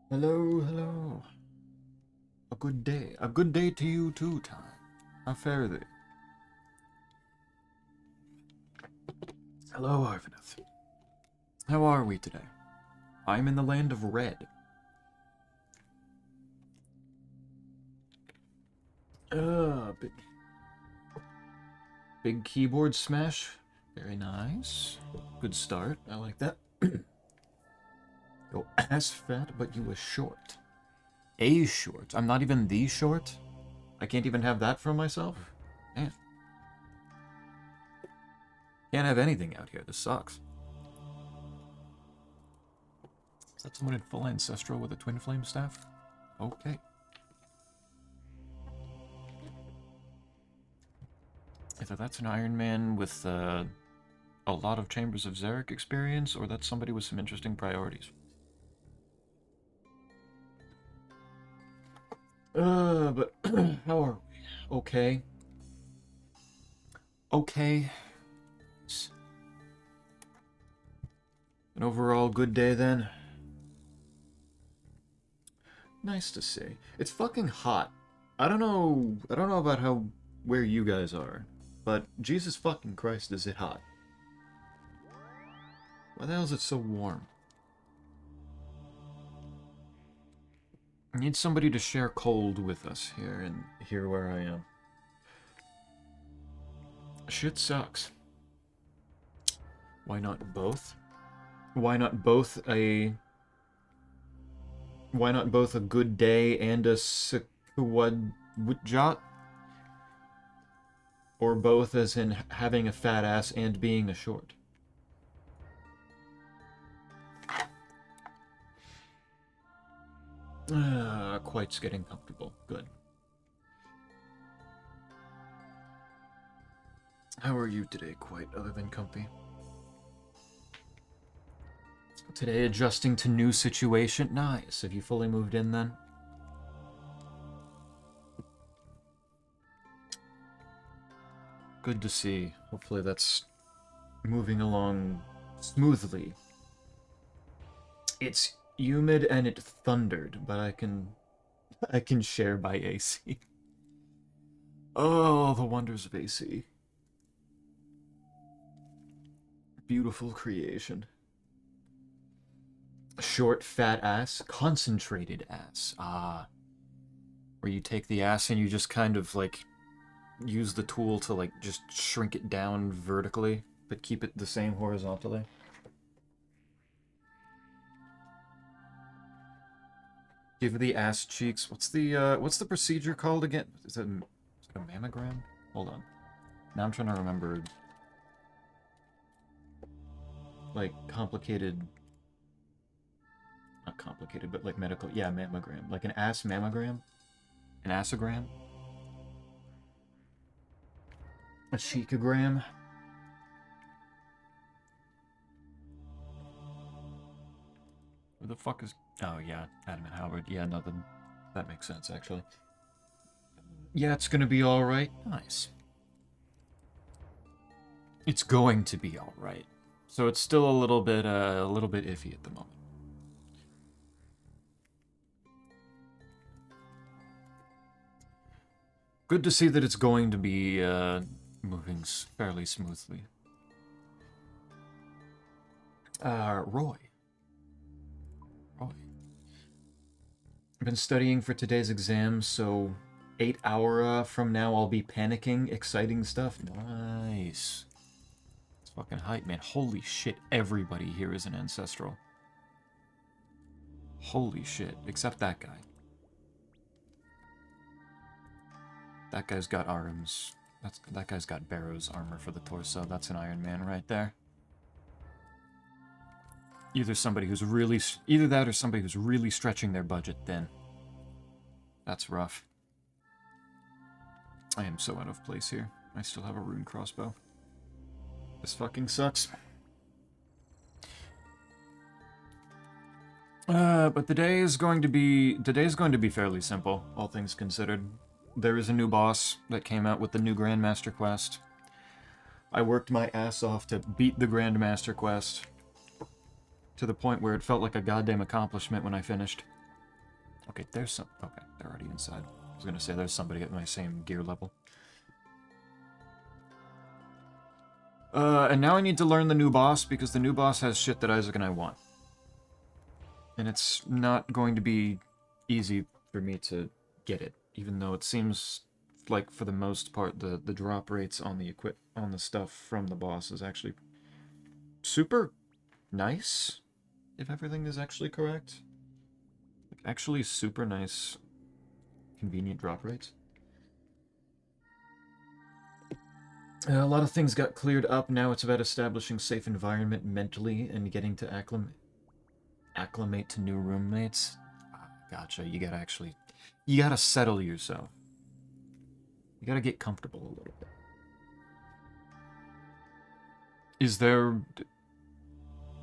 Hello, hello. A good day. A good day to you too, Time. How fare thee? Hello, Arvineth. How are we today? I'm in the land of red. Big keyboard smash. Very nice. Good start. I like that. Yo, ass fat, but you was short. A short. I'm not even the short. I can't even have that for myself. Man. Can't have anything out here. This sucks. Is that someone in full ancestral with a twin flame staff? Okay. Either that's an Iron Man with a lot of Chambers of Zarek experience, or that's somebody with some interesting priorities. But how are we? Okay. Okay. An overall good day then. Nice to see. It's fucking hot. I don't know about where you guys are, but Jesus fucking Christ, is it hot? Why the hell is it so warm? I need somebody to share cold with us here where I am. Shit sucks. Why not both? Why not both a good day and a Sikuwadjot? Or both as in having a fat ass and being a short? Quite's getting comfortable. Good. How are you today, Quite, other than comfy? Today adjusting to new situation. Nice. Have you fully moved in then? Good to see. Hopefully that's moving along smoothly. It's humid and it thundered, but I can share by AC. Oh, the wonders of AC. Beautiful creation. Short, fat ass, concentrated ass. Where you take the ass and you just kind of like use the tool to like just shrink it down vertically, but keep it the same horizontally. Give the ass cheeks. What's the procedure called again? Is it a mammogram? Hold on. Now I'm trying to remember. Like complicated. Not complicated, but like medical. Yeah, mammogram. Like an ass mammogram? An assogram? A cheekogram? Who the fuck is... Oh, yeah, Adam and Howard. Yeah, no, that makes sense, actually. Yeah, it's gonna be alright. Nice. It's going to be alright. So it's still a little bit iffy at the moment. Good to see that it's going to be moving fairly smoothly. Roy. I've been studying for today's exam, so 8 hour from now I'll be panicking. Exciting stuff. Nice. It's fucking hype, man. Holy shit, everybody here is an ancestral. Holy shit, except that guy. That guy's got arms. That guy's got Barrow's armor for the torso. That's an Iron Man right there. Either that or somebody who's really stretching their budget thin. That's rough. I am so out of place here. I still have a rune crossbow. This fucking sucks. But today's going to be fairly simple, all things considered. There is a new boss that came out with the new Grandmaster quest. I worked my ass off to beat the Grandmaster quest to the point where it felt like a goddamn accomplishment when I finished. Okay, there's some... Okay, they're already inside. I was gonna say there's somebody at my same gear level. And now I need to learn the new boss, because the new boss has shit that Isaac and I want. And it's not going to be easy for me to get it, even though it seems like, for the most part, the drop rates on the stuff from the boss is actually super nice, if everything is actually correct. Like, actually super nice, convenient drop rates. A lot of things got cleared up. Now it's about establishing safe environment mentally and getting to acclimate to new roommates. Gotcha. You gotta settle yourself. You gotta get comfortable a little bit. Is there...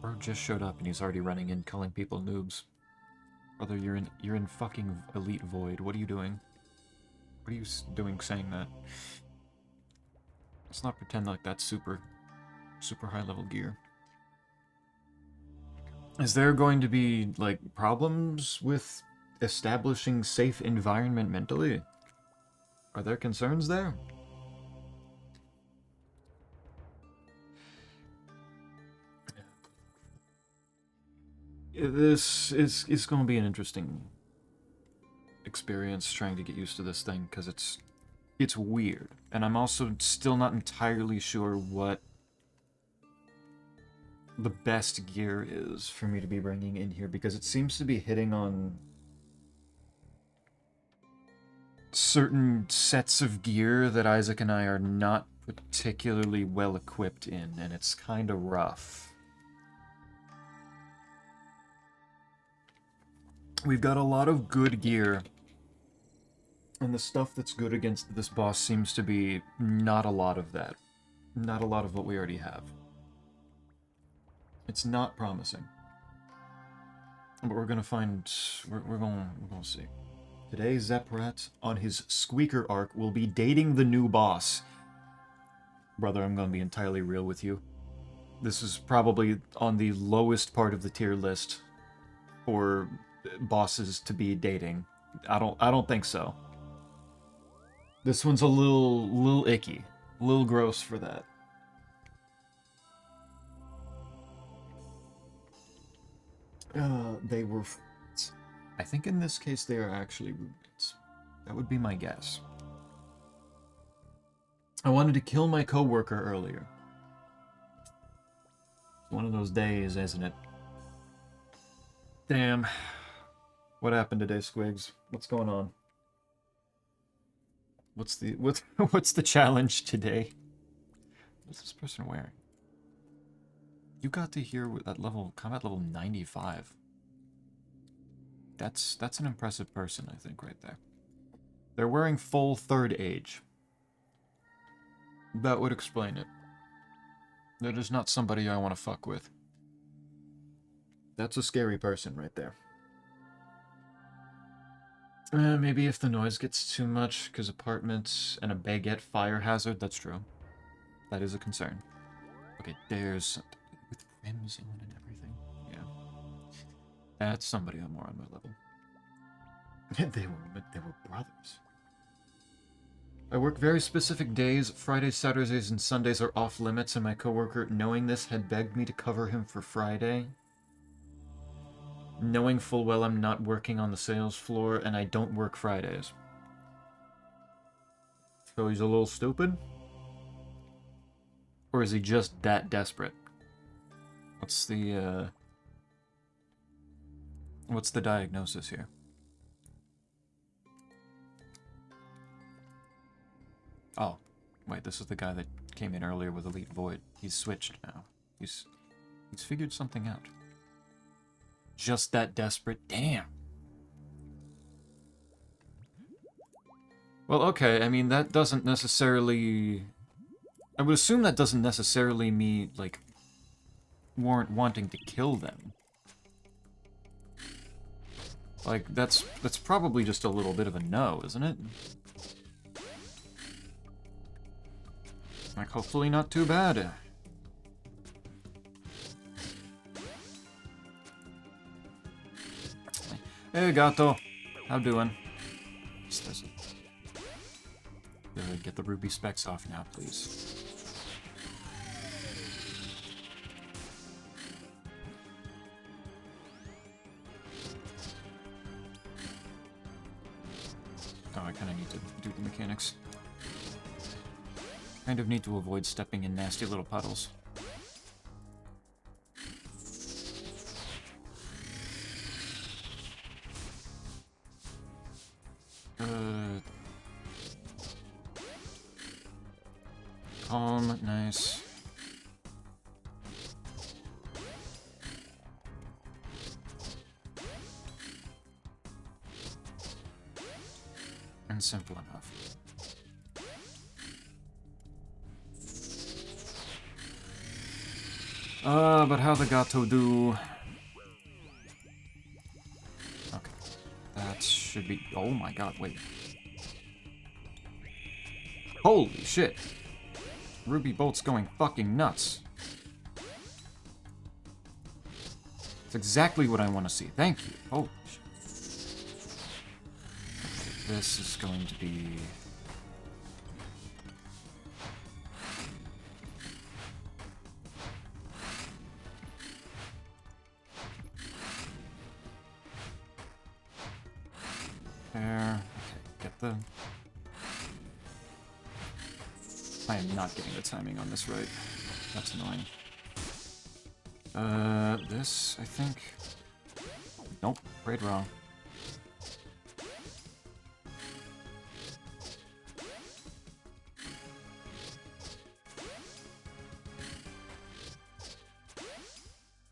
Bro just showed up and he's already running in, calling people noobs. Brother, you're in fucking Elite Void. What are you doing? What are you doing saying that? Let's not pretend like that's super high level gear. Is there going to be, like, problems with establishing safe environment mentally? Are there concerns there? This is going to be an interesting experience trying to get used to this thing, because it's weird. And I'm also still not entirely sure what the best gear is for me to be bringing in here, because it seems to be hitting on certain sets of gear that Isaac and I are not particularly well equipped in, and it's kind of rough. We've got a lot of good gear, and the stuff that's good against this boss seems to be not a lot of that. Not a lot of what we already have. It's not promising. But we're gonna find... We're gonna see. Today, Zeprat, on his Squeaker arc, will be dating the new boss. Brother, I'm gonna be entirely real with you. This is probably on the lowest part of the tier list for bosses to be dating. I don't think so. This one's a little icky. A little gross for that. They were... I think in this case they are actually roommates. That would be my guess. I wanted to kill my coworker earlier. It's one of those days, isn't it? Damn. What happened today, Squigs? What's going on? What's the challenge today? What's this person wearing? You got to hear at level combat level 95. That's an impressive person, I think, right there. They're wearing full 3rd age. That would explain it. That is not somebody I want to fuck with. That's a scary person right there. Maybe if the noise gets too much, because apartments and a baguette fire hazard, that's true. That is a concern. Okay, there's... with rims on and everything. Yeah. That's somebody more on my level. They were brothers. I work very specific days. Fridays, Saturdays, and Sundays are off limits, and my coworker, knowing this, had begged me to cover him for Friday. Knowing full well I'm not working on the sales floor, and I don't work Fridays. So he's a little stupid? Or is he just that desperate? What's the diagnosis here? Oh, wait, this is the guy that came in earlier with Elite Void. He's switched now. He's figured something out. Just that desperate. Damn. Well, okay, I mean, that doesn't necessarily... I would assume that doesn't necessarily mean, like, warrant wanting to kill them. Like, that's probably just a little bit of a no, isn't it? Like, hopefully not too bad. Hey, gato. How doing? Get the ruby specs off now, please. Oh, I kind of need to do the mechanics. Kind of need to avoid stepping in nasty little puddles. Calm, nice. And simple enough. But how the gato do? Okay. That should be... Oh my god, wait. Holy shit! Ruby Bolt's going fucking nuts. It's exactly what I want to see. Thank you. Holy shit. Okay, this is going to be... There. Okay, get the... I am not getting the timing on this right. That's annoying. This, I think... Nope, right wrong.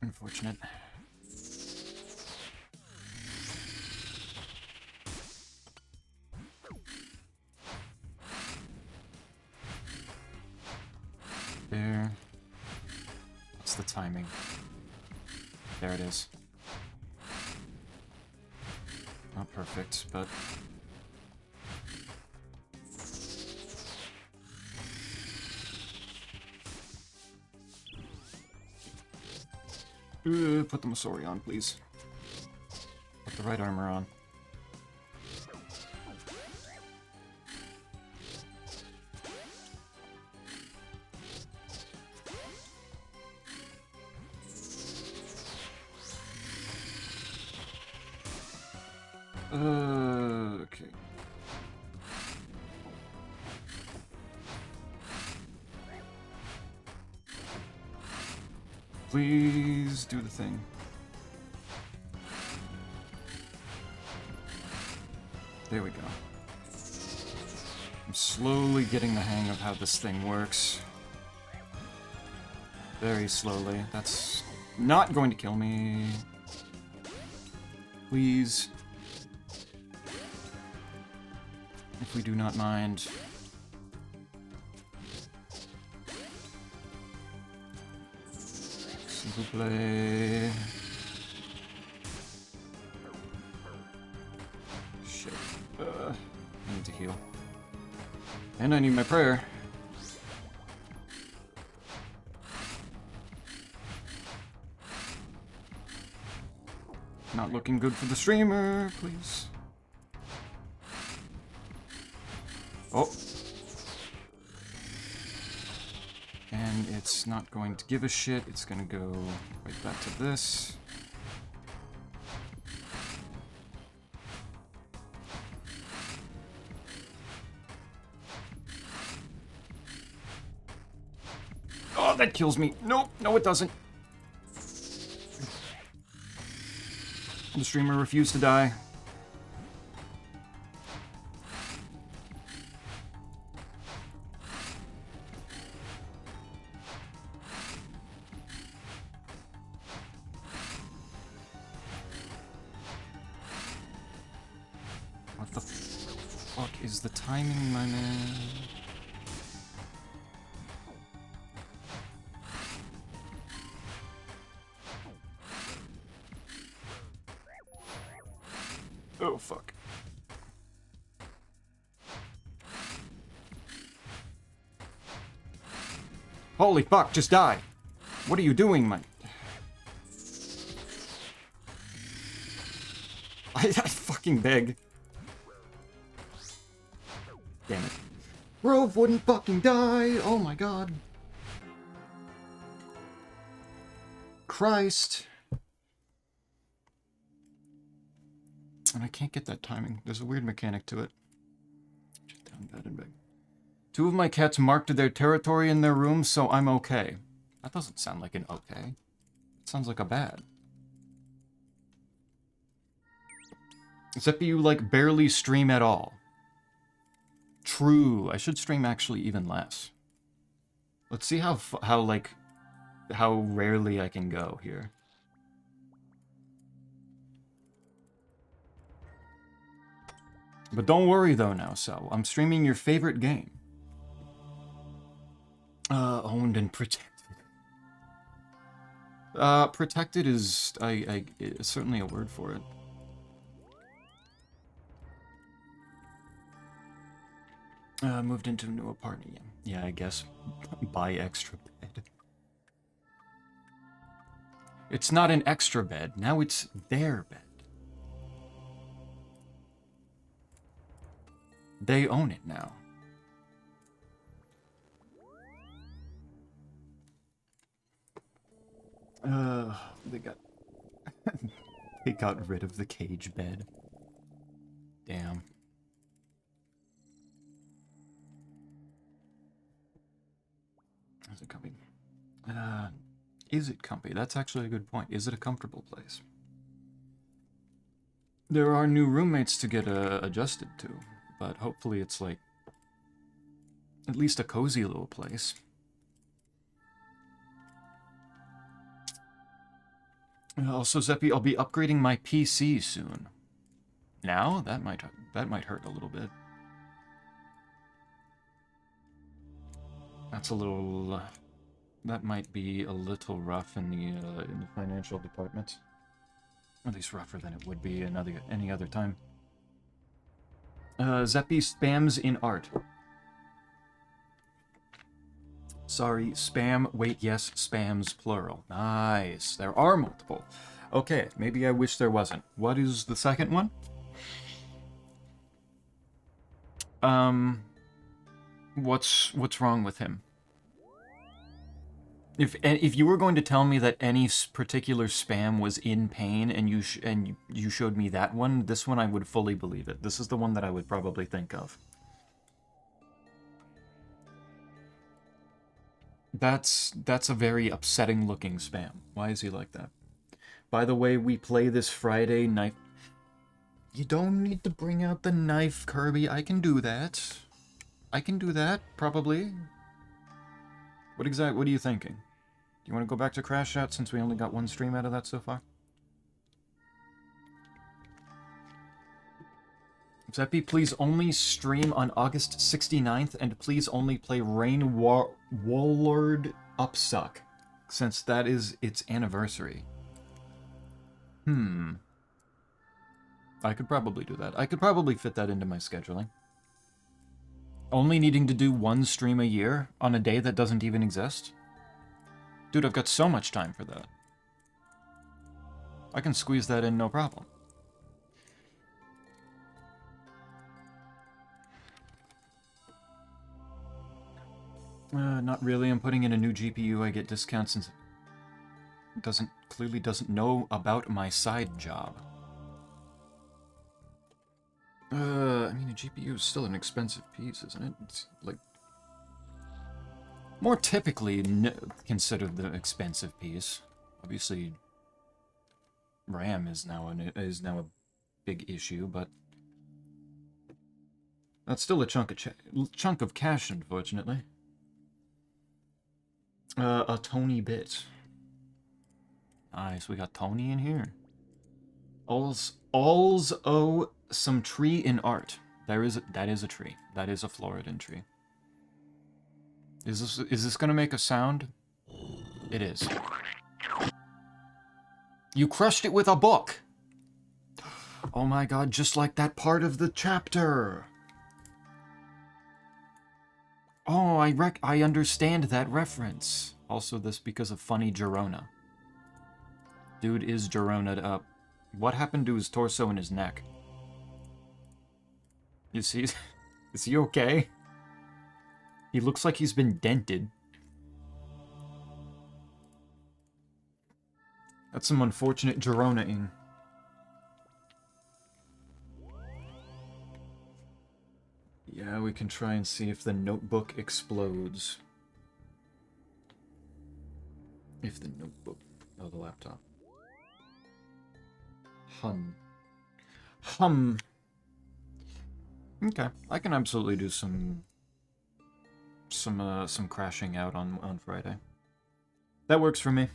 Unfortunate. There. What's the timing? There it is. Not perfect, but... Put the Masori on, please. Put the right armor on. Okay. Please do the thing. There we go. I'm slowly getting the hang of how this thing works. Very slowly. That's not going to kill me. Please. If we do not mind. S'il vous plaît. Shit. I need to heal. And I need my prayer. Not looking good for the streamer, please. Oh. And it's not going to give a shit. It's going to go right back to this. Oh, that kills me. Nope. No, it doesn't. The streamer refused to die. What the fuck is the timing, my man? Oh, fuck. Holy fuck, just die. What are you doing, man? I fucking big. Damn it. Grove wouldn't fucking die! Oh my god. Christ. And I can't get that timing. There's a weird mechanic to it. Just down bad and big. 2 of my cats marked their territory in their rooms, so I'm okay. That doesn't sound like an okay. It sounds like a bad. Except you, like, barely stream at all. True. I should stream actually even less. Let's see how rarely I can go here. But don't worry though now, so I'm streaming your favorite game. Owned and protected. Protected is is certainly a word for it. Moved into a new apartment. Yeah, I guess. Buy extra bed. It's not an extra bed. Now it's their bed. They own it now. They got... they got rid of the cage bed. Damn. Is it comfy? Is it comfy? That's actually a good point. Is it a comfortable place? There are new roommates to get adjusted to, but hopefully it's like at least a cozy little place. Also, Zeppy, I'll be upgrading my PC soon. Now? That might hurt a little bit. That's a little... that might be a little rough in the financial department. At least rougher than it would be any other time. Zeppy spams in art. Sorry, spam. Wait, yes, spams plural. Nice. There are multiple. Okay, maybe I wish there wasn't. What is the second one? What's wrong with him? If you were going to tell me that any particular spam was in pain and you showed me that one, this one I would fully believe it. This is the one that I would probably think of. That's a very upsetting looking spam. Why is he like that? By the way, we play this Friday knife. You don't need to bring out the knife, Kirby. I can do that. I can do that, probably. What are you thinking? Do you want to go back to Crash Out since we only got one stream out of that so far? Zeppy, please only stream on August 69th, and please only play Rain Wallard Upsuck, since that is its anniversary. I could probably do that. I could probably fit that into my scheduling. Only needing to do one stream a year on a day that doesn't even exist? Dude, I've got so much time for that. I can squeeze that in no problem. Not really. I'm putting in a new GPU. I get discounts since it clearly doesn't know about my side job. I mean, a GPU is still an expensive piece, isn't it? It's like more typically considered the expensive piece. Obviously, RAM is now a big issue, but that's still a chunk of cash, unfortunately. A Tony bit. Nice, we got Tony in here. All's oh some tree in art. That is a tree. That is a Floridan tree. Is this gonna make a sound? It is. You crushed it with a book. Oh my god, just like that part of the chapter. Oh, I understand that reference. Also this because of funny Girona. Dude is Girona'd up. What happened to his torso and his neck? Is he okay? He looks like he's been dented. That's some unfortunate Girona-ing. Yeah, we can try and see if the notebook explodes. If the notebook... Oh, the laptop. Hum. Okay, I can absolutely do some crashing out on Friday. That works for me.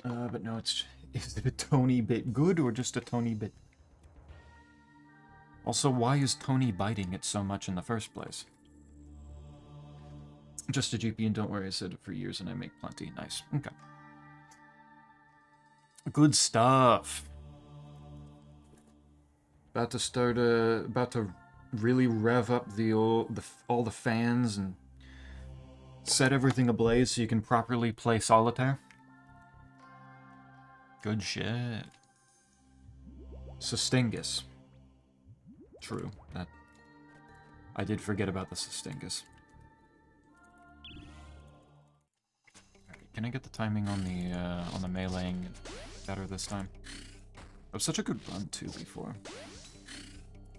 But no, is it a Tony bit good or just a Tony bit? Also, why is Tony biting it so much in the first place? Just a GP and don't worry, I said it for years and I make plenty. Nice. Okay. Good stuff. About to start, about to really rev up all the fans and set everything ablaze so you can properly play solitaire. Good shit. Sustingus. True. That I did forget about the Sustingus. Can I get the timing on the meleeing better this time? It was such a good run too before.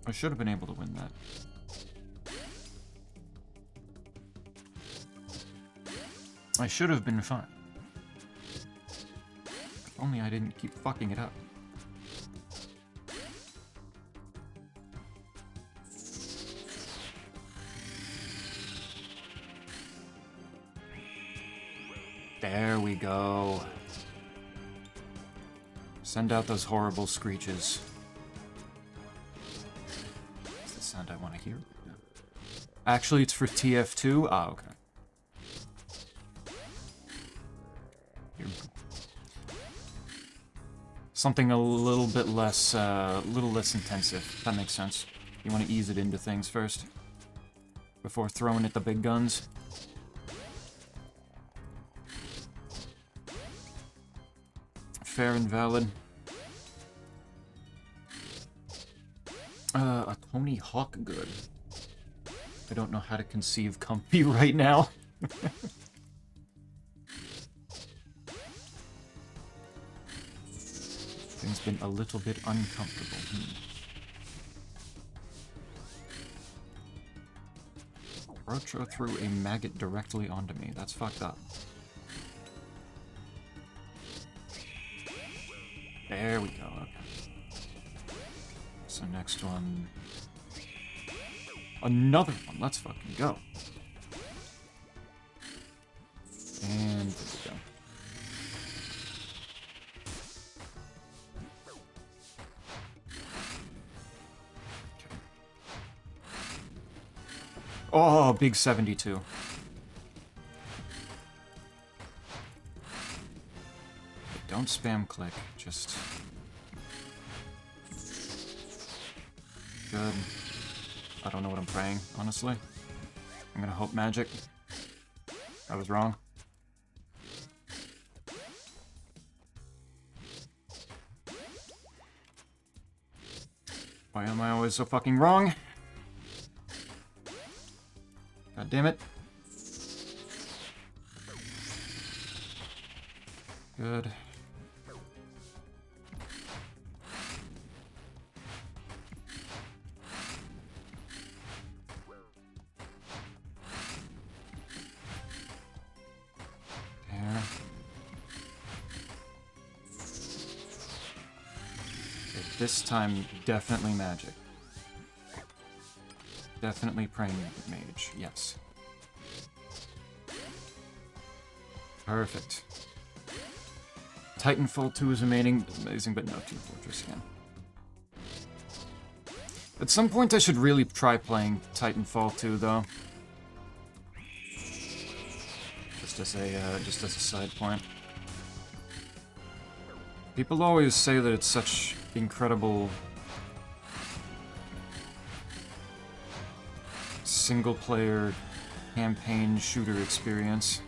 I should have been able to win that. I should have been fine. If only I didn't keep fucking it up. There we go. Send out those horrible screeches. That's the sound I want to hear. Yeah. Actually, it's for TF2? Ah, okay. Here. Something a little bit less, intensive. That makes sense. You want to ease it into things first, before throwing at the big guns. Fair and valid. A Tony Hawk good. I don't know how to conceive comfy right now. Things been a little bit uncomfortable. Rocho threw a maggot directly onto me. That's fucked up. There we go, okay. So next one... Another one, let's fucking go. And there we go. Okay. Oh, big 72. Don't spam click, just... Good. I don't know what I'm praying, honestly. I'm gonna hope magic. I was wrong. Why am I always so fucking wrong? God damn it. Good. This time, definitely magic. Definitely praying mage, yes. Perfect. Titanfall 2 is amazing, but no Team Fortress again. At some point, I should really try playing Titanfall 2, though. Just as a side point. People always say that it's such incredible single-player campaign shooter experience.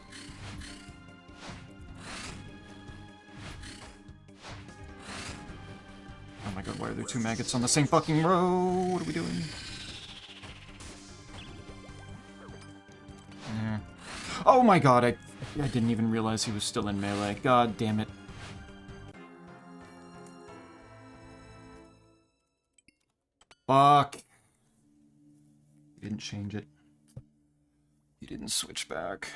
Oh my god, why are there two maggots on the same fucking row? What are we doing? Yeah. Oh my god, I didn't even realize he was still in melee. God damn it. Fuck. You didn't change it. You didn't switch back.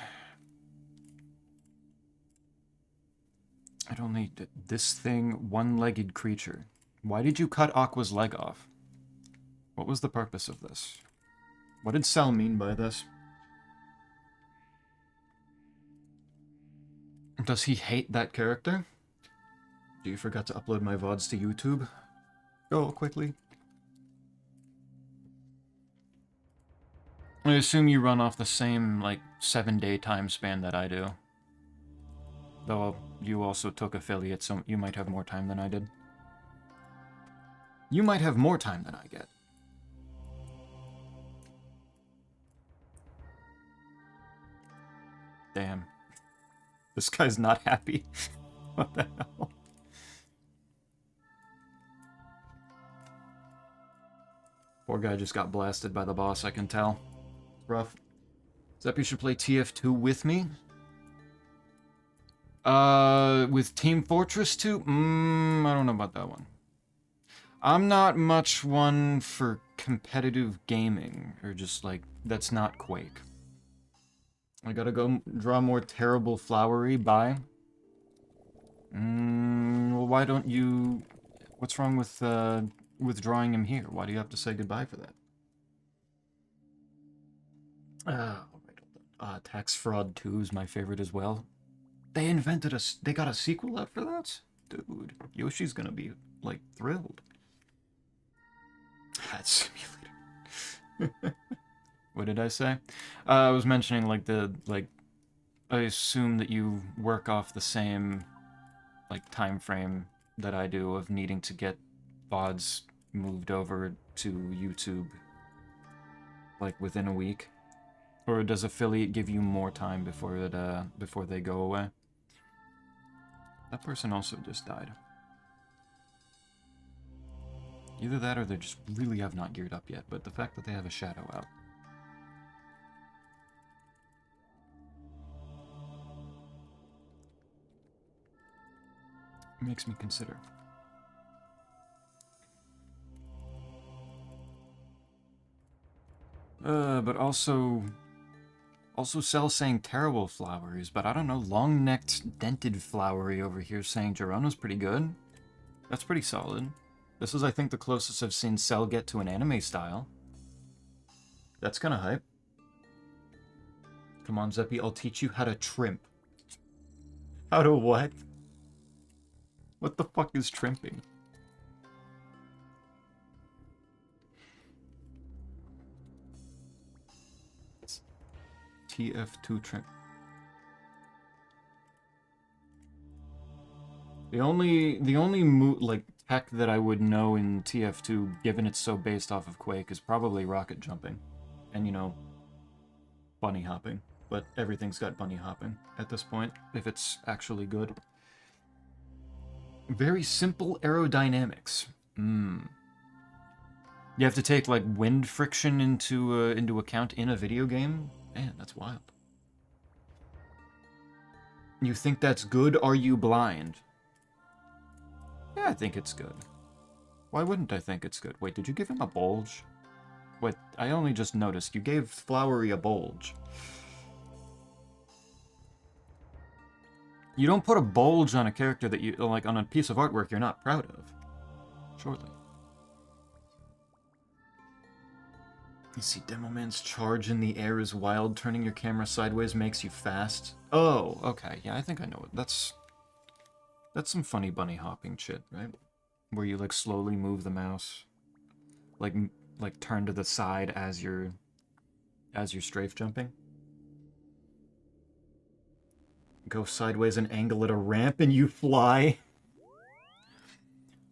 I don't need this thing, one-legged creature. Why did you cut Aqua's leg off? What was the purpose of this? What did Cell mean by this? Does he hate that character? Do you forgot to upload my VODs to YouTube? Go quickly. I assume you run off the same, like, 7-day time span that I do. Though you also took affiliate, so you might have more time than I did. You might have more time than I get. Damn. This guy's not happy. What the hell? Poor guy just got blasted by the boss, I can tell. Rough. Zep, you should play TF2 with me? With Team Fortress 2? I don't know about that one. I'm not much one for competitive gaming, or just, like, that's not Quake. I gotta go draw more terrible flowery. Bye. Well, why don't you... What's wrong with drawing him here? Why do you have to say goodbye for that? Tax Fraud 2 is my favorite as well. They invented they got a sequel after that? Dude, Yoshi's gonna be, like, thrilled. Hat Simulator. What did I say? I was mentioning, like, I assume that you work off the same, like, time frame that I do of needing to get VODs moved over to YouTube, like, within a week. Or does affiliate give you more time before they go away? That person also just died. Either that or they just really have not geared up yet, but the fact that they have a shadow out. Makes me consider. But also Cell saying terrible floweries, but I don't know, long-necked dented flowery over here saying Gerona's pretty good. That's pretty solid. This is, I think, the closest I've seen Cell get to an anime style. That's kind of hype. Come on, Zeppy, I'll teach you how to trimp. How to what? What the fuck is trimping? It's TF2 trimp. The only like tech that I would know in TF2, given it's so based off of Quake, is probably rocket jumping, and you know, bunny hopping. But everything's got bunny hopping at this point, if it's actually good. Very simple aerodynamics. You have to take, like, wind friction into account in a video game? Man, that's wild. You think that's good? Are you blind? Yeah, I think it's good. Why wouldn't I think it's good? Wait, did you give him a bulge? Wait, I only just noticed. You gave Flowery a bulge. You don't put a bulge on a character that you, like, on a piece of artwork you're not proud of. Surely. You see Demo Man's charge in the air is wild. Turning your camera sideways makes you fast. Oh, okay. Yeah, I think I know it. That's some funny bunny hopping shit, right? Where you, like, slowly move the mouse. Like turn to the side as you're strafe jumping. Go sideways and angle at a ramp and you fly.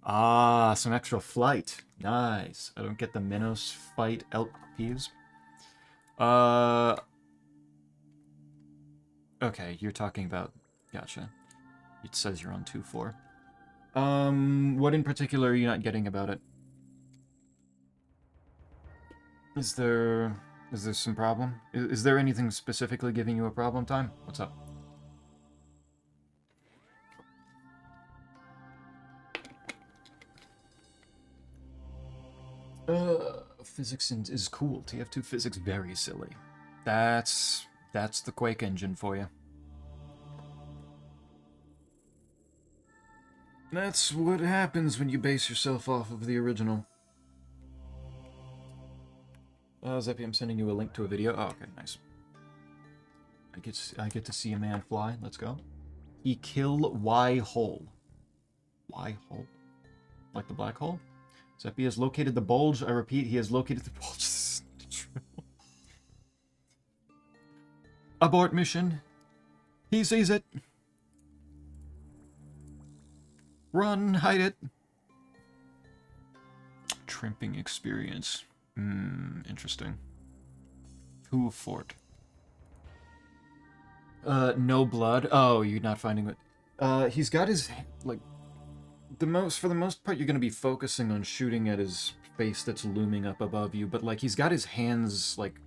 Ah, some extra flight. Nice. I don't get the Minos fight elk peas. Okay, you're talking about... Gotcha. It says you're on 2-4. What in particular are you not getting about it? Is there some problem? Is there anything specifically giving you a problem, Time? What's up? Physics is cool. TF2 physics very silly. That's the Quake engine for you. That's what happens when you base yourself off of the original. Zeppy, I'm sending you a link to a video. Oh, okay, nice. I get to see a man fly. Let's go. He kill Y hole. Y hole? Like the black hole? Zeppy has located the bulge. I repeat, he has located the bulge. Abort mission. He sees it. Run, hide it. Trimping experience. Interesting. Who fort? No blood. Oh, you're not finding it. He's got his, like, for the most part, you're gonna be focusing on shooting at his face that's looming up above you, but, like, he's got his hands, like,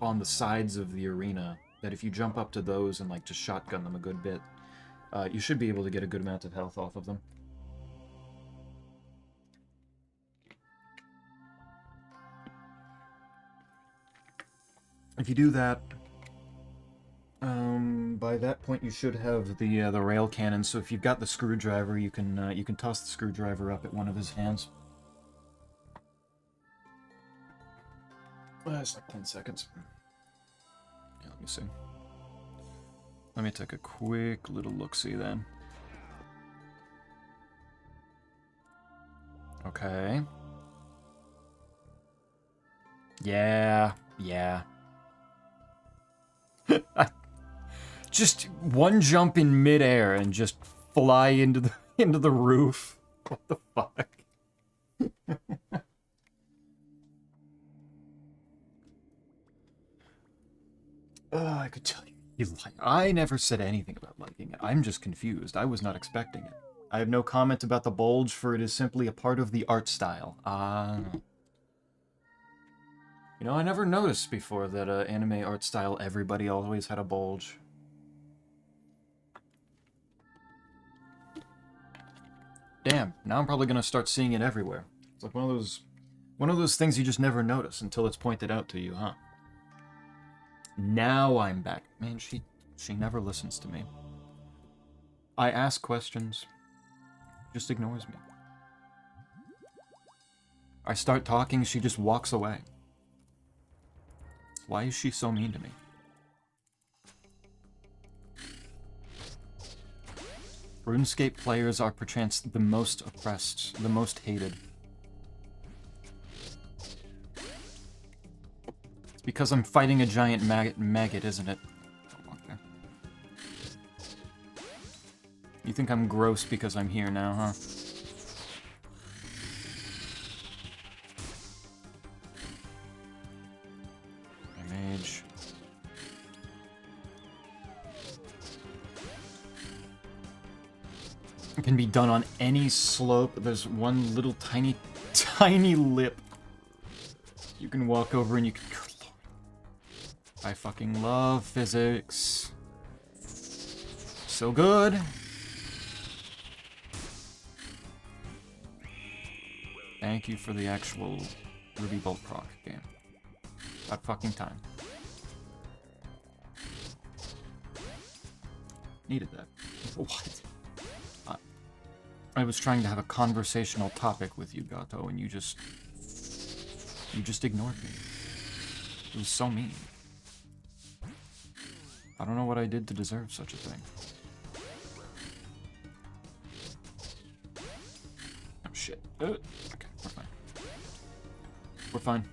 on the sides of the arena, that if you jump up to those and, like, just shotgun them a good bit, you should be able to get a good amount of health off of them. If you do that, by that point you should have the rail cannon. So if you've got the screwdriver, you can toss the screwdriver up at one of his hands. It's like 10 seconds. Yeah, let me see. Let me take a quick little look-see then. Okay. Yeah. Just one jump in midair and just fly into the roof. What the fuck? I could tell you. I never said anything about liking it. I'm just confused. I was not expecting it. I have no comment about the bulge, for it is simply a part of the art style. You know, I never noticed before that anime art style, everybody always had a bulge. Damn, now I'm probably gonna start seeing it everywhere. It's like one of those things you just never notice until it's pointed out to you, huh? Now I'm back. Man, she never listens to me. I ask questions, just ignores me. I start talking, she just walks away. Why is she so mean to me? RuneScape players are perchance the most oppressed, the most hated. It's because I'm fighting a giant maggot, isn't it? Okay. You think I'm gross because I'm here now, huh? Mage. It can be done on any slope. There's one little tiny lip. You can walk over and you can... I fucking love physics. So good. Thank you for the actual Ruby Bolt proc game. About fucking time. Needed that. What? I was trying to have a conversational topic with you, Gato, and you just ignored me. It was so mean. I don't know what I did to deserve such a thing. Oh shit. Okay, we're fine. We're fine.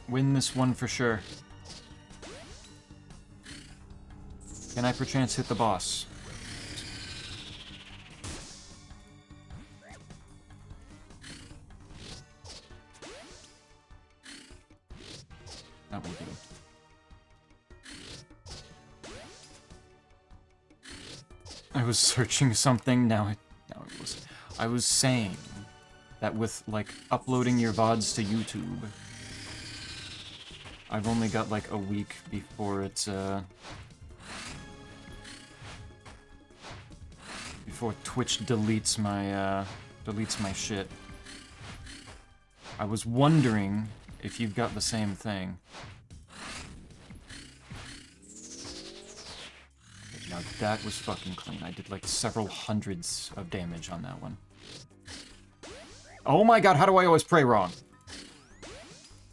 Win this one for sure. Can I perchance hit the boss? That will do. I was searching something, now it was... I was saying that with, like, uploading your VODs to YouTube, I've only got, like, a week before it's, before Twitch deletes my shit. I was wondering if you've got the same thing. Now that was fucking clean. I did like several hundreds of damage on that one. Oh my god, how do I always pray wrong?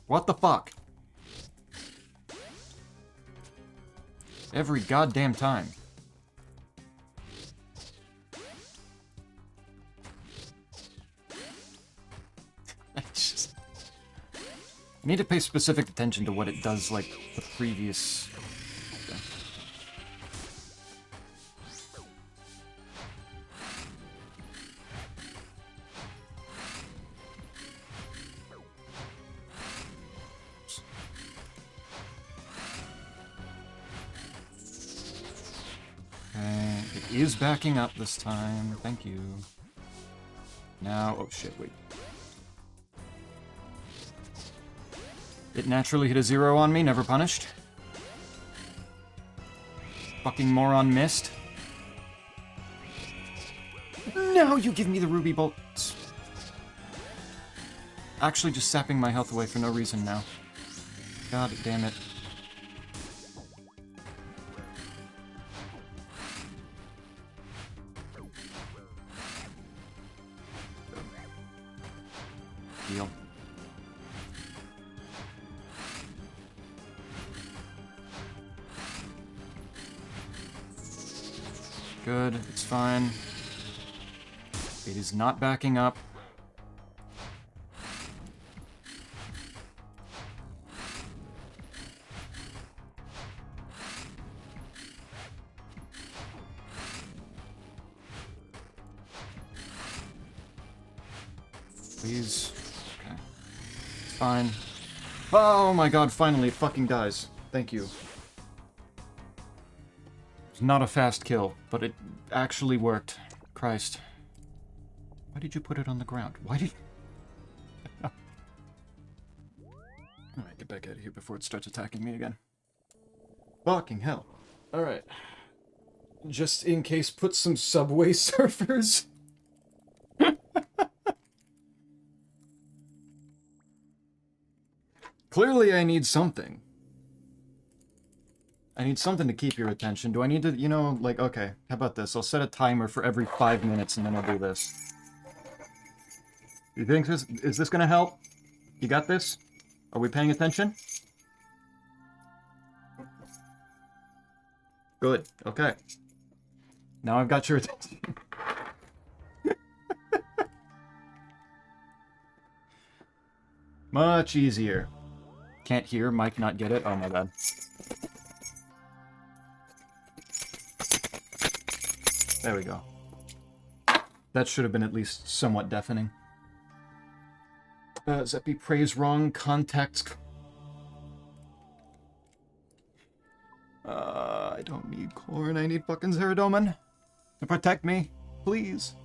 What the fuck? Every goddamn time. I need to pay specific attention to what it does, like, the previous... Okay. Okay, it is backing up this time. Thank you. Now... Oh shit, wait. It naturally hit a 0 on me, never punished. Fucking moron missed. No, you give me the ruby bolts. Actually just sapping my health away for no reason now. God damn it. Heal. Good, it's fine. It is not backing up. Please. Okay. It's fine. Oh my god, finally it fucking dies. Thank you. Not a fast kill, but it actually worked. Christ. Why did you put it on the ground? Why did you... Alright, get back out of here before it starts attacking me again. Fucking hell. Alright. Just in case, put some Subway Surfers. Clearly I need something. I need something to keep your attention. Do I need to, you know, like, okay, how about this? I'll set a timer for every 5 minutes and then I'll do this. You think this, is this gonna help? You got this? Are we paying attention? Good, okay. Now I've got your attention. Much easier. Can't hear, mic not get it? Oh my god. There we go. That should have been at least somewhat deafening. Zeppy prays wrong context. I don't need corn, I need fucking Zeradomin. To protect me, please.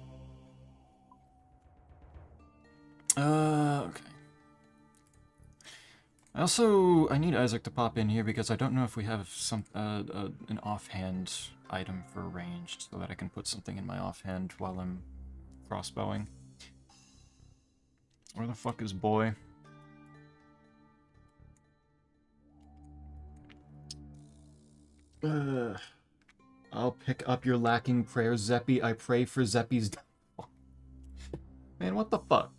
Okay. I need Isaac to pop in here because I don't know if we have some an offhand item for ranged, so that I can put something in my offhand while I'm crossbowing. Where the fuck is boy? I'll pick up your lacking prayers, Zeppy. I pray for Zeppy's downfall. Man, what the fuck?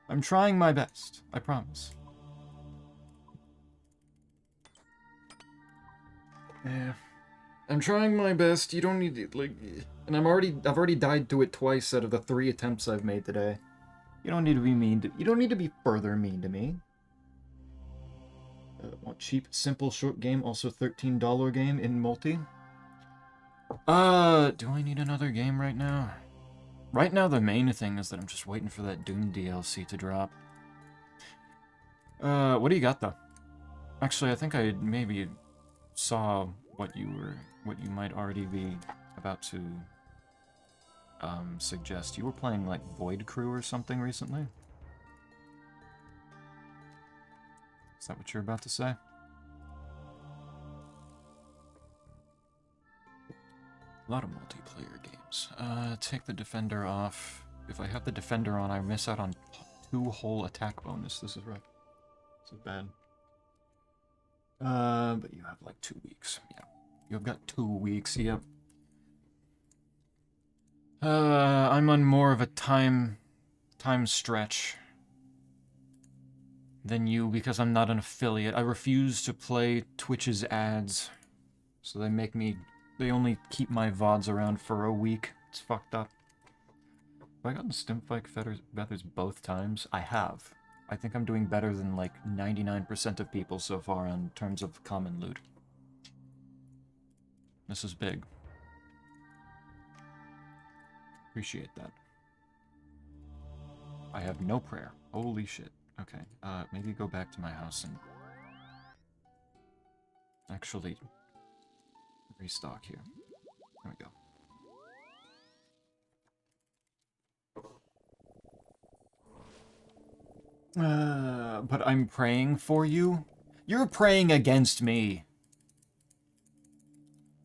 I'm trying my best, I promise. Yeah. I'm trying my best. You don't need to, like, and I've already died to it twice out of the 3 attempts I've made today. You don't need to be mean to, you don't need to be further mean to me. Want cheap, simple, short game, also $13 game in multi? Do I need another game right now? Right now the main thing is that I'm just waiting for that Doom DLC to drop. What do you got though? Actually, I think I maybe saw what you might already be about to suggest. You were playing like Void Crew or something recently? Is that what you're about to say? A lot of multiplayer games. Take the defender off. If I have the defender on, I miss out on 2 whole attack bonus. This is rough. This is bad. But you have like 2 weeks. Yeah. You've got 2 weeks, yep. I'm on more of a time stretch than you because I'm not an affiliate. I refuse to play Twitch's ads. So they only keep my VODs around for a week. It's fucked up. Have I gotten Stimfike feathers both times? I have. I think I'm doing better than like 99% of people so far in terms of common loot. This is big. Appreciate that. I have no prayer. Holy shit. Okay, maybe go back to my house and actually restock here. There we go. But I'm praying for you? You're praying against me.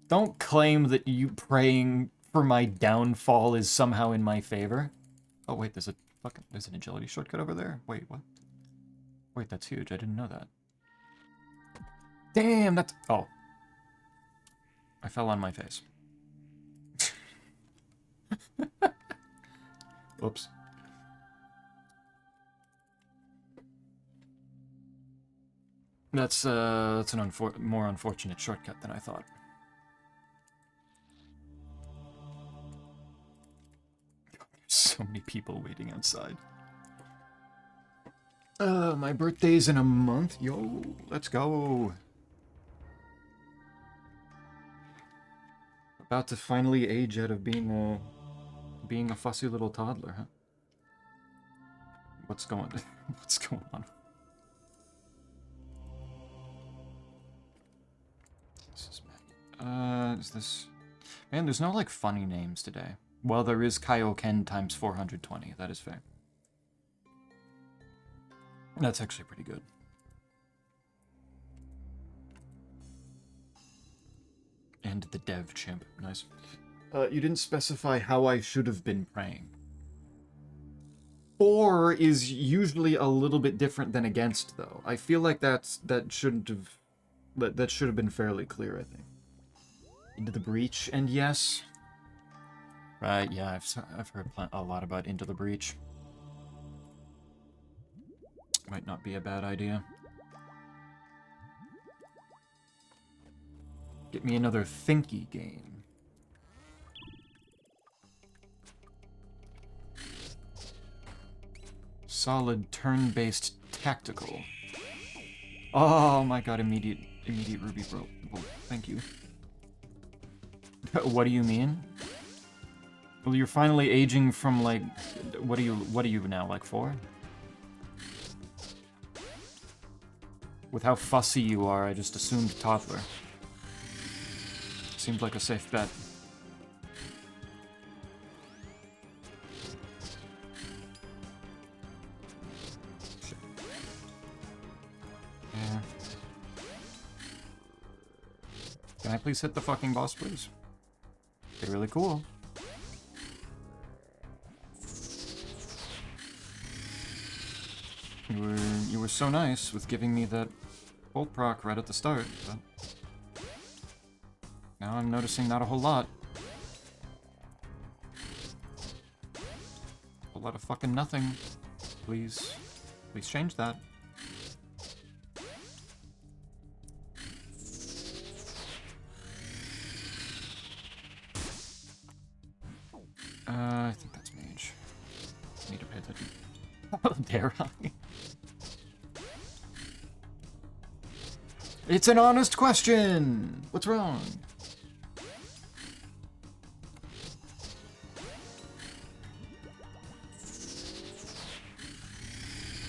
Don't claim that you praying for my downfall is somehow in my favor. Oh wait, there's an agility shortcut over there? Wait, what? Wait, that's huge. I didn't know that. Damn, that's... Oh. I fell on my face. Oops. That's an more unfortunate shortcut than I thought. So many people waiting outside. My birthday's in a month. Yo, let's go. About to finally age out of being a fussy little toddler, huh? What's going on? This is Maggot. Is this... Man, there's no, like, funny names today. Well, there is Kaioken times 420. That is fair. That's actually pretty good. And the dev chimp. Nice. You didn't specify how I should have been praying. For is usually a little bit different than against, though. I feel like that should have been fairly clear, I think. Into the Breach, and yes. Right, yeah, I've heard a lot about Into the Breach. Might not be a bad idea. Get me another thinky game. Solid turn-based tactical. Oh my god, immediate ruby bro. Thank you. What do you mean? Well, you're finally aging from like what are you now, like 4? With how fussy you are, I just assumed toddler. Seemed like a safe bet. Shit. Yeah. Can I please hit the fucking boss, please? Be really cool. You were so nice with giving me that bolt proc right at the start, but now I'm noticing not a whole lot. A lot of fucking nothing. Please change that. I think that's mage. Need to pay attention. How dare I? It's an honest question! What's wrong?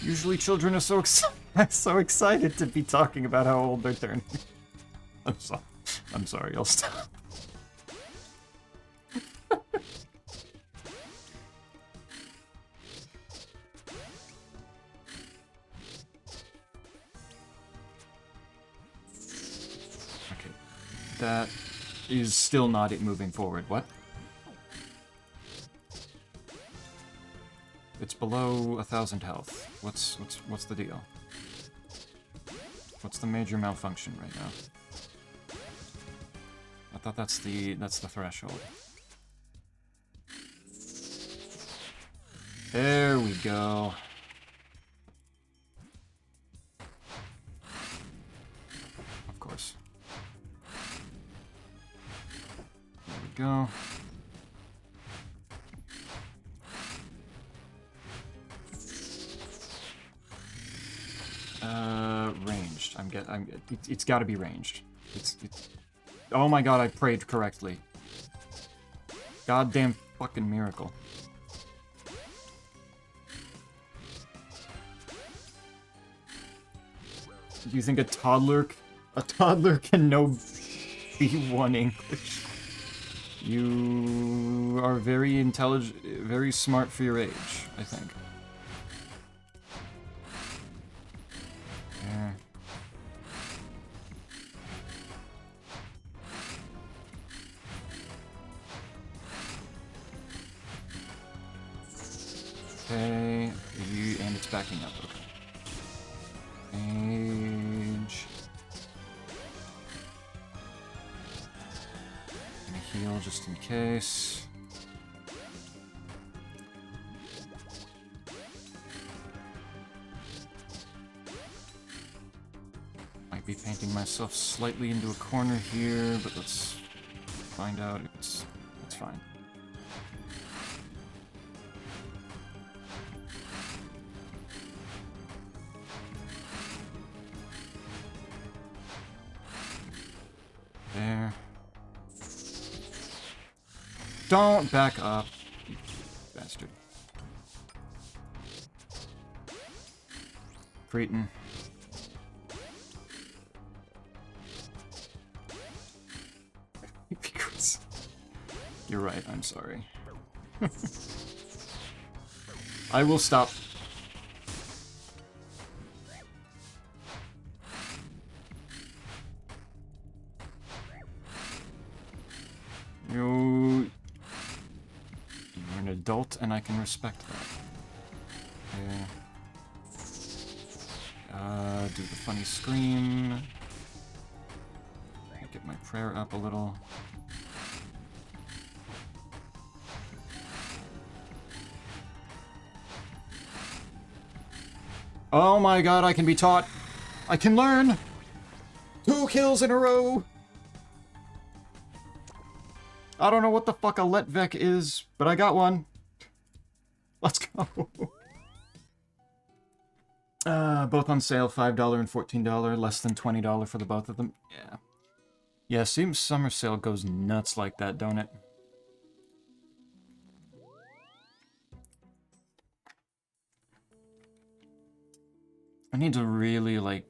Usually children are so excited to be talking about how old they're turning. I'm sorry, I'll stop. Okay. That is still not it moving forward. What? It's below 1,000 health. What's the deal? What's the major malfunction right now? I thought that's the threshold. There we go. Of course. There we go. Ranged. It's got to be ranged. It's. Oh my god! I prayed correctly. Goddamn fucking miracle. Do you think a toddler can know B1 English? You are very intelligent, very smart for your age, I think. Yeah. Okay, and it's backing up, okay. Age. Gonna heal just in case. Might be painting myself slightly into a corner here, but let's find out if it's fine. There. Don't back up, you bastard. Cretin. You're right, I'm sorry. I will stop. You're an adult, and I can respect that. Okay. Do the funny scream. Get my prayer up a little. Oh my god, I can be taught. I can learn. 2 kills in a row. I don't know what the fuck a Letvek is, but I got one. Let's go. Both on sale, $5 and $14, less than $20 for the both of them. Yeah. Yeah, seems summer sale goes nuts like that, don't it? I need to really, like...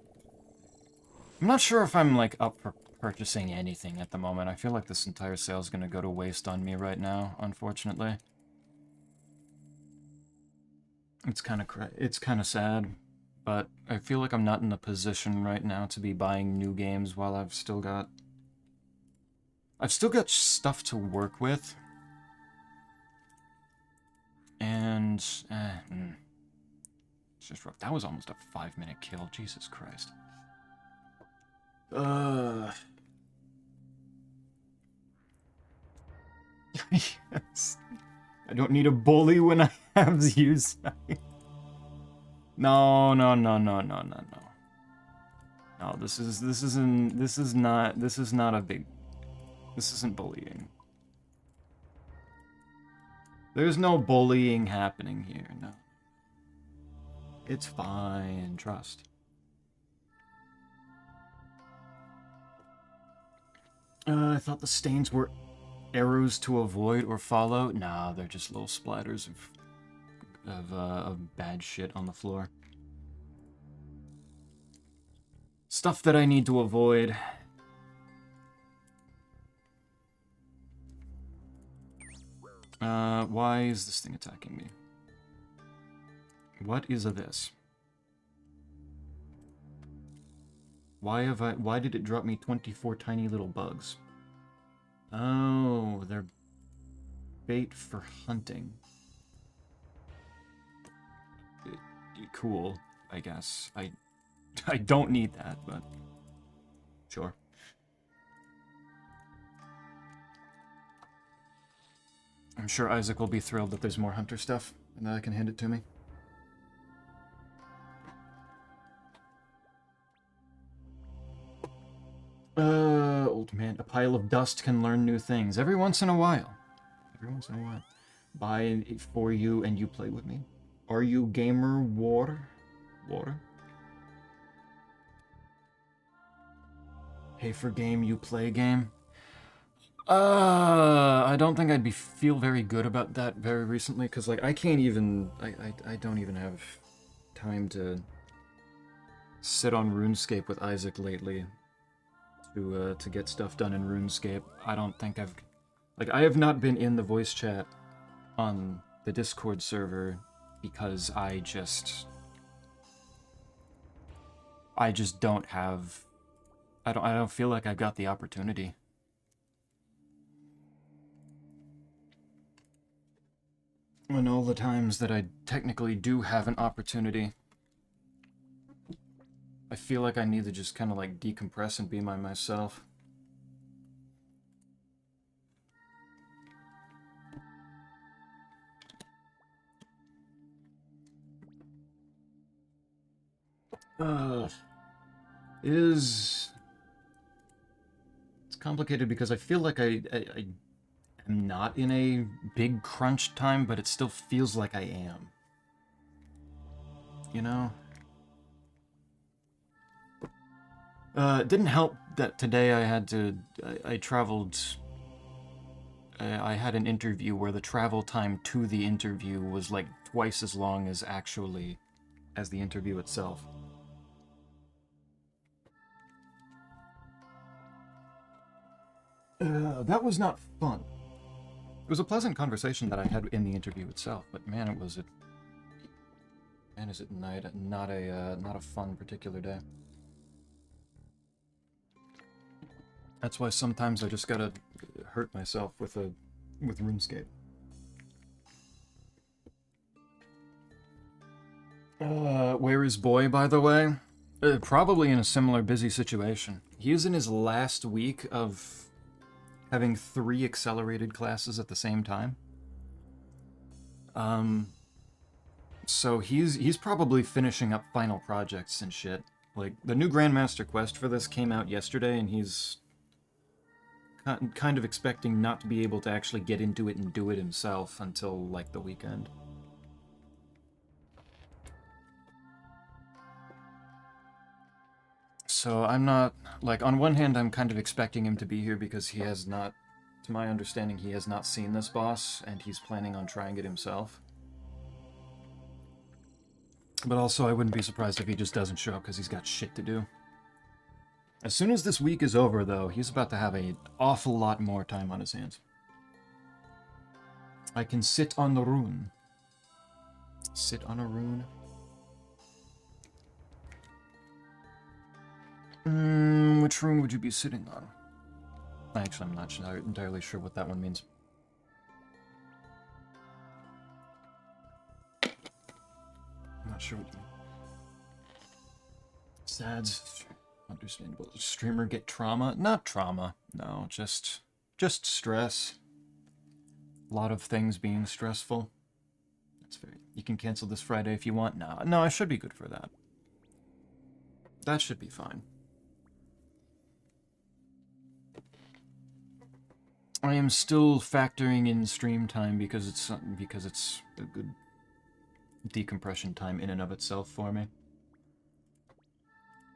I'm not sure if I'm, like, up for purchasing anything at the moment. I feel like this entire sale is going to go to waste on me right now, unfortunately. It's kind of sad, but I feel like I'm not in a position right now to be buying new games while I've still got stuff to work with. And it's just rough. That was almost a 5-minute kill. Jesus Christ. Yes. I don't need a bully when I have Zeus. No. No, this isn't bullying. There's no bullying happening here, no. It's fine, trust. I thought the stains were arrows to avoid or follow. Nah, they're just little splatters of bad shit on the floor. Stuff that I need to avoid. Why is this thing attacking me? What is this? Why did it drop me 24 tiny little bugs? Oh, they're bait for hunting. Cool, I guess. I don't need that, but sure. I'm sure Isaac will be thrilled that there's more hunter stuff and that I can hand it to me. Old man, a pile of dust can learn new things every once in a while. Every once in a while. Buy it for you and you play with me. Are you gamer water? Water? Pay for game, you play game? I don't think I'd feel very good about that very recently, because, like, I can't even... I don't even have time to sit on RuneScape with Isaac lately to get stuff done in RuneScape. I don't think I've... Like, I have not been in the voice chat on the Discord server because I just don't have... I don't feel like I've got the opportunity. When all the times that I technically do have an opportunity, I feel like I need to just kind of like decompress and be myself. It's complicated because I feel like I am not in a big crunch time, but it still feels like I am. You know? It didn't help that today I had to... I traveled... I had an interview where the travel time to the interview was like twice as long as actually as the interview itself. That was not fun. It was a pleasant conversation that I had in the interview itself, but man, is it not a fun particular day. That's why sometimes I just gotta hurt myself with RuneScape. Where is Boy, by the way? Probably in a similar busy situation. He is in his last week of having 3 accelerated classes at the same time. So he's probably finishing up final projects and shit. Like, the new Grandmaster quest for this came out yesterday, and he's kind of expecting not to be able to actually get into it and do it himself until, like, the weekend. So I'm not, like, on one hand, I'm kind of expecting him to be here because he has not, to my understanding, he has not seen this boss, and he's planning on trying it himself. But also, I wouldn't be surprised if he just doesn't show up because he's got shit to do. As soon as this week is over, though, he's about to have an awful lot more time on his hands. I can sit on the rune. Sit on a rune. Which rune would you be sitting on? Actually, I'm not entirely sure what that one means. I'm not sure what you mean. Sads. Understandable. Streamer get trauma? Not trauma. No, just stress. A lot of things being stressful. That's fair. You can cancel this Friday if you want. No, I should be good for that. That should be fine. I am still factoring in stream time because it's a good decompression time in and of itself for me.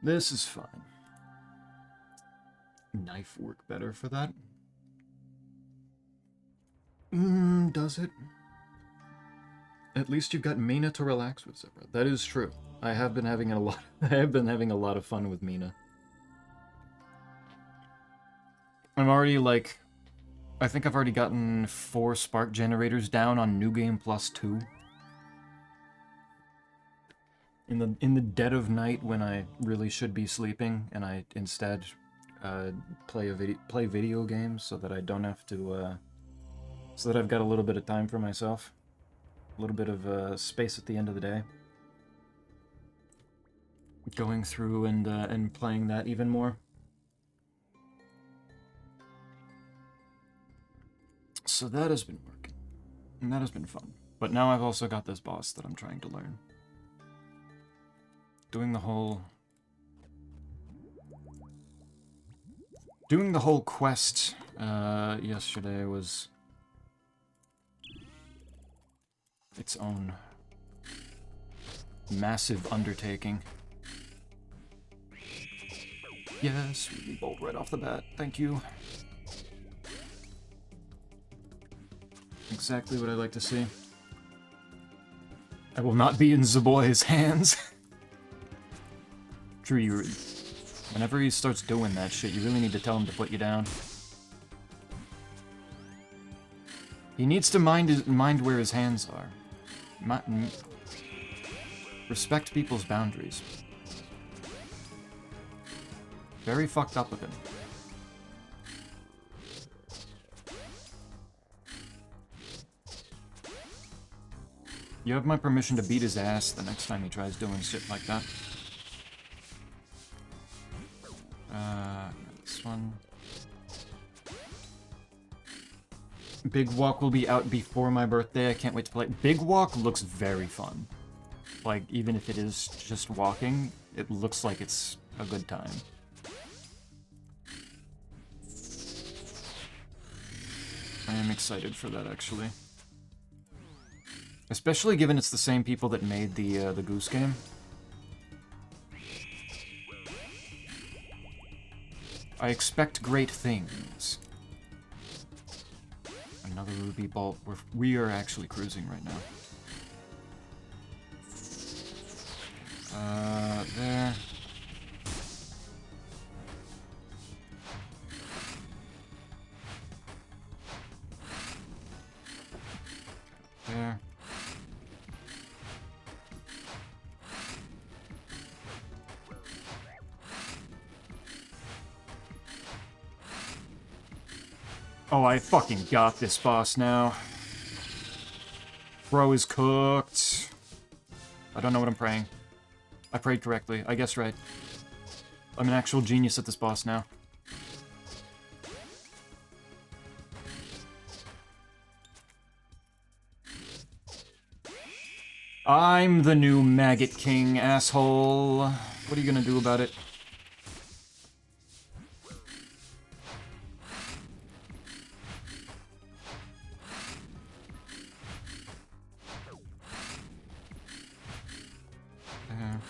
This is fine. Knife work better for that? Does it? At least you've got Mina to relax with, Zebra. That is true. I have been having a lot of fun with Mina. I'm already like I think I've already gotten 4 spark generators down on New Game Plus 2. In the dead of night when I really should be sleeping, and I instead play video games so that I don't have to so that I've got a little bit of time for myself, a little bit of space at the end of the day. Going through and playing that even more. So that has been working, and that has been fun. But now I've also got this boss that I'm trying to learn. Doing the whole quest yesterday was its own massive undertaking. Yes, really bold right off the bat. Thank you. Exactly what I like to see. I will not be in Zaboy's hands. True, whenever he starts doing that shit, you really need to tell him to put you down. He needs to mind where his hands are. Respect people's boundaries. Very fucked up of him. You have my permission to beat his ass the next time he tries doing shit like that. This one. Big Walk will be out before my birthday. I can't wait to play. Big Walk looks very fun. Like, even if it is just walking, it looks like it's a good time. I am excited for that, actually. Especially given it's the same people that made the Goose Game. I expect great things. Another Ruby Bolt. We are actually cruising right now. There. There. Oh, I fucking got this boss now. Bro is cooked. I don't know what I'm praying. I prayed correctly. I guess right. I'm an actual genius at this boss now. I'm the new Maggot King, asshole. What are you gonna do about it? There.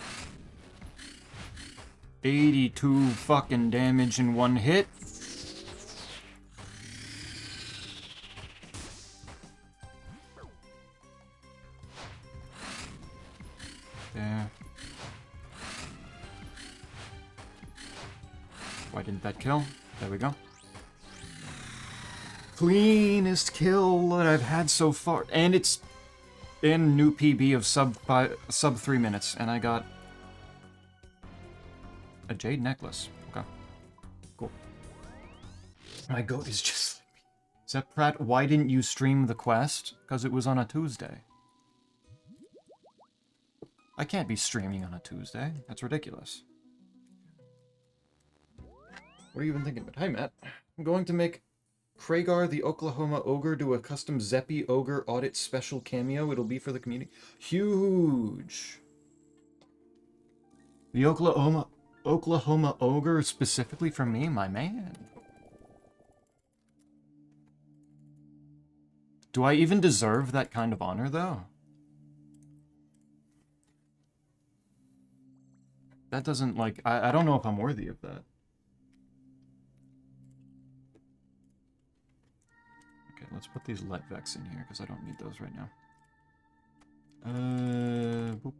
82 fucking damage in one hit. There. Why didn't that kill? There we go. Cleanest kill that I've had so far. And it's in new PB of sub 3 minutes. And I got a jade necklace. Okay. Cool. My goat is just like me. Except, Pratt, why didn't you stream the quest? Because it was on a Tuesday. I can't be streaming on a Tuesday. That's ridiculous. What are you even thinking about? Hi, Matt. I'm going to make Kragar the Oklahoma Ogre do a custom Zeppy Ogre Audit special cameo. It'll be for the community. Huge! The Oklahoma Ogre specifically for me, my man. Do I even deserve that kind of honor, though? That doesn't, like, I don't know if I'm worthy of that. Okay, let's put these Letvex in here, because I don't need those right now. Boop.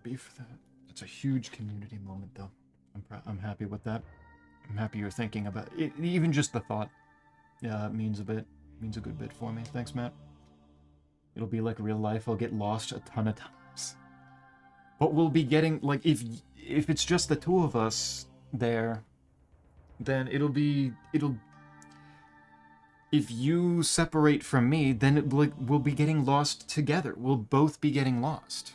Beef that. That's a huge community moment, though. I'm happy with that. I'm happy you're thinking about it. Even just the thought, yeah, it means a good bit for me. Thanks, Matt. It'll be like real life. I'll get lost a ton of times. But we'll be getting, like, if it's just the two of us there, then if you separate from me, then we'll be getting lost together. We'll both be getting lost.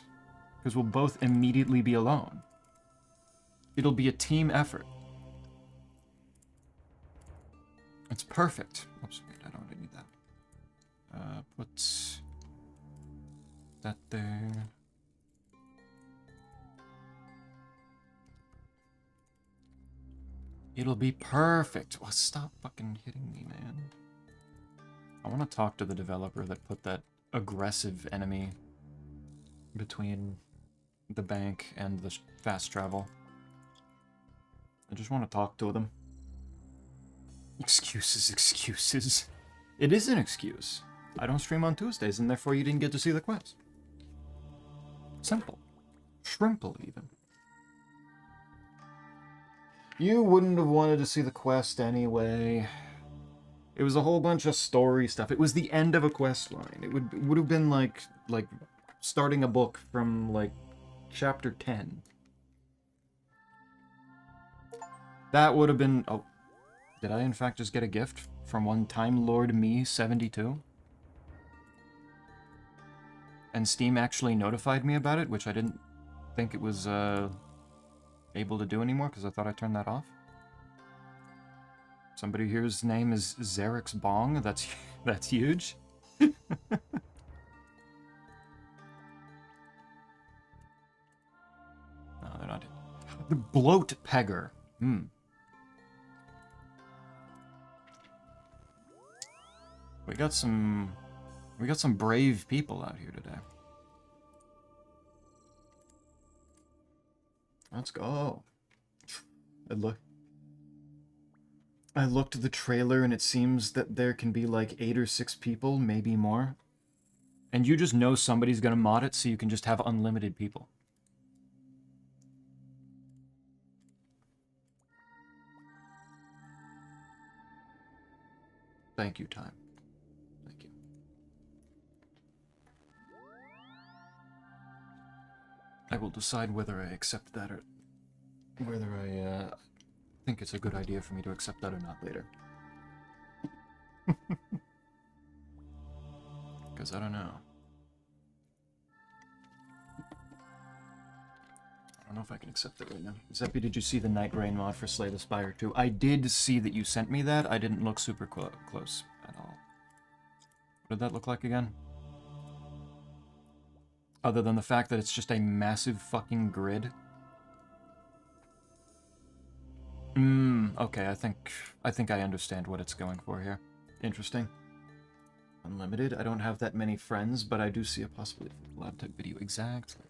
Because we'll both immediately be alone. It'll be a team effort. It's perfect. Oops, wait, I don't really need that. Put that there. It'll be perfect. Oh, stop fucking hitting me, man. I want to talk to the developer that put that aggressive enemy between the bank and the fast travel. I just want to talk to them. Excuses, excuses. It is an excuse. I don't stream on Tuesdays, and therefore you didn't get to see the quest. Simple. Shrimple, even. You wouldn't have wanted to see the quest anyway. It was a whole bunch of story stuff. It was the end of a quest line. It would have been like starting a book from, like, chapter 10. That would have been... Oh, did I in fact just get a gift from one Time Lord Me 72? And Steam actually notified me about it, which I didn't think it was able to do anymore, because I thought I turned that off. Somebody here's name is Xerix Bong. That's huge. No, they're not. The Bloat Pegger. We got some brave people out here today. Let's go. I looked at the trailer and it seems that there can be like 8 or 6 people, maybe more. And you just know somebody's gonna mod it, so you can just have unlimited people. Thank you, Time. Thank you. I will decide whether I accept that or whether I think it's a good idea for me to accept that or not later. Because I don't know. I don't know if I can accept it right now. Zeppy, did you see the Night Rain mod for Slay the Spire 2? I did see that you sent me that. I didn't look super close at all. What did that look like again? Other than the fact that it's just a massive fucking grid. Okay, I think I understand what it's going for here. Interesting. Unlimited? I don't have that many friends, but I do see a possibility for laptop video. Exactly.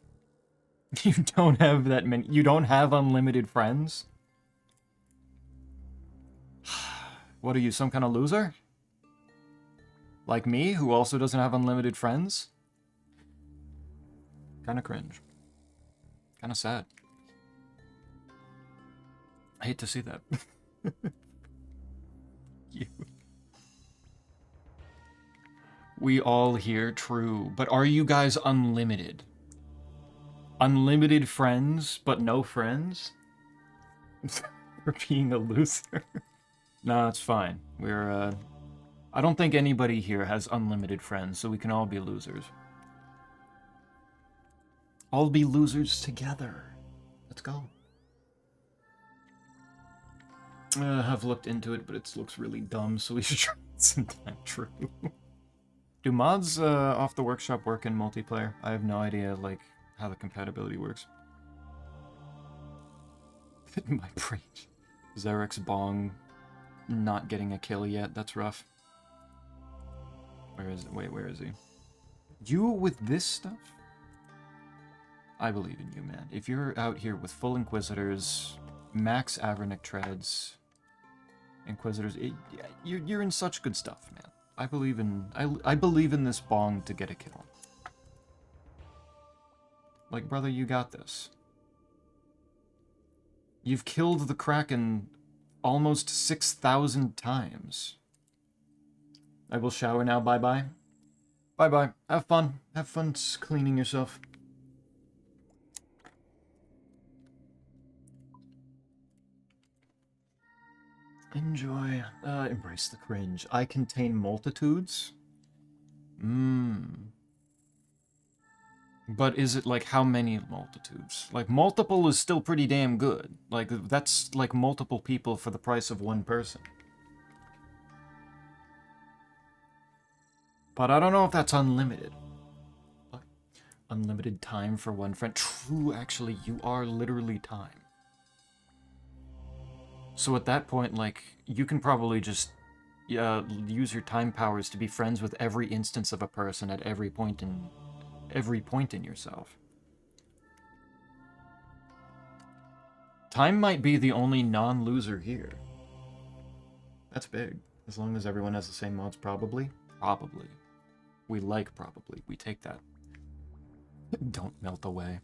You don't have that many. You don't have unlimited friends? What are you, some kind of loser? Like me, who also doesn't have unlimited friends? Kinda cringe. Kinda sad. I hate to see that. You. We all here, true. But are you guys unlimited? Unlimited friends, but no friends? For being a loser? No, it's fine. We're, I don't think anybody here has unlimited friends, so we can all be losers. All be losers together. Let's go. I've looked into it, but it looks really dumb, so we should try it sometime. True. Do mods off the workshop work in multiplayer? I have no idea, like, how the compatibility works. My brain. Xerix Bong not getting a kill yet. That's rough. Where is it? Wait, where is he? You with this stuff? I believe in you, man. If you're out here with full Inquisitors, max Avernic treads, Inquisitors, you're in such good stuff, man. I believe in this Bong to get a kill. Like, brother, you got this. You've killed the Kraken almost 6,000 times. I will shower now. Bye-bye. Bye-bye. Have fun. Have fun cleaning yourself. Enjoy. Embrace the cringe. I contain multitudes? But is it like how many multitudes? Like multiple is still pretty damn good. Like that's like multiple people for the price of one person. But I don't know if that's unlimited. What? Unlimited time for one friend. True, actually, you are literally time. So at that point, like, you can probably just use your time powers to be friends with every instance of a person at every point in yourself. Time might be the only non-loser here. That's big. As long as everyone has the same mods, probably. Probably. We like probably. We take that. Don't melt away.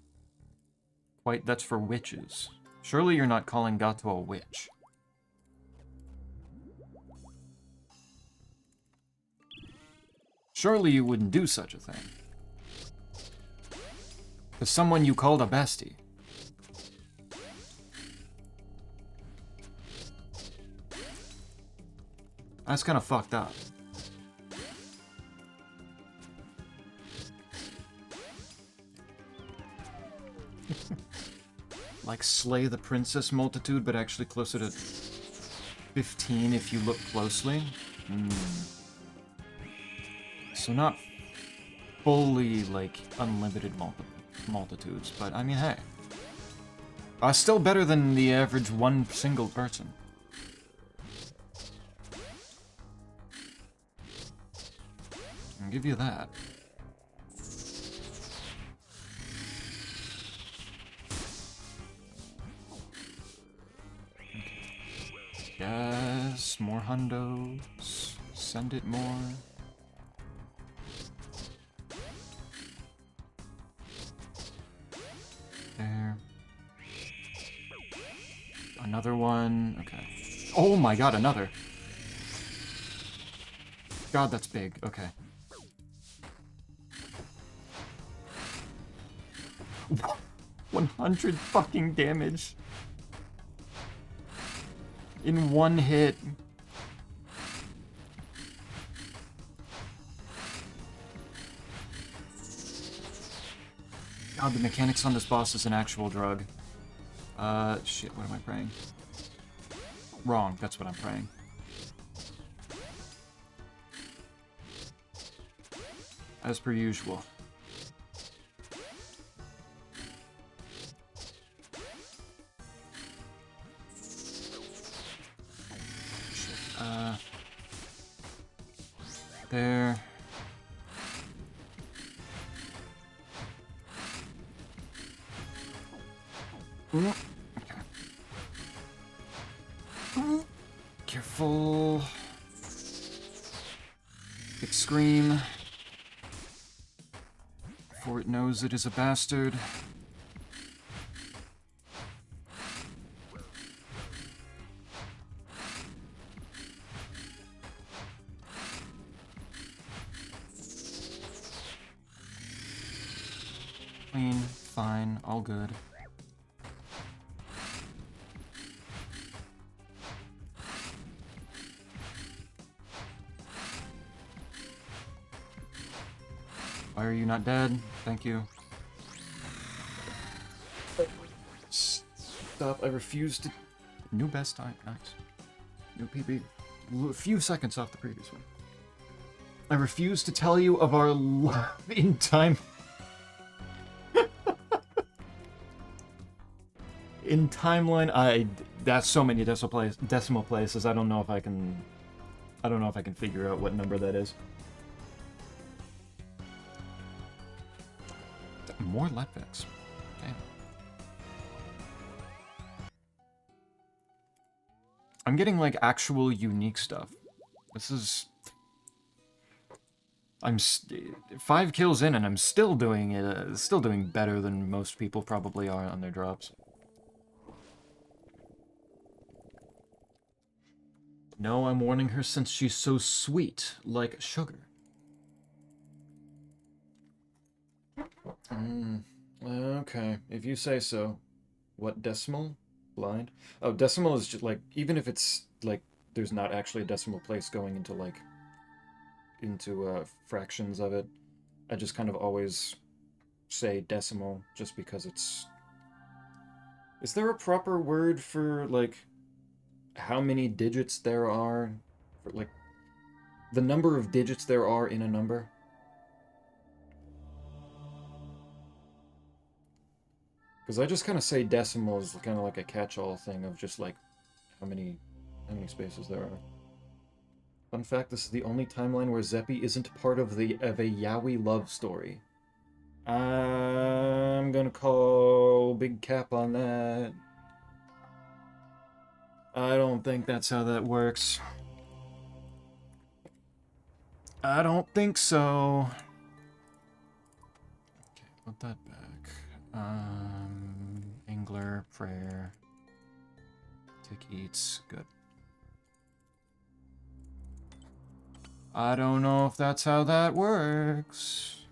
Quite, that's for witches. Surely you're not calling Gato a witch. Surely you wouldn't do such a thing. To someone you called a bestie. That's kind of fucked up. Like slay the princess multitude, but actually closer to 15 if you look closely. So not fully, like, unlimited multitudes, but I mean, hey. Still better than the average one single person. I'll give you that. Yes, more hundos. Send it more. There. Another one. Okay. Oh my god, another. God, that's big. Okay. 100 fucking damage. In one hit. God, the mechanics on this boss is an actual drug. Shit, what am I praying? Wrong, that's what I'm praying. As per usual. There. Okay. Careful. It scream. For it knows it is a bastard. Clean, fine, all good. Why are you not dead? Thank you. Stop, I refuse to... New best time, nice. New PB. A few seconds off the previous one. I refuse to tell you of our love in time... In timeline, that's so many decimal places. I don't know if I can figure out what number that is. More Letvex. Damn. I'm getting like actual unique stuff. This is. I'm 5 kills in, and I'm still doing it. Still doing better than most people probably are on their drops. No, I'm warning her since she's so sweet, like sugar. Okay, if you say so. What, decimal? Blind? Oh, decimal is just like, even if it's like, there's not actually a decimal place going into like, into fractions of it, I just kind of always say decimal just because it's... Is there a proper word for like how many digits there are? For like the number of digits there are in a number? Because I just kind of say decimal is kind of like a catch-all thing of just like how many spaces there are. Fun fact, this is the only timeline where Zeppy isn't part of a yaoi love story. I'm gonna call big cap on that. I don't think that's how that works. I don't think so. Okay, put that back. Angler, prayer. Tick eats, good. I don't know if that's how that works.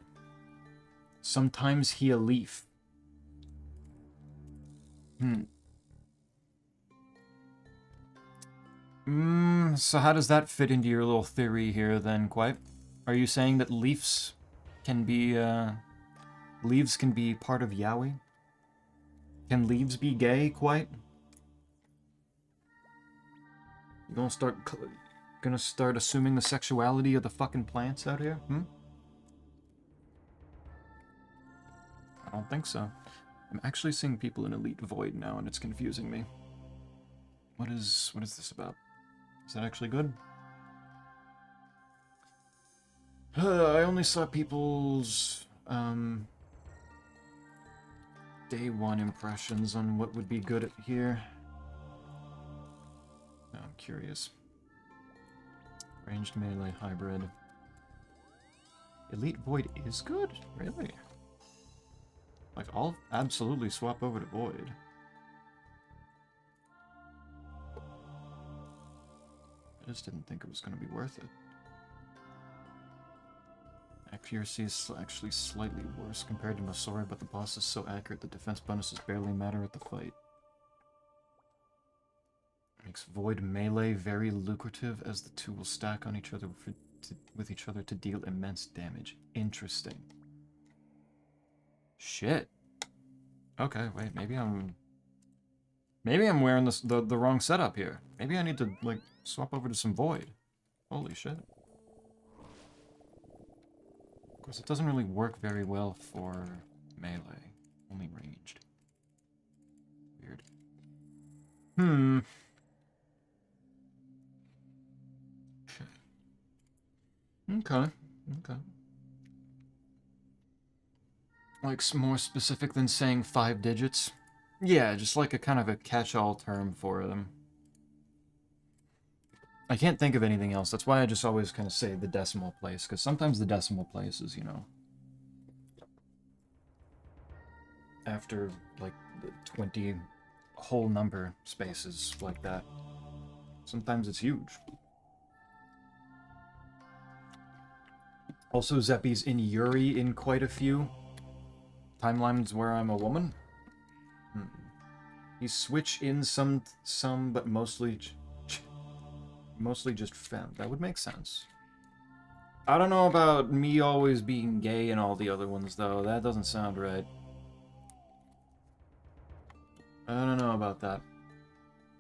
Sometimes he a leaf. So how does that fit into your little theory here then, Quite? Are you saying that leaves can be part of yaoi? Can leaves be gay, Quite? You gonna start assuming the sexuality of the fucking plants out here? I don't think so. I'm actually seeing people in Elite Void now, and it's confusing me. What is this about? Is that actually good? I only saw people's day one impressions on what would be good here. Oh, I'm curious. Ranged melee hybrid. Elite Void is good? Really? Like, I'll absolutely swap over to Void. I just didn't think it was going to be worth it. Accuracy is actually slightly worse compared to Masori, but the boss is so accurate the defense bonuses barely matter at the fight. Makes Void melee very lucrative as the two will stack on each other with each other to deal immense damage. Interesting. Shit. Okay, wait, maybe I'm wearing the wrong setup here. Maybe I need to, like, swap over to some Void. Holy shit. Of course, it doesn't really work very well for melee. Only ranged. Weird. Okay. Okay. Like, more specific than saying 5 digits? Yeah, just like a kind of a catch-all term for them. I can't think of anything else. That's why I just always kind of say the decimal place, because sometimes the decimal place is, you know, after, like, 20 whole number spaces like that. Sometimes it's huge. Also, Zeppy's in Yuri in quite a few timelines where I'm a woman. He switch in some, but mostly just femme. That would make sense. I don't know about me always being gay in all the other ones, though. That doesn't sound right. I don't know about that.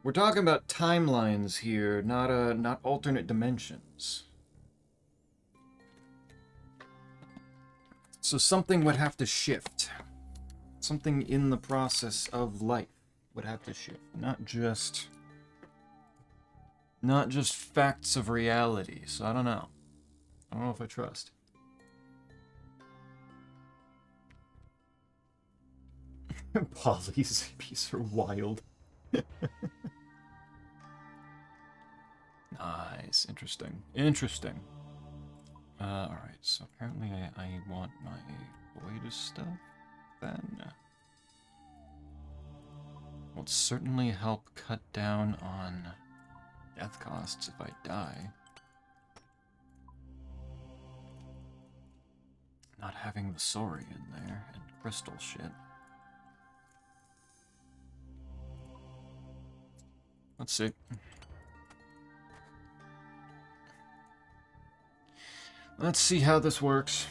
We're talking about timelines here, not alternate dimensions. So something would have to shift. Something in the process of life would have to shift. Not just facts of reality. So I don't know. I don't know if I trust. Polly's piece are wild. Nice. Interesting. Interesting. Alright, so apparently I want my Void stuff, then. Will certainly help cut down on death costs if I die. Not having the sorry in there, and crystal shit. Let's see. Let's see how this works.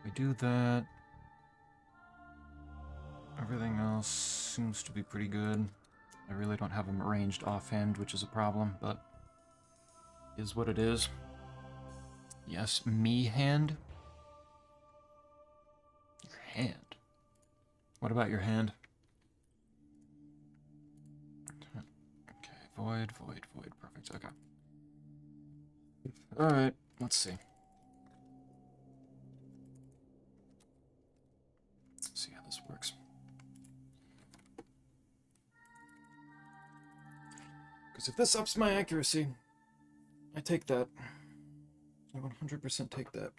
We do that. Everything else seems to be pretty good. I really don't have them arranged offhand, which is a problem, but is what it is. Yes, me hand. Your hand. What about your hand? Okay, void, void, void. Perfect. Okay. All right. Let's see. Let's see how this works. Because if this ups my accuracy, I take that. I 100% take that.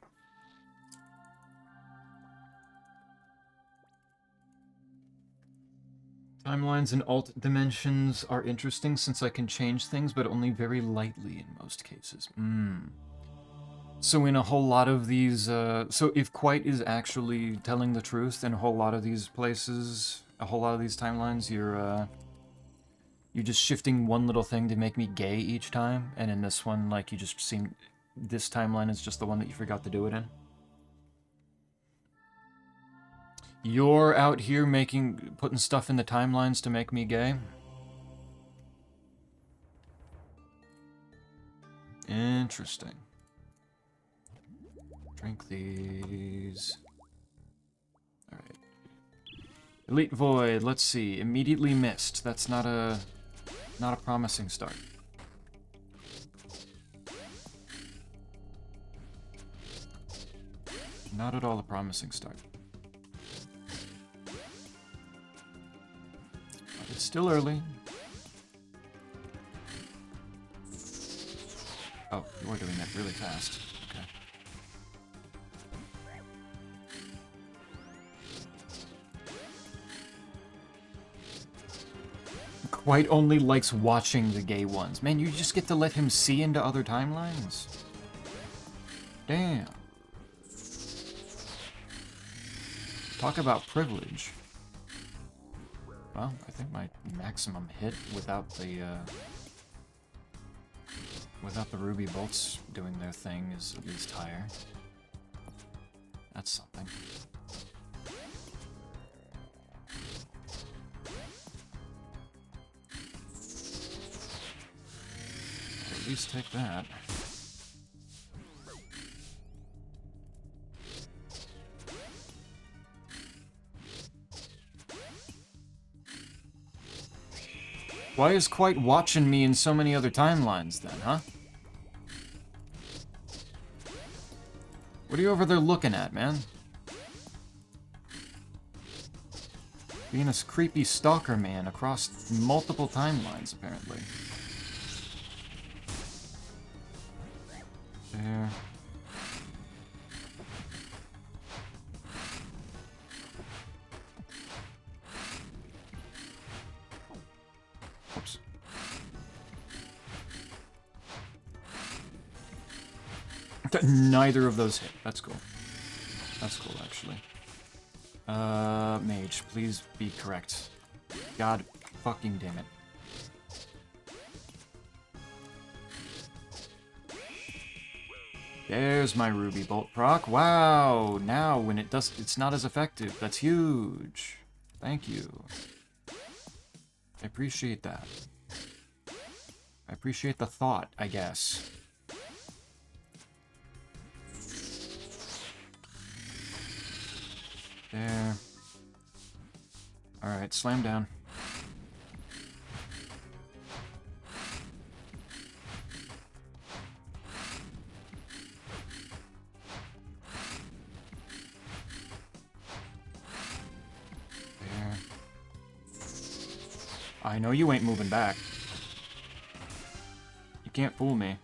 Timelines and alt dimensions are interesting since I can change things, but only very lightly in most cases. So in a whole lot of these, so if Quite is actually telling the truth in a whole lot of these places, a whole lot of these timelines, you're just shifting one little thing to make me gay each time, and in this one, like, you just seem, this timeline is just the one that you forgot to do it in. You're out here putting stuff in the timelines to make me gay? Interesting. Drink these. Alright. Elite Void, let's see. Immediately missed. That's not a promising start. Not at all a promising start. But it's still early. Oh, you're doing that really fast. Okay. Quite only likes watching the gay ones. Man, you just get to let him see into other timelines? Damn. Talk about privilege. Well, I think my maximum hit without the ruby bolts doing their thing is at least higher. That's something. At least take that. Why is Quite watching me in so many other timelines then, huh? What are you over there looking at, man? Being a creepy stalker man across multiple timelines, apparently. There. Oops. Neither of those hit. That's cool. That's cool, actually. Mage, please be correct. God fucking damn it. There's my ruby bolt proc. Wow! Now, when it does, it's not as effective. That's huge. Thank you. I appreciate that. I appreciate the thought, I guess. There. Alright, slam down. There. I know you ain't moving back. You can't fool me.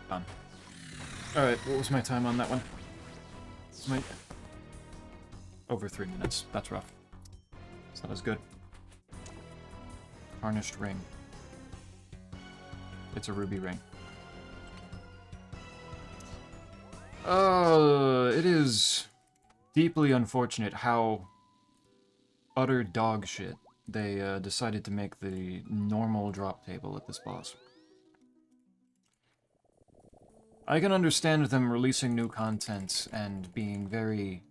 Done. Alright, what was my time on that one? Over 3 minutes. That's rough. It's not as good. Tarnished ring. It's a ruby ring. It is deeply unfortunate how utter dog shit they decided to make the normal drop table at this boss. I can understand them releasing new content and being very,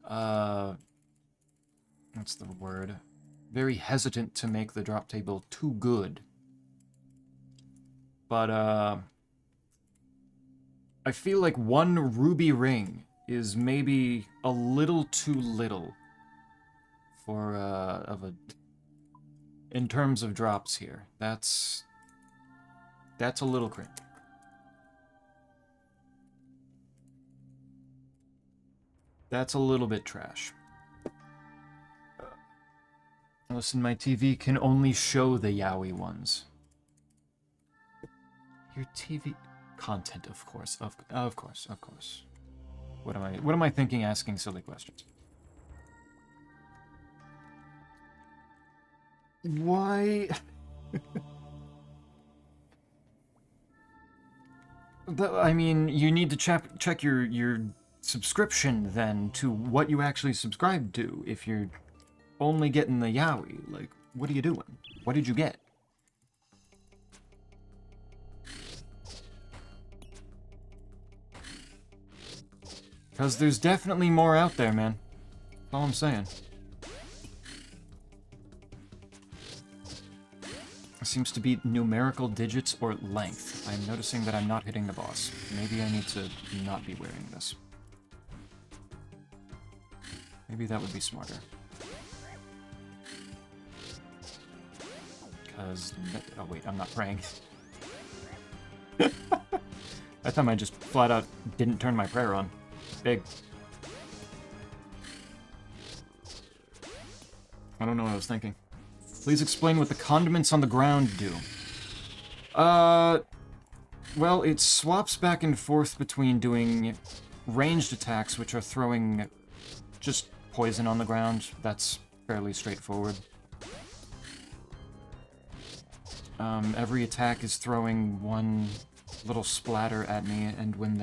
what's the word? Very hesitant to make the drop table too good. But, I feel like one ruby ring is maybe a little too little for, in terms of drops here. That's a little cringe. That's a little bit trash. Listen, my TV can only show the yaoi ones. Your TV... Content, of course. Of course. What am I thinking asking silly questions? Why... I mean, you need to check your subscription, then, to what you actually subscribe to. If you're only getting the yaoi, like, what are you doing? What did you get? Because there's definitely more out there, man. That's all I'm saying. It seems to be numerical digits or length. I'm noticing that I'm not hitting the boss. Maybe I need to not be wearing this. Maybe that would be smarter. Because... Oh wait, I'm not praying. That time I just flat out didn't turn my prayer on. Big. I don't know what I was thinking. Please explain what the condiments on the ground do. Well, it swaps back and forth between doing ranged attacks, which are throwing just poison on the ground. That's fairly straightforward. Every attack is throwing one little splatter at me, and when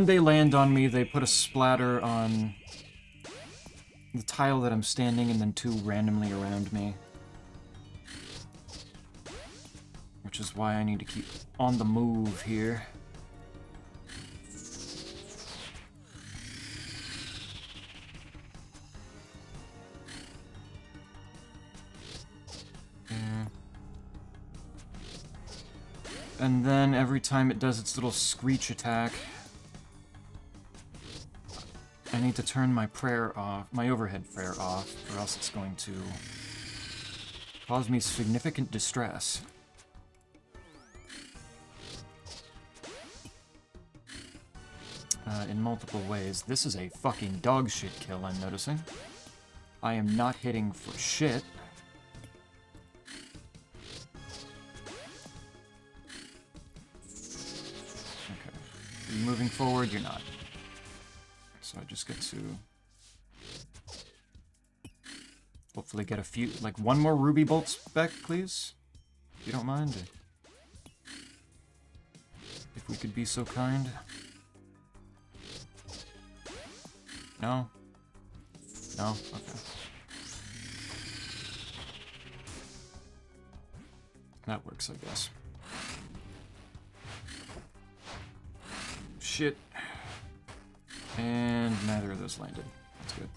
they land on me, they put a splatter on the tile that I'm standing and then 2 randomly around me. Which is why I need to keep on the move here. Yeah. And then every time it does its little screech attack, I need to turn my prayer off, my overhead prayer off, or else it's going to cause me significant distress. In multiple ways. This is a fucking dog shit kill, I'm noticing. I am not hitting for shit. Okay. Are you moving forward? You're not. So I just get to hopefully get a few, like one more ruby bolt back, please, if you don't mind. If we could be so kind. No? No? Okay. That works, I guess. Shit. And neither of those landed. That's good.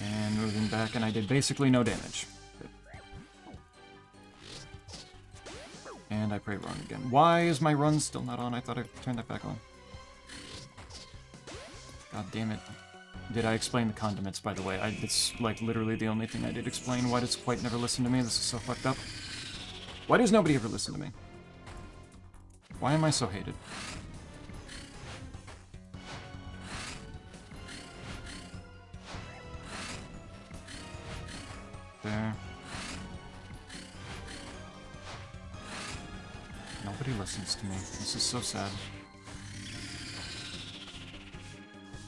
And moving back, and I did basically no damage. Good. And I pray wrong again. Why is my run still not on? I thought I turned that back on. God damn it. Did I explain the condiments, by the way? It's like literally the only thing I did explain. Why does Quite never listen to me? This is so fucked up. Why does nobody ever listen to me? Why am I so hated? There. Nobody listens to me. This is so sad.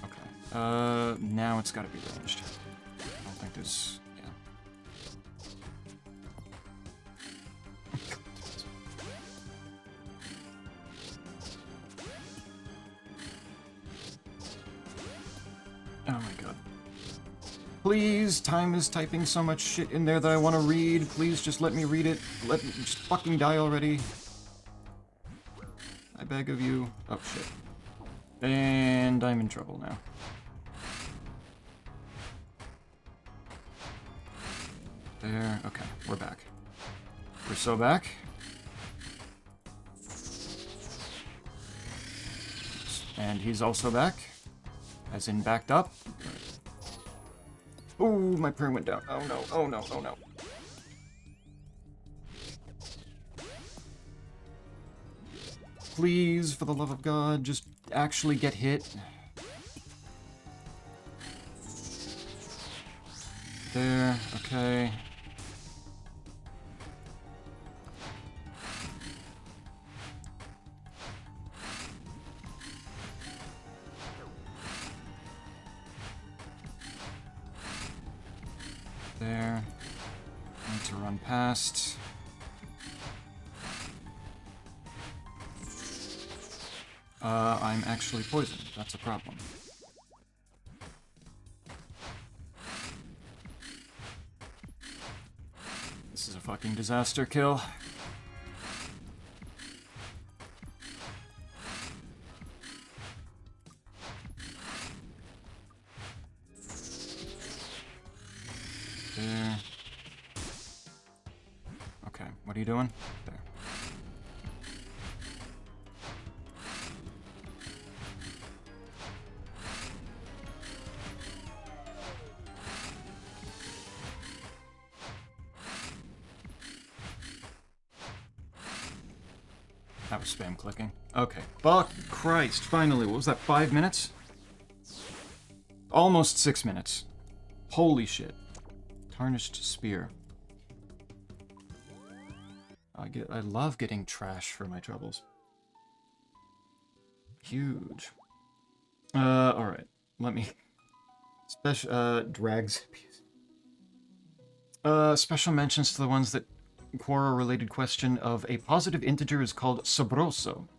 Okay. Now it's gotta be ranged. I don't think there's... yeah. Oh my god. Please, time is typing so much shit in there that I want to read. Please just let me read it. Let me just fucking die already. I beg of you. Oh shit. And I'm in trouble now. There. Okay, we're back. We're so back. And he's also back. As in backed up. Ooh, my prayer went down. Oh no, oh no, oh no. Please, for the love of God, just actually get hit. There, okay. There. Need to run past. I'm actually poisoned. That's a problem. This is a fucking disaster kill. There. Okay, what are you doing? There. That was spam clicking. Okay. Fuck Christ, finally. What was that, 5 minutes? Almost 6 minutes. Holy shit. Tarnished spear. I love getting trash for my troubles. Huge. Alright. Let me... drags. Special mentions to the ones that... Quora-related question of a positive integer is called sabroso.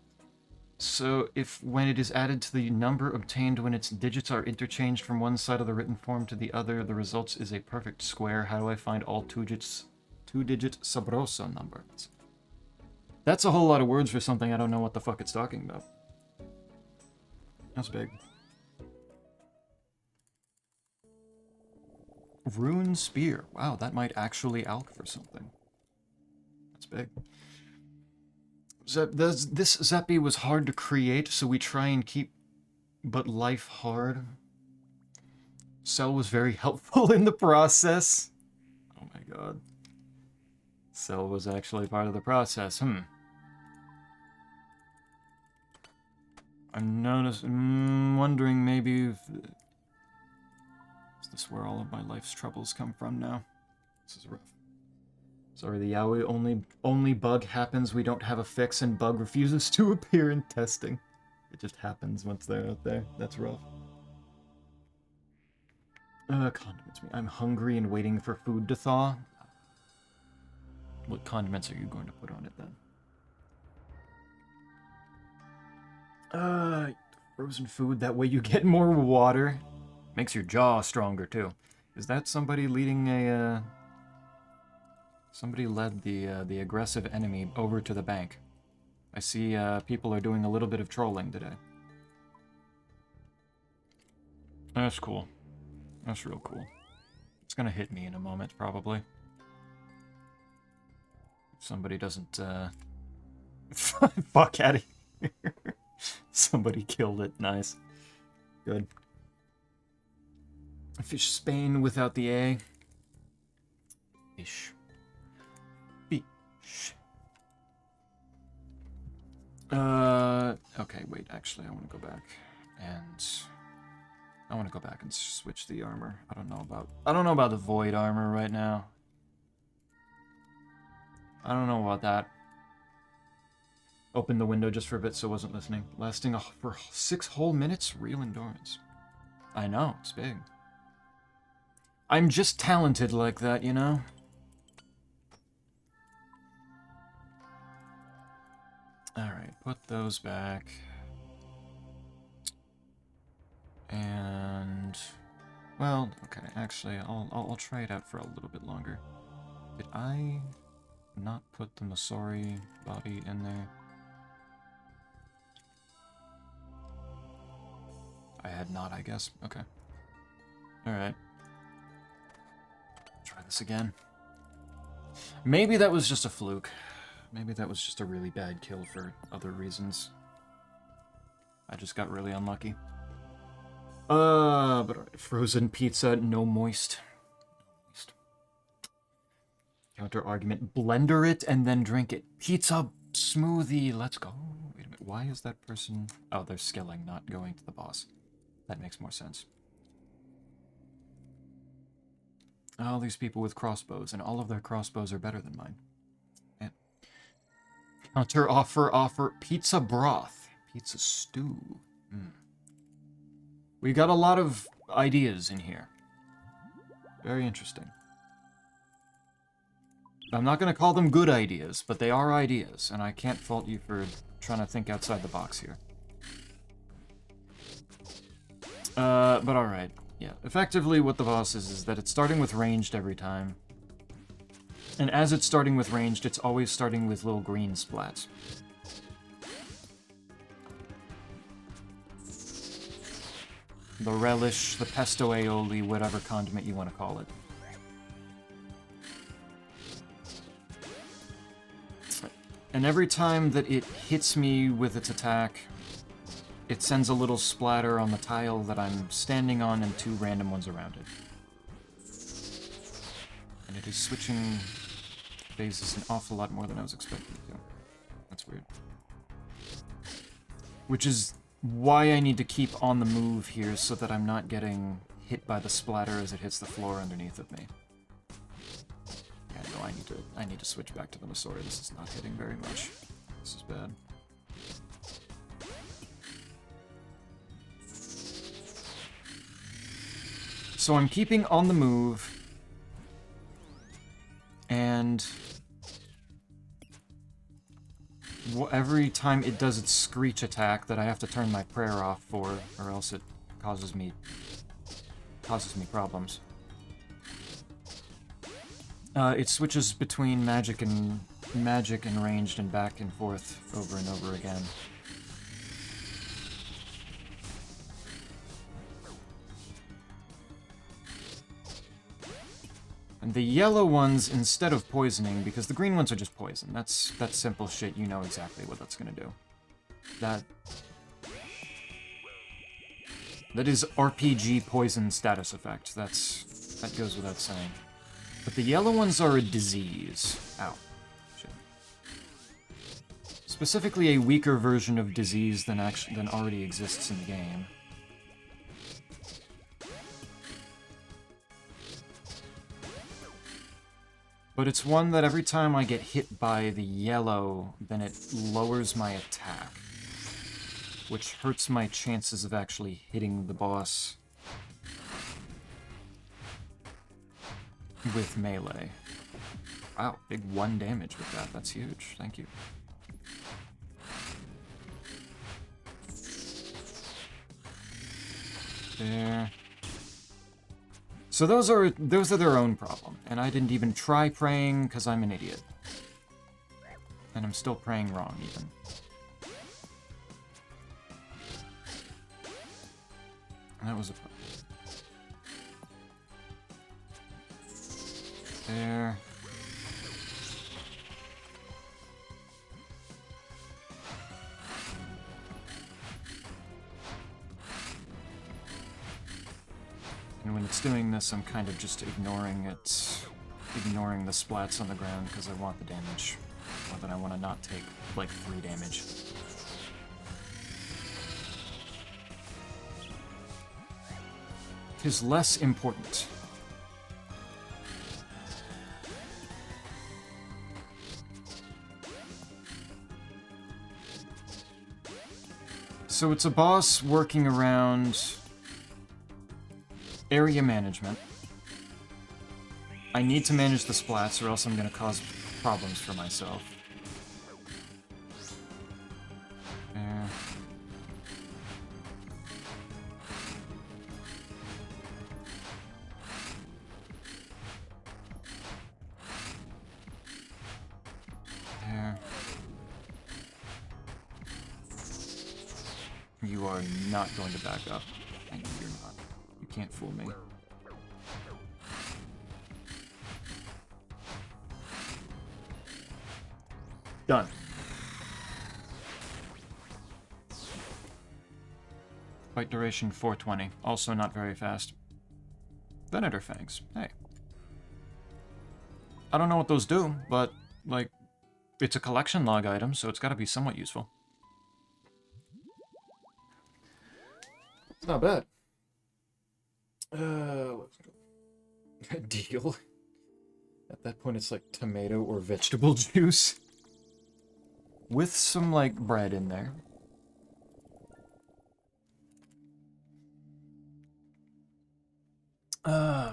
So, if when it is added to the number obtained when its digits are interchanged from one side of the written form to the other, the result is a perfect square. How do I find all two-digit sabroso numbers? That's a whole lot of words for something I don't know what the fuck it's talking about. That's big. Rune spear. Wow, that might actually alch for something. That's big. This Zeppy was hard to create, so we try and keep but life hard. Cell was very helpful in the process. Oh my god. Cell was actually part of the process. I'm wondering maybe if... Is this where all of my life's troubles come from now? This is rough. Sorry, the yaoi only bug happens. We don't have a fix, and bug refuses to appear in testing. It just happens once they're out there. That's rough. Condiments me. I'm hungry and waiting for food to thaw. What condiments are you going to put on it then? Frozen food. That way you get more water. Makes your jaw stronger too. Is that somebody leading a? Somebody led the aggressive enemy over to the bank. I see people are doing a little bit of trolling today. That's cool. That's real cool. It's gonna hit me in a moment, probably. If somebody doesn't, fuck out of here. Somebody killed it. Nice. Good. Fish Spain without the A. Fish. Fish. Okay, wait, actually, I want to go back and switch the armor. I don't know about the void armor right now. I don't know about that. Opened the window just for a bit, so wasn't listening. Lasting for 6 whole minutes? Real endurance. I know, it's big. I'm just talented like that, you know? Alright, put those back. And... well, okay, actually, I'll try it out for a little bit longer. Did I not put the Masori body in there? I had not, I guess. Okay. Alright. Try this again. Maybe that was just a fluke. Maybe that was just a really bad kill for other reasons. I just got really unlucky. But alright. Frozen pizza, no moist. Counter argument. Blender it and then drink it. Pizza smoothie. Let's go. Wait a minute. Why is that person... oh, they're skilling, not going to the boss. That makes more sense. All these people with crossbows, and all of their crossbows are better than mine. Man. Counter offer. Pizza broth. Pizza stew. We got a lot of ideas in here. Very interesting. I'm not going to call them good ideas, but they are ideas, and I can't fault you for trying to think outside the box here. But alright. Yeah, effectively what the boss is that it's starting with ranged every time. And as it's starting with ranged, it's always starting with little green splats. The relish, the pesto aioli, whatever condiment you want to call it. And every time that it hits me with its attack, it sends a little splatter on the tile that I'm standing on and 2 random ones around it. And it is switching phases an awful lot more than I was expecting it to. That's weird. Which is why I need to keep on the move here so that I'm not getting hit by the splatter as it hits the floor underneath of me. Yeah, no, I need to switch back to the Masori. This is not hitting very much. This is bad. So I'm keeping on the move, and every time it does its screech attack that I have to turn my prayer off for, or else it causes me problems. It switches between magic and ranged and back and forth over and over again. And the yellow ones, instead of poisoning, because the green ones are just poison. That's simple shit. You know exactly what that's gonna do. That is RPG poison status effect. That goes without saying. But the yellow ones are a disease. Ow. Shit. Specifically a weaker version of disease than already exists in the game. But it's one that every time I get hit by the yellow, then it lowers my attack. Which hurts my chances of actually hitting the boss with melee. Wow, big 1 damage with that. That's huge. Thank you. There. So those are their own problem, and I didn't even try praying because I'm an idiot. And I'm still praying wrong, even. And that was a problem. There. And when it's doing this, I'm kind of just ignoring the splats on the ground because I want the damage. More than I want to not take, like, 3 damage. It is less important. So it's a boss working around area management. I need to manage the splats or else I'm going to cause problems for myself. There. There. You are not going to back up. I know you're not. You can't fool me. Done. Fight duration 420. Also not very fast. Venator Fangs. Hey. I don't know what those do, but, like, it's a collection log item, so it's gotta be somewhat useful. It's not bad. Let's go. Deal. At that point, it's like tomato or vegetable juice. With some, like, bread in there.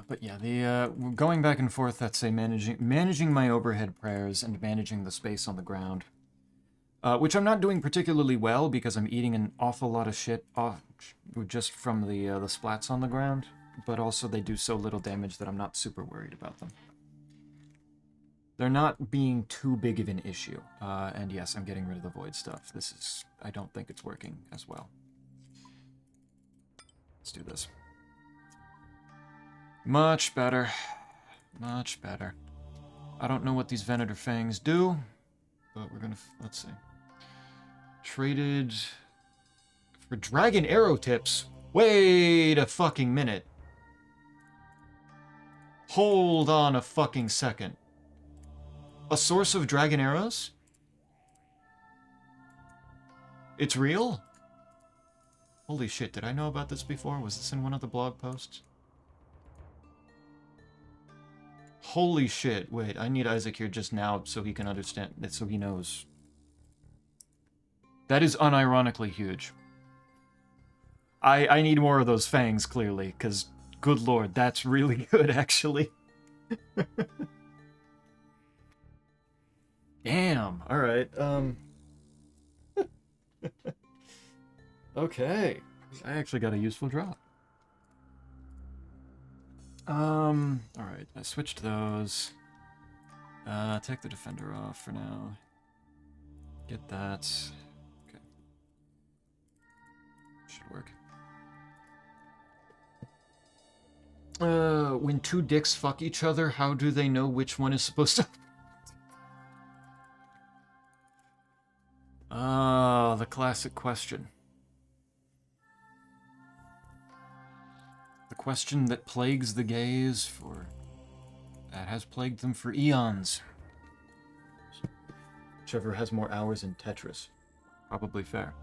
But yeah, the, going back and forth, that's a managing my overhead prayers and managing the space on the ground. Which I'm not doing particularly well, because I'm eating an awful lot of shit off just from the splats on the ground. But also, they do so little damage that I'm not super worried about them. They're not being too big of an issue. And yes, I'm getting rid of the void stuff. This is... I don't think it's working as well. Let's do this. Much better. Much better. I don't know what these Venator Fangs do, but we're gonna... let's see. Traded... for Dragon Arrow Tips. Wait a fucking minute. Hold on a fucking second. A source of dragon arrows? It's real? Holy shit, did I know about this before? Was this in one of the blog posts? Holy shit, wait, I need Isaac here just now so he can understand, so he knows. That is unironically huge. I need more of those fangs, clearly, because, good lord, that's really good, actually. Damn, alright, okay. I actually got a useful drop. Alright, I switched those. Take the defender off for now. Get that. Okay. Should work. When two dicks fuck each other, how do they know which one is supposed to... Ah, the classic question. The question that plagues the gays that has plagued them for eons. Whichever has more hours in Tetris. Probably fair.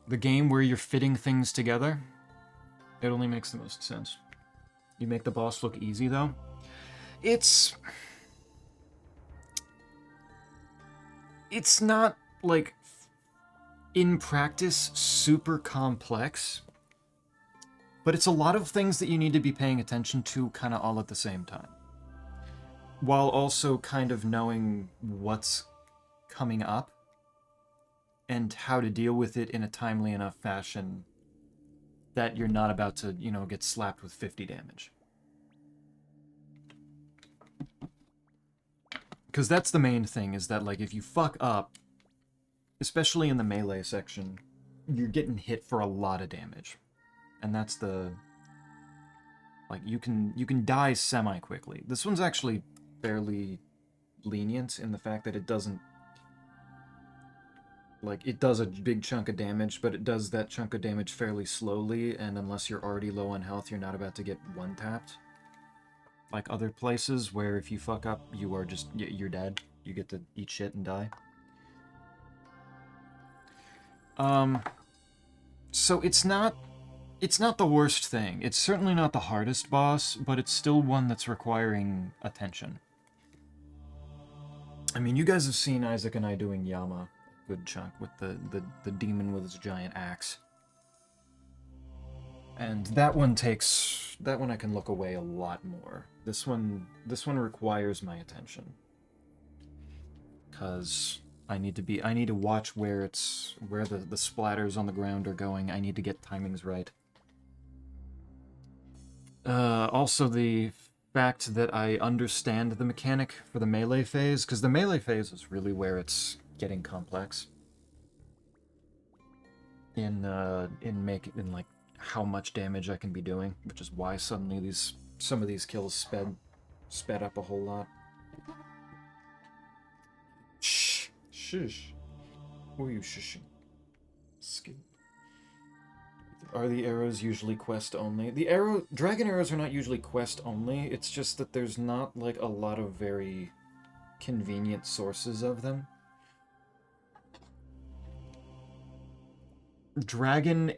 The game where you're fitting things together, it only makes the most sense. You make the boss look easy, though. It's not, like, in practice, super complex. But it's a lot of things that you need to be paying attention to kind of all at the same time. While also kind of knowing what's coming up and how to deal with it in a timely enough fashion that you're not about to, you know, get slapped with 50 damage. Because that's the main thing, is that, like, if you fuck up, especially in the melee section, you're getting hit for a lot of damage. And that's the... like, you can die semi-quickly. This one's actually fairly lenient in the fact that it doesn't... like, it does a big chunk of damage, but it does that chunk of damage fairly slowly, and unless you're already low on health, you're not about to get one-tapped. Like other places, where if you fuck up, you are just... you're dead. You get to eat shit and die. So it's not the worst thing. It's certainly not the hardest boss, but it's still one that's requiring attention. I mean, you guys have seen Isaac and I doing Yama good chunk with the demon with his giant axe. And that one I can look away a lot more. This one requires my attention. 'Cause I need to watch where the splatters on the ground are going. I need to get timings right. Also the fact that I understand the mechanic for the melee phase, because the melee phase is really where it's getting complex. In like how much damage I can be doing, which is why suddenly some of these kills sped up a whole lot. Shh. Shush. Who are you shushing? Skip. Are the arrows usually quest only? Dragon arrows are not usually quest only, it's just that there's not, like, a lot of very convenient sources of them. Dragon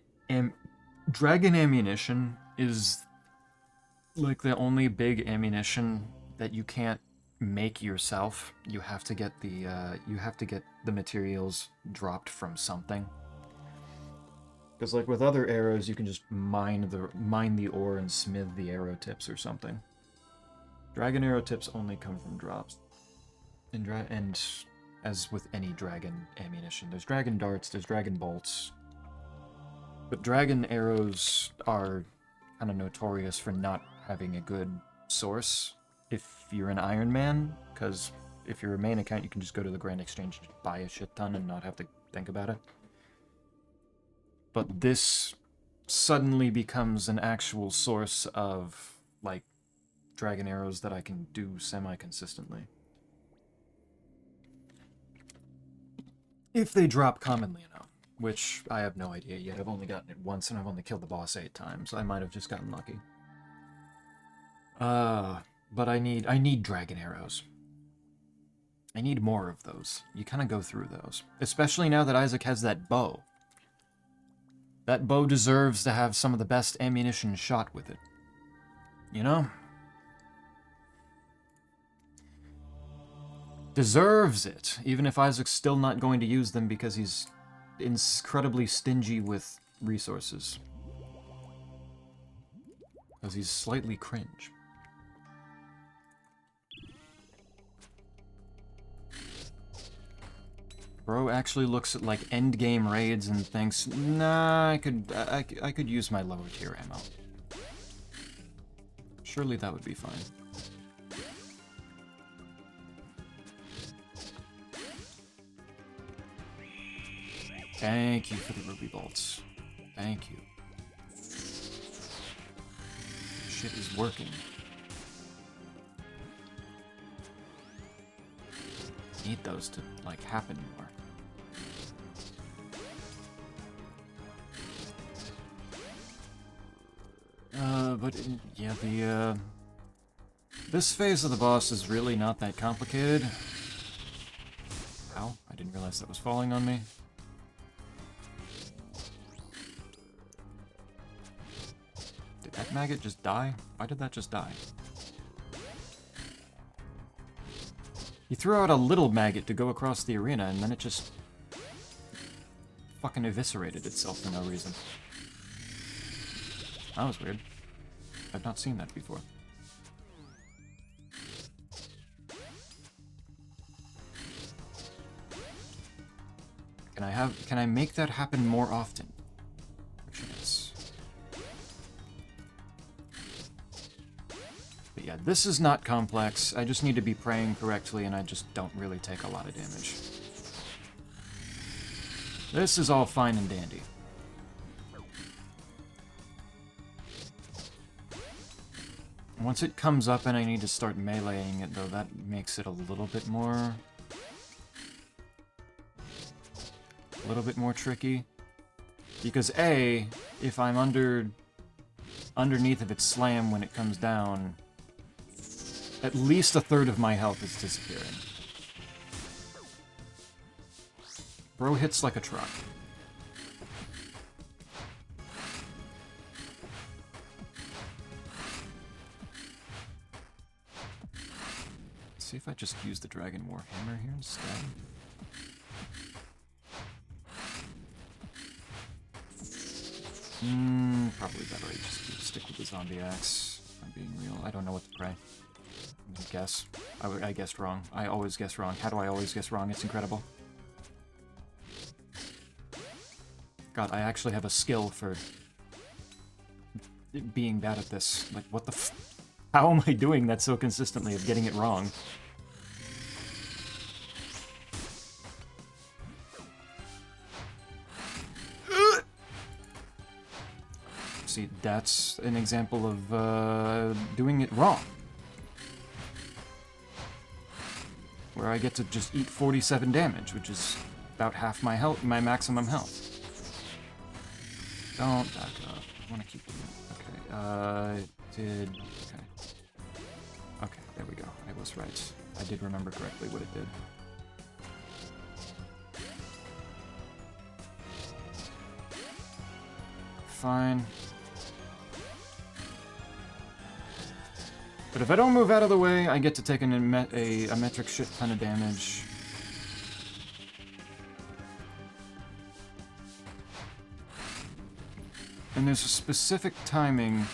ammunition is, like, the only big ammunition that you can't make yourself. You have to get the materials dropped from something. Because, like, with other arrows, you can just mine the ore and smith the arrow tips or something. Dragon arrow tips only come from drops. And as with any dragon ammunition, there's dragon darts, there's dragon bolts. But dragon arrows are kind of notorious for not having a good source if you're an Iron Man, because if you're a main account, you can just go to the Grand Exchange and buy a shit ton and not have to think about it. But this suddenly becomes an actual source of, like, dragon arrows that I can do semi-consistently. If they drop commonly enough, which I have no idea yet. I've only gotten it once and I've only killed the boss 8 times. I might have just gotten lucky. But I need dragon arrows. I need more of those. You kind of go through those. Especially now that Isaac has that bow. That bow deserves to have some of the best ammunition shot with it. You know? Deserves it, even if Isaac's still not going to use them because he's incredibly stingy with resources. Because he's slightly cringe. Bro actually looks at, like, endgame raids and thinks, nah, I could use my lower tier ammo. Surely that would be fine. Thank you for the ruby bolts. Thank you. Shit is working. Need those to, like, happen more. But yeah, this phase of the boss is really not that complicated. Ow, I didn't realize that was falling on me. Did that maggot just die? Why did that just die? You threw out a little maggot to go across the arena, and then it just fucking eviscerated itself for no reason. That was weird. I've not seen that before. Can I make that happen more often? Yes. But yeah, this is not complex. I just need to be praying correctly, and I just don't really take a lot of damage. This is all fine and dandy. Once it comes up and I need to start meleeing it, though, that makes it a little bit more tricky. Because A, if I'm underneath of its slam when it comes down, at least a third of my health is disappearing. Bro hits like a truck. See if I just use the Dragon Warhammer here instead. Probably better I just stick with the zombie axe. If I'm being real. I don't know what to pray. I'm gonna guess. I guessed wrong. I always guess wrong. How do I always guess wrong? It's incredible. God, I actually have a skill for being bad at this. Like, what the f... How am I doing that so consistently of getting it wrong? See, that's an example of doing it wrong. Where I get to just eat 47 damage, which is about half my health, my maximum health. Don't back up. I want to keep them. Okay, okay. Okay, there we go. I was right. I did remember correctly what it did. Fine. But if I don't move out of the way, I get to take a metric shit ton of damage. And there's a specific timing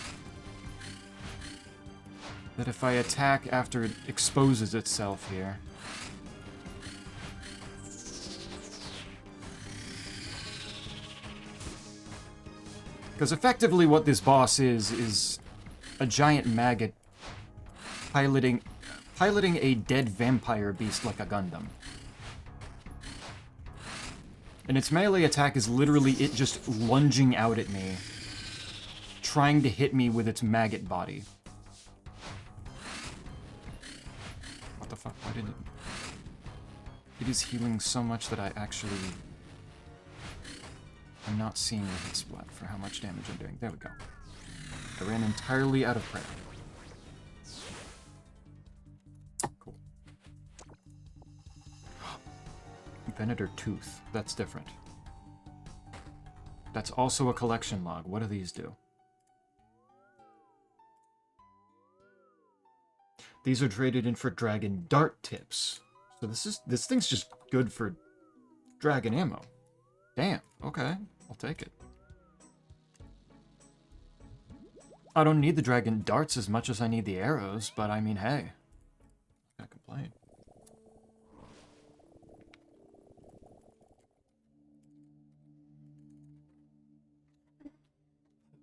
that if I attack after it exposes itself here. Because effectively what this boss is a giant maggot piloting a dead vampire beast like a Gundam. And its melee attack is literally it just lunging out at me, trying to hit me with its maggot body. What the fuck? Why did it... It is healing so much that I actually... I'm not seeing the hit splat for how much damage I'm doing. There we go. I ran entirely out of prayer. Cool. Venator Tooth. That's different. That's also a collection log. What do these do? These are traded in for dragon dart tips. So this thing's just good for dragon ammo. Damn, okay. I'll take it. I don't need the dragon darts as much as I need the arrows, but I mean, hey. I can't complain.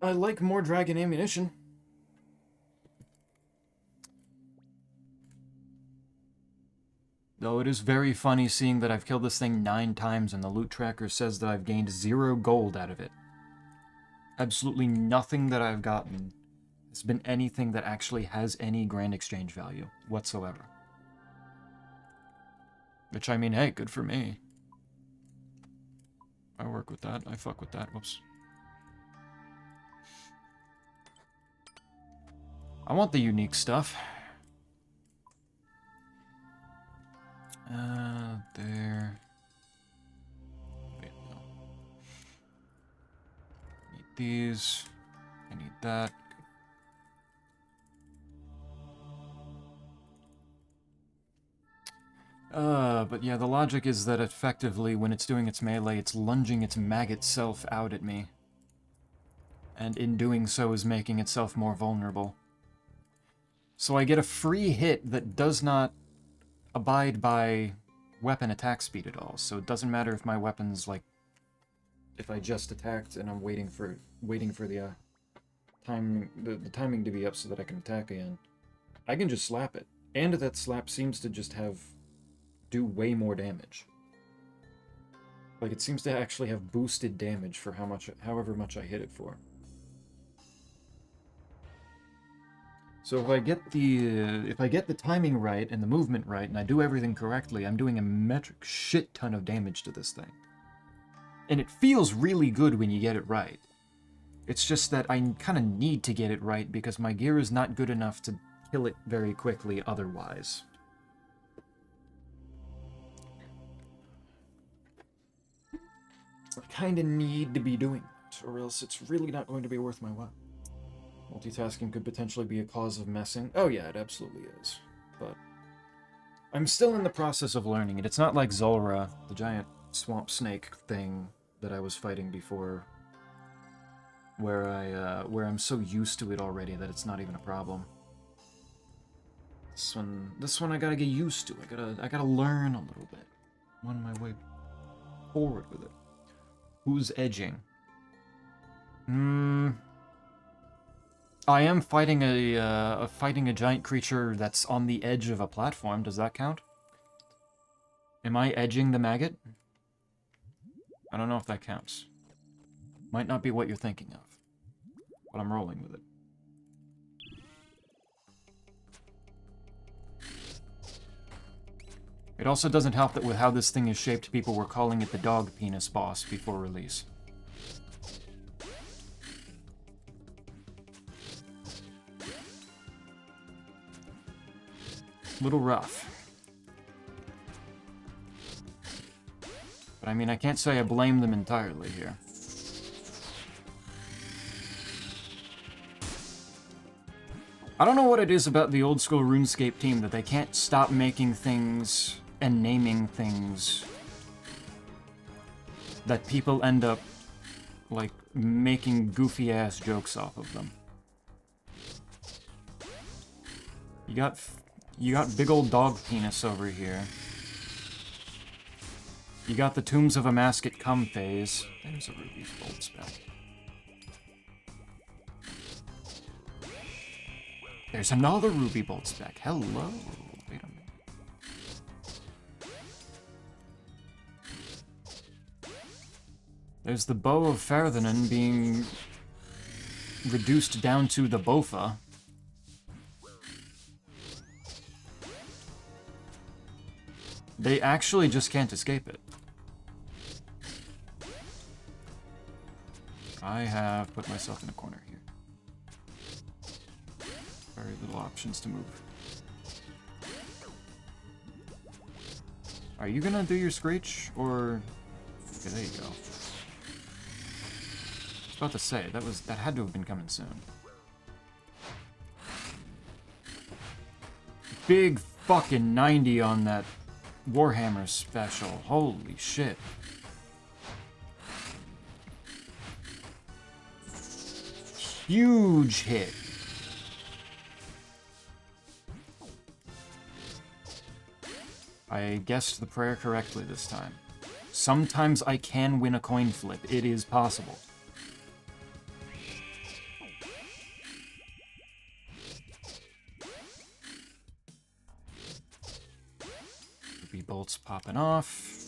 I like more dragon ammunition. Though it is very funny seeing that I've killed this thing 9 times and the loot tracker says that I've gained 0 gold out of it. Absolutely nothing that I've gotten has been anything that actually has any grand exchange value whatsoever. Which, I mean, hey, good for me. I work with that. I fuck with that. Whoops. I want the unique stuff. There. Wait, no. Need these. I need that. But yeah, the logic is that effectively, when it's doing its melee, it's lunging its maggot self out at me. And in doing so is making itself more vulnerable. So I get a free hit that does not abide by weapon attack speed at all. So it doesn't matter if my weapon's like, if I just attacked and I'm waiting for the timing to be up so that I can attack again. I can just slap it, and that slap seems to just do way more damage. Like it seems to actually have boosted damage for however much I hit it for. So if I get the timing right and the movement right and I do everything correctly, I'm doing a metric shit ton of damage to this thing. And it feels really good when you get it right. It's just that I kind of need to get it right because my gear is not good enough to kill it very quickly otherwise. I kind of need to be doing it, or else it's really not going to be worth my while. Multitasking could potentially be a cause of messing. Oh yeah, it absolutely is. But I'm still in the process of learning it. It's not like Zulra, the giant swamp snake thing that I was fighting before where I'm so used to it already that it's not even a problem. This one I gotta get used to. I gotta learn a little bit. I'm on my way forward with it. Who's edging? I am fighting a giant creature that's on the edge of a platform. Does that count? Am I edging the maggot? I don't know if that counts. Might not be what you're thinking of, but I'm rolling with it. It also doesn't help that with how this thing is shaped, people were calling it the dog penis boss before release. Little rough. But I mean, I can't say I blame them entirely here. I don't know what it is about the old school RuneScape team that they can't stop making things and naming things that people end up, like, making goofy-ass jokes off of them. You got big old dog penis over here. You got the Tombs of a Mascot cum phase. There's a Ruby's Bolt spell. There's another Ruby Bolt spec. Hello. Wait a minute. There's the Bow of Ferdinand being reduced down to the Bofa. They actually just can't escape it. I have put myself in a corner here. Very little options to move. Are you gonna do your Screech, or... Okay, there you go. I was about to say, that had to have been coming soon. Big fucking 90 on that Warhammer special. Holy shit. Huge hit. I guessed the prayer correctly this time. Sometimes I can win a coin flip. It is possible. Ruby bolts popping off.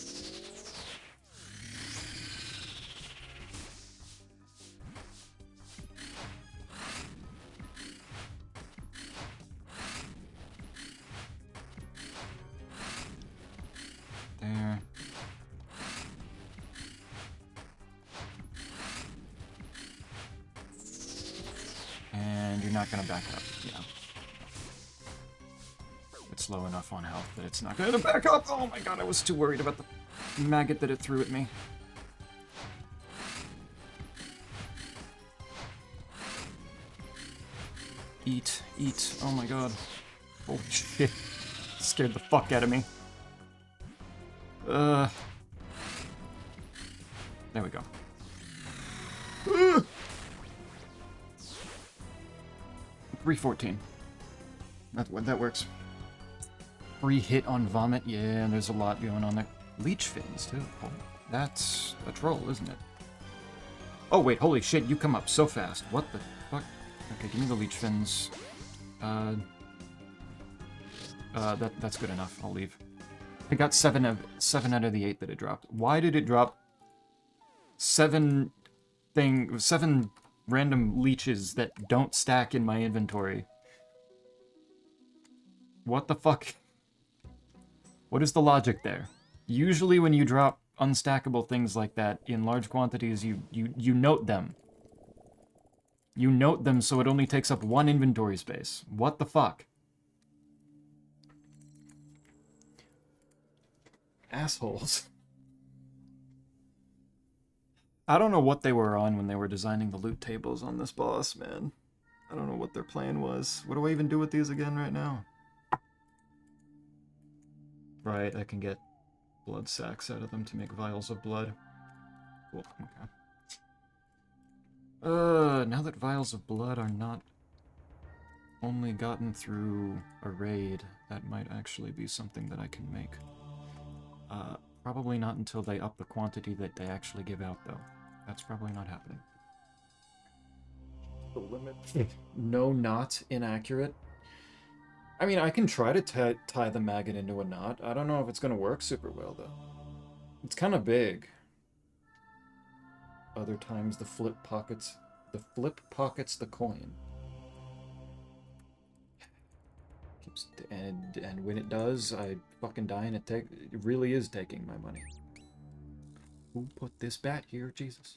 There. And you're not gonna back up, yeah. It's low enough on health that it's not gonna back up! Oh my god, I was too worried about the maggot that it threw at me. Eat, eat, oh my god. Holy shit. Scared the fuck out of me. There we go. 314. That works. Free hit on vomit. Yeah, there's a lot going on there. Leech fins, too. Oh, that's a troll, isn't it? Oh, wait, holy shit, you come up so fast. What the fuck? Okay, give me the leech fins. That's good enough. I'll leave. I got 7 out of the 8 that it dropped. Why did it drop 7 random leeches that don't stack in my inventory? What the fuck? What is the logic there? Usually when you drop unstackable things like that in large quantities, you note them. You note them so it only takes up 1 inventory space. What the fuck? Assholes. I don't know what they were on when they were designing the loot tables on this boss, man. I don't know what their plan was. What do I even do with these again right now? Right, I can get blood sacks out of them to make vials of blood. Cool, okay. Now that vials of blood are not only gotten through a raid, that might actually be something that I can make. Probably not until they up the quantity that they actually give out, though. That's probably not happening. The limit. No, not inaccurate. I mean, I can try to tie the maggot into a knot. I don't know if it's going to work super well, though. It's kind of big. Other times the flip pockets the coin. And when it does, I fucking die, and it really is taking my money. Who put this bat here? Jesus.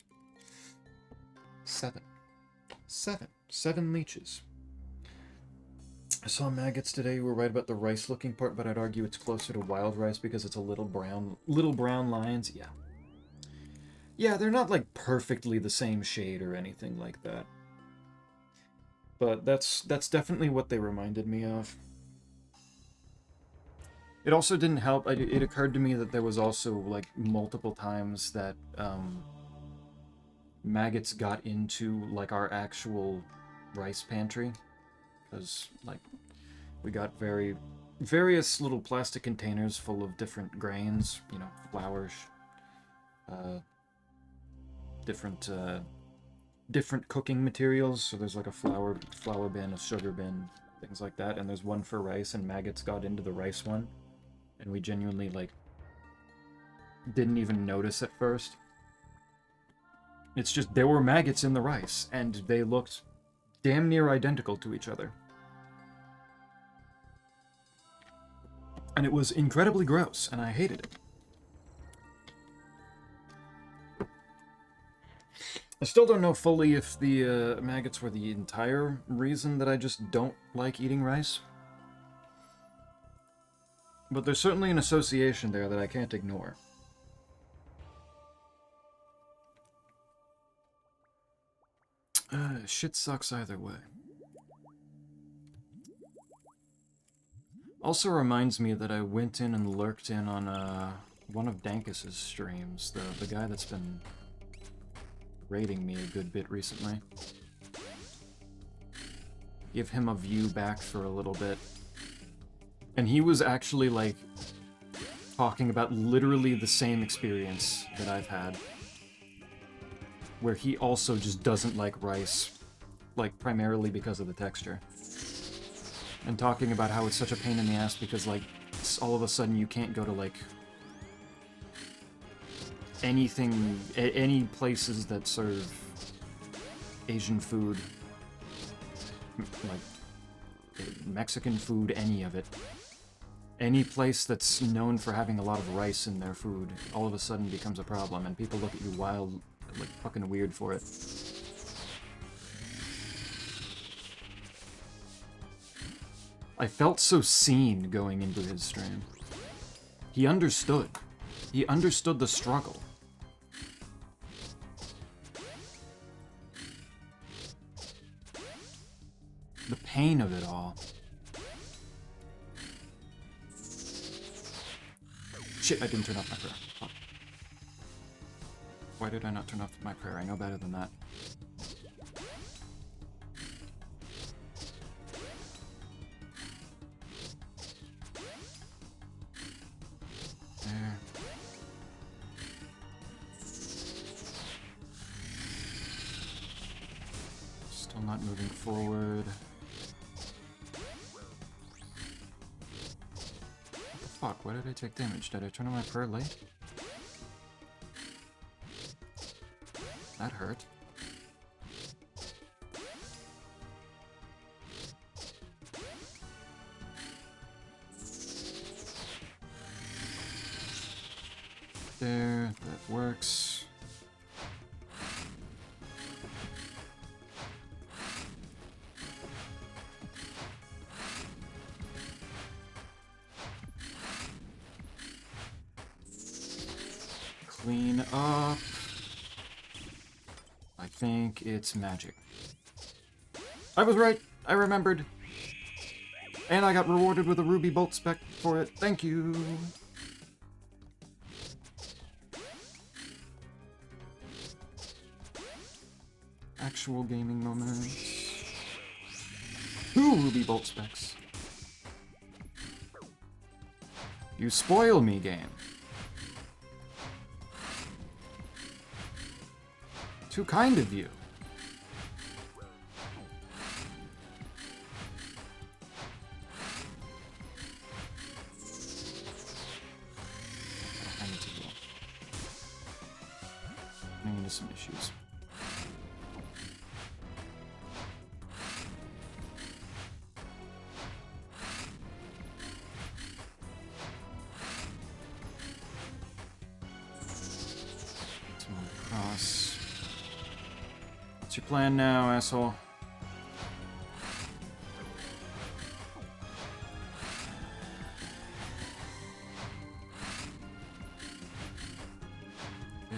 7 leeches. I saw maggots today. You were right about the rice-looking part, but I'd argue it's closer to wild rice because it's a little brown lines. Yeah. Yeah, they're not like perfectly the same shade or anything like that. But that's definitely what they reminded me of. It also didn't help. It occurred to me that there was also like multiple times that maggots got into like our actual rice pantry, because like we got various little plastic containers full of different grains, you know, flour, different cooking materials. So there's like a flour bin, a sugar bin, things like that, and there's one for rice, and maggots got into the rice one, and we genuinely like didn't even notice at first. It's just there were maggots in the rice, and they looked damn near identical to each other. And it was incredibly gross, and I hated it. I still don't know fully if the maggots were the entire reason that I just don't like eating rice. But there's certainly an association there that I can't ignore. Shit sucks either way. Also reminds me that I went in and lurked in on one of Dankus's streams, the guy that's been raiding me a good bit recently. Give him a view back for a little bit. And he was actually, like, talking about literally the same experience that I've had. Where he also just doesn't like rice, like, primarily because of the texture. And talking about how it's such a pain in the ass because, like, all of a sudden you can't go to, like, anything, any places that serve Asian food, like Mexican food, any of it. Any place that's known for having a lot of rice in their food all of a sudden becomes a problem, and people look at you wild, like fucking weird for it. I felt so seen going into his stream. He understood. He understood the struggle. The pain of it all. Shit, I didn't turn off my prayer. Fuck. Why did I not turn off my prayer? I know better than that. There. Still not moving forward. What the fuck? Why did I take damage? Did I turn on my prayer late? That hurt. There, that works. Clean up. I think it's magic. I was right. I remembered. And I got rewarded with a ruby bolt spec for it. Thank you. actual gaming moments. 2 ruby bolt specs. You spoil me, game. Too kind of you. I need to go. Running into some issues. Cross. What's your plan now, asshole? Yeah.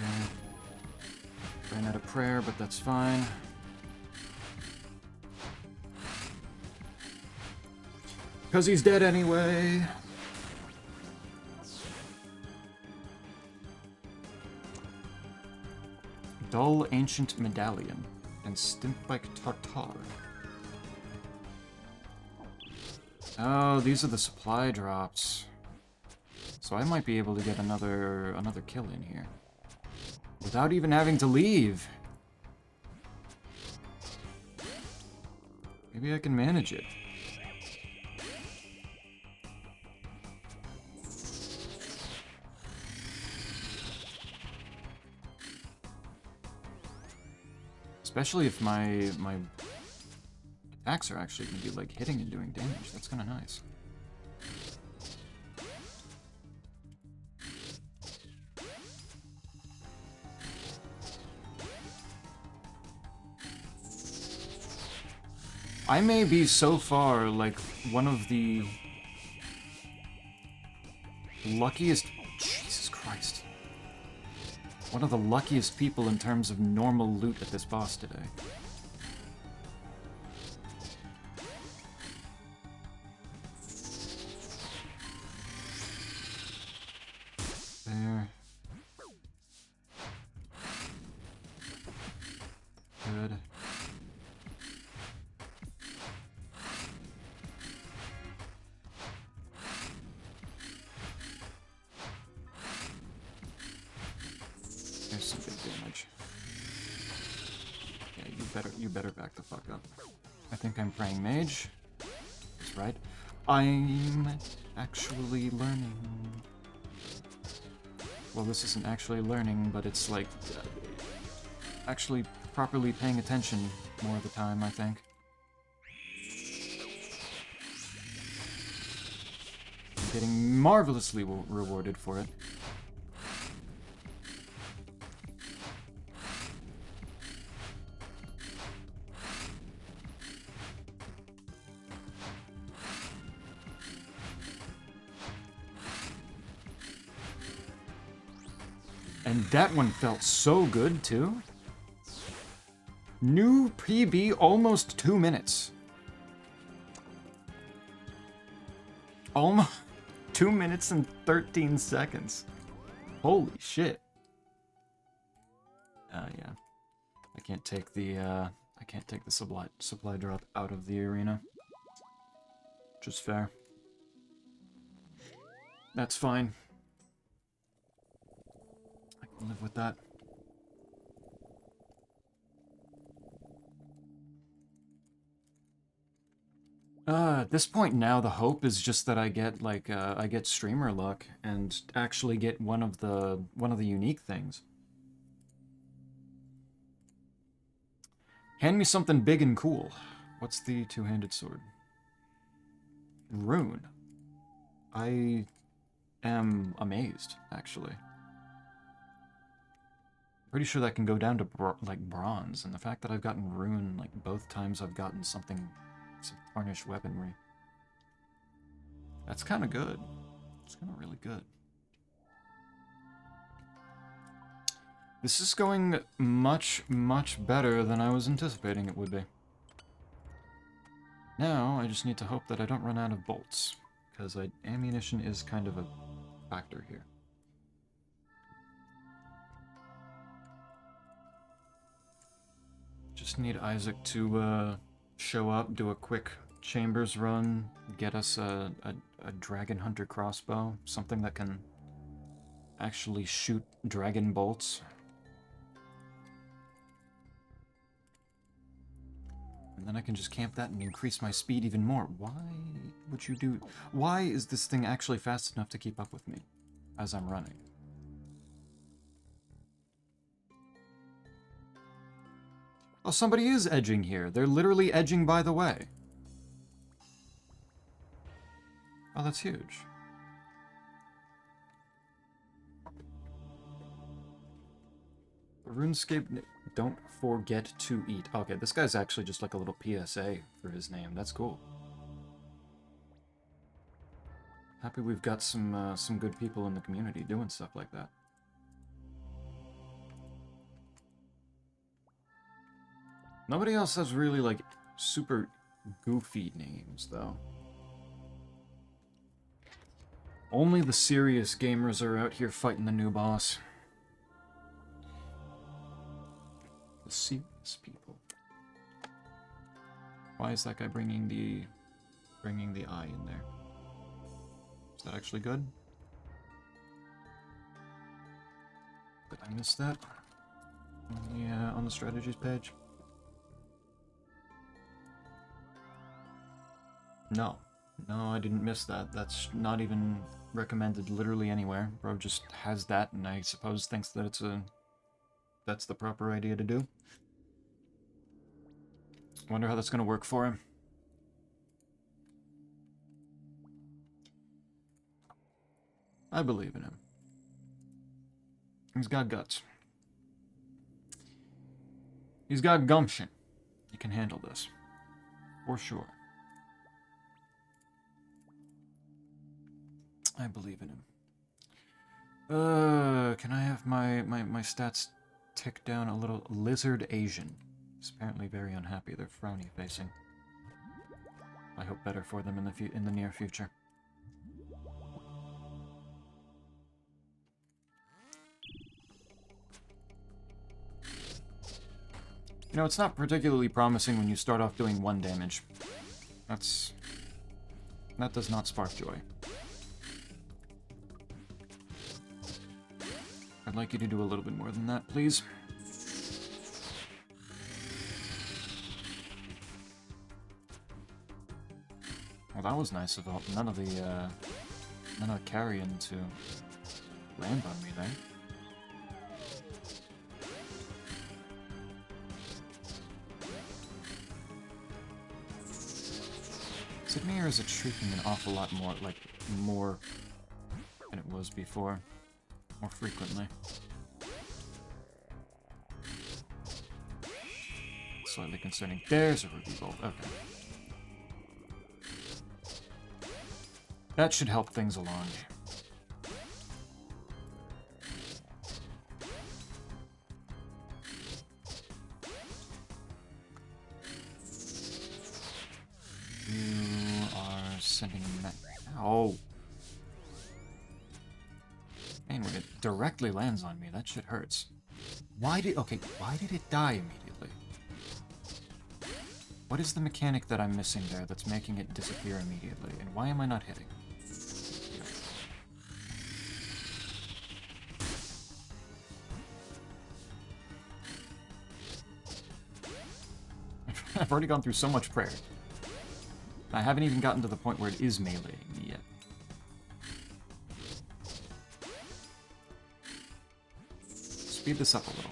Ran out of prayer, but that's fine. Because he's dead anyway. Dull Ancient Medallion and Stimpbike Tartar. Oh, these are the supply drops. So I might be able to get another kill in here. Without even having to leave. Maybe I can manage it. Especially if my attacks are actually going to be like hitting and doing damage. That's kind of nice. I may be so far like one of the luckiest... Jesus Christ. One of the luckiest people in terms of normal loot at this boss today. There. Good. There's some big damage. Yeah, you better back the fuck up. I think I'm praying mage. That's right. I'm actually learning. Well, this isn't actually learning, but it's like actually properly paying attention more of the time, I think. I'm getting marvelously rewarded for it. And that one felt so good, too. New PB, almost 2 minutes. Almost 2 minutes and 13 seconds. Holy shit. Yeah. I can't take the supply drop out of the arena. Which is fair. That's fine. Live with that. At this point now, the hope is just that I get like I get streamer luck and actually get one of the unique things. Hand me something big and cool. What's the two-handed sword? Rune. I am amazed, actually. Pretty sure that can go down to like bronze, and the fact that I've gotten rune like both times I've gotten some tarnished weaponry. That's kind of good. It's kind of really good. This is going much, much better than I was anticipating it would be. Now, I just need to hope that I don't run out of bolts, because ammunition is kind of a factor here. Just need Isaac to show up, do a quick chambers run, get us a dragon hunter crossbow, something that can actually shoot dragon bolts. And then I can just camp that and increase my speed even more. Why would you do... Why is this thing actually fast enough to keep up with me as I'm running? Oh, somebody is edging here. They're literally edging by the way. Oh, that's huge. RuneScape... Don't forget to eat. Okay, this guy's actually just like a little PSA for his name. That's cool. Happy we've got some good people in the community doing stuff like that. Nobody else has really, like, super goofy names, though. Only the serious gamers are out here fighting the new boss. The serious people. Why is that guy bringing the eye in there? Is that actually good? Did I miss that? Yeah, on the strategies page. No. No, I didn't miss that. That's not even recommended literally anywhere. Bro just has that and I suppose thinks that that's the proper idea to do. Wonder how that's going to work for him. I believe in him. He's got guts. He's got gumption. He can handle this. For sure. I believe in him. Can I have my stats tick down a little? Lizard Asian. He's apparently very unhappy. They're frowny facing. I hope better for them in the near future. You know, it's not particularly promising when you start off doing 1 damage. That does not spark joy. I'd like you to do a little bit more than that, please. Well, that was nice of none of the carrion to land on me there. Is it me or is it shrieking an awful lot more, like, more than it was before? More frequently. Slightly concerning. There's a ruby bolt. Okay. That should help things along. You are sending that. Oh. Man, when it directly lands on me, that shit hurts. Why did it die immediately? What is the mechanic that I'm missing there that's making it disappear immediately? And why am I not hitting? I've already gone through so much prayer. I haven't even gotten to the point where it is meleeing me yet. Speed this up a little.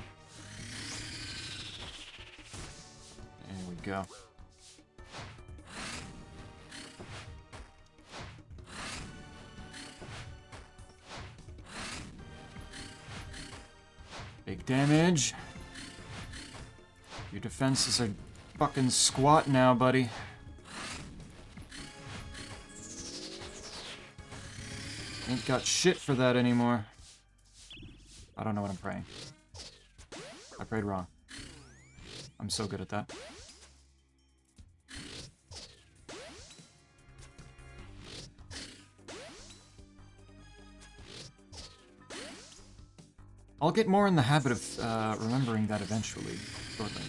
There we go. Big damage. Your defenses are fucking squat now, buddy. Ain't got shit for that anymore. I don't know what I'm praying. I prayed wrong. I'm so good at that. I'll get more in the habit of remembering that eventually, shortly.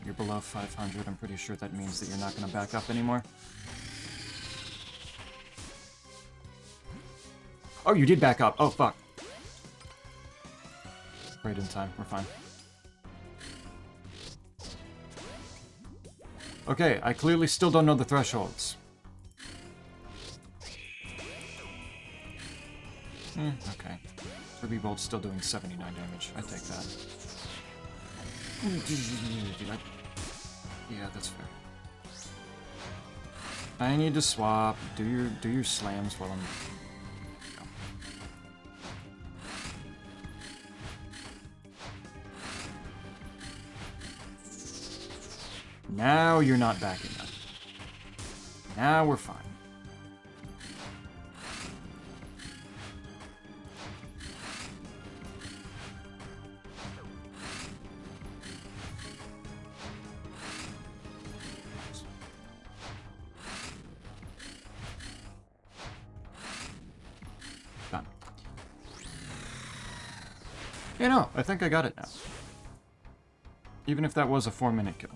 Alright, you're below 500. I'm pretty sure that means that you're not going to back up anymore. Oh, you did back up. Oh, fuck. Right in time. We're fine. Okay, I clearly still don't know the thresholds. Okay. Ruby Bolt's still doing 79 damage. I take that. Yeah, that's fair. I need to swap. Do your slams while I'm... Now you're not backing up. Now we're fine. Done. You know, I think I got it now. Even if that was a 4-minute kill.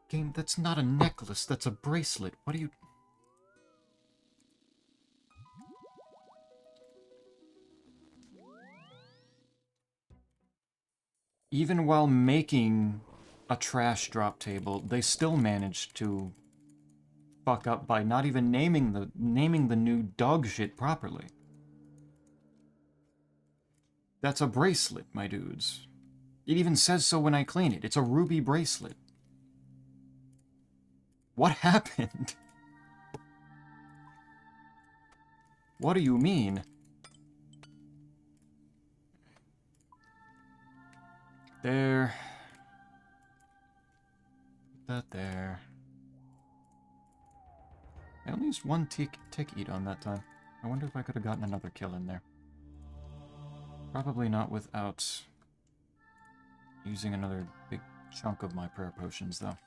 Game, that's not a necklace, that's a bracelet. What are you... Even while making a trash drop table, they still managed to fuck up by not even naming the new dog shit properly. That's a bracelet, my dudes. It even says so when I clean it. It's a ruby bracelet. What happened? What do you mean? There. Put that there. I only used one tick eat on that time. I wonder if I could have gotten another kill in there. Probably not without using another big chunk of my prayer potions, though.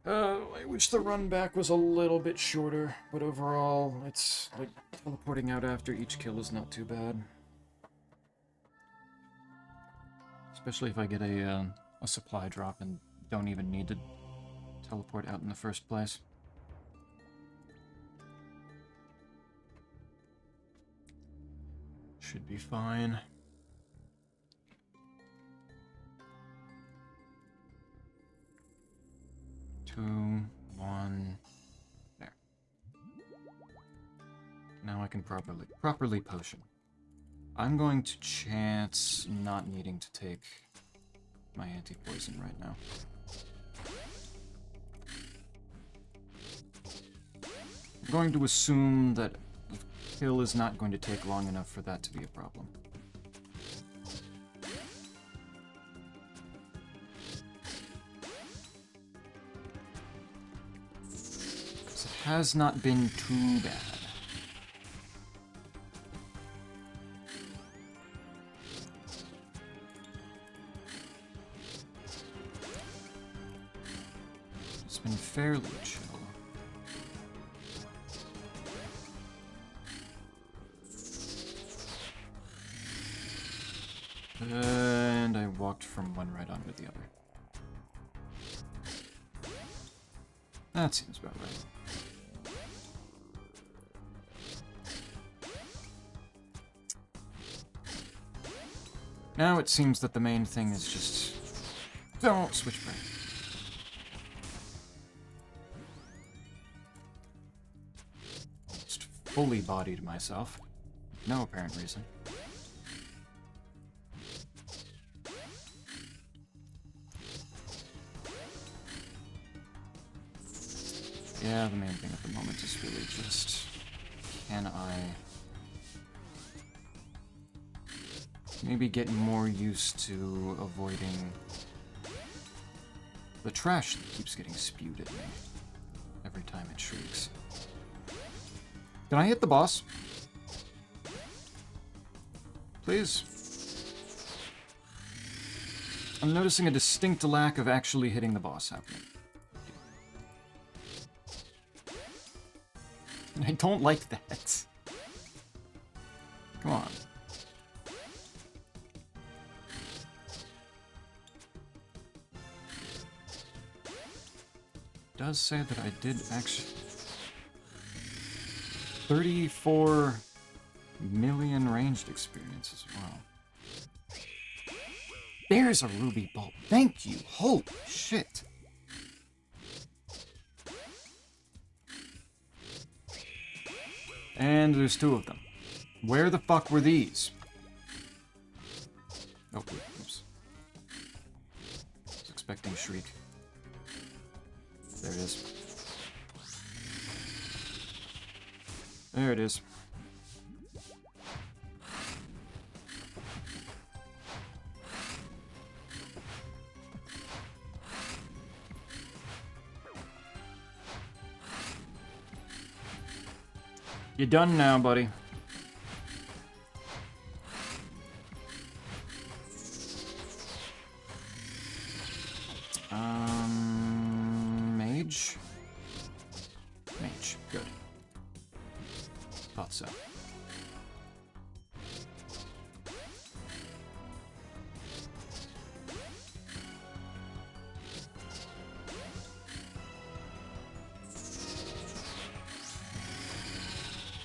I wish the run back was a little bit shorter, but overall, it's like teleporting out after each kill is not too bad. Especially if I get a supply drop and don't even need to teleport out in the first place. Should be fine. Two, one, there. Now I can properly potion. I'm going to chance not needing to take my anti-poison right now. I'm going to assume that the kill is not going to take long enough for that to be a problem. Because it has not been too bad. It's been fairly chill. And I walked from one right onto the other. That seems about right. Now it seems that the main thing is just... don't switch back. Just fully bodied myself. No apparent reason. Yeah, the main thing at the moment is really just... can I... maybe get more used to avoiding the trash that keeps getting spewed at me every time it shrieks. Can I hit the boss? Please? I'm noticing a distinct lack of actually hitting the boss happening. I don't like that. Come on. It does say that I did actually... 34 million ranged experience as well. There's a ruby bulb. Thank you. Holy shit. And there's 2 of them. Where the fuck were these? Oh, oops. I was expecting Shriek. There it is. There it is. You're done now, buddy. Mage? Mage, good. Thought so.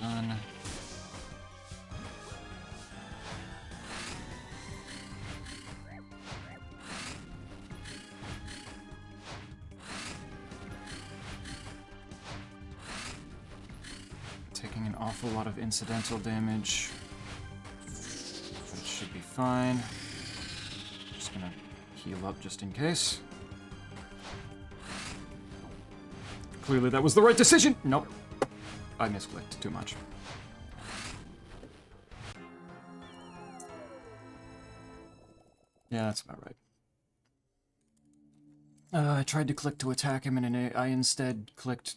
Done. Taking an awful lot of incidental damage. But it should be fine. Just gonna heal up just in case. Clearly that was the right decision! Nope. I misclicked too much. Yeah, that's about right. I tried to click to attack him, and I instead clicked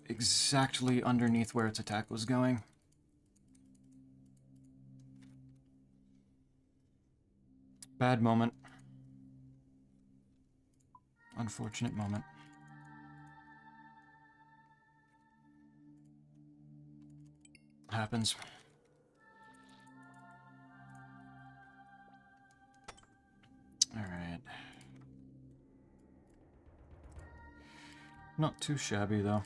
exactly underneath where its attack was going. Bad moment. Unfortunate moment. Happens. Alright. Not too shabby, though.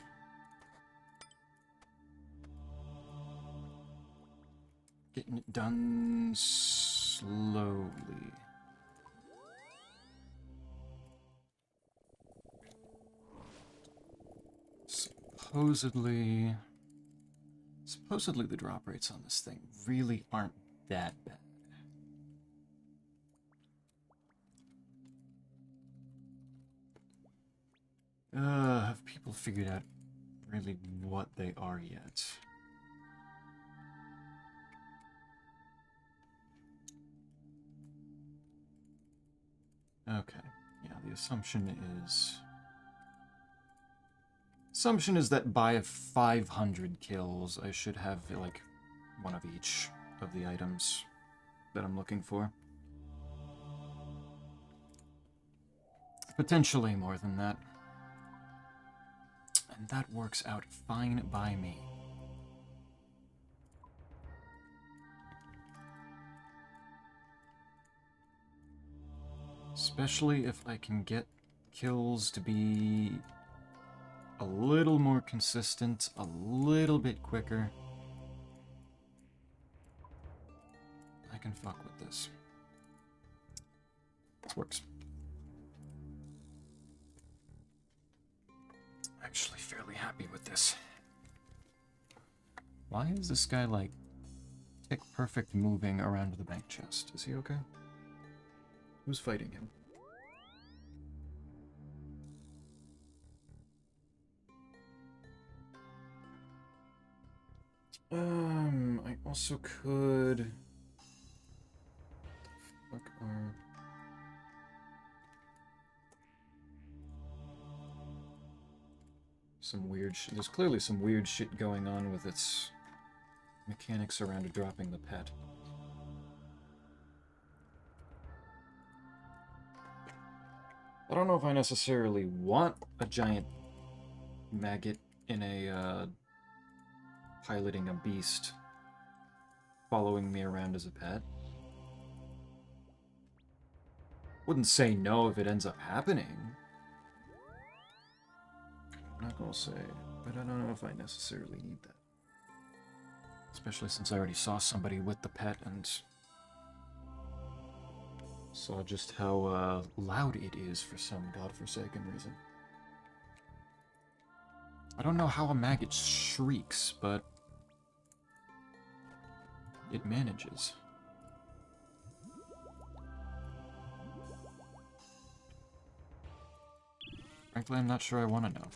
Getting it done slowly. Supposedly the drop rates on this thing really aren't that bad. Have people figured out really what they are yet? Okay, yeah, the assumption is that by 500 kills, I should have, like, one of each of the items that I'm looking for. Potentially more than that. And that works out fine by me. Especially if I can get kills to be a little more consistent, a little bit quicker. I can fuck with this. This works. Actually fairly happy with this. Why is this guy, like, tick perfect moving around the bank chest? Is he okay? Who's fighting him? I also could... What the fuck are... Some weird shit. There's clearly some weird shit going on with its mechanics around dropping the pet. I don't know if I necessarily want a giant maggot in a piloting a beast following me around as a pet. Wouldn't say no if it ends up happening. I'm not gonna say, but I don't know if I necessarily need that. Especially since I already saw somebody with the pet and saw just how loud it is for some godforsaken reason. I don't know how a maggot shrieks, but it manages. Frankly, I'm not sure I want to know.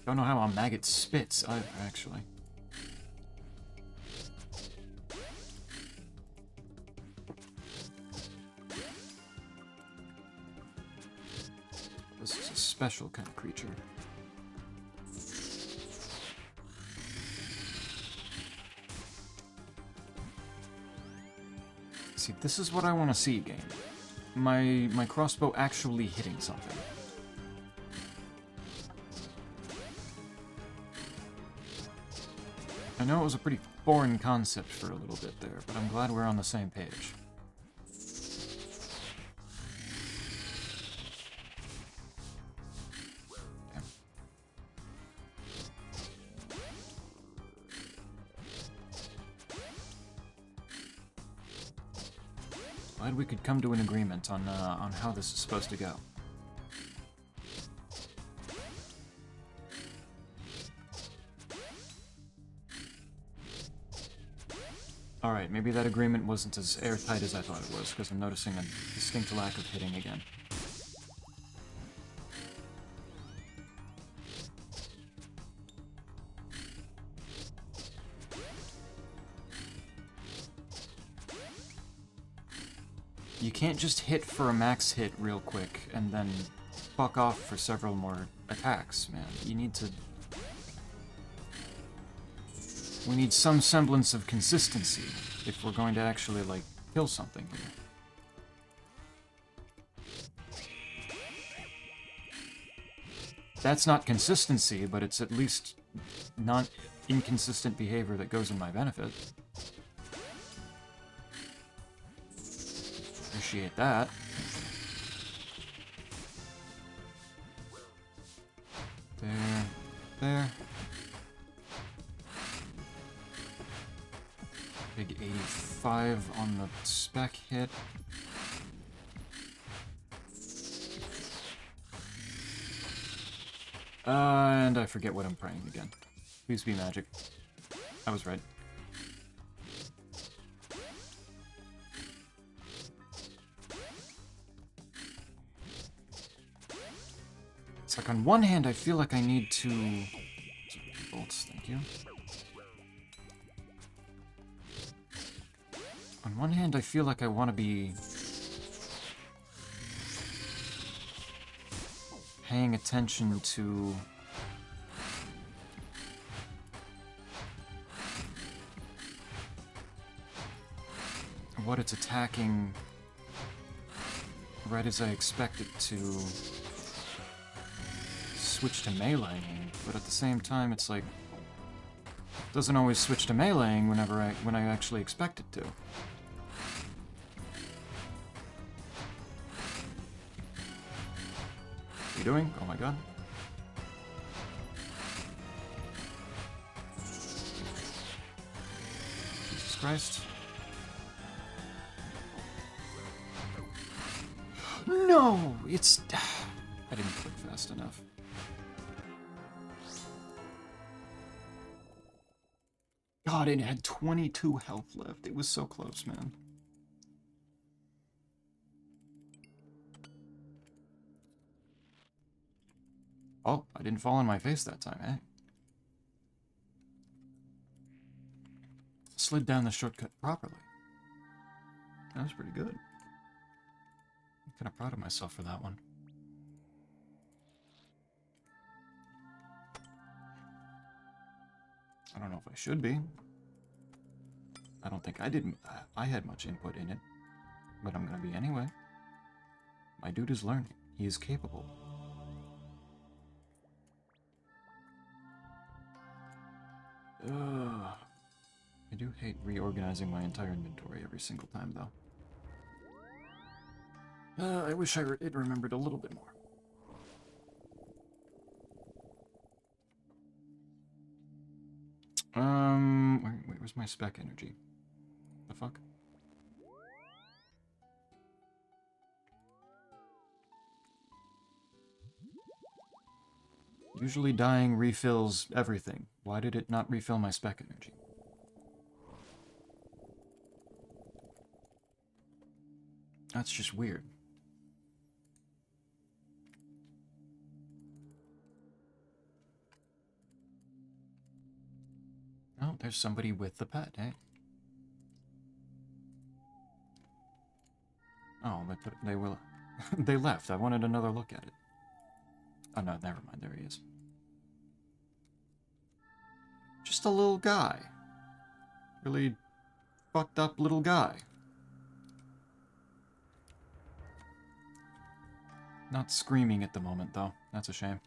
Don't know how a maggot spits either, actually. This is a special kind of creature. See, this is what I want to see, game. My crossbow actually hitting something. I know it was a pretty foreign concept for a little bit there, but I'm glad we're on the same page. Glad we could come to an agreement on how this is supposed to go. Alright, maybe that agreement wasn't as airtight as I thought it was, because I'm noticing a distinct lack of hitting again. You can't just hit for a max hit real quick and then fuck off for several more attacks, man. You need to... We need some semblance of consistency if we're going to actually, like, kill something here. That's not consistency, but it's at least not inconsistent behavior that goes in my benefit. Appreciate that. There. There. Big 85 on the spec hit. And I forget what I'm praying again. Please be magic. I was right. It's like on one hand I feel like I need to... Bolts, thank you. On one hand I feel like I want to be... paying attention to... what it's attacking right as I expect it to switch to meleeing, but at the same time it's like it doesn't always switch to meleeing when I actually expect it to. What are you doing? Oh my god. Jesus Christ. No! It's... I didn't click fast enough. God, it had 22 health left. It was so close, man. Oh, I didn't fall on my face that time, eh? Slid down the shortcut properly. That was pretty good. I'm kind of proud of myself for that one. I don't know if I should be. I don't think I had much input in it. But I'm gonna be anyway. My dude is learning. He is capable. Ugh. I do hate reorganizing my entire inventory every single time, though. I wish it remembered a little bit more. Where's my spec energy? The fuck? Usually dying refills everything. Why did it not refill my spec energy? That's just weird. Oh, there's somebody with the pet, eh? Oh, they will. They left. I wanted another look at it. Oh no, never mind. There he is. Just a little guy. Really fucked up little guy. Not screaming at the moment, though. That's a shame.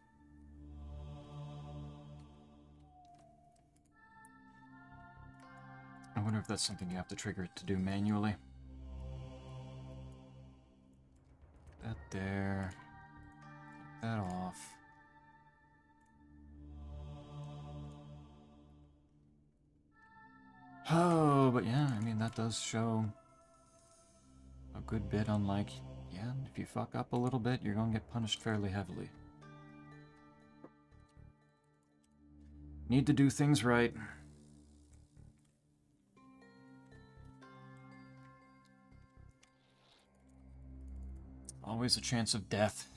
I wonder if that's something you have to trigger it to do manually. That there. Take that off. Oh, but yeah, I mean, that does show a good bit on, like, yeah, if you fuck up a little bit, you're gonna get punished fairly heavily. Need to do things right. Always a chance of death.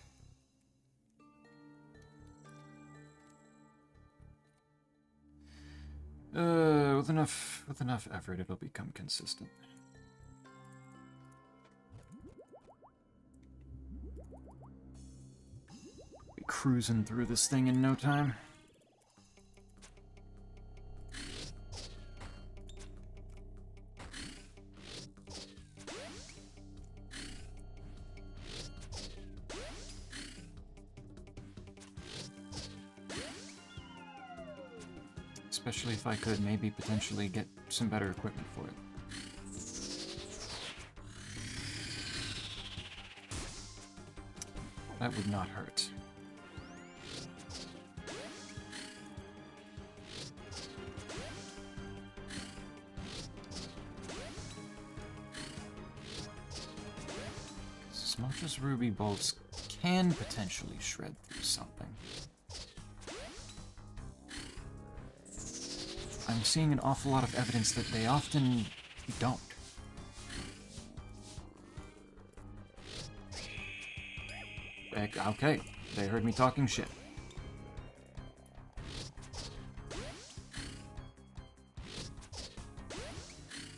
With enough effort, it'll become consistent. Be cruising through this thing in no time. Especially if I could maybe potentially get some better equipment for it. That would not hurt. As much as ruby bolts can potentially shred through something, I'm seeing an awful lot of evidence that they often don't. Okay, they heard me talking shit.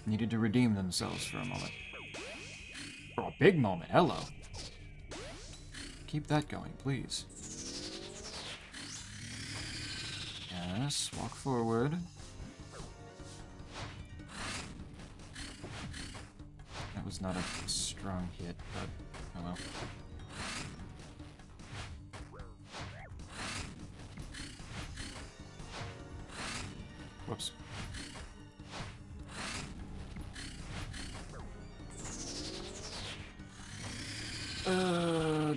Needed to redeem themselves for a moment. For a big moment, hello. Keep that going, please. Yes, walk forward. That was not a strong hit, but hello. Whoops.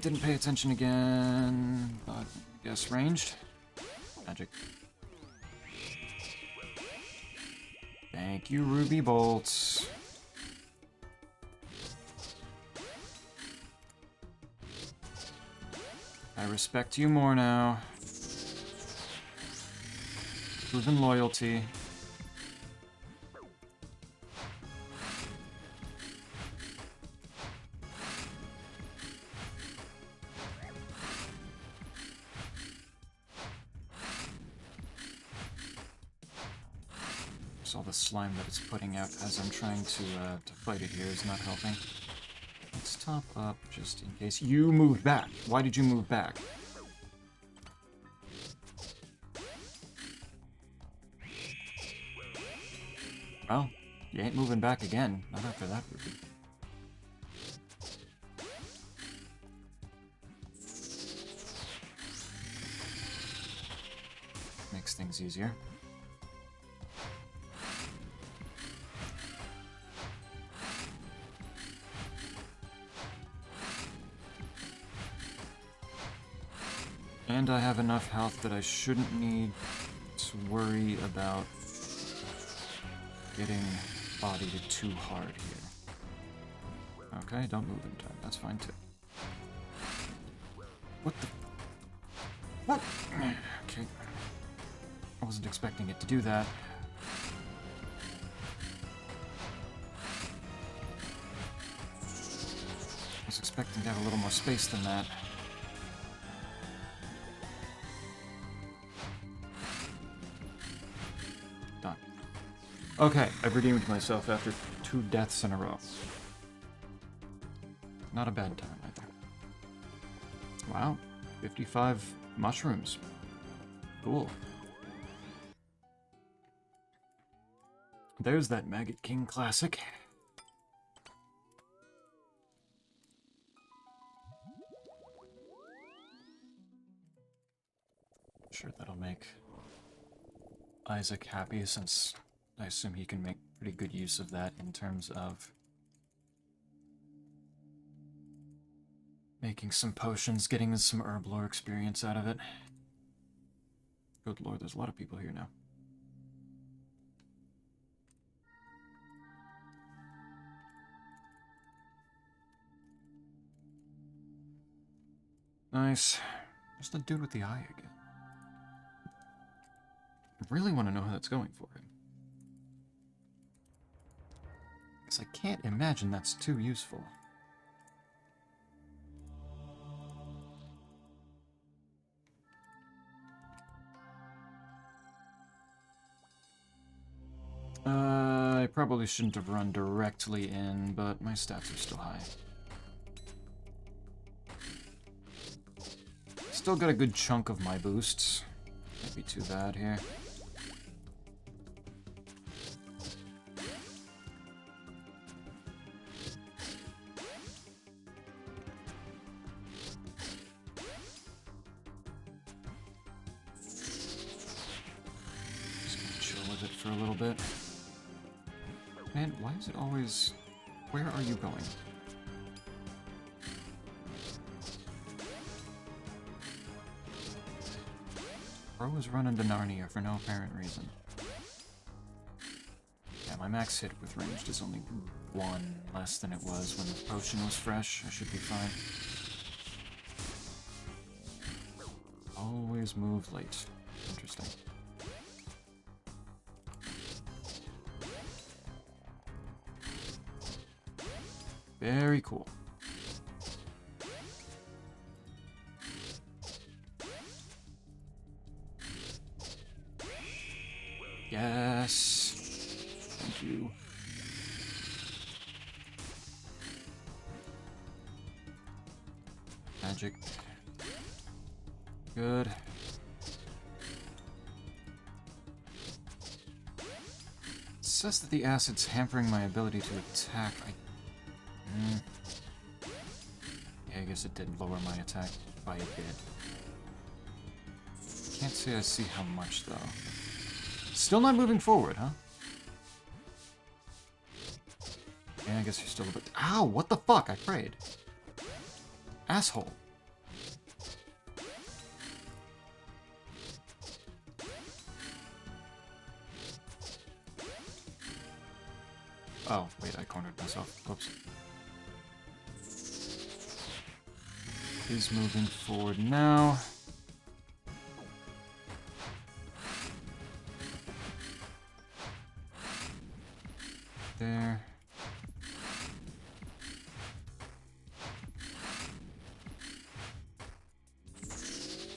Didn't pay attention again, but I guess ranged. Magic. Thank you, ruby bolts. I respect you more now. Proven loyalty. All the slime that it's putting out as I'm trying to fight it here is not helping. Let's top up just in case. You moved back. Why did you move back? Well, you ain't moving back again. Not after that ruby. Makes things easier. I have enough health that I shouldn't need to worry about getting bodied too hard here. Okay, don't move in time. That's fine too. What the... What? Okay. I wasn't expecting it to do that. I was expecting to have a little more space than that. Done. Okay, I've redeemed myself after 2 deaths in a row. Not a bad time either. Wow, 55 mushrooms. Cool. There's that Maggot King classic. Sure, that'll make Isaac happy, since I assume he can make pretty good use of that in terms of making some potions, getting some herb lore experience out of it. Good lord, there's a lot of people here now. Nice. Just the dude with the eye again. I really want to know how that's going for him. Because I can't imagine that's too useful. I probably shouldn't have run directly in, but my stats are still high. Still got a good chunk of my boosts. Can't be too bad here. Just gonna chill with it for a little bit. Man, why is it always... Where are you going? Bro was running to Narnia for no apparent reason. Yeah, my max hit with ranged is only 1 less than it was when the potion was fresh. I should be fine. Always move late. Interesting. Very cool. Yes. Thank you. Magic. Good. It says that the acid's hampering my ability to attack. Yeah, I guess it did lower my attack by a bit. Can't say I see how much, though. Still not moving forward, huh? Yeah, I guess you're still a bit... Ow! What the fuck? I prayed. Asshole. Oh, wait, I cornered myself. Whoops. He's moving forward now. There.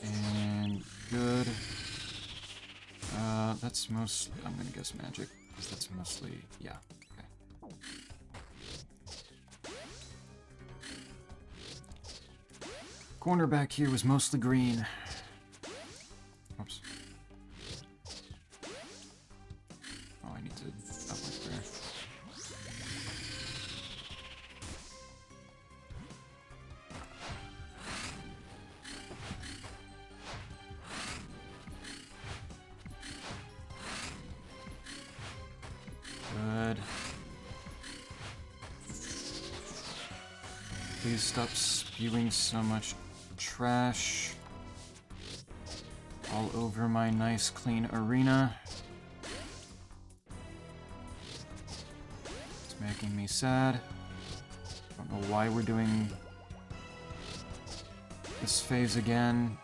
And good. That's mostly, I'm gonna guess magic, because that's mostly, yeah, okay. Corner back here was mostly green. Oops. Oh, I need to up right there. Good. Please stop spewing so much trash. all over my nice clean arena. It's making me sad. Don't know why we're doing this phase again.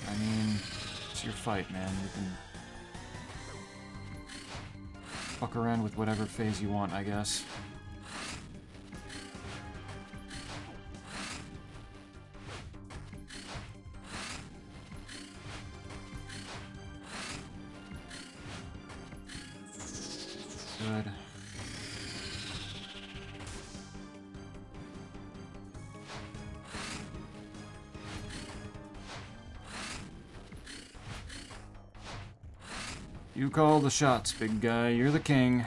I mean, it's your fight, man. You can fuck around with whatever phase you want, I guess. Good. You call the shots, big guy. You're the king.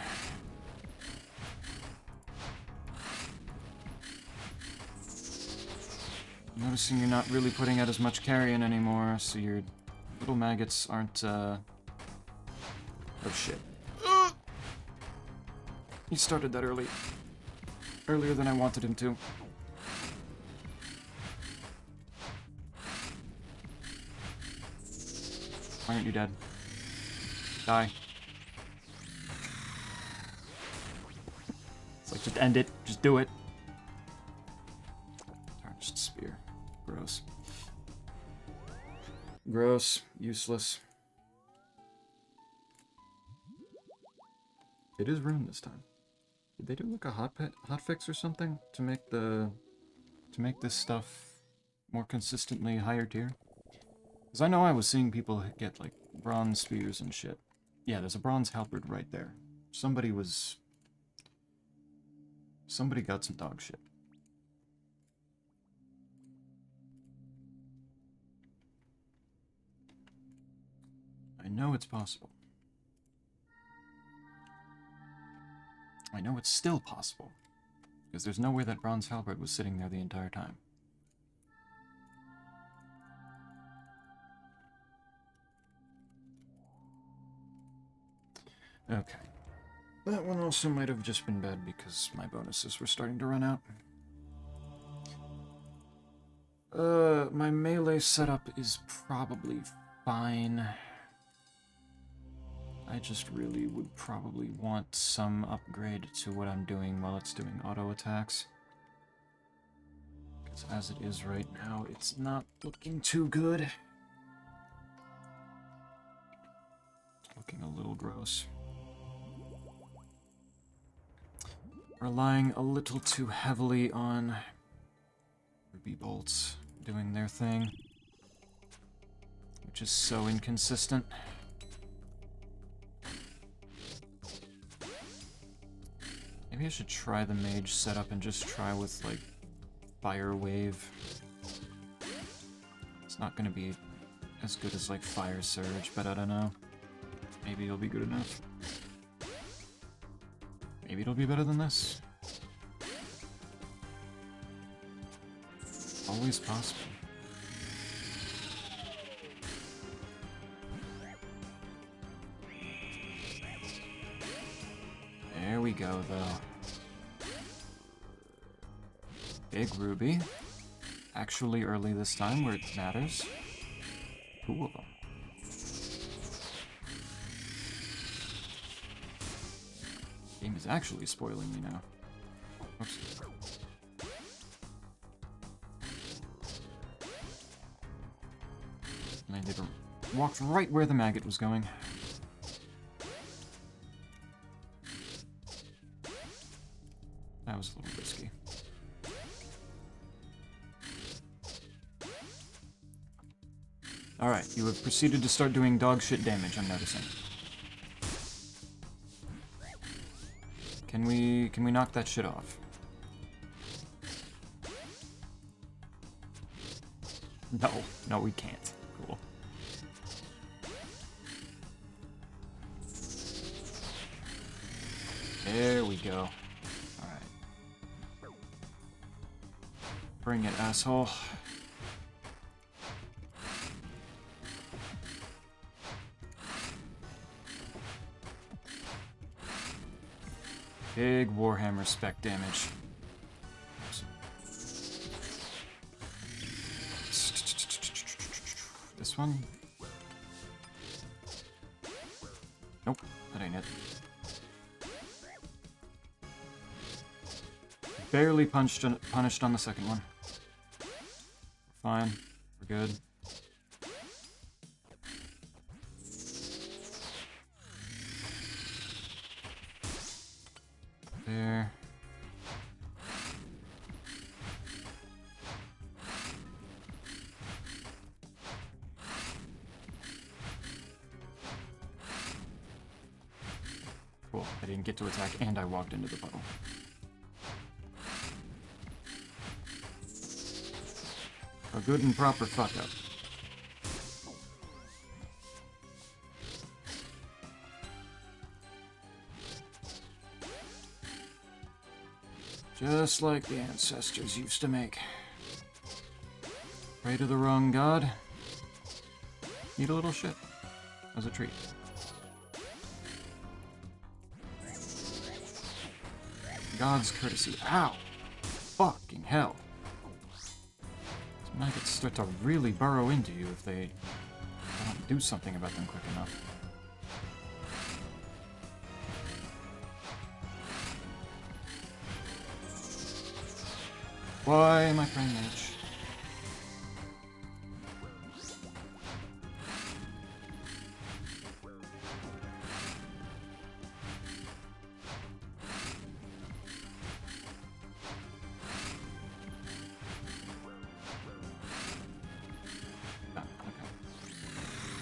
Noticing you're not really putting out as much carrion anymore, so your little maggots aren't, Oh shit. He started that early. Earlier than I wanted him to. Why aren't you dead? Die. It's like, just end it. Just do it. Tarnished spear. Gross. Gross. Useless. It is ruined this time. Did they do like a hotfix or something to make this stuff more consistently higher tier? Because I know I was seeing people get like bronze spears and shit. Yeah, there's a bronze halberd right there. Somebody got some dog shit. I know it's possible. I know it's still possible. Because there's no way that bronze halberd was sitting there the entire time. Okay. That one also might have just been bad because my bonuses were starting to run out. My melee setup is probably fine. I just really would probably want some upgrade to what I'm doing while it's doing auto attacks. Because as it is right now, it's not looking too good. It's looking a little gross. Relying a little too heavily on ruby bolts doing their thing, which is so inconsistent. Maybe I should try the mage setup and just try with, like, fire wave. It's not gonna be as good as, like, fire surge, but I don't know. Maybe it'll be good enough. Maybe it'll be better than this. Always possible. There we go, though. Big ruby. Actually early this time, where it matters. 2 of them. Game is actually spoiling me now. Oops. And I walked right where the maggot was going. That was a little risky. Alright, you have proceeded to start doing dog shit damage, I'm noticing. Can we knock that shit off? No, we can't. Cool. There we go. Alright. Bring it, asshole. Big Warhammer spec damage. this one? Nope, that ain't it. Barely punished on the second one. We're fine. We're good. There. Cool. I didn't get to attack and I walked into the puddle. A good and proper fuck up. Just like the ancestors used to make. Pray to the wrong god. Eat a little shit. As a treat. God's courtesy. Ow! Fucking hell. These maggots start to really burrow into you if they don't do something about them quick enough. Why am I playing mage?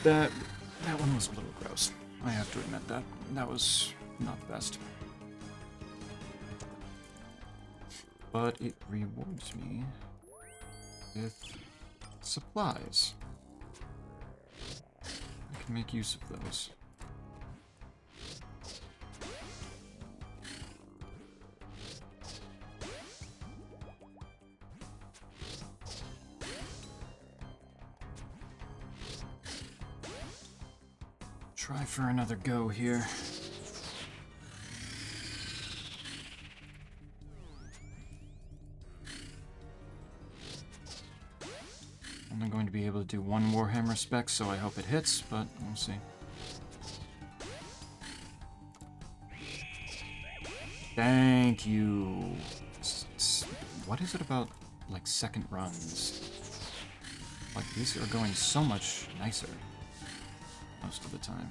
That one was a little gross. I have to admit that. That was not the best. But it rewards me with supplies. I can make use of those. Try for another go here. Only going to be able to do one Warhammer spec, so I hope it hits, but we'll see. Thank you. What is it about, like, second runs? Like, these are going so much nicer most of the time.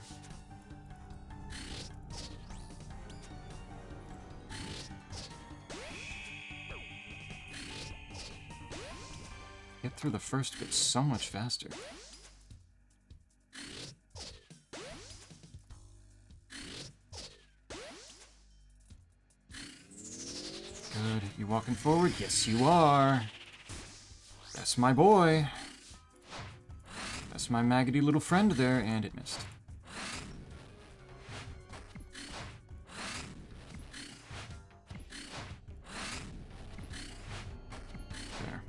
Get through the first bit so much faster. Good. You walking forward? Yes, you are. That's my boy. That's my maggoty little friend there, and it missed. There.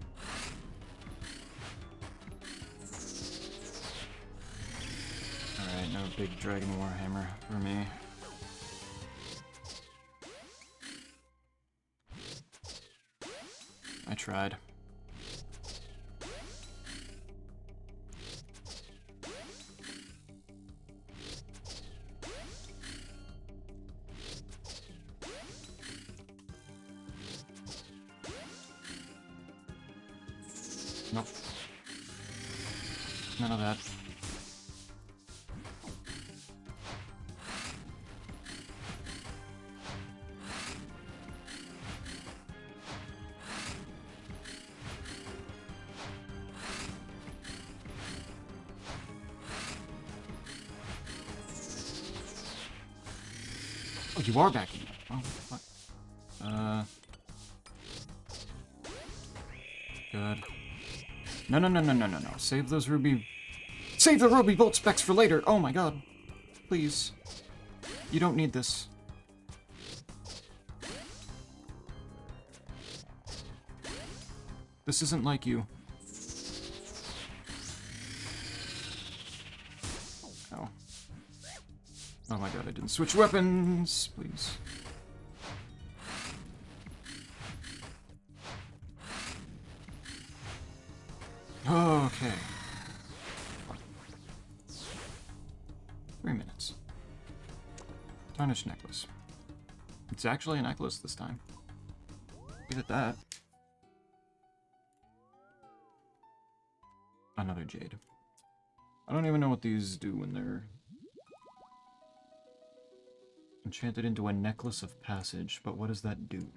Alright, no big Dragon Warhammer for me. I tried. Nope. None of that. Oh, you are backing up. Oh, what the fuck? Good. No. Save those ruby... Save the ruby bolt specs for later! Oh my god. Please. You don't need this. This isn't like you. Oh. Oh my god, I didn't switch weapons! Please. Okay. Fuck. 3 minutes. Tarnished necklace. It's actually a necklace this time. Give it that. Another jade. I don't even know what these do when they're enchanted into a necklace of passage, but what does that do?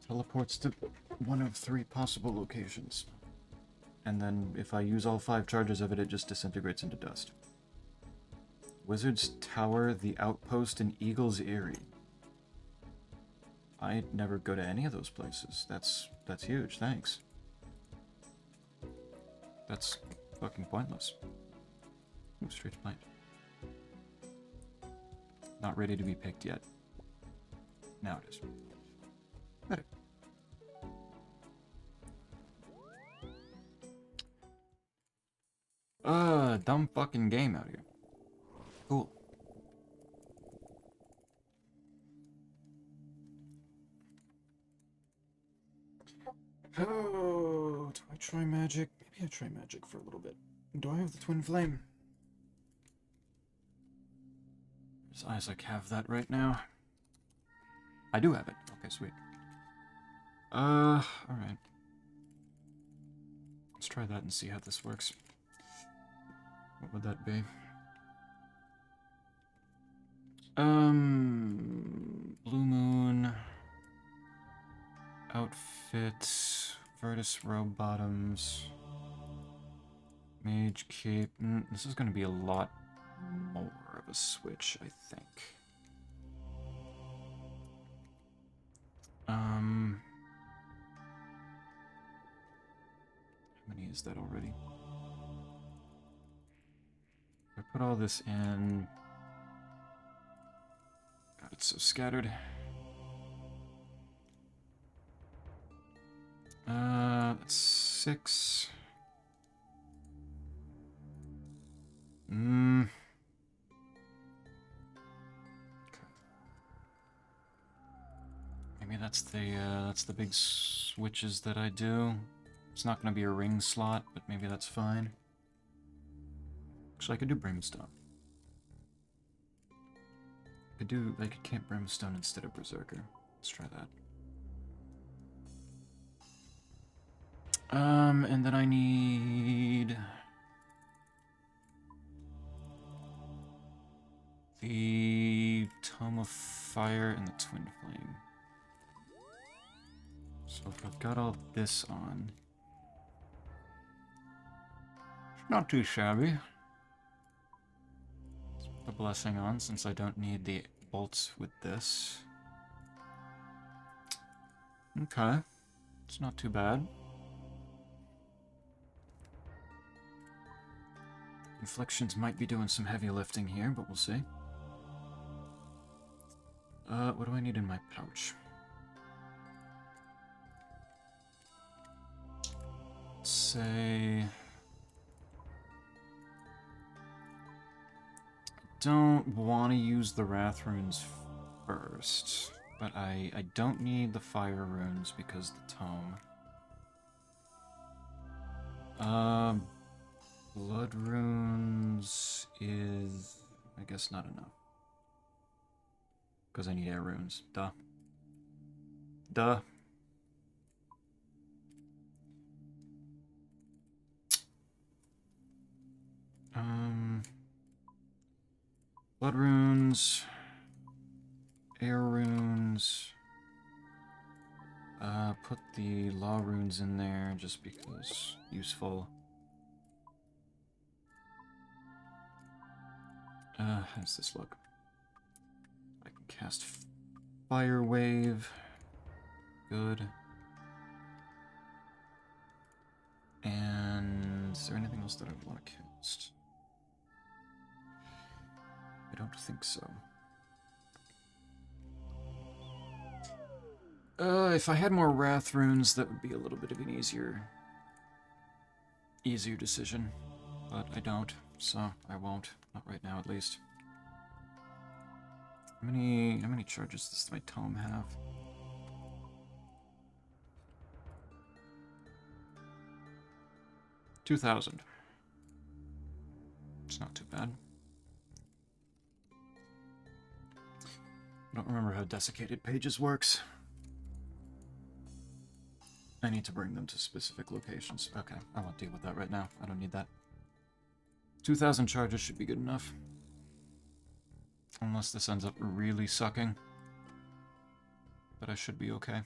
Teleports to one of 3 possible locations. And then if I use all 5 charges of it, it just disintegrates into dust. Wizard's Tower, the Outpost, and Eagle's Eyrie. I never go to any of those places. That's huge, thanks. That's fucking pointless. Ooh, strange plant. Not ready to be picked yet. Now it is. Better. Dumb fucking game out here. Cool. Oh, do I try magic? Maybe I try magic for a little bit. Do I have the twin flame? Does Isaac have that right now? I do have it. Okay, sweet. Alright. Let's try that and see how this works. What would that be? Blue Moon... Outfit... Virtus Robe Bottoms... Mage Cape... this is going to be a lot more of a switch, I think. How many is that already? I put all this in... God, it's so scattered. That's 6. Okay. Maybe that's the big switches that I do. It's not going to be a ring slot, but maybe that's fine. Actually, I could do Brimstone. I could camp Brimstone instead of Berserker. Let's try that. And then I need... the Tome of Fire and the Twin Flame. So if I've got all this on... not too shabby. Let's put the Blessing on since I don't need the bolts with this. Okay. It's not too bad. Inflictions might be doing some heavy lifting here, but we'll see. What do I need in my pouch? Let's say... I don't want to use the Wrath runes first, but I don't need the Fire runes because the Tome. Blood runes is, I guess, not enough. Because I need air runes. Duh. Duh. Blood runes. Air runes. Put the law runes in there just because useful. How does this look? I can cast Fire Wave. Good. And is there anything else that I want to cast? I don't think so. If I had more Wrath runes, that would be a little bit of an easier decision. But I don't, so I won't. Not right now, at least. How many charges does my tome have? 2,000. It's not too bad. I don't remember how desiccated pages works. I need to bring them to specific locations. Okay, I won't deal with that right now. I don't need that. 2,000 charges should be good enough. Unless this ends up really sucking. But I should be okay.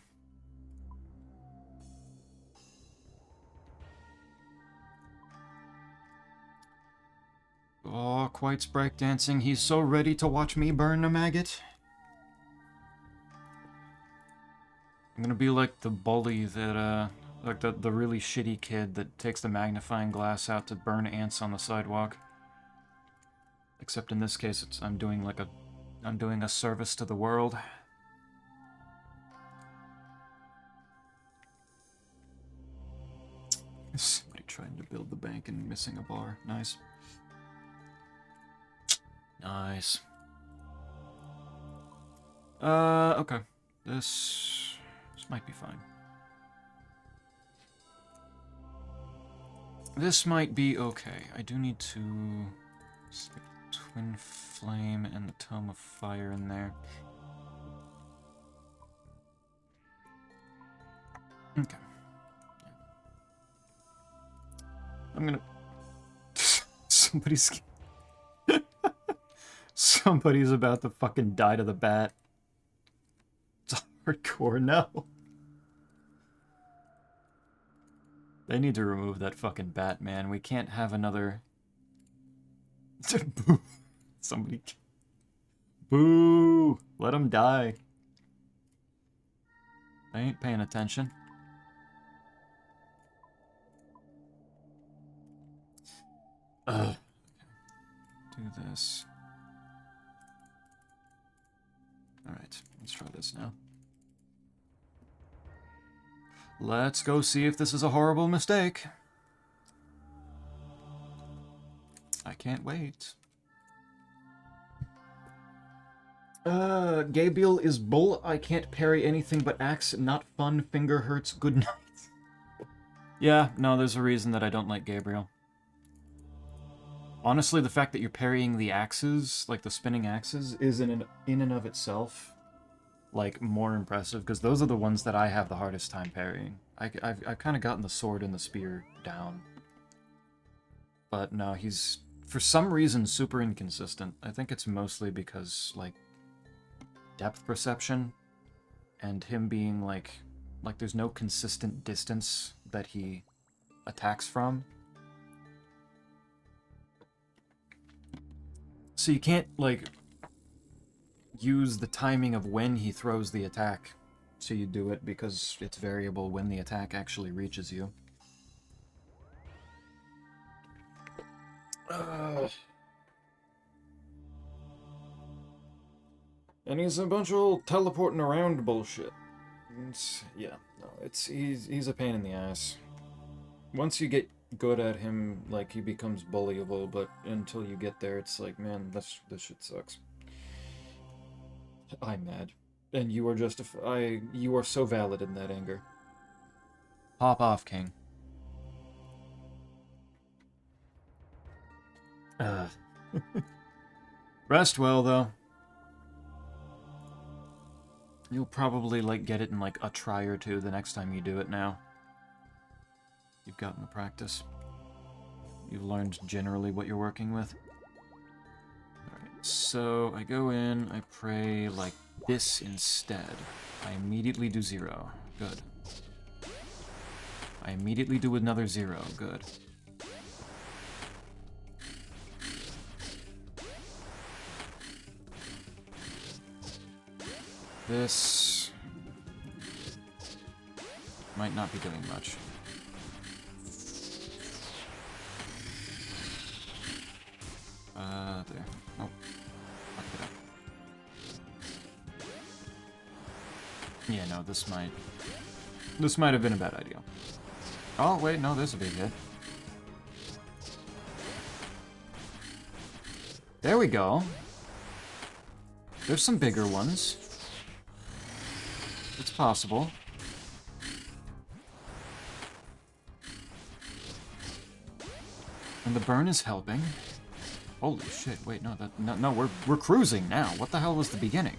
Oh, Quite's breakdancing. He's so ready to watch me burn a maggot. I'm gonna be like the bully that, like the really shitty kid that takes the magnifying glass out to burn ants on the sidewalk. Except in this case, I'm doing a service to the world. Somebody trying to build the bank and missing a bar. Nice. Nice. Okay. This might be fine. This might be okay. I do need to stick Twin Flame and the Tome of Fire in there. Okay. I'm gonna... Somebody's about to fucking die to the bat. It's hardcore, no. They need to remove that fucking bat, man. We can't have another... Boo. Somebody... Boo! Let him die. I ain't paying attention. Ugh. Do this. Alright, let's try this now. Let's go see if this is a horrible mistake. I can't wait. Gabriel is bull. I can't parry anything but axe. Not fun. Finger hurts. Good night. Yeah, no, there's a reason that I don't like Gabriel. Honestly, the fact that you're parrying the axes, like the spinning axes, is in and of itself, like, more impressive, because those are the ones that I have the hardest time parrying. I've kind of gotten the sword and the spear down. But no, he's, for some reason, super inconsistent. I think it's mostly because, like, depth perception, and him being, like there's no consistent distance that he attacks from. So you can't, like, use the timing of when he throws the attack. So you do it because it's variable when the attack actually reaches you. And he's a bunch of teleporting around bullshit. Yeah, no, he's a pain in the ass. Once you get good at him, like, he becomes bullyable, but until you get there, it's like, man, this shit sucks. I'm mad. And you are you are so valid in that anger. Pop off, King. Rest well, though. You'll probably, like, get it in, like, a try or two the next time you do it now. You've gotten the practice. You've learned generally what you're working with. Alright, so I go in, I pray like this instead. I immediately do 0. Good. I immediately do another 0. Good. This might not be doing much. There. Oh. Fuck it up. Yeah, no, this might have been a bad idea. Oh, wait, no, there's a big hit. There we go. There's some bigger ones. It's possible. And the burn is helping. Holy shit, wait, no, we're cruising now. What the hell was the beginning?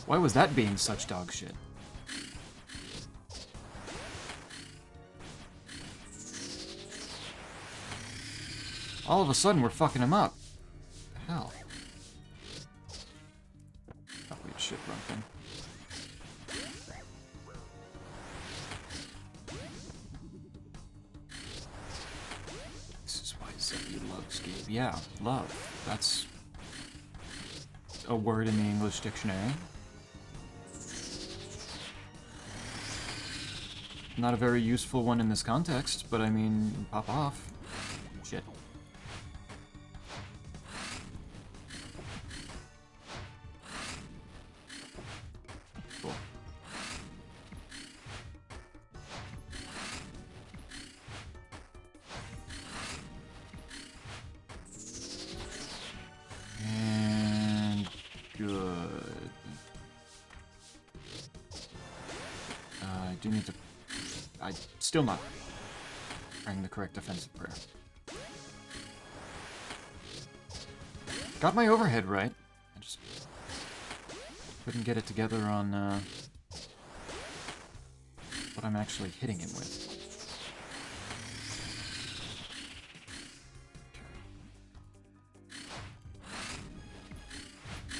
Why was that being such dog shit? All of a sudden, we're fucking him up. What the hell? Oh, we had shit run thing. This is why Zeppy loves Gabe. Yeah, love. That's a word in the English dictionary. Not a very useful one in this context, but I mean, pop off. Shit. Cool. And good. I do need to... I'm still not praying the correct defensive prayer. Got my overhead right. I just couldn't get it together on what I'm actually hitting him with.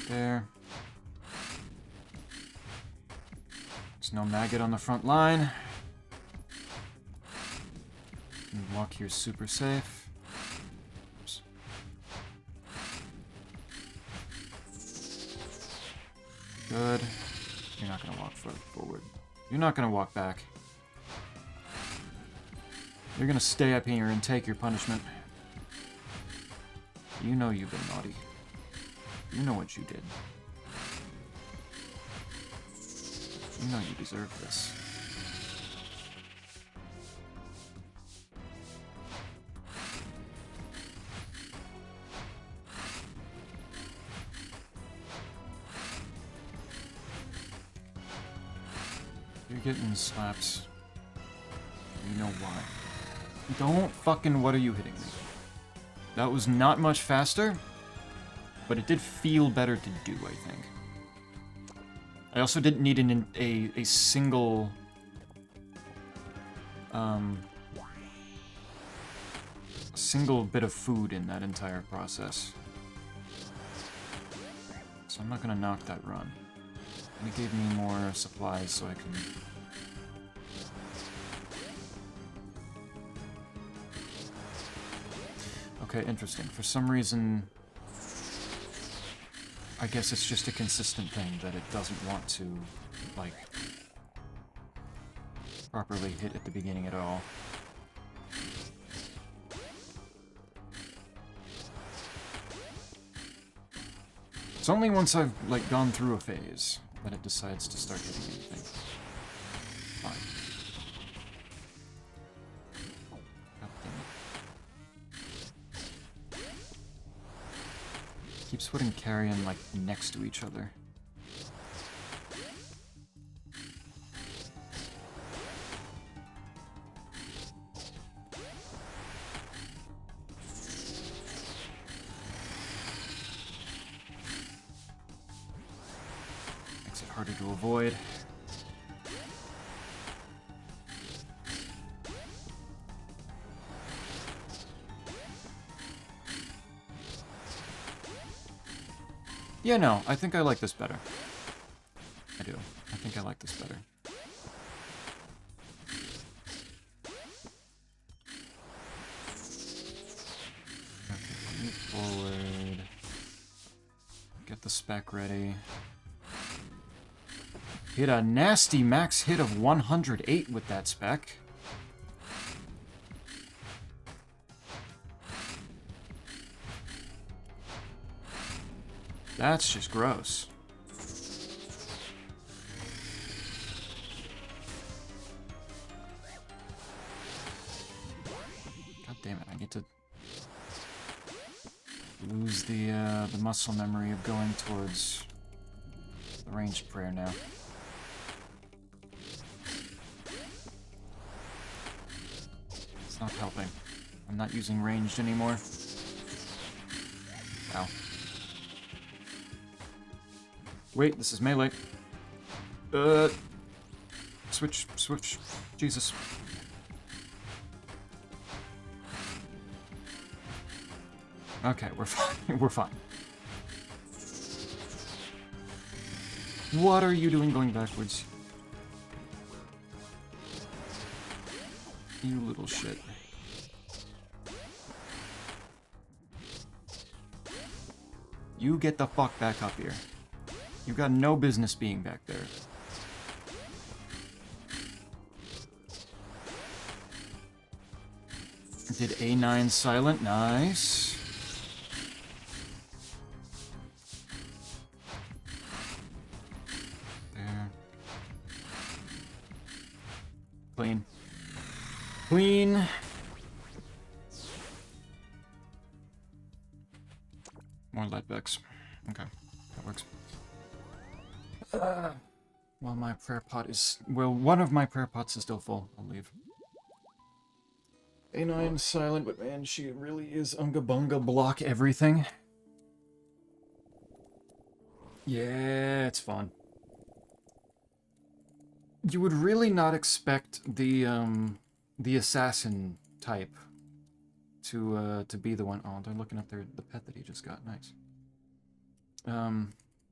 There. There's no Maggot on the front line. Walk here super safe. Oops. Good. You're not gonna walk forward. You're not gonna walk back. You're gonna stay up here and take your punishment. You know you've been naughty. You know what you did. You know you deserve this. You're getting slaps. You know why. Don't fucking... What are you hitting me? That was not much faster, but it did feel better to do, I think. I also didn't need a single... a single bit of food in that entire process. So I'm not gonna knock that run. And it gave me more supplies so I can... Okay, interesting. For some reason... I guess it's just a consistent thing that it doesn't want to, like, properly hit at the beginning at all. It's only once I've, like, gone through a phase that it decides to start hitting anything. Fine. God damn it. Keeps putting carrion, like, next to each other. Makes it harder to avoid. Yeah, no, I think I like this better. I do. I think I like this better. Okay, move forward. Get the spec ready. Hit a nasty max hit of 108 with that spec. That's just gross. God damn it, I need to lose the muscle memory of going towards the ranged prayer now. It's not helping. I'm not using ranged anymore. Ow. Wait, this is melee. Switch, switch. Jesus. Okay, we're fine. We're fine. What are you doing going backwards? You little shit. You get the fuck back up here. You got no business being back there. Did A9 silent? Nice. There. Clean. Clean. More lead vex. Okay, that works. Well, my prayer pot is... Well, one of my prayer pots is still full. I'll leave. A9 silent, but man, she really is Unga Bunga block everything. Yeah, it's fun. You would really not expect the assassin type to be the one. Oh, they're looking up the pet that he just got. Nice.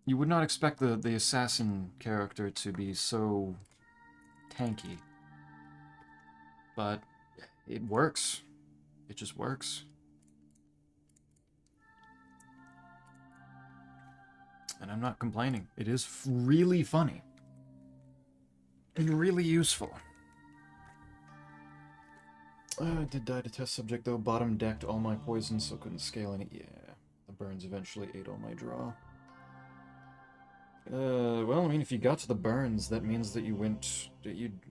You would not expect the assassin character to be so tanky, but it works. It just works. And I'm not complaining. It is really funny. And really useful. I did die to test subject though. Bottom decked all my poisons, so couldn't scale any. Yeah, the burns eventually ate all my draw. Well, I mean, if you got to the burns, that means that you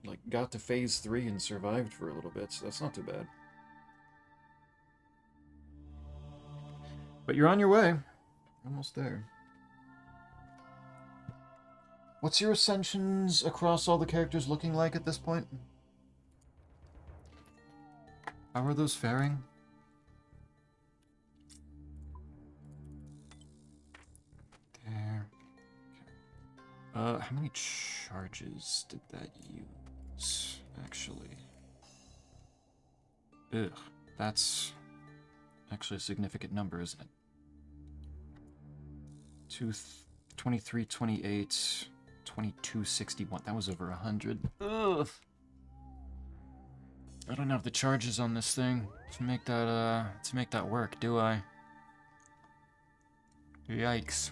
like, got to phase 3 and survived for a little bit, so that's not too bad. But you're on your way. Almost there. What's your ascensions across all the characters looking like at this point? How are those faring? There. Okay. How many charges did that use, actually? Ugh, that's actually a significant number, isn't it? 23, 28, 22, 61. That was over 100. Ugh. I don't have the charges on this thing to make that work, do I? Yikes.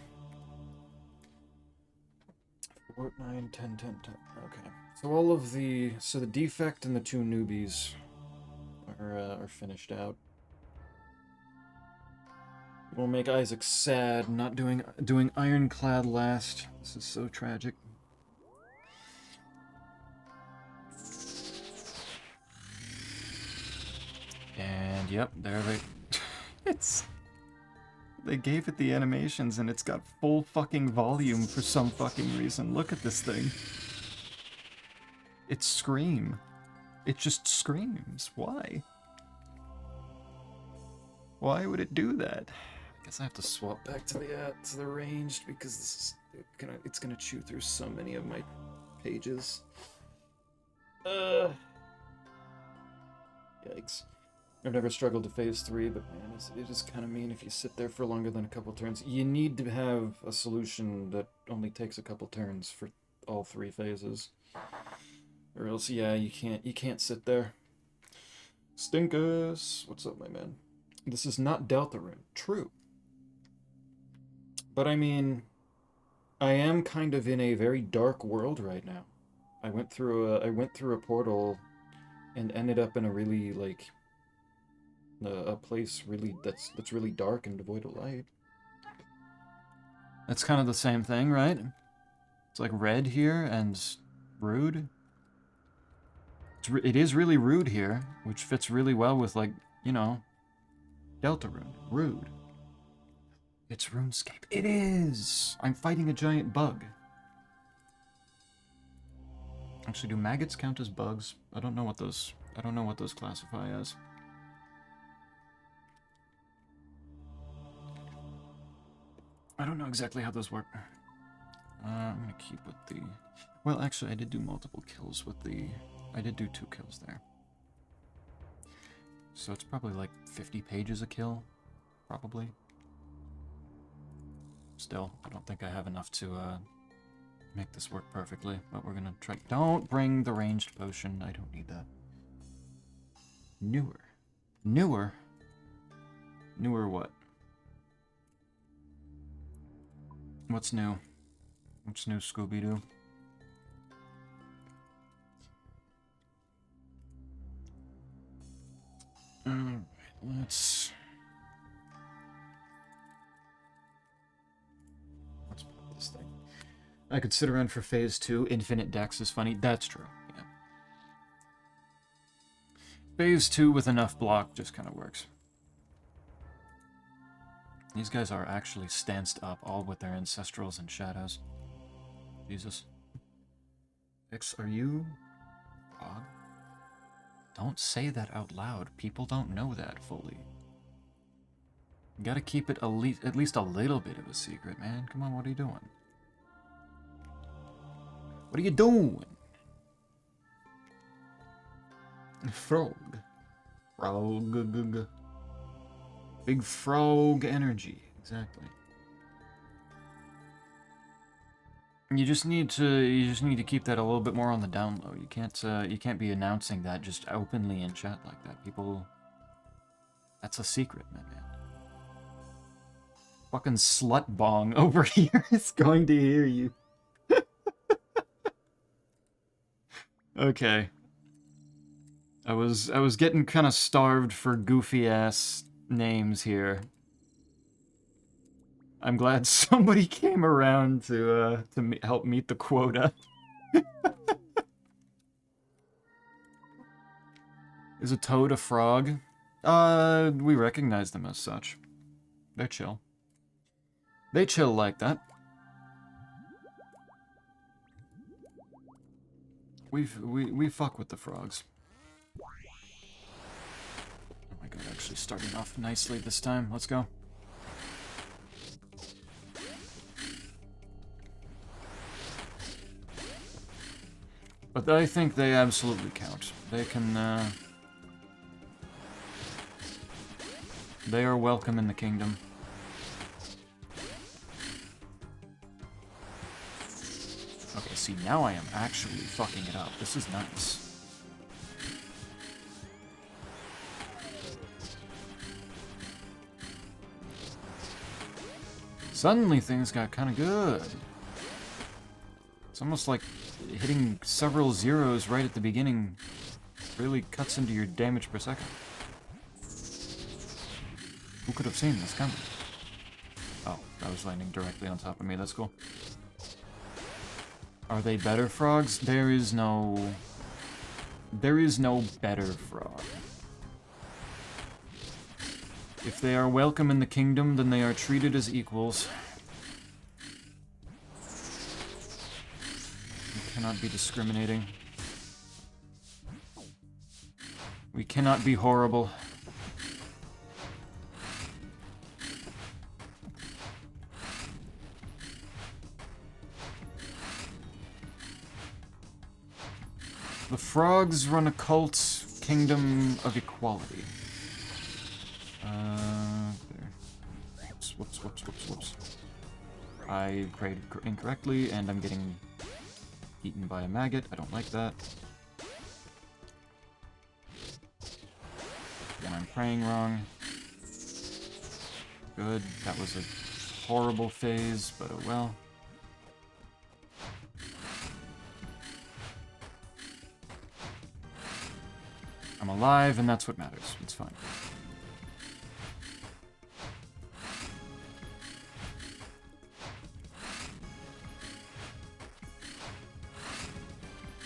4, 9, 10, 10, 10. Okay. So all of the the defect and the 2 newbies are finished out. We'll make Isaac sad, not doing Ironclad last. This is so tragic. And yep, there they gave it the animations and it's got full fucking volume for some fucking reason. Look at this thing. It's Scream. It just screams. Why? Why would it do that? I guess I have to swap back to the ranged because this is it's gonna chew through so many of my pages. Yikes. I've never struggled to phase 3, but man, it is kind of mean if you sit there for longer than a couple turns. You need to have a solution that only takes a couple turns for all 3 phases. Or else, yeah, you can't sit there. Stinkus! What's up, my man? This is not Deltarune. True. But I mean, I am kind of in a very dark world right now. I went through a portal and ended up in a really, like, a place really that's really dark and devoid of light. That's kind of the same thing, right? It's like red here and rude. It is really rude here, which fits really well with, like, you know, Deltarune. Rude. It's RuneScape. It is! I'm fighting a giant bug. Actually, do maggots count as bugs? I don't know what those classify as. I don't know exactly how those work. I'm gonna keep with the... Well, actually, I did do multiple kills with the... I did do 2 kills there. So it's probably like 50 pages a kill, probably. Still, I don't think I have enough to make this work perfectly, but we're gonna try. Don't bring the ranged potion, I don't need that. Newer. Newer? Newer what? What's new? What's new, Scooby-Doo? Let's put this thing. I could sit around for phase 2. Infinite Dex is funny. That's true. Yeah. Phase 2 with enough block just kind of works. These guys are actually stanced up, all with their ancestrals and shadows. Jesus. X, are you... Frog? Don't say that out loud. People don't know that fully. You gotta keep it at least a little bit of a secret, man. Come on, what are you doing? What are you doing? Frog. Frog. Big frog energy. Exactly. You just need to keep that a little bit more on the down low. You can't be announcing that just openly in chat like that. People, that's a secret, man. Fucking slut bong over here is going to hear you. Okay. I was getting kind of starved for goofy ass names here. I'm glad somebody came around to help meet the quota. Is a toad a frog? We recognize them as such. They're chill. They chill like that. We fuck with the frogs. Oh my god, actually starting off nicely this time. Let's go. But I think they absolutely count. They can, they are welcome in the kingdom. Okay, see, now I am actually fucking it up. This is nice. Suddenly things got kind of good. It's almost like hitting several zeros right at the beginning really cuts into your damage per second. Who could have seen this coming? Oh, that was landing directly on top of me. That's cool. Are they better frogs? There is no better frog. If they are welcome in the kingdom, then they are treated as equals. We cannot be discriminating. We cannot be horrible. The frogs run a cult kingdom of equality. There. Whoops. I prayed incorrectly, and I'm getting eaten by a maggot. I don't like that. Again, I'm praying wrong. Good. That was a horrible phase, but oh well. I'm alive, and that's what matters. It's fine.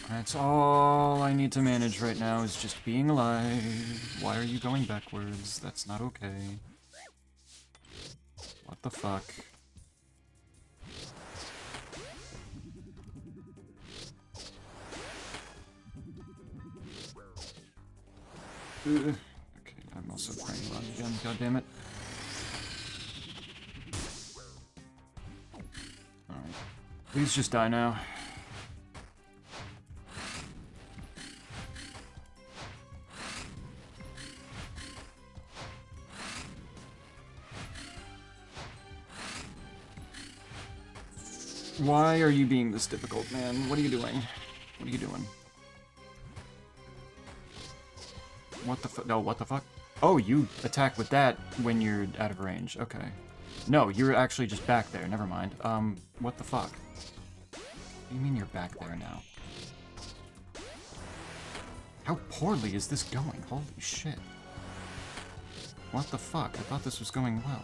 That's all I need to manage right now is just being alive. Why are you going backwards? That's not okay. What the fuck? Okay, I'm also praying wrong again, goddammit. Please just die now. Why are you being this difficult, man? What are you doing? What are you doing? What the fuck? No, what the fuck? Oh, you attack with that when you're out of range. Okay. No, you're actually just back there. Never mind. What the fuck? What do you mean you're back there now? How poorly is this going? Holy shit. What the fuck? I thought this was going well.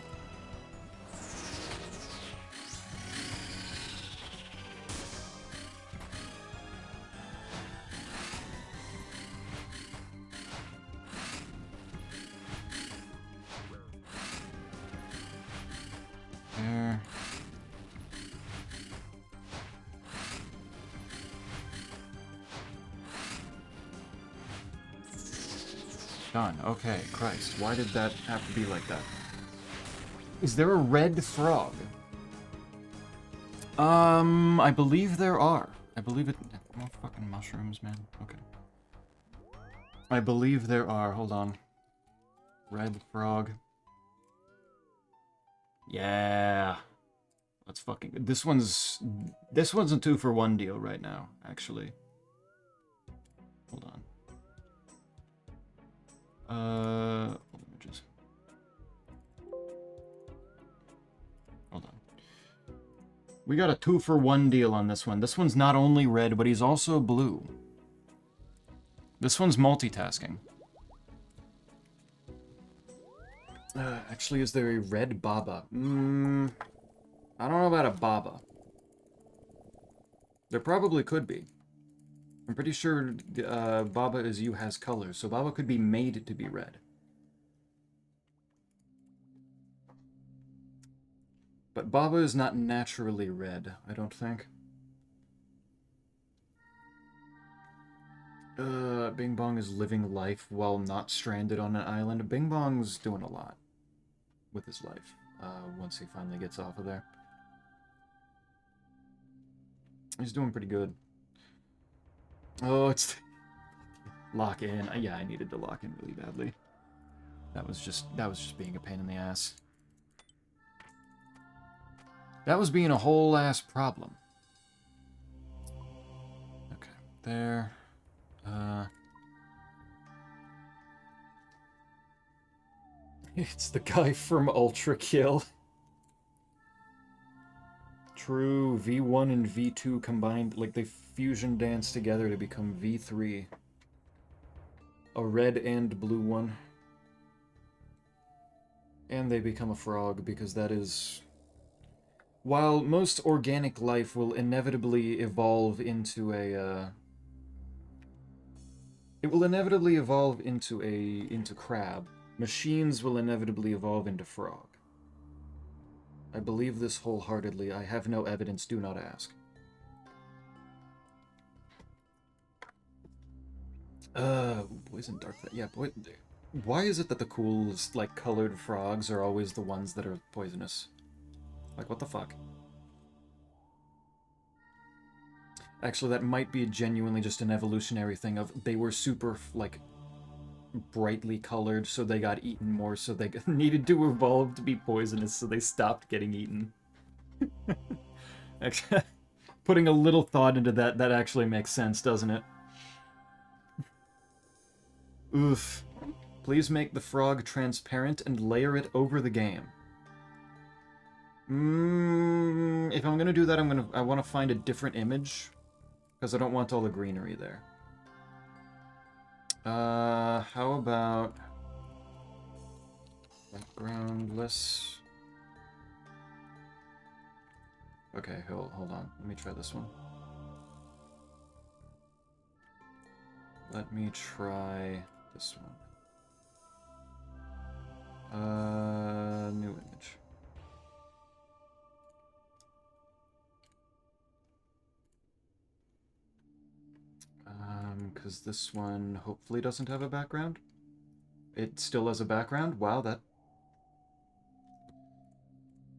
There. Done. Okay, Christ. Why did that have to be like that? Is there a red frog? I believe there are. I believe it... More fucking mushrooms, man. Okay. I believe there are. Hold on. Red frog. Yeah. Let's fucking... This one's a 2-for-1 deal right now, actually. Hold on. Images. Hold on. We got a 2-for-1 deal on this one. This one's not only red, but he's also blue. This one's multitasking. Actually, is there a red Baba? I don't know about a Baba. There probably could be. I'm pretty sure Baba is you has colors, so Baba could be made to be red. But Baba is not naturally red, I don't think. Bing Bong is living life while not stranded on an island. Bing Bong's doing a lot with his life, once he finally gets off of there. He's doing pretty good. Oh, it's... Lock in. Yeah, I needed to lock in really badly. That was just being a pain in the ass. That was being a whole ass problem. Okay, there. It's the guy from Ultra Kill. True, V1 and V2 combined, like they fusion dance together to become V3. A red and blue one. And they become a frog, because that is... While most organic life will inevitably evolve into a, It will inevitably evolve into crab. Machines will inevitably evolve into frog. I believe this wholeheartedly. I have no evidence, do not ask. Poison dark... Yeah, boy... Why is it that the coolest, like, colored frogs are always the ones that are poisonous? Like, what the fuck? Actually, that might be genuinely just an evolutionary thing of they were super, like, brightly colored, so they got eaten more, so they needed to evolve to be poisonous, so they stopped getting eaten. Putting a little thought into that actually makes sense, doesn't it? Oof. Please make the frog transparent and layer it over the game. If I'm gonna do that, I want to find a different image, because I don't want all the greenery there. How about backgroundless? Okay, hold on. Let me try this one. Let me try this one. New image. Because this one hopefully doesn't have a background. It still has a background. Wow, that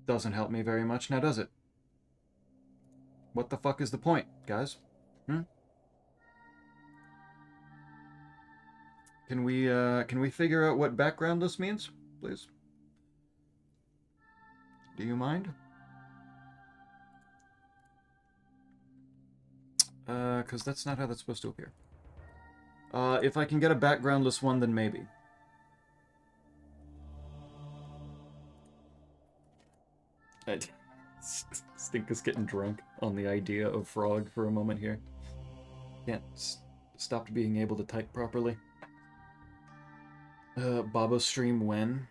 doesn't help me very much now, does it? What the fuck is the point, guys? Hmm? Can we figure out what backgroundless means, please? Do you mind? Because that's not how that's supposed to appear. If I can get a backgroundless one, then maybe. Stinkus getting drunk on the idea of frog for a moment here. Can't stop being able to type properly. Baba stream when?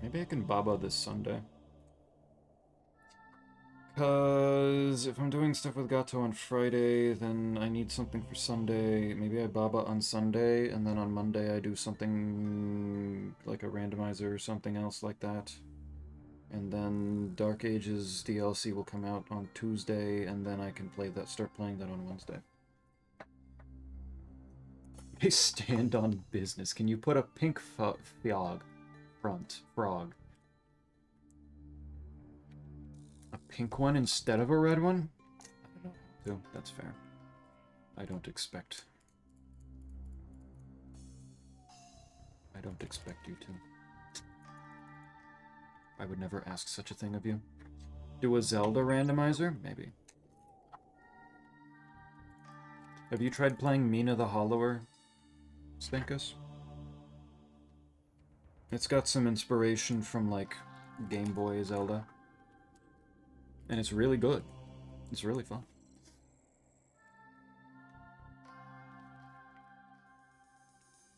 Maybe I can Baba this Sunday. Because if I'm doing stuff with Gato on Friday, then I need something for Sunday. Maybe I Baba on Sunday, and then on Monday I do something like a randomizer or something else like that. And then Dark Ages DLC will come out on Tuesday, and then I can start playing that on Wednesday. They stand on business. Can you put a pink frog? A pink one instead of a red one? I don't know. That's fair. I don't expect you to. I would never ask such a thing of you. Do a Zelda randomizer? Maybe. Have you tried playing Mina the Hollower, Stinkus? It's got some inspiration from, like, Game Boy Zelda. And it's really good. It's really fun.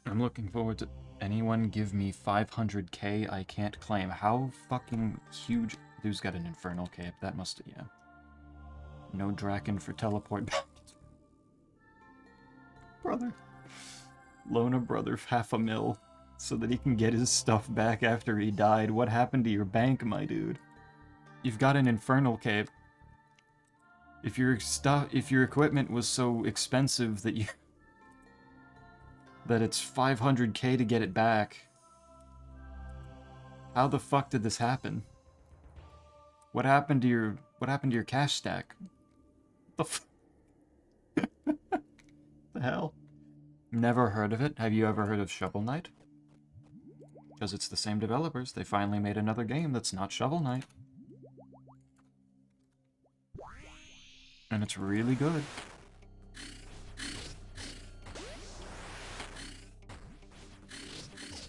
I'm looking forward to... Anyone give me 500k I can't claim. How fucking huge... Dude's got an Infernal Cape. That must... yeah. No Draken for teleport back. Brother. Loan a brother $500,000 so that he can get his stuff back after he died. What happened to your bank, my dude? You've got an Infernal Cape. If your equipment was so expensive that it's 500k to get it back, how the fuck did this happen? What happened to your cash stack? The hell? Never heard of it. Have you ever heard of Shovel Knight? Because it's the same developers. They finally made another game that's not Shovel Knight. And it's really good.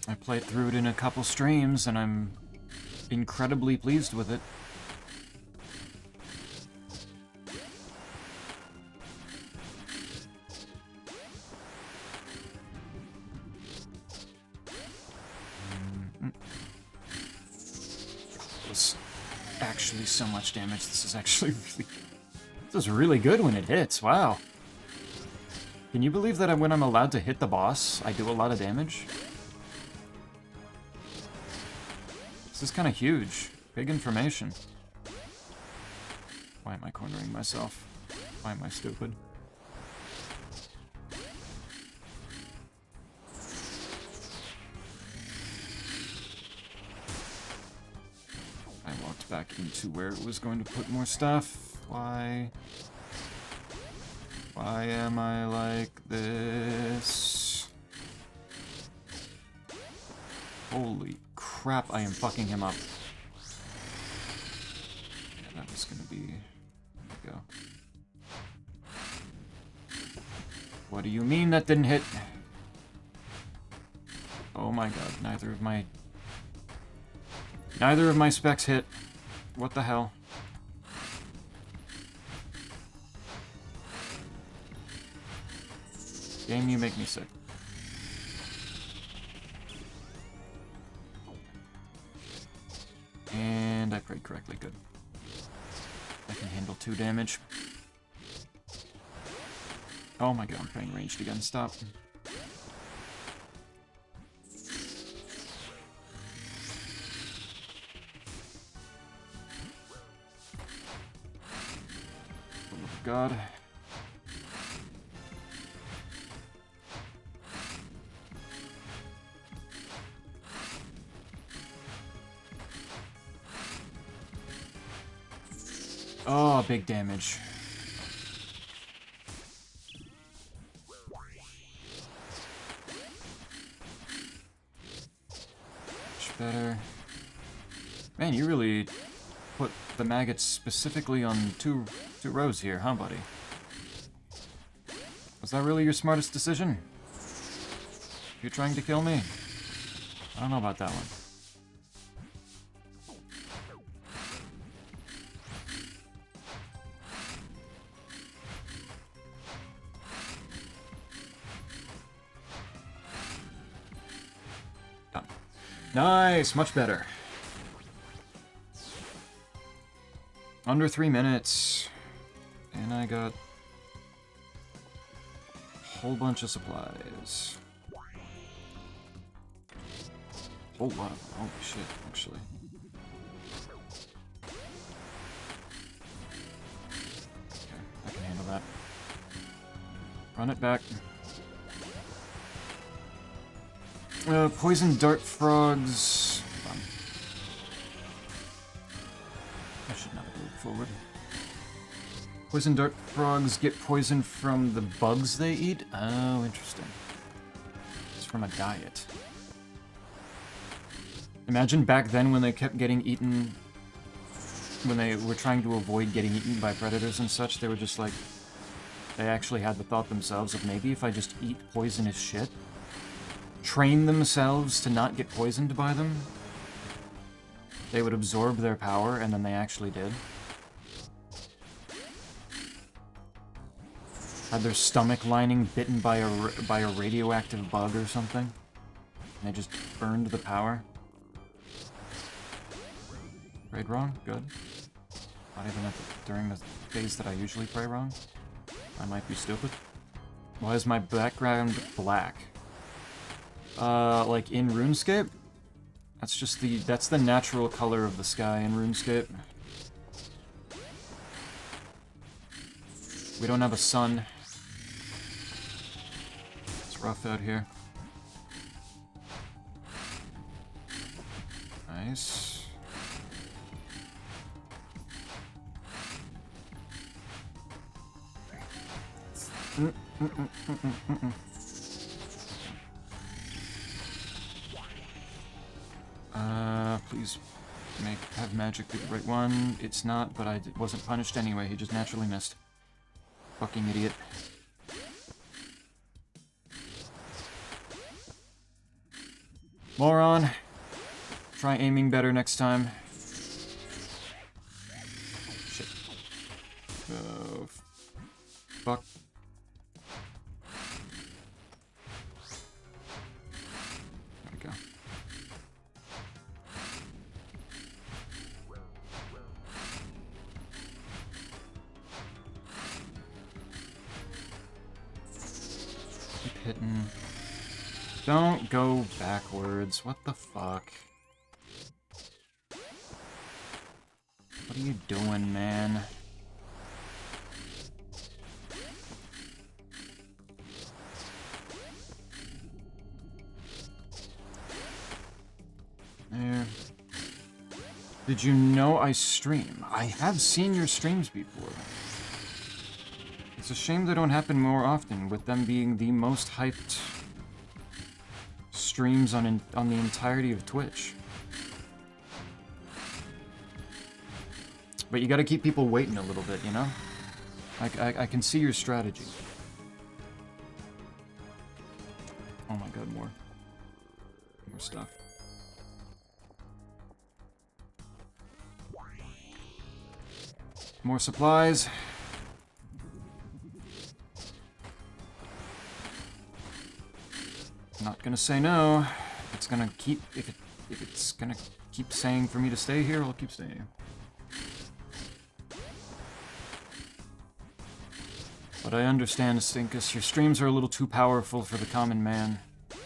I played through it in a couple streams, and I'm incredibly pleased with it. It's actually so much damage. This is actually really... This is really good when it hits, wow. Can you believe that when I'm allowed to hit the boss, I do a lot of damage? This is kind of huge. Big information. Why am I cornering myself? Why am I stupid? I walked back into where it was going to put more stuff. Why am I like this? Holy crap, I am fucking him up. Yeah, that was gonna be... There we go. What do you mean that didn't hit? Oh my god, neither of my specs hit. What the hell? Game, you make me sick. And I prayed correctly, good. I can handle 2 damage. Oh my god, I'm playing ranged again, stop. Oh god. Oh, big damage. Much better. Man, you really put the maggots specifically on two rows here, huh, buddy? Was that really your smartest decision? You're trying to kill me? I don't know about that one. Done. Nice, much better. Under 3 minutes. And I got a whole bunch of supplies. Whole lot of them. Holy shit, actually. Okay, I can handle that. Run it back. Poison dart frogs. Hold on. I should not have moved forward. Poison dart frogs get poison from the bugs they eat? Oh, interesting. It's from a diet. Imagine back then when they kept getting eaten, when they were trying to avoid getting eaten by predators and such, they were just like, they actually had the thought themselves of maybe if I just eat poisonous shit, train themselves to not get poisoned by them, they would absorb their power, and then they actually did. Had their stomach lining bitten by a radioactive bug or something, and they just burned the power. Prayed wrong? Good. Not even during the phase that I usually pray wrong. I might be stupid. Why is my background black? Like in RuneScape? That's just that's the natural color of the sky in RuneScape. We don't have a sun. It's rough out here. Nice. Please have magic be the right one. It's not, but I wasn't punished anyway. He just naturally missed. Fucking idiot. Moron. Try aiming better next time. Shit. Oh, fuck. There we go. Keep hitting. Don't go backwards. What the fuck? What are you doing, man? There. Did you know I stream? I have seen your streams before. It's a shame they don't happen more often, with them being the most hyped streams on the entirety of Twitch. But you gotta keep people waiting a little bit, you know? I can see your strategy. Oh my god, more stuff. More supplies. Not gonna say no. It's gonna keep if it's gonna keep saying for me to stay here, I'll keep staying. But I understand, Stinkus, your streams are a little too powerful for the common man,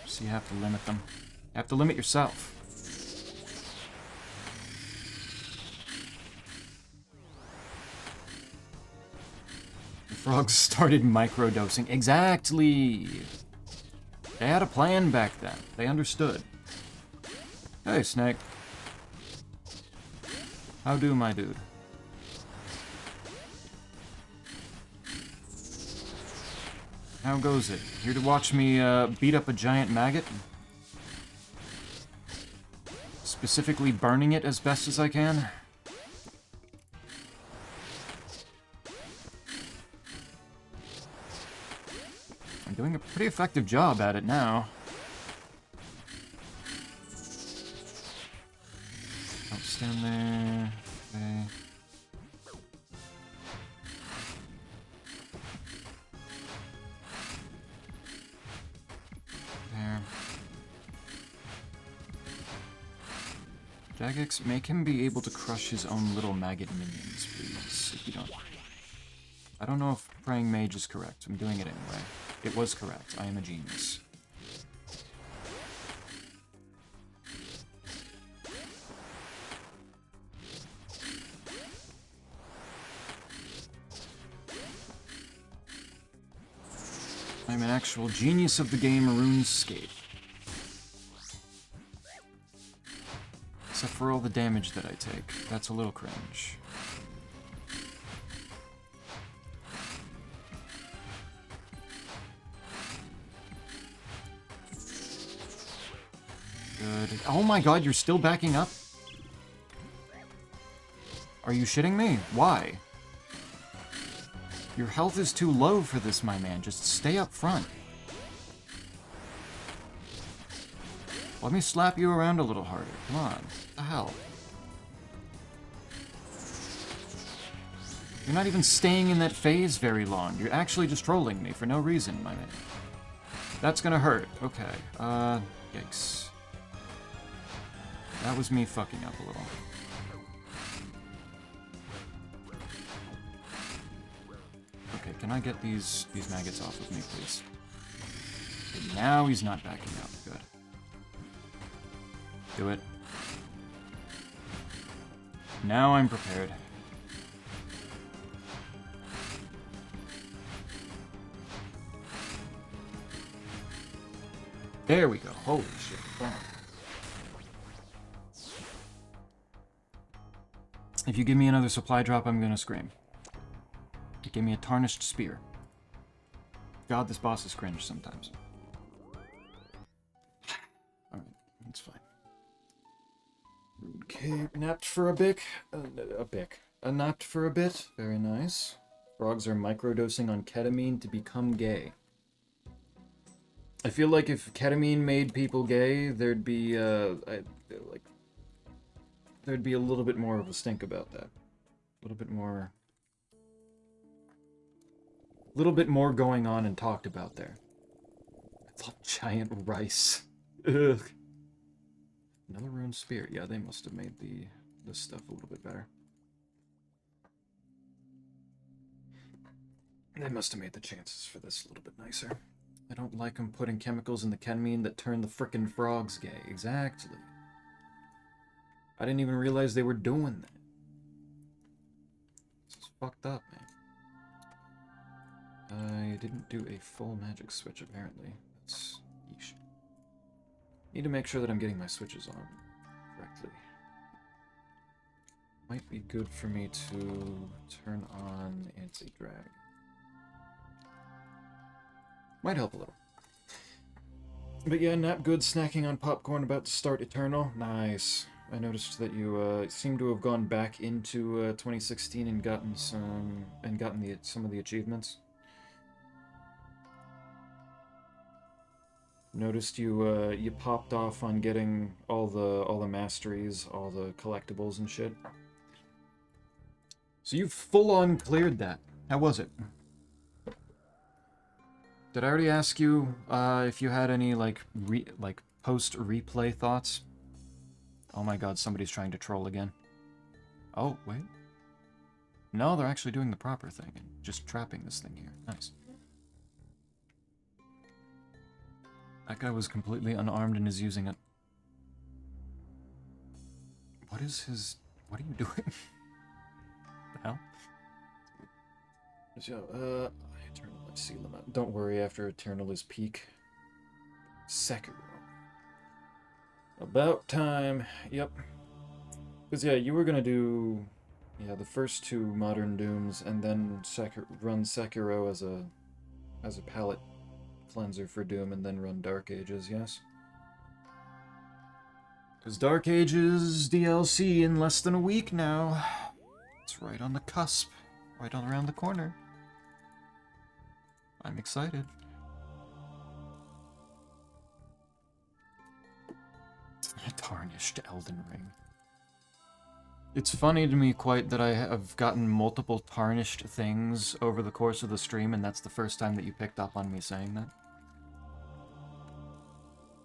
so you have to limit them. You have to limit yourself. The frogs started microdosing. Exactly! They had a plan back then. They understood. Hey, Snake. How do, my dude? How goes it? Here to watch me beat up a giant maggot? Specifically burning it as best as I can? I'm doing a pretty effective job at it now. Don't stand there. Okay. There. Jagex, make him be able to crush his own little maggot minions, please. If you don't. I don't know if Praying Mage is correct. I'm doing it anyway. It was correct. I am a genius. I'm an actual genius of the game RuneScape. Except for all the damage that I take. That's a little cringe. Good. Oh my god, you're still backing up? Are you shitting me? Why? Your health is too low for this, my man. Just stay up front. Let me slap you around a little harder. Come on. What the hell? You're not even staying in that phase very long. You're actually just trolling me for no reason, my man. That's gonna hurt. Okay. Yikes. That was me fucking up a little. Okay, can I get these maggots off of me, please? Okay, now he's not backing up. Good. Do it. Now I'm prepared. There we go. Holy shit. Boom. If you give me another supply drop, I'm gonna scream. Give me a tarnished spear. God, this boss is cringe sometimes. Alright, that's fine. RuneScape napped for a bit. Napped for a bit. Very nice. Frogs are microdosing on ketamine to become gay. I feel like if ketamine made people gay, there'd be there'd be a little bit more of a stink about that. A little bit more going on and talked about there. It's all giant rice. Ugh. Another rune spear. Yeah, they must have made this stuff a little bit better. They must have made the chances for this a little bit nicer. I don't like them putting chemicals in the ketamine that turn the frickin' frogs gay. Exactly. I didn't even realize they were doing that. This is fucked up, man. I didn't do a full magic switch, apparently. That's yeesh. Need to make sure that I'm getting my switches on correctly. Might be good for me to turn on anti-drag. Might help a little. But yeah, nap good, snacking on popcorn, about to start Eternal. Nice. I noticed that you seem to have gone back into 2016 and gotten some of the achievements. Noticed you popped off on getting all the masteries, all the collectibles and shit. So you full on cleared that. How was it? Did I already ask you if you had any post replay thoughts? Oh my god, somebody's trying to troll again. Oh, wait. No, they're actually doing the proper thing and just trapping this thing here. Nice. That guy was completely unarmed and is using it. What are you doing? The hell? So, Eternal, let's see them out. Don't worry, after Eternal is peak. Sekiro. About time. Yep. Because, yeah, you were gonna do... Yeah, the first two Modern Dooms, and then run Sekiro as a palette cleanser for Doom and then run Dark Ages, yes? Because Dark Ages DLC in less than a week now. It's right on the cusp. Right on around the corner. I'm excited. Tarnished Elden Ring. It's funny to me quite that I have gotten multiple tarnished things over the course of the stream, and that's the first time that you picked up on me saying that.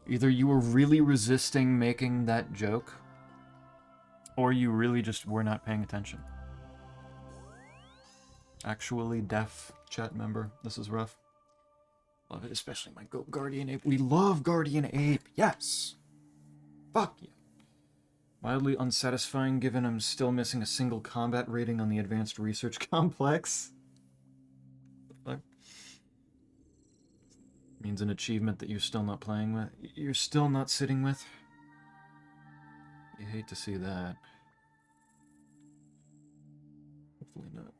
Either you were really resisting making that joke, or you really just were not paying attention. Actually deaf chat member, this is rough. Love it, especially my Guardian Ape. We love Guardian Ape, yes! Fuck yeah. Mildly unsatisfying given I'm still missing a single combat rating on the Advanced Research Complex. What the fuck? Means an achievement that you're still not playing with. You're still not sitting with. You hate to see that. Hopefully not.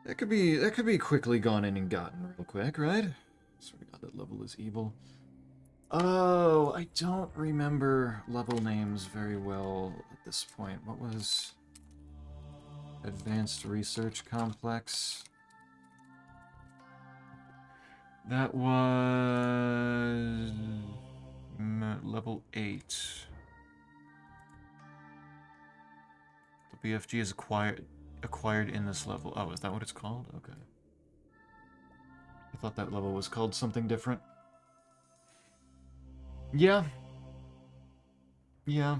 That could be quickly gone in and gotten real quick, right? Swear to God, that level is evil. Oh, I don't remember level names very well at this point. What was Advanced Research Complex? That was level 8. The BFG is acquired in this level. Oh, is that what it's called? Okay. I thought that level was called something different. Yeah. Yeah.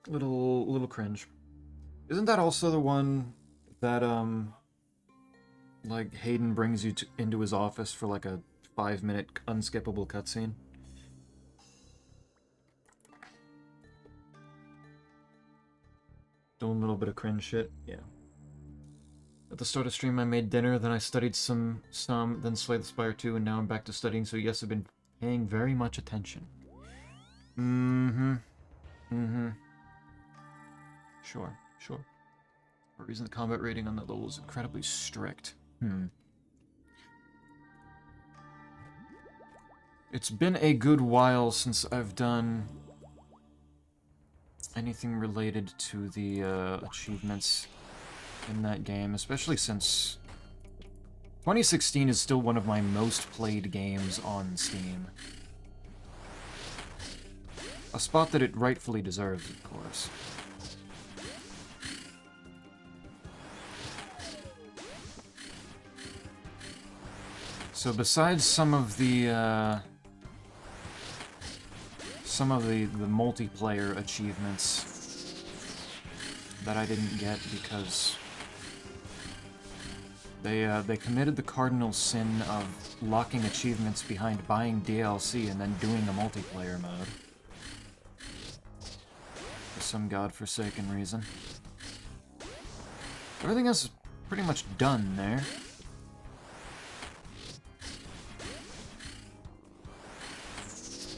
Little cringe. Isn't that also the one that, like, Hayden brings you into his office for, like, a 5-minute unskippable cutscene? Doing a little bit of cringe shit? Yeah. At the start of stream, I made dinner, then I studied some, then Slay the Spire 2, and now I'm back to studying, so yes, I've been paying very much attention. Sure. For a reason, the combat rating on that level is incredibly strict. It's been a good while since I've done anything related to the achievements in that game, especially since 2016 is still one of my most played games on Steam. A spot that it rightfully deserves, of course. So besides some of the multiplayer achievements that I didn't get because they committed the cardinal sin of locking achievements behind buying DLC and then doing a multiplayer mode. For some godforsaken reason. Everything else is pretty much done there.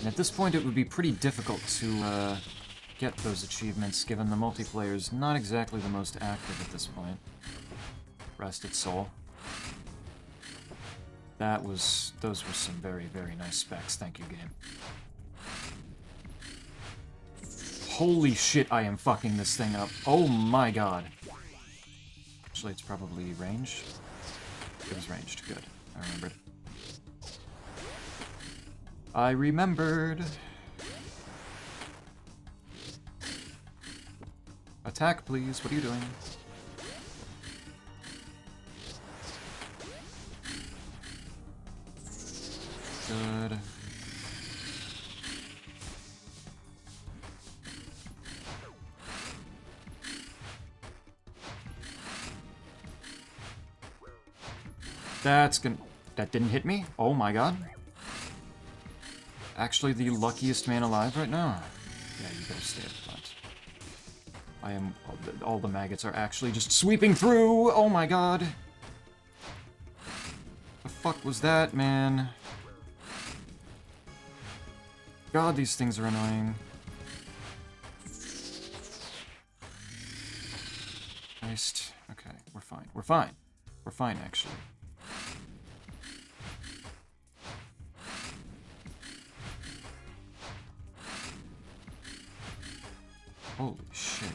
And at this point it would be pretty difficult to get those achievements given the multiplayer is not exactly the most active at this point. Rest its soul. Those were some very, very nice specs. Thank you, game. Holy shit, I am fucking this thing up. Oh my god. Actually, it's probably ranged. It was ranged. Good. I remembered. I remembered. Attack, please. What are you doing? Good. That didn't hit me? Oh my god. Actually the luckiest man alive right now. Yeah, you better stay up front. I am... all the maggots are actually just sweeping through! Oh my god! The fuck was that, man? God, these things are annoying. Christ. Okay, we're fine. We're fine. We're fine, actually. Holy shit.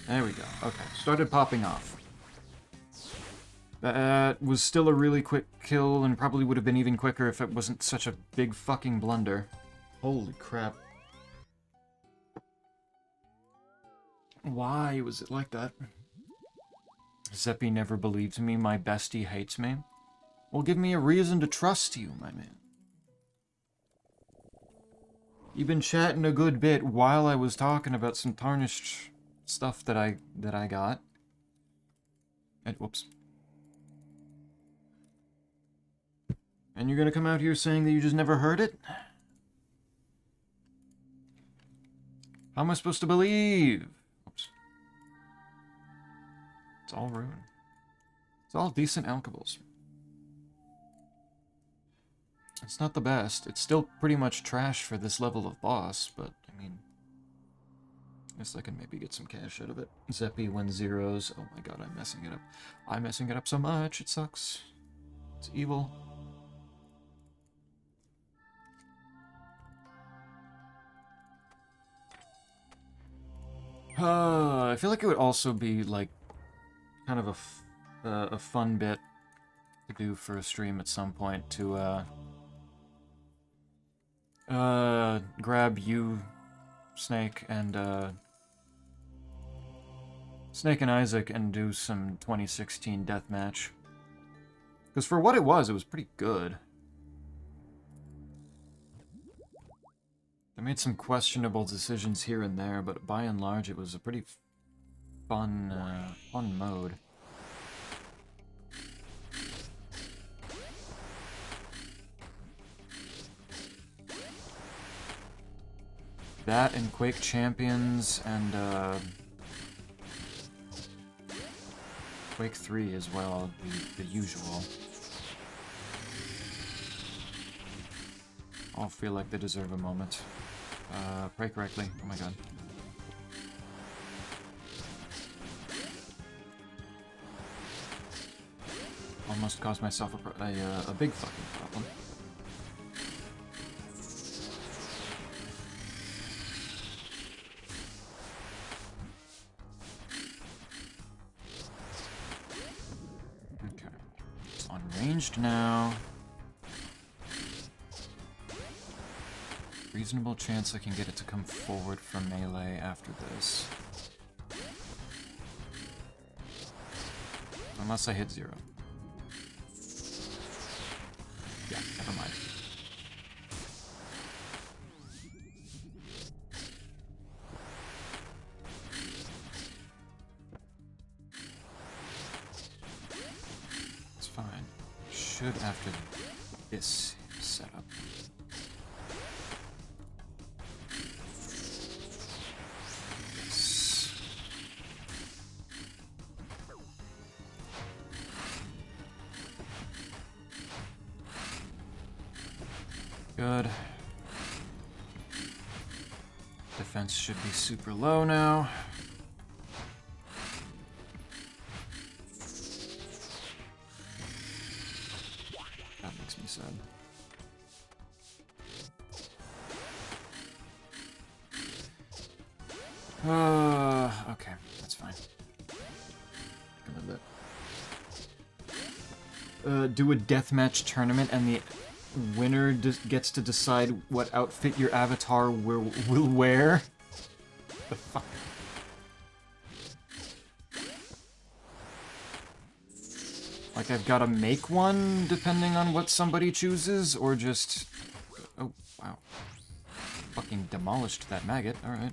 There we go. Okay, started popping off. That was still a really quick kill, and probably would have been even quicker if it wasn't such a big fucking blunder. Holy crap. Why was it like that? Zeppy never believed me, my bestie hates me. Well, give me a reason to trust you, my man. You've been chatting a good bit while I was talking about some tarnished stuff that I got. And, whoops. And you're gonna come out here saying that you just never heard it? How am I supposed to believe? Oops. It's all ruin. It's all decent alcohols. It's not the best. It's still pretty much trash for this level of boss, but, I mean... I guess I can maybe get some cash out of it. Zeppy wins zeros. Oh my god, I'm messing it up. I'm messing it up so much, it sucks. It's evil. I feel like it would also be, like, kind of a fun bit to do for a stream at some point to, grab you, Snake, and, Snake and Isaac and do some 2016 deathmatch. Because for what it was pretty good. I made some questionable decisions here and there, but by and large it was a pretty fun, fun mode. That and Quake Champions and, Quake 3 as well, the usual. All feel like they deserve a moment. Pray correctly. Oh my god. Almost caused myself a big fucking problem. Okay. It's unranged now. Reasonable chance I can get it to come forward from melee after this. Unless I hit 0. Yeah, never mind. It's fine. Should after this setup. Good. Defense should be super low now. That makes me sad. Okay, that's fine. Do a deathmatch tournament and the winner gets to decide what outfit your avatar will wear? The fuck? Like I've got to make one depending on what somebody chooses, or just... Oh, wow. Fucking demolished that maggot, alright.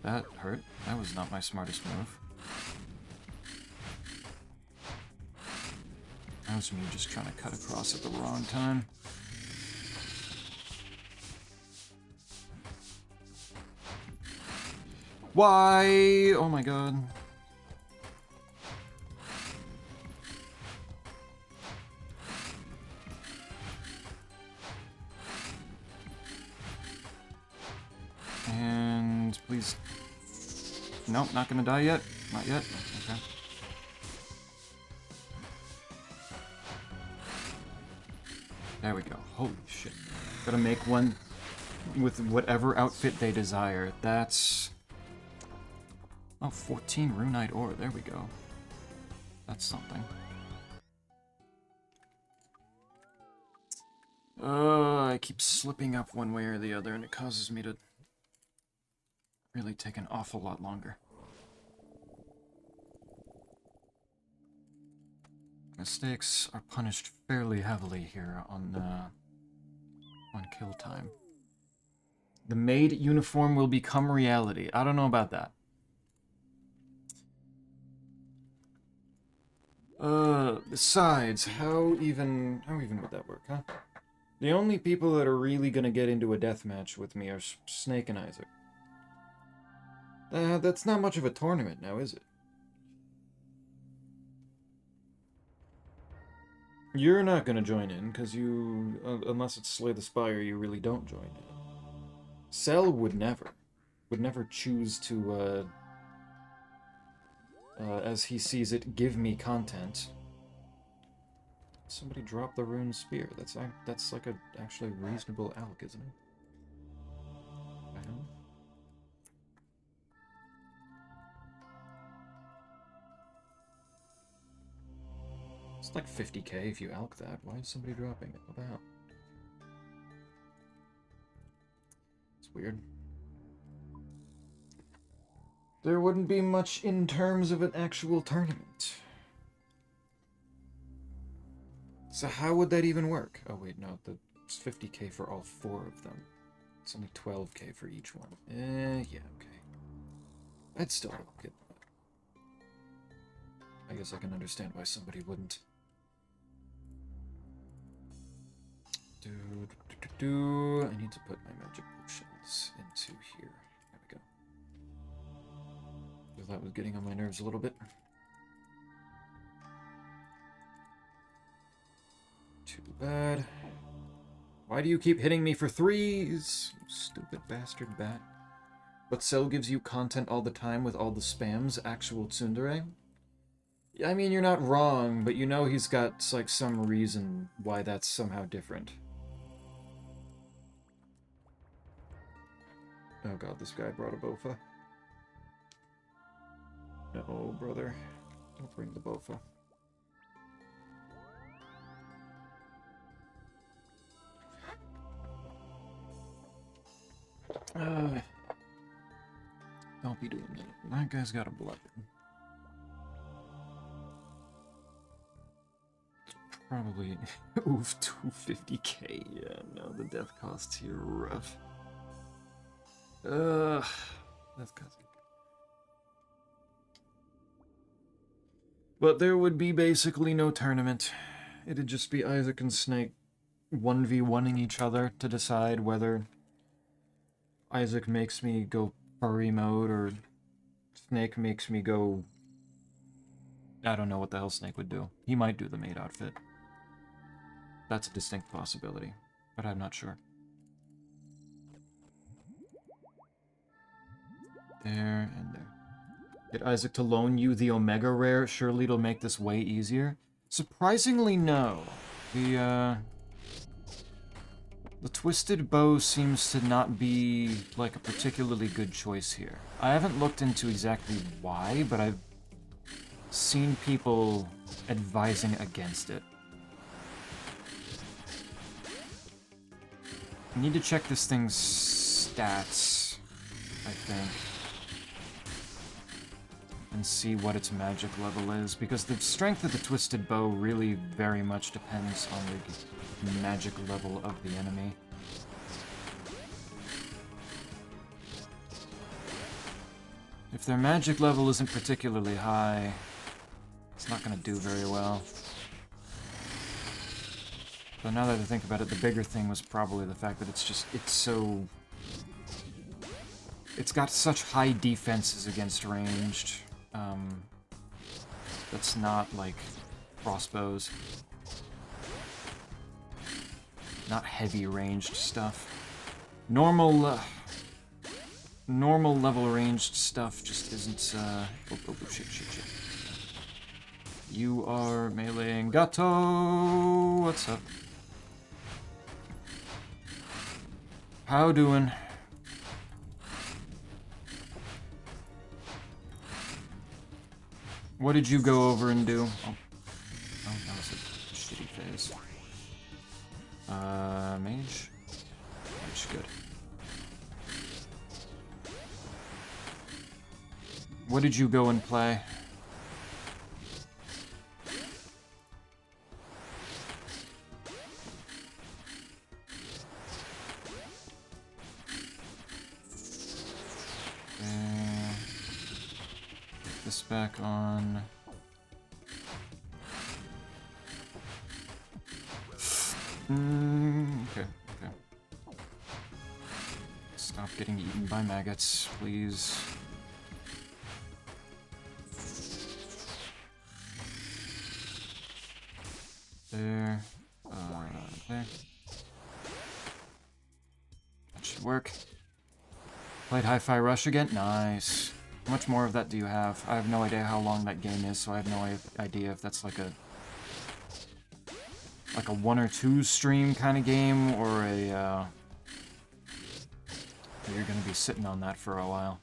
That hurt. That was not my smartest move. That was me just trying to cut across at the wrong time. Why? Oh my god. And please Nope, not gonna die yet. Not yet. Okay. There we go. Holy shit. Gotta make one with whatever outfit they desire. That's... Oh, 14 Runite ore. There we go. That's something. I keep slipping up one way or the other, and it causes me to really take an awful lot longer. Mistakes are punished fairly heavily here on kill time. The maid uniform will become reality. I don't know about that. Besides, how even would that work, huh? The only people that are really gonna get into a deathmatch with me are Snake and Isaac. That's not much of a tournament now, is it? You're not gonna join in, because you... unless it's Slay the Spire, you really don't join in. Cell would never choose to, as he sees it, give me content. Somebody drop the rune spear. That's like a actually reasonable alk, isn't it? It's like 50k if you alk that. Why is somebody dropping it? What the hell? It's weird. There wouldn't be much in terms of an actual tournament. So how would that even work? Oh wait, no, it's 50k for all 4 of them. It's only 12k for each one. Yeah, okay. I'd still get that. I guess I can understand why somebody wouldn't. I need to put my magic potions into here. There we go. Because that was getting on my nerves a little bit. Too bad. Why do you keep hitting me for 3s? You stupid bastard bat. But Cell gives you content all the time with all the spams, actual tsundere? I mean, you're not wrong, but you know he's got, like, some reason why that's somehow different. Oh god, this guy brought a Bofa. No, brother. Don't bring the Bofa. Don't be doing that. That guy's got a blood. Probably... Oof, 250k. Yeah, no, the death costs here are rough. That's crazy. But there would be basically no tournament. It'd just be Isaac and Snake 1v1ing each other to decide whether Isaac makes me go furry mode or Snake makes me go... I don't know what the hell Snake would do. He might do the maid outfit. That's a distinct possibility, but I'm not sure. There and there. Get Isaac to loan you the Omega Rare. Surely it'll make this way easier. Surprisingly, no. The Twisted Bow seems to not be, like, a particularly good choice here. I haven't looked into exactly why, but I've seen people advising against it. I need to check this thing's stats, I think, and see what its magic level is, because the strength of the Twisted Bow really very much depends on the magic level of the enemy. If their magic level isn't particularly high, it's not going to do very well. But now that I think about it, the bigger thing was probably the fact that it's got such high defenses against ranged. That's not like crossbows. Not heavy ranged stuff. Normal normal level ranged stuff just isn't, oh, shit. You are meleeing Gato! What's up? How doing? What did you go over and do? Oh, that was a shitty phase. Mage? Mage, good. What did you go and play? Get this back on. Okay. Stop getting eaten by maggots, please. There. There. That should work. Played Hi-Fi Rush again? Nice. How much more of that do you have? I have no idea how long that game is, so I have no idea if that's like a 1 or 2 stream kind of game, or a, you're gonna be sitting on that for a while.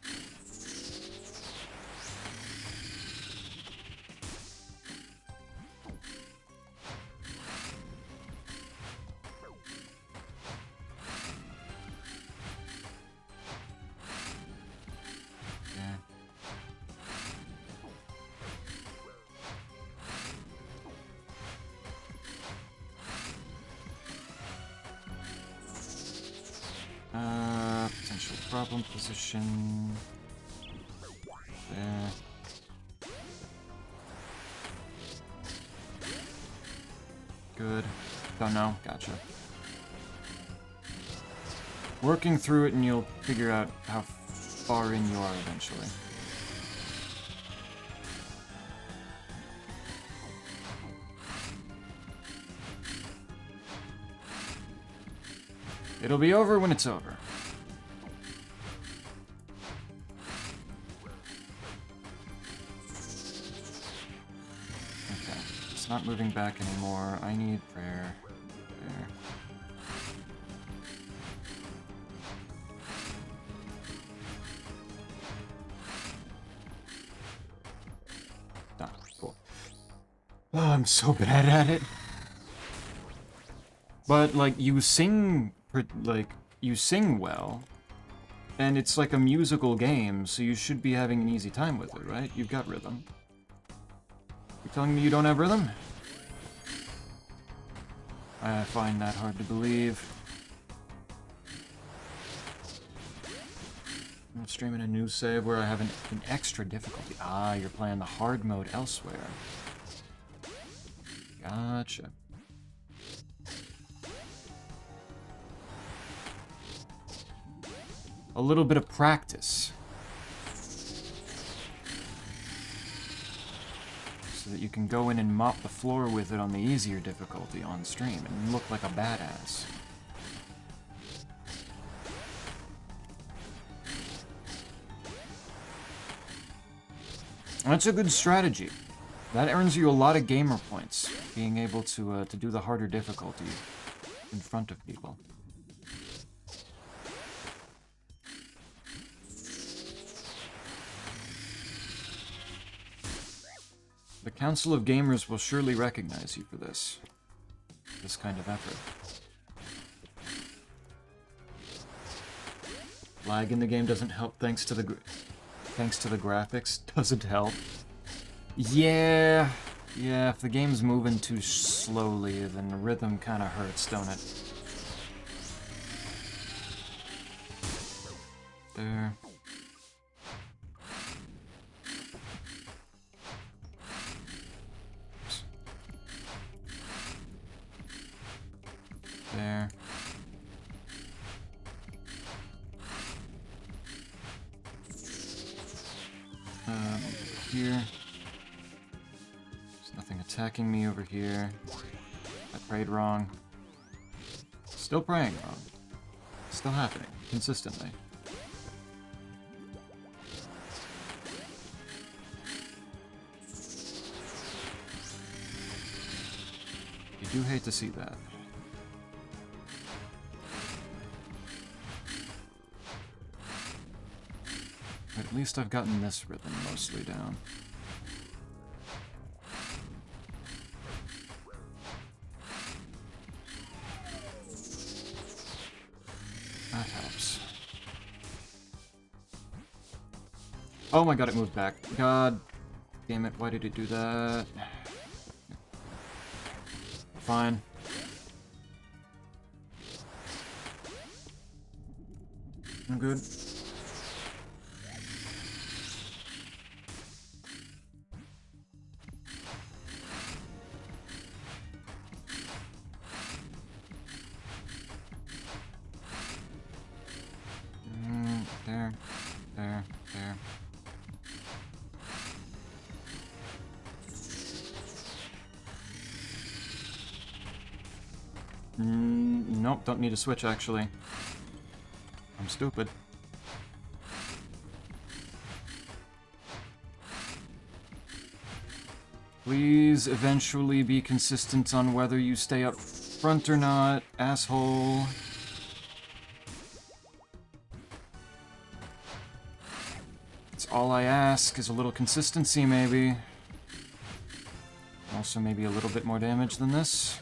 Potential problem position. There. Good. Don't know. Gotcha. Working through it and you'll figure out how far in you are eventually. It'll be over when it's over. Okay, it's not moving back anymore. I need prayer. There. Ah, cool. Oh, I'm so bad at it. But, like, you sing well, and it's like a musical game, so you should be having an easy time with it, right? You've got rhythm. You're telling me you don't have rhythm? I find that hard to believe. I'm streaming a new save where I have an extra difficulty. Ah, you're playing the hard mode elsewhere. Gotcha. A little bit of practice. So that you can go in and mop the floor with it on the easier difficulty on stream and look like a badass. That's a good strategy. That earns you a lot of gamer points, being able to do the harder difficulty in front of people. The Council of Gamers will surely recognize you for this kind of effort. Lag in the game doesn't help thanks to the graphics. Doesn't help. Yeah, if the game's moving too slowly, then the rhythm kind of hurts, don't it? There. There. Here. There's nothing attacking me over here. I prayed wrong. Still praying wrong. Still happening, consistently. You do hate to see that. But at least I've gotten this rhythm mostly down. That helps. Oh my god, it moved back. God damn it, why did it do that? Fine. I'm good. There. Nope, don't need a switch, actually. I'm stupid. Please eventually be consistent on whether you stay up front or not, asshole. That's all I ask, is a little consistency, maybe. Also, maybe a little bit more damage than this.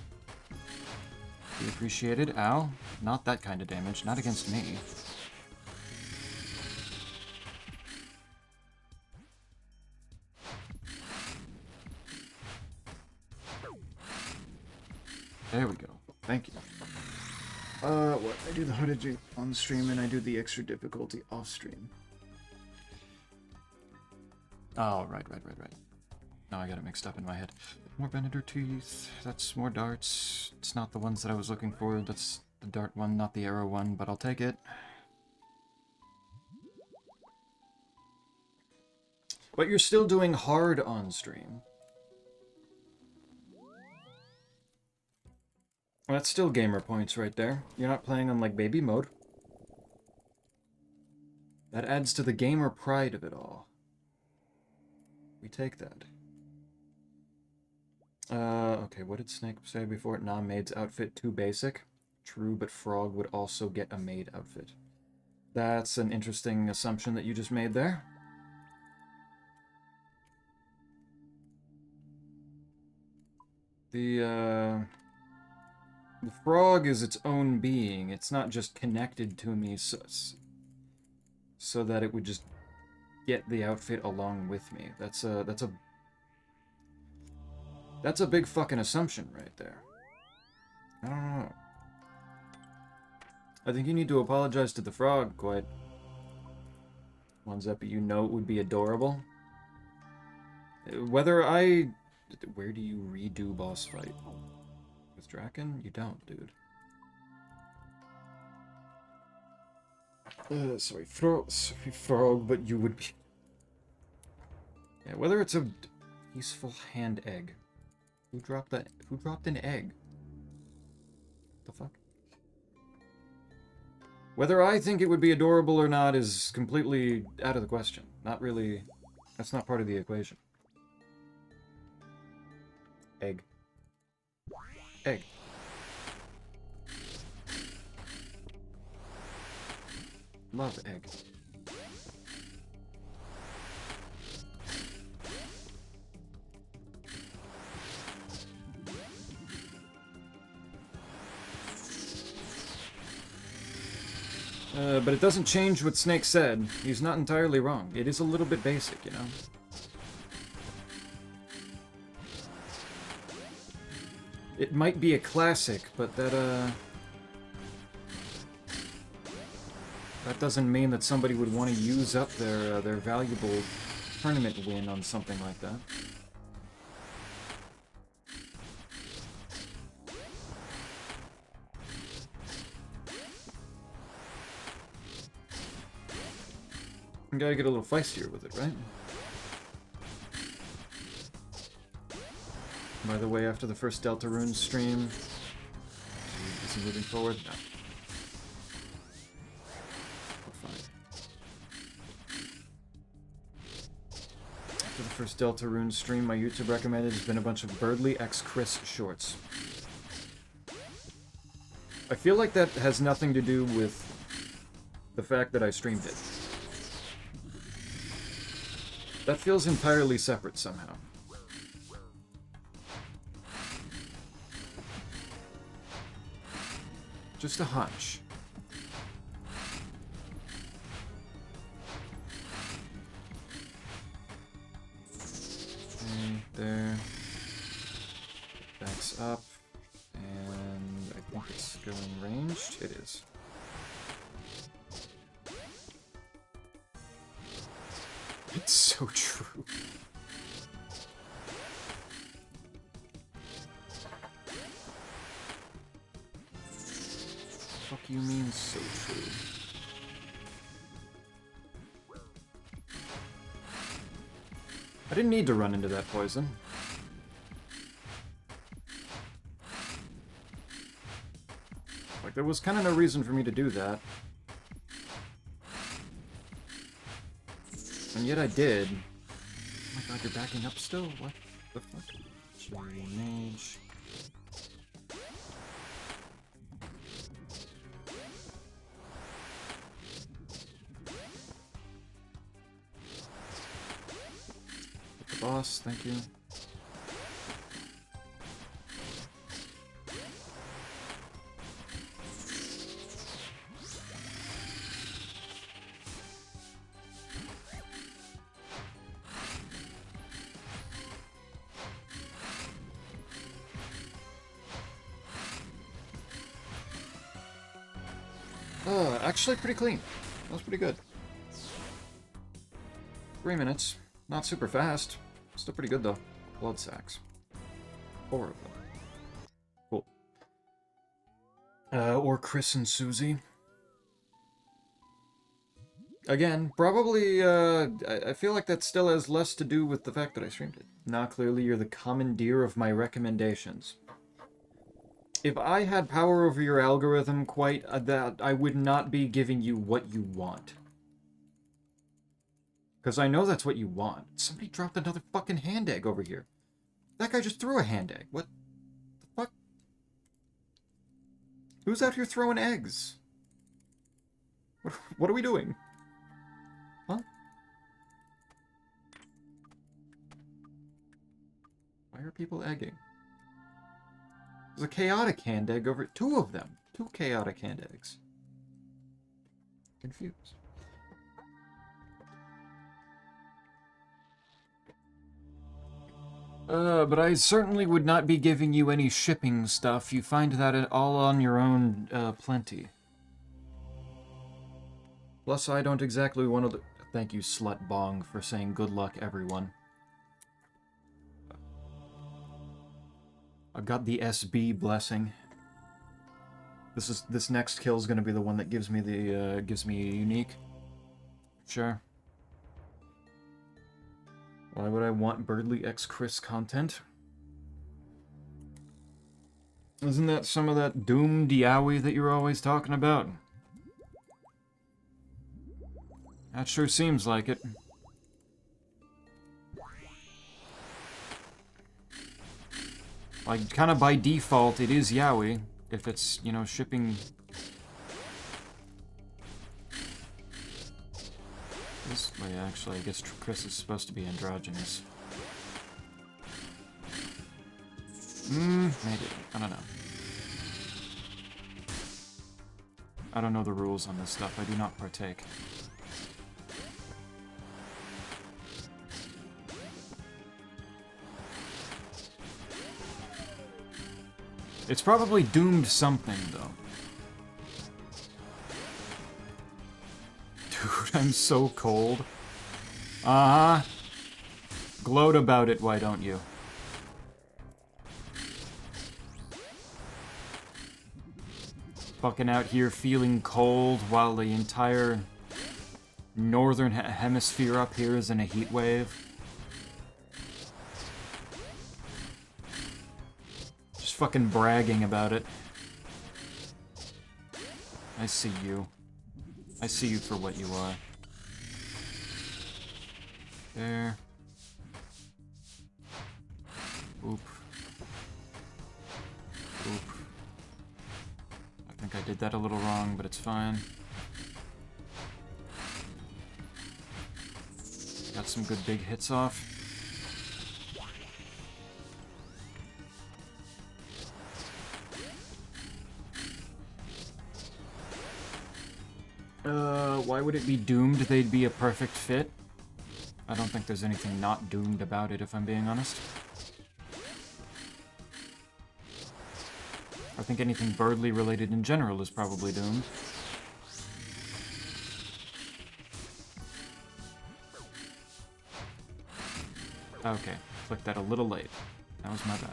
Be appreciated. Ow. Not that kind of damage. Not against me. There we go. Thank you. What? I do the hooded on stream and I do the extra difficulty off stream. Oh, right. No, I got it mixed up in my head. More Venator teeth. That's more darts. It's not the ones that I was looking for. That's the dart one, not the arrow one, but I'll take it. But you're still doing hard on stream. Well, that's still gamer points right there. You're not playing on, like, baby mode. That adds to the gamer pride of it all. We take that. Okay, what did Snake say before? Nah, maid's outfit too basic. True, but Frog would also get a maid outfit. That's an interesting assumption that you just made there. The frog is its own being. It's not just connected to me so that it would just get the outfit along with me. That's a big fucking assumption right there. I don't know. I think you need to apologize to the frog, quite. Ones up, you know it would be adorable. Where do you redo boss fight? With Draken? You don't, dude. Sorry, frog, but you would be... Yeah, whether it's a peaceful hand egg. Who dropped that? Who dropped an egg? The fuck? Whether I think it would be adorable or not is completely out of the question. Not really... That's not part of the equation. Egg. Egg. Love egg. But it doesn't change what Snake said. He's not entirely wrong. It is a little bit basic, you know? It might be a classic, but that doesn't mean that somebody would want to use up their valuable tournament win on something like that. You gotta get a little feistier with it, right? By the way, after the first Deltarune stream... Is he moving forward? No. We're fine. After the first Deltarune stream, my YouTube recommended has been a bunch of Birdly x Chris shorts. I feel like that has nothing to do with the fact that I streamed it. That feels entirely separate somehow. Just a hunch. Okay, there. Backs up. And I think it's going ranged. It is. It's so true. Fuck you mean so true? I didn't need to run into that poison. Like, there was kind of no reason for me to do that. And yet I did. Oh my god, you're backing up still? What the fuck? Mage. Hit the boss, thank you. Actually pretty clean. That was pretty good. 3 minutes. Not super fast. Still pretty good though. Blood sacks. 4 of them. Cool. Or Chris and Susie. Again, probably, I feel like that still has less to do with the fact that I streamed it. Now clearly you're the commandeer of my recommendations. If I had power over your algorithm quite that, I would not be giving you what you want. Because I know that's what you want. Somebody dropped another fucking hand egg over here. That guy just threw a hand egg. What the fuck? Who's out here throwing eggs? What are we doing? Huh? Why are people egging? There's a chaotic hand egg over... 2 of them. 2 chaotic hand eggs. Confused. But I certainly would not be giving you any shipping stuff. You find that all on your own, plenty. Plus, I don't exactly want to... Thank you, Slut Bong, for saying good luck, everyone. I got the SB blessing. This next kill is gonna be the one that gives me the gives me a unique. Sure. Why would I want Birdly X Chris content? Isn't that some of that doomed yaoi that you're always talking about? That sure seems like it. Like, kind of by default, it is yaoi, if it's, you know, shipping... This way, actually, I guess Chris is supposed to be androgynous. Maybe. I don't know. I don't know the rules on this stuff. I do not partake. It's probably doomed something, though. Dude, I'm so cold. Uh-huh. Gloat about it, why don't you? Fucking out here feeling cold while the entire northern hemisphere up here is in a heat wave. Fucking bragging about it. I see you. I see you for what you are. There. Oop. Oop. did that a little wrong, but it's fine. Got some good big hits off. Why would it be doomed they'd be a perfect fit? I don't think there's anything not doomed about it, if I'm being honest. I think anything birdly related in general is probably doomed. Okay, clicked that a little late. That was my bad.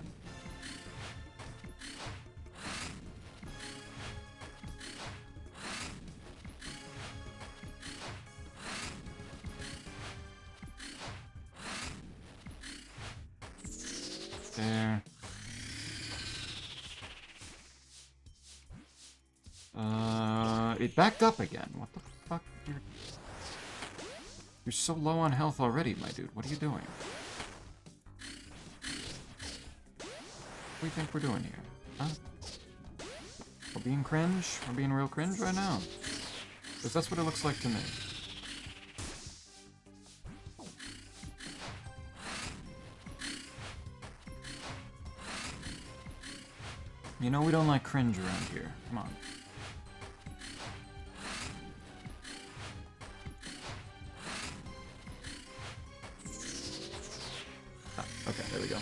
There. It backed up again. What the fuck? You're so low on health already, my dude. What are you doing? What do you think we're doing here? Huh? We're being cringe? We're being real cringe right now? Because that's what it looks like to me. You know we don't like cringe around here. Come on. Ah, okay, there we go.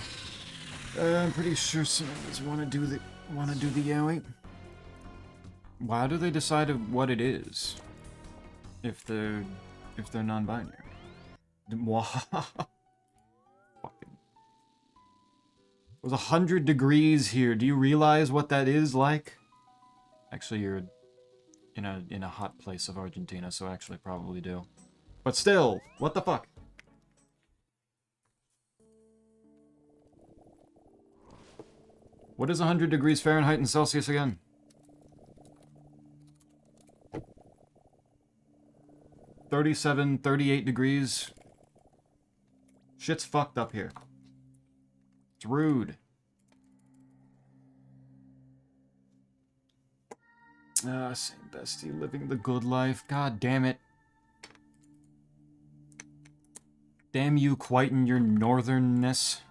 I'm pretty sure some of us want to do the yaoi. Why do they decide what it is if they're non-binary? It was 100 degrees here. Do you realize what that is like? Actually, you're in a hot place of Argentina, so I actually probably do. But still, what the fuck? What is 100 degrees Fahrenheit and Celsius again? $37, 38 degrees. Shit's fucked up here. It's rude. Same bestie, living the good life. God damn it. Damn you, quite in your northernness.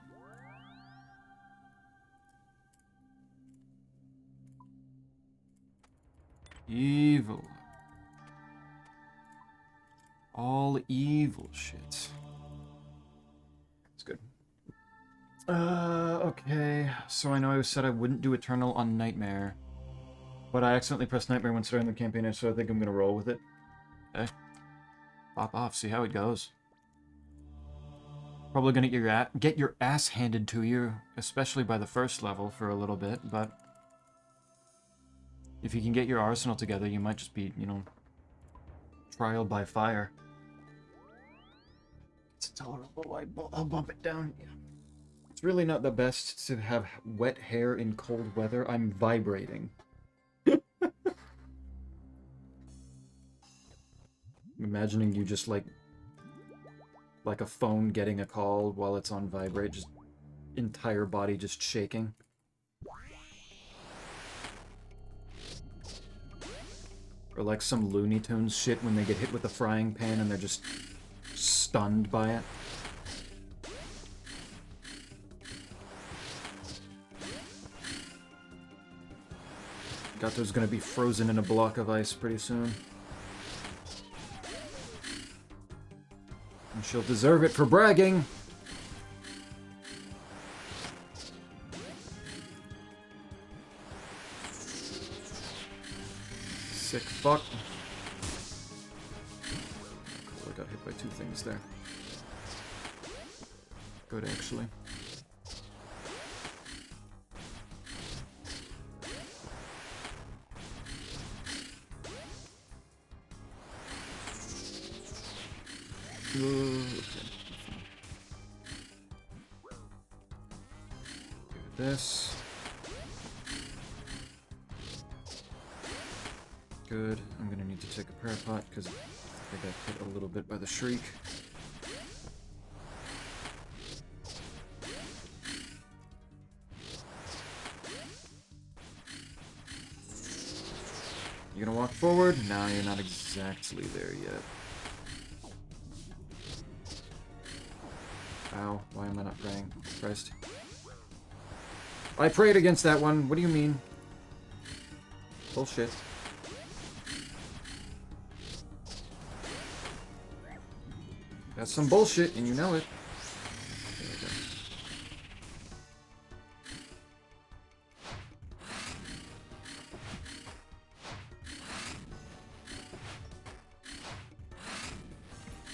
Evil. All evil shit. It's good. Okay. So I know I said I wouldn't do Eternal on Nightmare, but I accidentally pressed Nightmare when starting the campaign, so I think I'm gonna roll with it. Okay. Pop off, see how it goes. Probably gonna get your ass handed to you, especially by the first level for a little bit, but if you can get your arsenal together, you might just be, you know, trial by fire. It's intolerable. I'll bump it down. Yeah. It's really not the best to have wet hair in cold weather. I'm vibrating. Imagining you just like a phone getting a call while it's on vibrate, just entire body just shaking. Or like some Looney Tunes shit when they get hit with a frying pan and they're just stunned by it. Gato's gonna be frozen in a block of ice pretty soon. And she'll deserve it for bragging! Sick fuck. Cool, I got hit by two things there. Good, actually. Okay. Do this. Good. I'm gonna need to take a prayer pot because I got hit a little bit by the shriek. You gonna walk forward? No, you're not exactly there yet. Ow, why am I not praying? Christ. I prayed against that one. What do you mean? Bullshit. That's some bullshit, and you know it. There we go.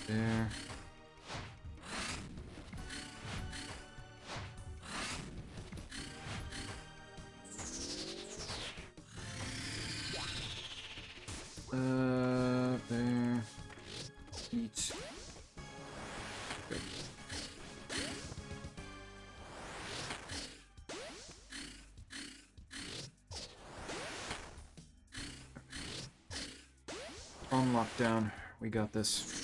There. There. Eat. Good. On lockdown. We got this.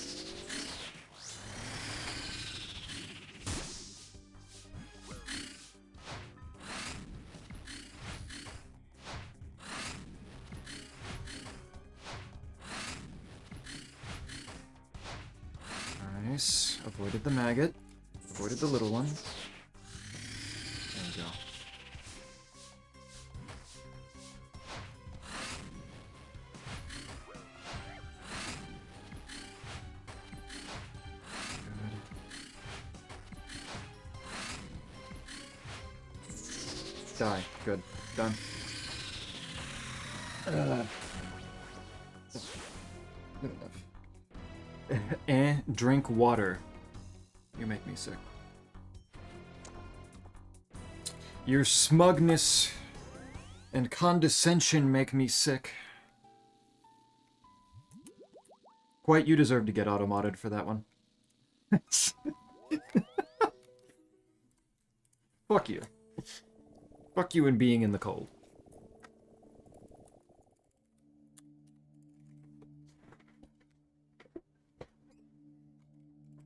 Nice. Avoided the maggot. Avoided the little one. There we go. Good. Die. Good. Done. Good enough. Drink water. You make me sick. Your smugness and condescension make me sick. Quite, you deserve to get auto-modded for that one. Fuck you. Fuck you and being in the cold.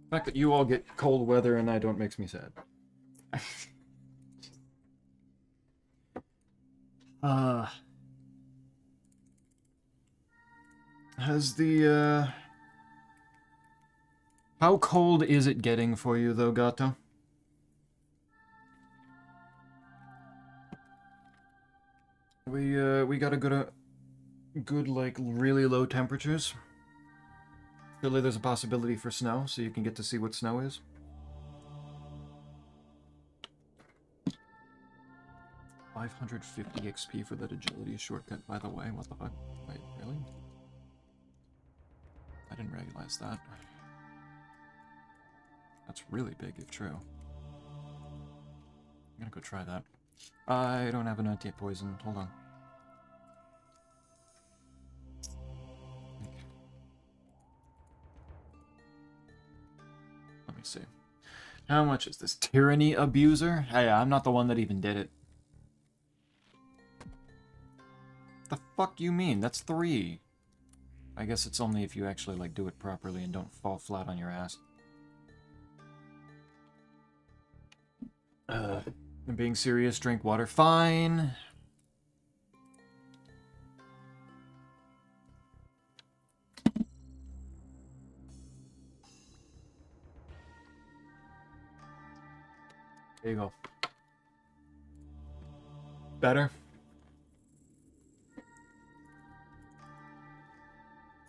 The fact that you all get cold weather and I don't makes me sad. Has the, How cold is it getting for you, though, Gato? We gotta go to good, like, really low temperatures. Surely there's a possibility for snow, so you can get to see what snow is. $550 XP for that agility shortcut, by the way. What the fuck? Wait, really? I didn't realize that. That's really big, if true. I'm gonna go try that. I don't have an anti-poison. Hold on. Let me see. How much is this? Tyranny Abuser? Hey, I'm not the one that even did it. The fuck you mean? That's 3. I guess it's only if you actually, like, do it properly and don't fall flat on your ass. I'm being serious, drink water. Fine. There you go. Better?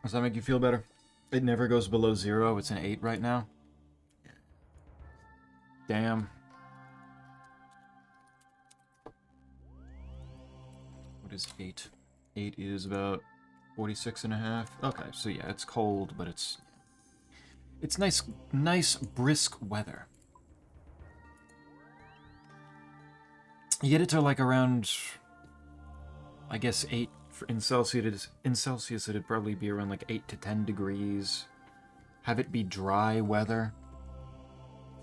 Does that make you feel better? It never goes below 0. It's an 8 right now. Damn. What is 8? 8 is about 46.5. Okay, so yeah, it's cold, but it's nice brisk weather. You get it to like around, I guess 8 in Celsius. In Celsius, it'd probably be around like 8 to 10 degrees. Have it be dry weather.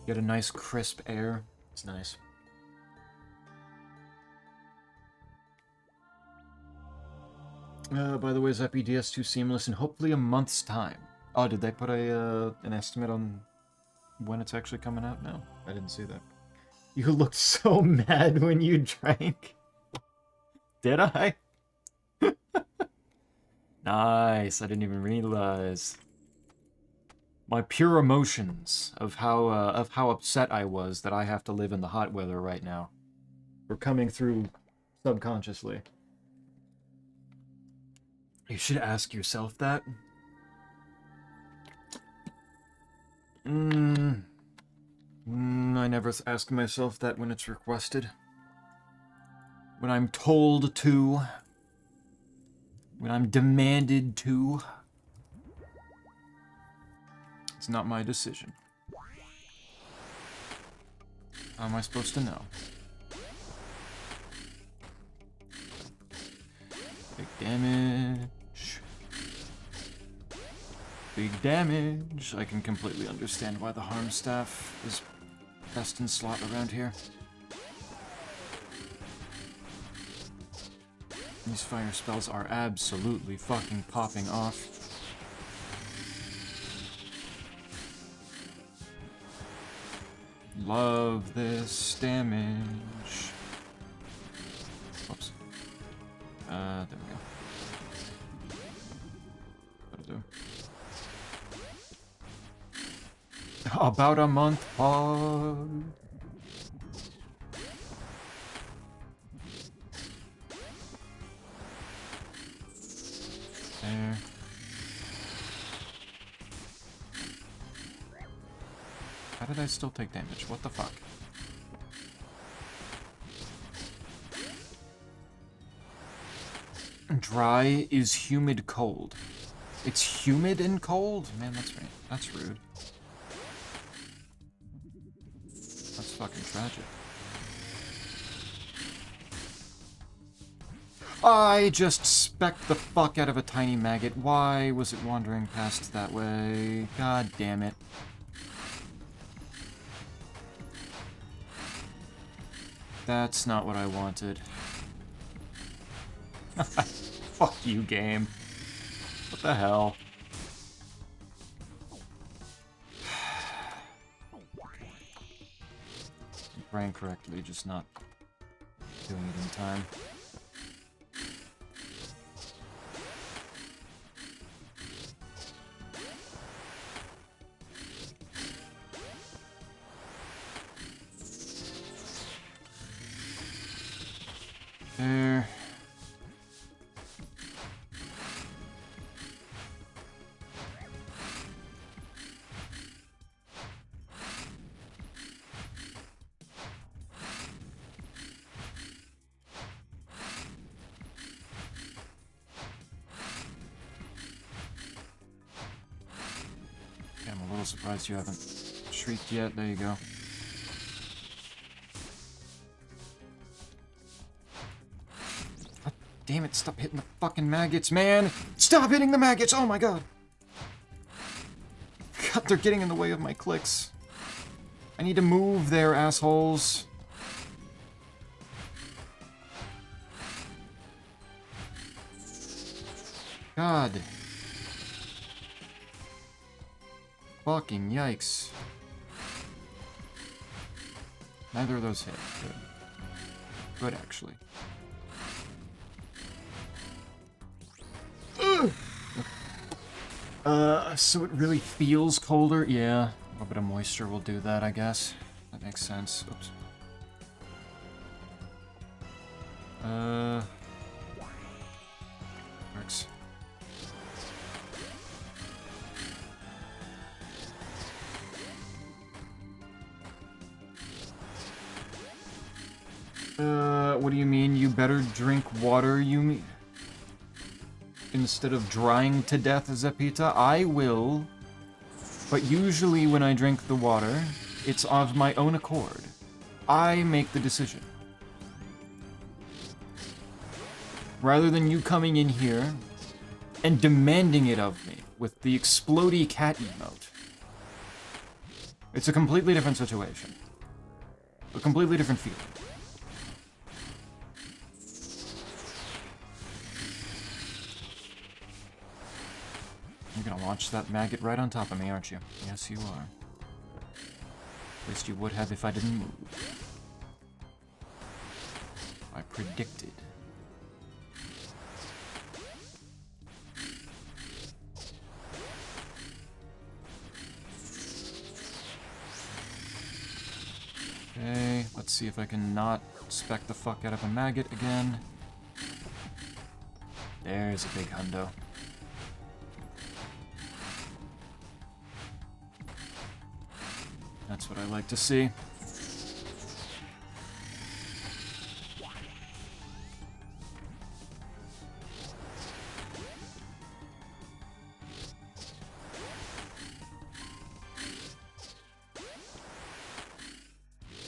Get a nice crisp air. It's nice. By the way, is EPDS2 seamless in hopefully a month's time? Oh, did they put an estimate on when it's actually coming out? No, I didn't see that. You looked so mad when you drank. Did I? Nice. I didn't even realize. My pure emotions of how upset I was that I have to live in the hot weather right now were coming through subconsciously. You should ask yourself that. I never ask myself that when it's requested. When I'm told to. When I'm demanded to. It's not my decision. How am I supposed to know? Big damage. Big damage. I can completely understand why the harm staff is best in slot around here. These fire spells are absolutely fucking popping off. Love this damage. Whoops. There we go. That'll do. About a month pod. There. How did I still take damage? What the fuck? Dry is humid cold. It's humid and cold? Man, that's rude. That's fucking tragic. I just specced the fuck out of a tiny maggot. Why was it wandering past that way? God damn it. That's not what I wanted. Fuck you, game. What the hell? I'm praying correctly, just not doing it in time. There. Yeah, I'm a little surprised you haven't shrieked yet. There you go. Damn it, stop hitting the fucking maggots, man! Stop hitting the maggots! Oh my god! God, they're getting in the way of my clicks. I need to move there, assholes. God. Fucking yikes. Neither of those hit. Good. Good, actually. So it really feels colder? Yeah. A little bit of moisture will do that, I guess. That makes sense. Oops. Works. What do you mean? You better drink water, you mean? Instead of drying to death, Zepita? I will. But usually when I drink the water, it's of my own accord. I make the decision. Rather than you coming in here and demanding it of me with the explodey cat emote. It's a completely different situation. A completely different feeling. You're gonna launch that maggot right on top of me, aren't you? Yes, you are. At least you would have if I didn't move. I predicted. Let's see if I can not spec the fuck out of a maggot again. There's a big hundo. That's what I like to see.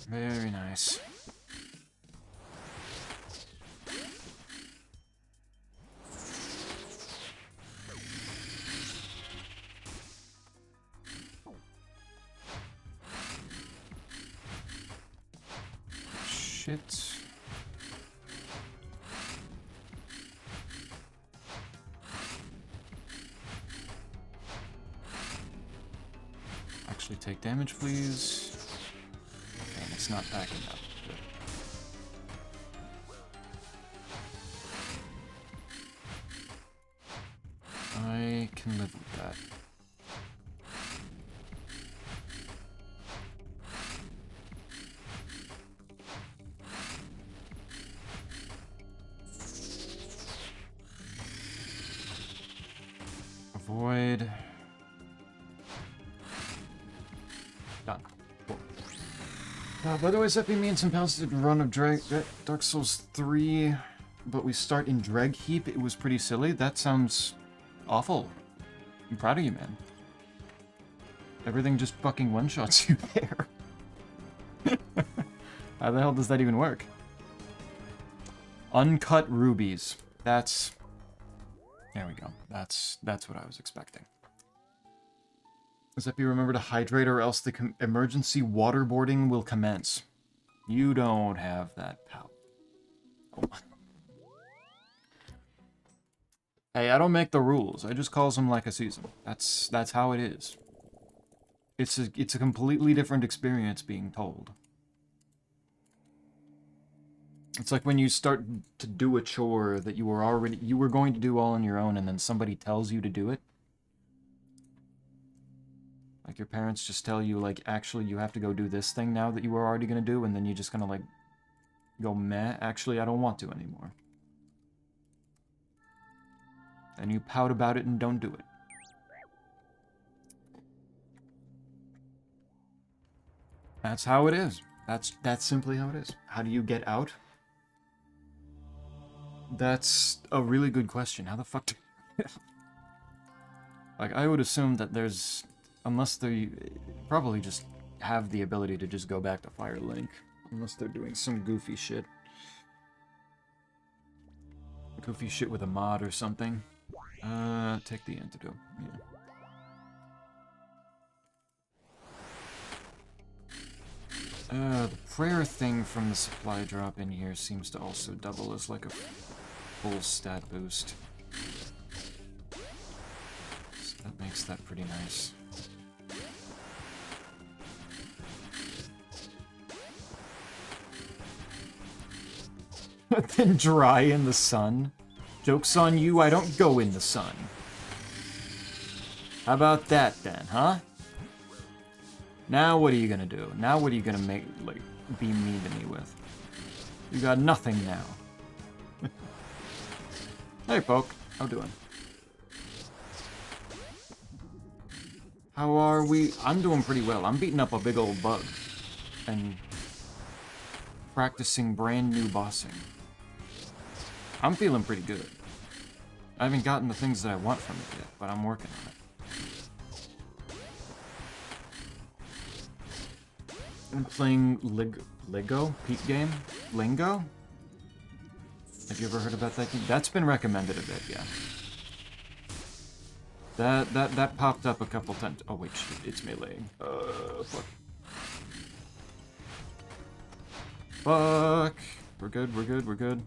Very nice. Shit. Actually take damage, please. Okay, and it's not backing up. Good. I can live with that. Avoid. Done. Cool. By the way, Zeppy, me and some pals did a run of Dark Souls 3, but we start in Dreg Heap. It was pretty silly. That sounds awful. I'm proud of you, man. Everything just fucking one-shots you there. How the hell does that even work? Uncut rubies. That's... There we go. That's what I was expecting. Zeppy, remember to hydrate or else the emergency waterboarding will commence. You don't have that power. Oh. Hey, I don't make the rules. I just calls them like I sees them. That's how it is. It's a completely different experience being told. It's like when you start to do a chore that you were going to do all on your own, and then somebody tells you to do it. Like your parents just tell you, like, actually you have to go do this thing now that you were already gonna do, and then you just gonna like go, meh, actually I don't want to anymore. And you pout about it and don't do it. That's how it is. That's simply how it is. How do you get out? That's a really good question. How the fuck do Like, I would assume that there's... Unless they probably just have the ability to just go back to Firelink. Unless they're doing some goofy shit. Goofy shit with a mod or something. Take the antidote. Yeah. The prayer thing from the supply drop in here seems to also double as like a full stat boost. So that makes that pretty nice. Then dry in the sun. Joke's on you, I don't go in the sun. How about that then, huh? Now what are you gonna do? Now what are you gonna make, like, be mean to me with? You got nothing now. Hey, Poke. How doing? How are we? I'm doing pretty well. I'm beating up a big old bug. And practicing brand new bossing. I'm feeling pretty good. I haven't gotten the things that I want from it yet, but I'm working on it. I'm playing Lego? Peak game? Lingo? Have you ever heard about that game? That's been recommended a bit, yeah. That popped up a couple times. Oh wait, shit, it's meleeing. Fuck. Fuck! We're good, we're good, we're good.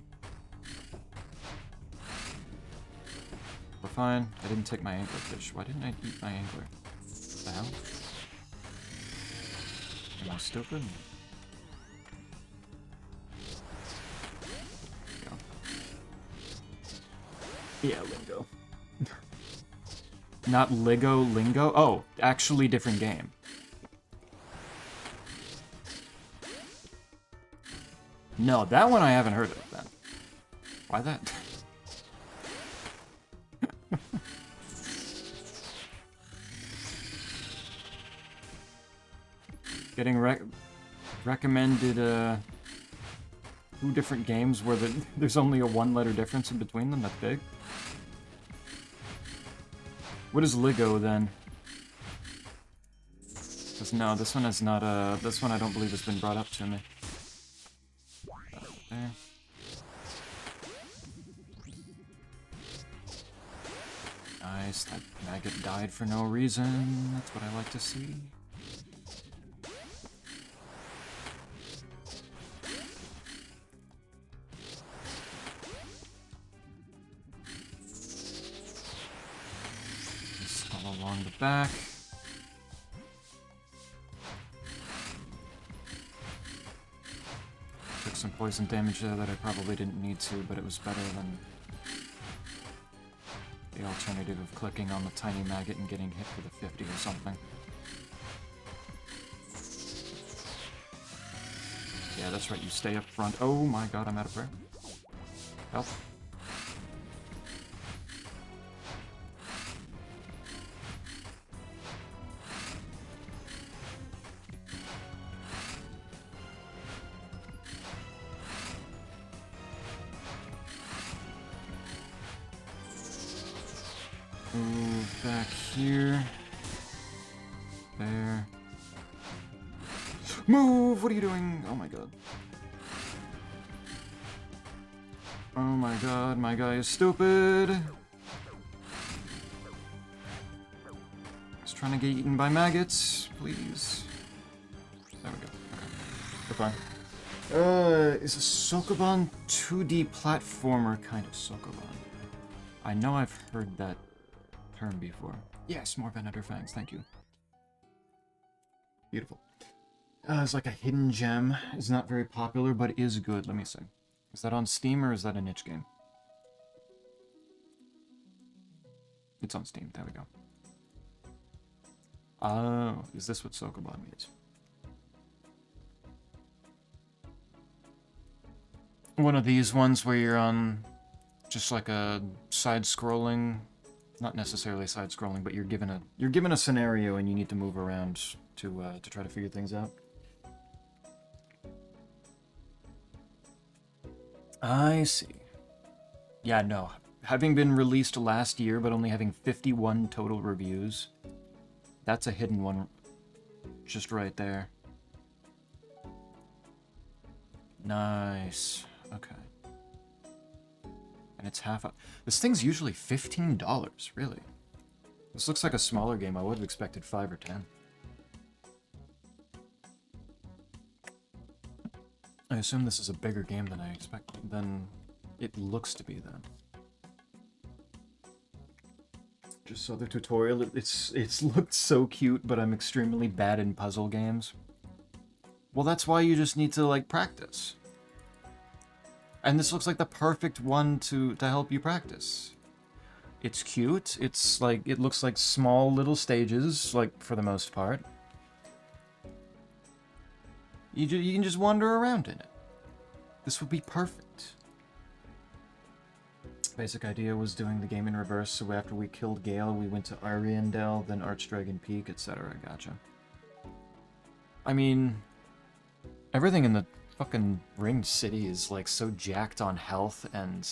We're fine. I didn't take my anglerfish. Why didn't I eat my angler? What the hell? Am I stupid? Go. Yeah, Lingo. Not Lego, Lingo? Oh, actually different game. No, that one I haven't heard of, then. Why that? Getting recommended, 2 different games where there's only a 1-letter difference in between them. That's big. What is Ligo, then? Because no, this one is not, this one I don't believe has been brought up to me. There. Nice, that maggot died for no reason. That's what I like to see. Just all along the back. Took some poison damage there that I probably didn't need to, but it was better than the alternative of clicking on the tiny maggot and getting hit for the 50 or something. Yeah, that's right, you stay up front. Oh my god, I'm out of prayer. Help. Move back here. There. Move! What are you doing? Oh my god. Oh my god, my guy is stupid. He's trying to get eaten by maggots. Please. There we go. Okay. We're fine. Is a Sokoban 2D platformer kind of Sokoban? I know I've heard that term before. Yes, more Venator Fangs, thank you. Beautiful. It's like a hidden gem. It's not very popular, but is good. Let me see. Is that on Steam or is that a niche game? It's on Steam. There we go. Oh, is this what Sokoban means? One of these ones where you're on just like a side-scrolling, not necessarily side-scrolling, but you're given a scenario and you need to move around to try to figure things out. I see. Yeah, no. Having been released last year, but only having 51 total reviews, that's a hidden one just right there. Nice. Okay. And it's half up. This thing's usually $15, really. This looks like a smaller game. I would have expected 5 or 10. I assume this is a bigger game than I expected, than it looks to be then. Just saw the tutorial. It's looked so cute, but I'm extremely bad in puzzle games. Well, that's why you just need to, like, practice. And this looks like the perfect one to help you practice. It's cute. It's like, it looks like small little stages, like, for the most part. You can just wander around in it. This would be perfect. Basic idea was doing the game in reverse, so after we killed Gale, we went to Ariandel, then Archdragon Peak, etc. Gotcha. I mean, everything in the fucking Ringed City is, like, so jacked on health and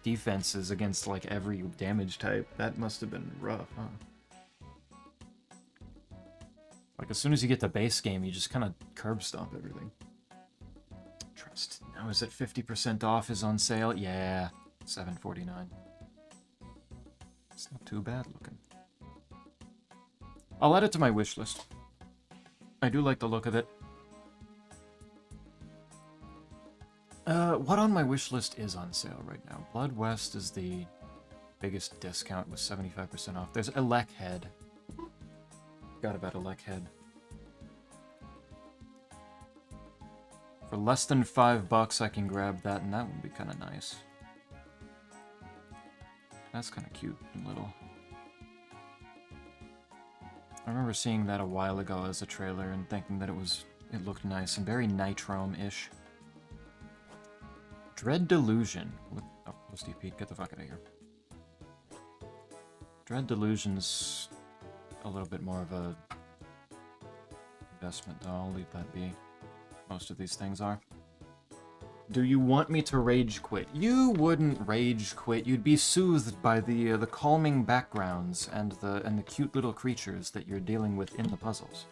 defenses against, like, every damage type. That must have been rough, huh? Like, as soon as you get the base game, you just kind of curb stomp everything. Trust. Now is it 50% off is on sale? Yeah, $7.49. It's not too bad looking. I'll add it to my wish list. I do like the look of it. What on my wish list is on sale right now? Blood West is the biggest discount with 75% off. There's Elec Head. Forgot about Elec Head. For less than $5, I can grab that, and that would be kind of nice. That's kind of cute and little. I remember seeing that a while ago as a trailer and thinking that it looked nice and very Nitrome-ish. Dread Delusion. Oh, Posty Pete, get the fuck out of here. Dread Delusion's a little bit more of a investment, though. I'll leave that be. Most of these things are. Do you want me to rage quit? You wouldn't rage quit. You'd be soothed by the calming backgrounds and the cute little creatures that you're dealing with in the puzzles.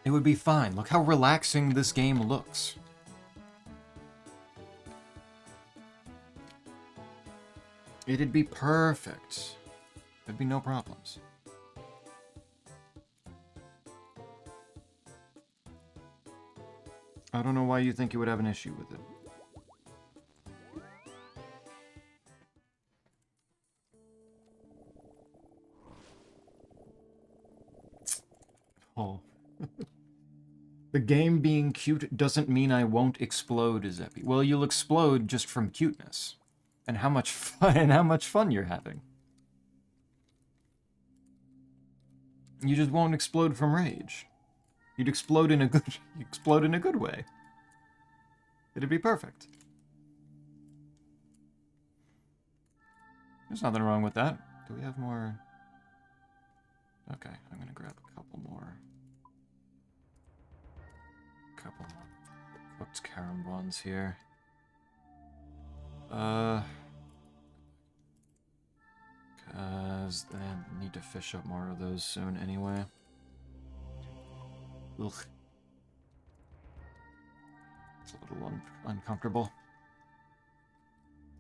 It would be fine. Look how relaxing this game looks. It'd be perfect. There'd be no problems. I don't know why you think you would have an issue with it. Oh. The game being cute doesn't mean I won't explode, Zeppy. Well, you'll explode just from cuteness. And how much fun you're having. You just won't explode from rage. You'd explode in a good way. It'd be perfect. There's nothing wrong with that. Do we have more? Okay, I'm gonna grab a couple more. Cooked carom buns here. Cause I need to fish up more of those soon anyway. Ugh. It's a little uncomfortable.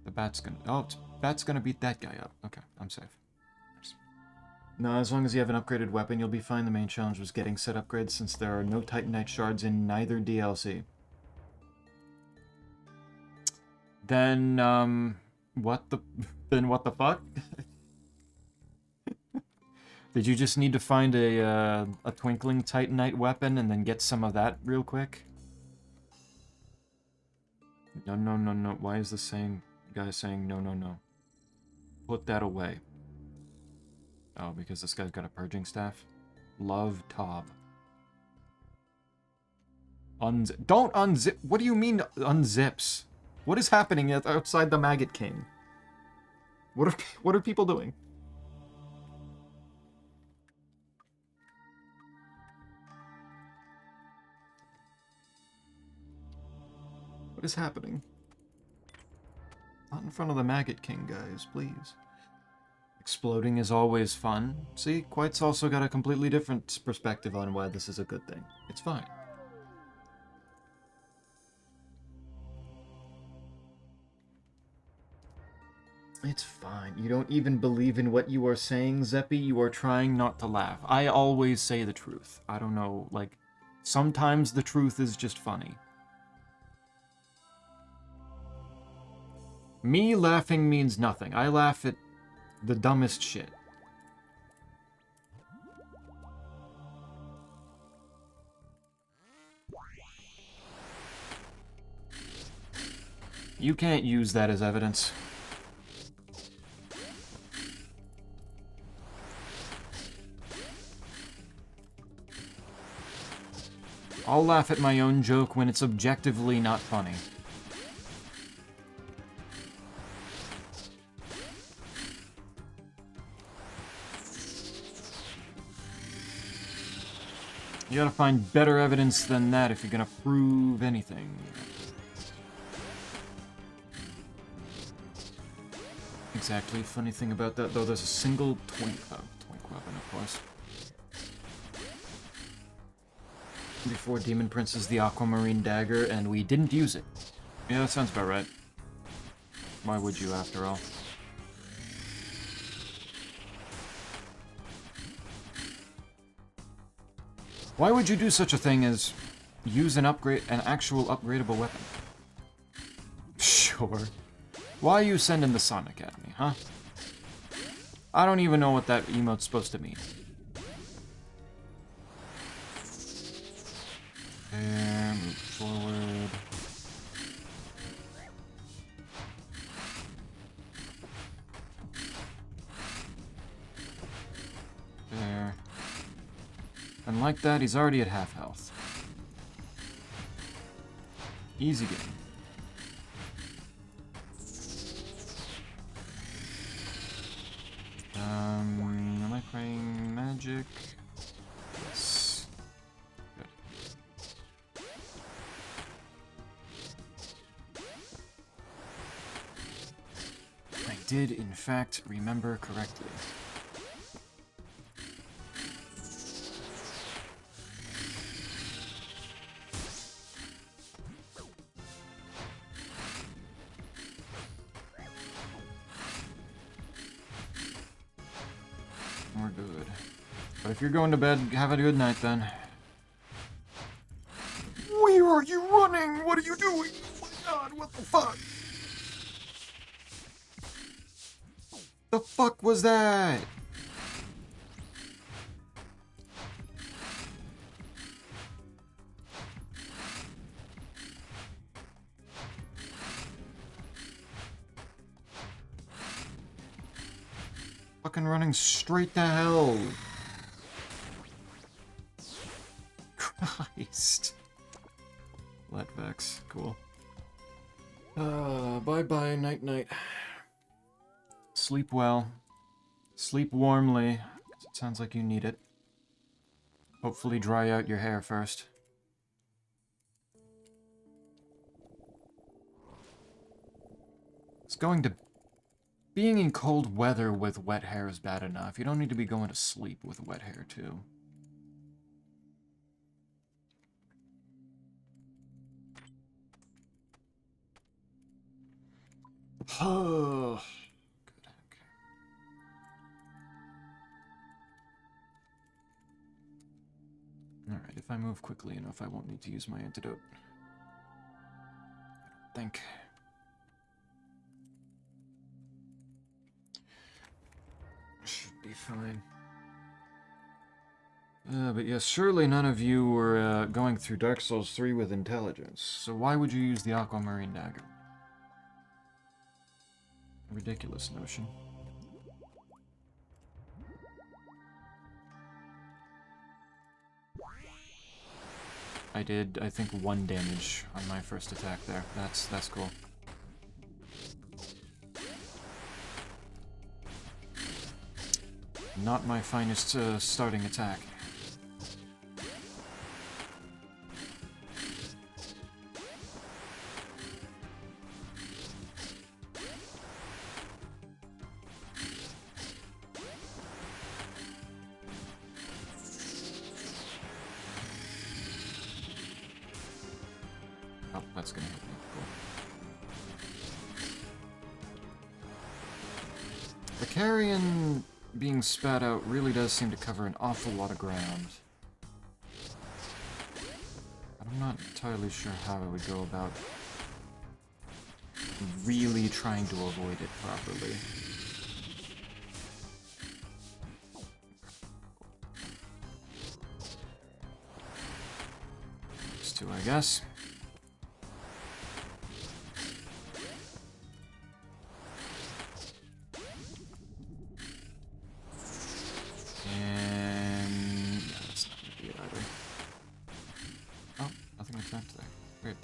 The bat's gonna... Oh, bat's gonna beat that guy up. Okay, I'm safe. No, as long as you have an upgraded weapon, you'll be fine. The main challenge was getting set upgrades since there are no Titanite shards in neither DLC. Then, what the fuck? Did you just need to find a twinkling Titanite weapon and then get some of that real quick? No, no, no, no. Why is this guy saying no, no, no? Put that away. Oh, because this guy's got a purging staff? Love Tob. Don't unzip. What do you mean unzips? What is happening outside the Maggot King? What are people doing? What is happening? Not in front of the Maggot King, guys, please. Exploding is always fun. See, Quite's also got a completely different perspective on why this is a good thing. It's fine. It's fine. You don't even believe in what you are saying, Zeppy. You are trying not to laugh. I always say the truth. I don't know, like, sometimes the truth is just funny. Me laughing means nothing. I laugh at the dumbest shit. You can't use that as evidence. I'll laugh at my own joke when it's objectively not funny. You gotta find better evidence than that if you're gonna prove anything. Exactly. Funny thing about that, though, there's a single twink weapon, of course. Before Demon Prince's the Aquamarine Dagger, and we didn't use it. Yeah, that sounds about right. Why would you, after all? Why would you do such a thing as use an actual upgradable weapon? Sure. Why are you sending the Sonic at me, huh? I don't even know what that emote's supposed to mean. And move forward. There. And like that, he's already at half health. Easy game. Am I playing magic? Yes. Good. I did, in fact, remember correctly. We're good. But if you're going to bed, have a good night then. Where are you running? What are you doing? Oh my god, what the fuck? The fuck was that? Fucking running straight to hell. Christ. Let Vex. Cool. Bye-bye, night-night. Sleep well. Sleep warmly. It sounds like you need it. Hopefully dry out your hair first. It's going to... Being in cold weather with wet hair is bad enough. You don't need to be going to sleep with wet hair, too. Oh, good. Okay. Alright, if I move quickly enough, I won't need to use my antidote. I don't think. Should be fine. But yes, surely none of you were going through Dark Souls 3 with intelligence. So why would you use the Aquamarine Dagger? Ridiculous notion. I did, I think, 1 damage on my first attack there. That's cool. Not my finest starting attack. Oh, that's gonna hit me. Cool. The carrion being spat out really does seem to cover an awful lot of ground. I'm not entirely sure how I would go about really trying to avoid it properly. These two, I guess. And yeah, that's not gonna be it either. Oh, nothing attacked there. Weird.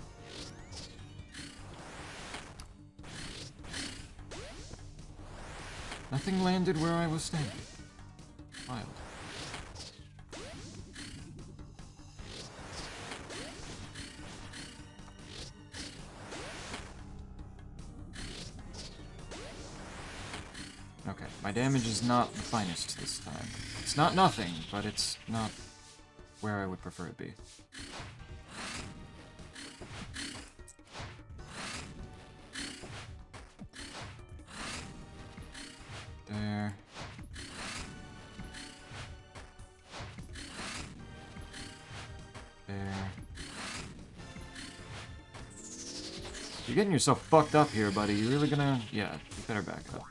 Nothing landed where I was standing. Wild. Okay, my damage is not the finest this time. It's not nothing, but it's not where I would prefer it be. There. There. You're getting yourself fucked up here, buddy. You really gonna... Yeah, you better back up.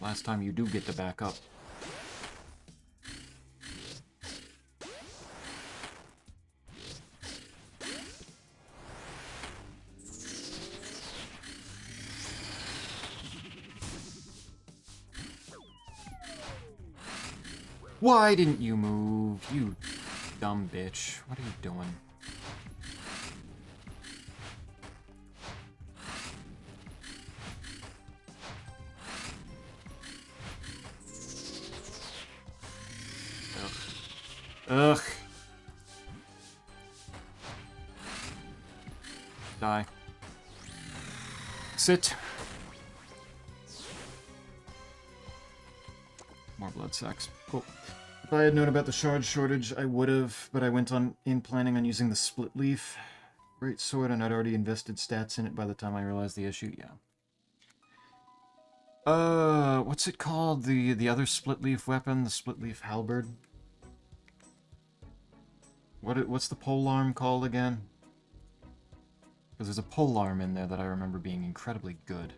Last time you do get to back up. Why didn't you move, you dumb bitch? What are you doing? Ugh. Die. Sit. More blood sacks. Cool. If I had known about the shard shortage, I would have, but I went in planning on using the split leaf. Great sword, and I'd already invested stats in it by the time I realized the issue. Yeah. What's it called? The other split leaf weapon? The split leaf halberd? What's the polearm called again? Because there's a polearm in there that I remember being incredibly good.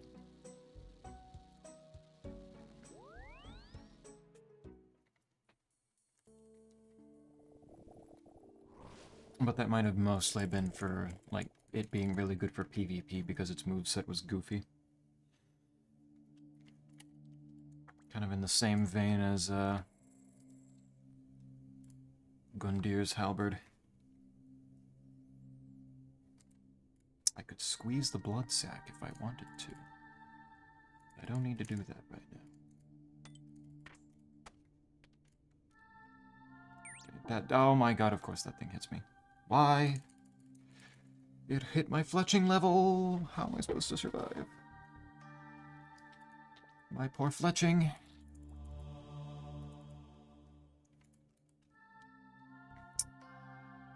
But that might have mostly been for, like, it being really good for PvP because its moveset was goofy. Kind of in the same vein as, Gundir's halberd. I could squeeze the blood sac if I wanted to. I don't need to do that right now. Oh my god, of course that thing hits me. Why? It hit my fletching level. How am I supposed to survive? My poor fletching.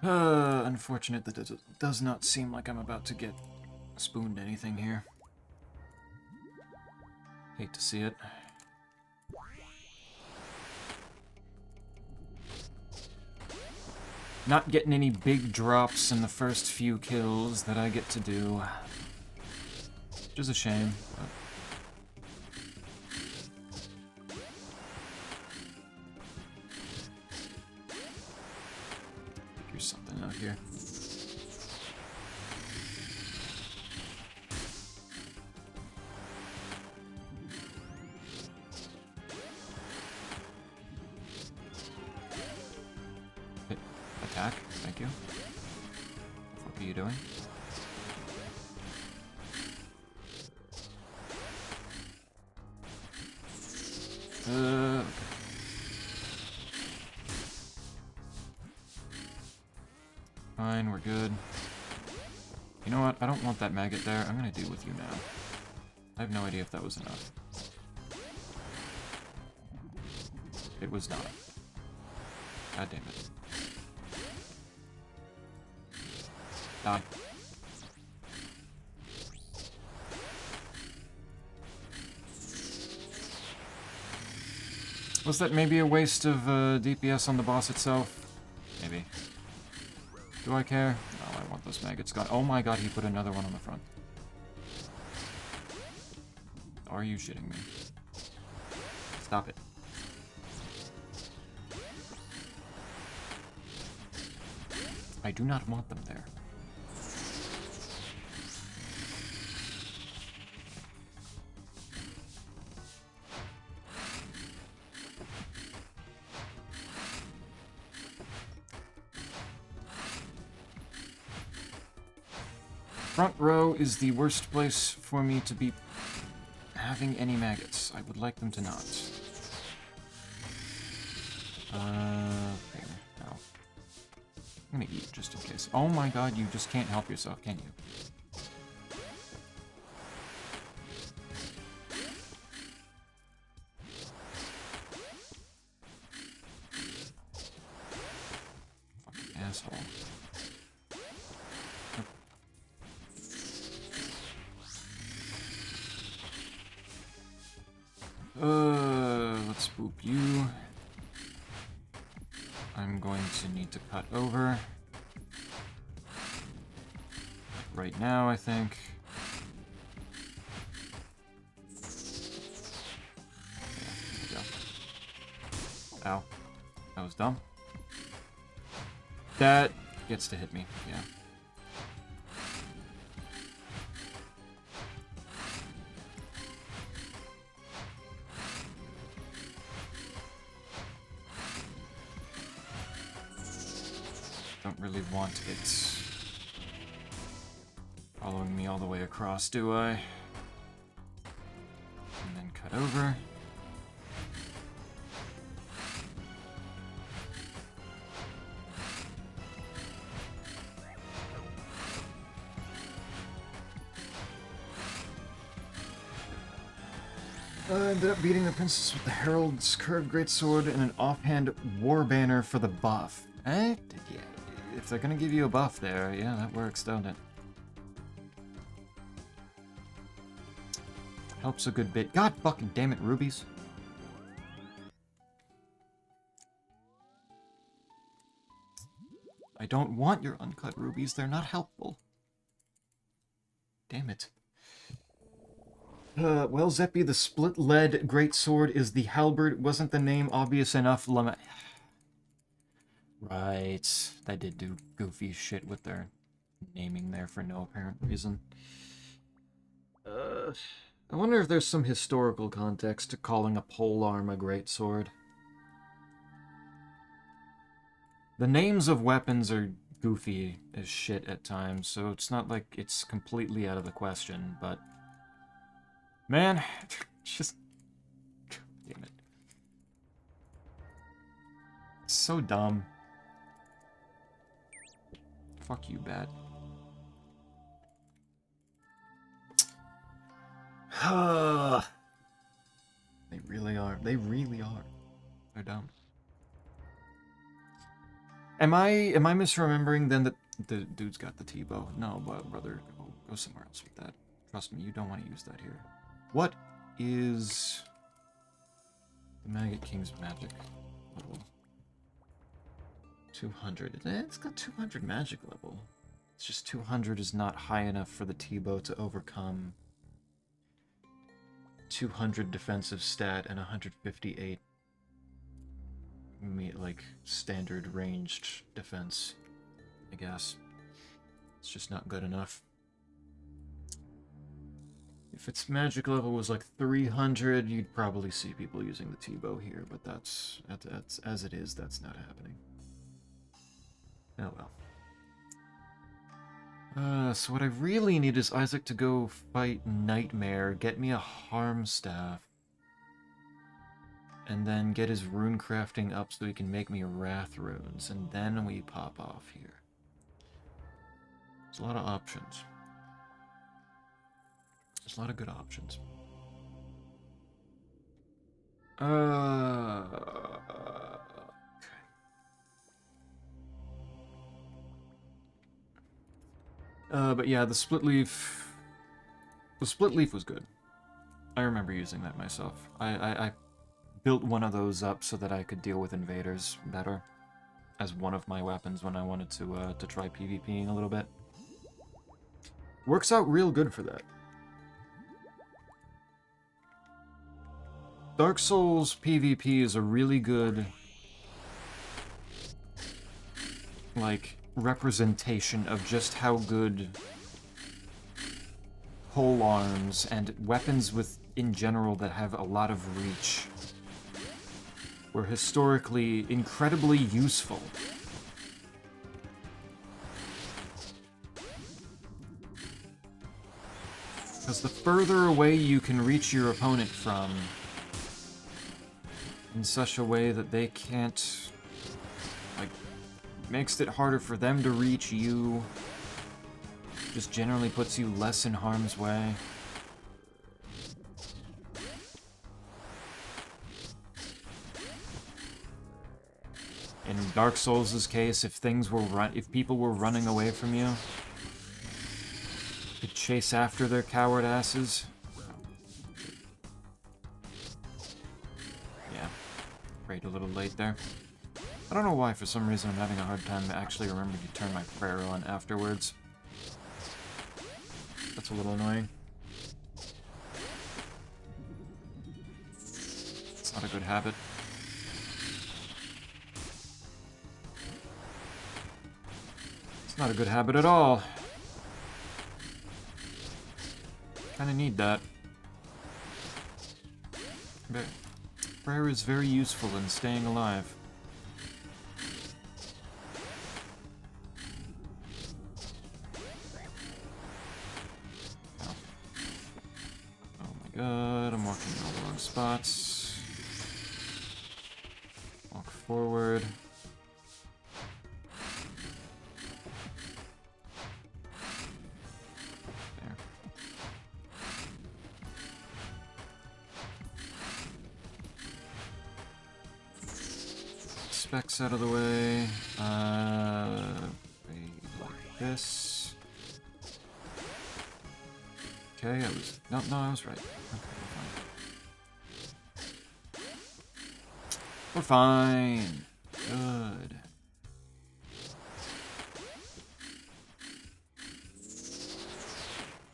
Unfortunate that it does not seem like I'm about to get spooned anything here. Hate to see it. Not getting any big drops in the first few kills that I get to do. Which is a shame, but... Here's something out here. Attack, thank you. What are you doing? Okay. Fine, we're good. You know what? I don't want that maggot there. I'm gonna deal with you now. I have no idea if that was enough. It was not. God damn it. Die. Was that maybe a waste of DPS on the boss itself? Maybe. Do I care? No, I want those maggots gone. Oh my god, he put another one on the front. Are you shitting me? Stop it. I do not want them there. Front row is the worst place for me to be having any maggots. I would like them to not. Okay, no. I'm gonna eat just in case. Oh my god, you just can't help yourself, can you? Fucking asshole. Let's boop you. I'm going to need to cut over. Right now, I think. Yeah, there we go. Ow. That was dumb. That gets to hit me, yeah. really want it following me all the way across, do I? And then cut over. Ended up beating the princess with the Herald's curved greatsword and an offhand war banner for the buff. Eh? Yeah, if they're gonna give you a buff there, yeah, that works, don't it? Helps a good bit. God fucking damn it, rubies. I don't want your uncut rubies, they're not helpful. Damn it. Well, Zeppi, the split lead greatsword is the halberd. Wasn't the name obvious enough? Right. They did do goofy shit with their naming there for no apparent reason. I wonder if there's some historical context to calling a polearm a greatsword. The names of weapons are goofy as shit at times, so it's not like it's completely out of the question, but... Man, just... Damn it. It's so dumb. Fuck you, bat. They really are. They really are. They're dumb. Am I misremembering then that the dude's got the T-bow? No, but brother, go somewhere else with that. Trust me, you don't want to use that here. What is the Maggot King's magic level? 200. It's got 200 magic level. It's just 200 is not high enough for the T-bow to overcome 200 defensive stat and 158 like standard ranged defense, I guess. It's just not good enough. If its magic level was like 300, you'd probably see people using the T-bow here, but that's as it is, that's not happening. Oh well. So what I really need is Isaac to go fight Nightmare, get me a harm staff, and then get his rune crafting up so he can make me wrath runes, and then we pop off here. There's a lot of options. There's a lot of good options. But yeah, the split leaf was good. I remember using that myself. I built one of those up so that I could deal with invaders better as one of my weapons when I wanted to try PvPing a little bit. Works out real good for that. Dark Souls PvP is a really good, like, representation of just how good pole arms and weapons in general that have a lot of reach were historically incredibly useful. Because the further away you can reach your opponent from, in such a way that they can't, like, makes it harder for them to reach you, just generally puts you less in harm's way. In Dark Souls' case, if people were running away from you, to chase after their coward asses. Yeah, prayed a little late there. I don't know why, for some reason I'm having a hard time actually remembering to turn my prayer on afterwards. That's a little annoying. It's not a good habit. It's not a good habit at all. Kinda need that. But prayer is very useful in staying alive. in all the wrong spots. Walk forward. There. Specs out of the way. Like this. Okay, I was... No, I was right. Okay, we're fine. Good.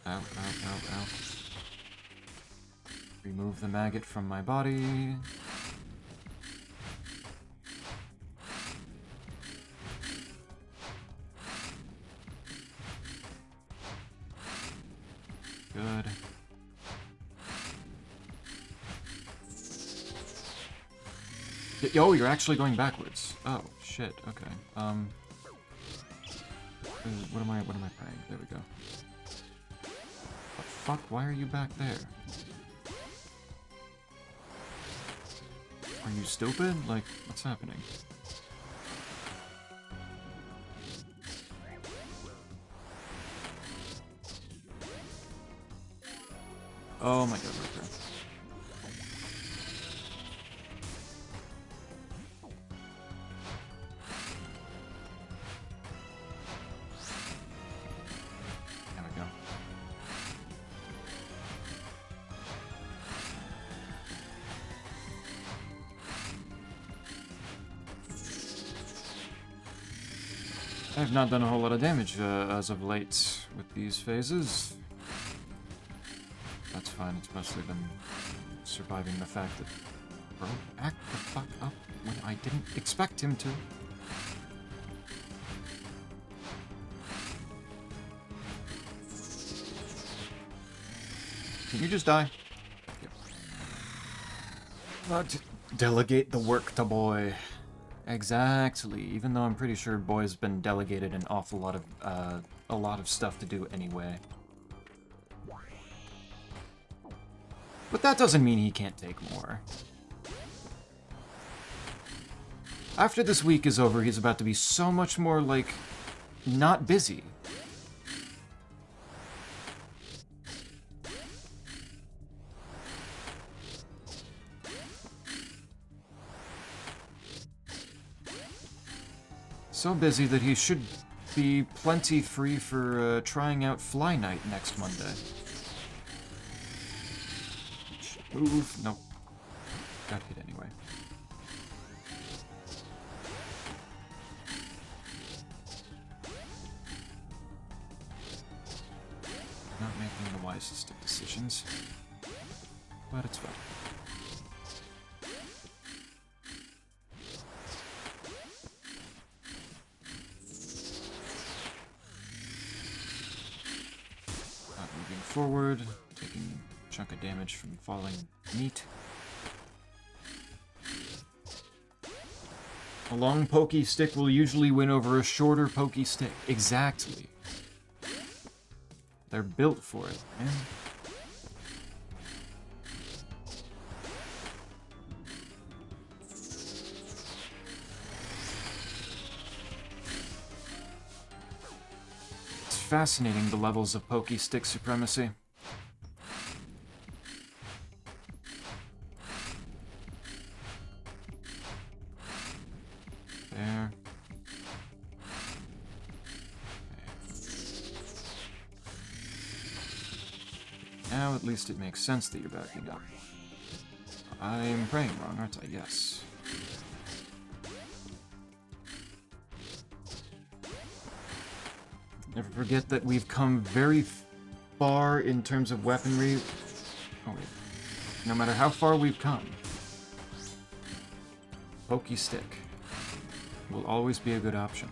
Ow, ow, ow, ow. Remove the maggot from my body. Good. Oh, you're actually going backwards. Oh, shit. Okay. What am I praying? There we go. The fuck? Why are you back there? Are you stupid? Like, what's happening? Oh my god, right there. There we go. I have not done a whole lot of damage as of late with these phases. That's fine, it's mostly been surviving the fact that bro act the fuck up when I didn't expect him to. Can you just die? Yep. Delegate the work to boy. Exactly. Even though I'm pretty sure boy's been delegated an awful lot of a lot of stuff to do anyway. But that doesn't mean he can't take more. After this week is over, he's about to be so much more, like, not busy. So busy that he should be plenty free for trying out Fly Night next Monday. Move. Nope. Got hit anyway. Not making the wisest of decisions. But it's fine. Not moving forward. Taking chunk of damage from falling meat. A long pokey stick will usually win over a shorter pokey stick. Exactly. They're built for it, man. It's fascinating, the levels of pokey stick supremacy. There. Now at least it makes sense that you're backing up. I'm praying wrong, aren't I? Yes. Never forget that we've come very far in terms of weaponry. Oh wait. No matter how far we've come, pokey stick will always be a good option.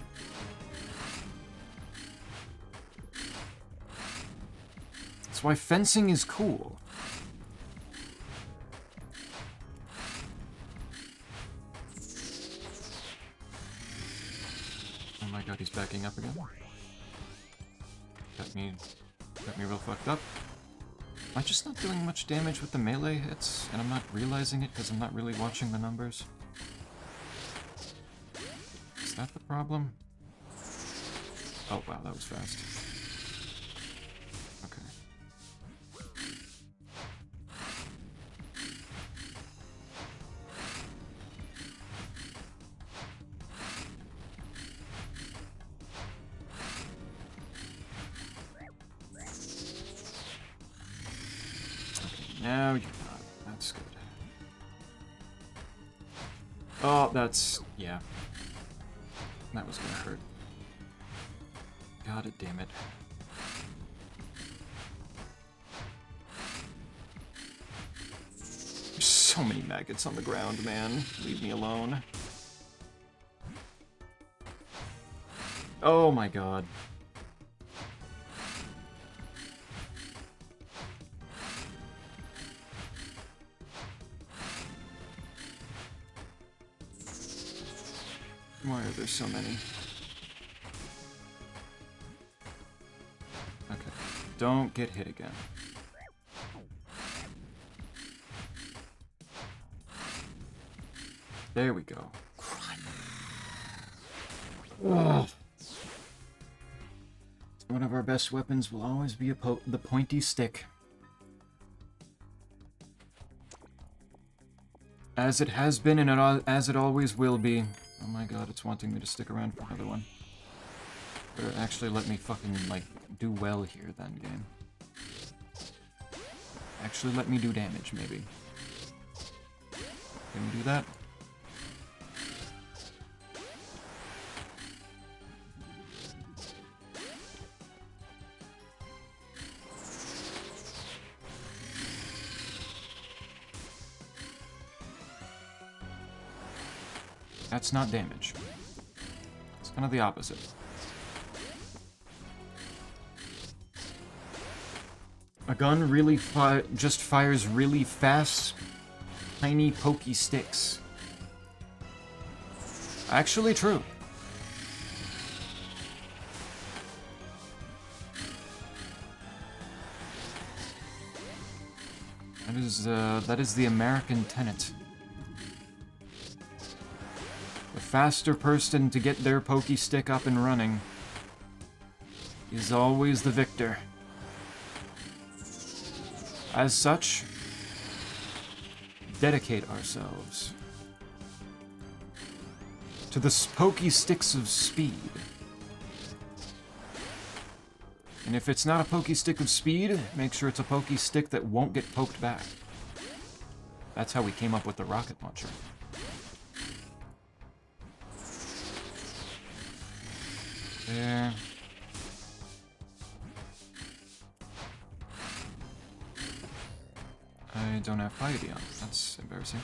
That's why fencing is cool. Oh my god, he's backing up again. Got me real fucked up. Am I just not doing much damage with the melee hits, and I'm not realizing it because I'm not really watching the numbers? Is that the problem? Oh wow, that was fast. Okay. Now you're not. That's good. Oh, that's... yeah. That was gonna hurt. God damn it. There's so many maggots on the ground, man. Leave me alone. Oh my god. Why are there so many? Okay. Don't get hit again. There we go. Ugh. One of our best weapons will always be the pointy stick. As it has been and as it always will be. Oh my god, it's wanting me to stick around for another one. Better actually let me fucking, like, do well here then, game. Actually let me do damage, maybe. Can we do that? That's not damage. It's kind of the opposite. A gun really just fires really fast, tiny, pokey sticks. Actually true. That is the American tenet. The faster person to get their pokey stick up and running is always the victor. As such, dedicate ourselves to the pokey sticks of speed. And if it's not a pokey stick of speed, make sure it's a pokey stick that won't get poked back. That's how we came up with the rocket launcher. There. I don't have piety on. That's embarrassing.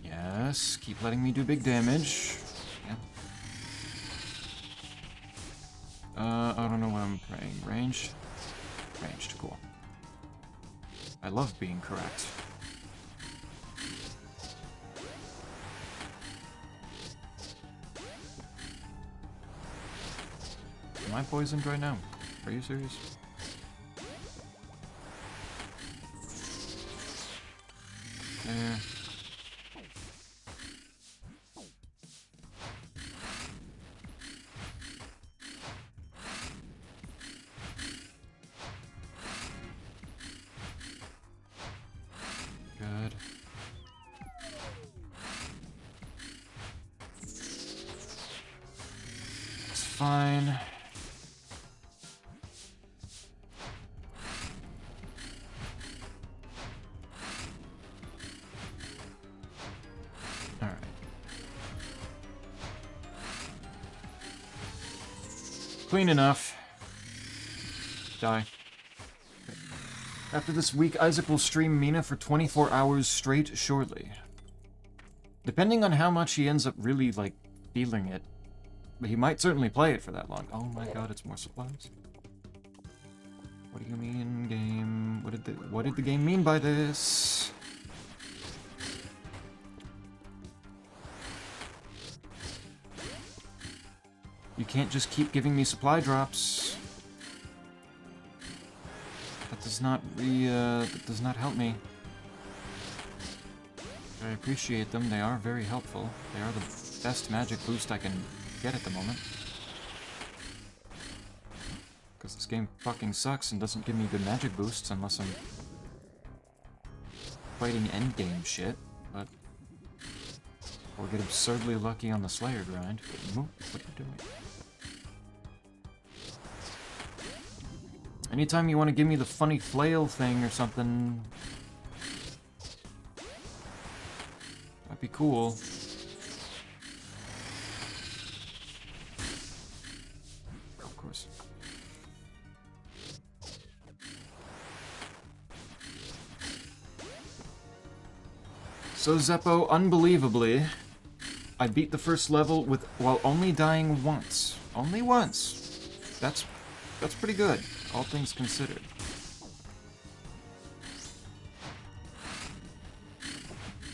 Yes, keep letting me do big damage. Yeah. I don't know what I'm praying. Ranged? Ranged, cool. I love being correct. Am I poisoned right now? Are you serious? There. Good. It's fine. Alright. Clean enough. Die. After this week, Isaac will stream Mina for 24 hours straight, surely. Depending on how much he ends up really, like, feeling it. But he might certainly play it for that long. Oh my god, it's more supplies. What do you mean, game? What did the game mean by this? You can't just keep giving me supply drops. That does not help me. I appreciate them. They are very helpful. They are the best magic boost I can get at the moment. Because this game fucking sucks and doesn't give me good magic boosts unless I'm fighting endgame shit, but... Or get absurdly lucky on the Slayer grind. What are you doing? Anytime you want to give me the funny flail thing or something... That'd be cool. Of course. So Zeppo, unbelievably, I beat the first level while only dying once. Only once. That's pretty good, all things considered.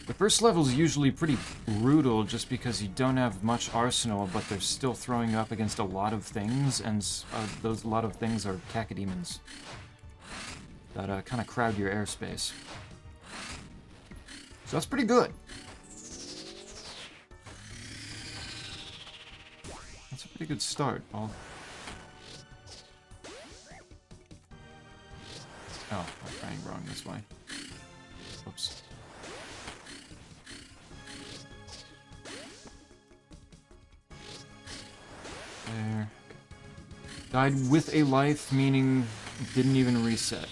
The first level's usually pretty brutal just because you don't have much arsenal, but they're still throwing you up against a lot of things, and those lot of things are cacodemons that kind of crowd your airspace. So that's pretty good. That's a pretty good start. Oh, I'm trying wrong this way. Oops. There. Died with a life, meaning didn't even reset.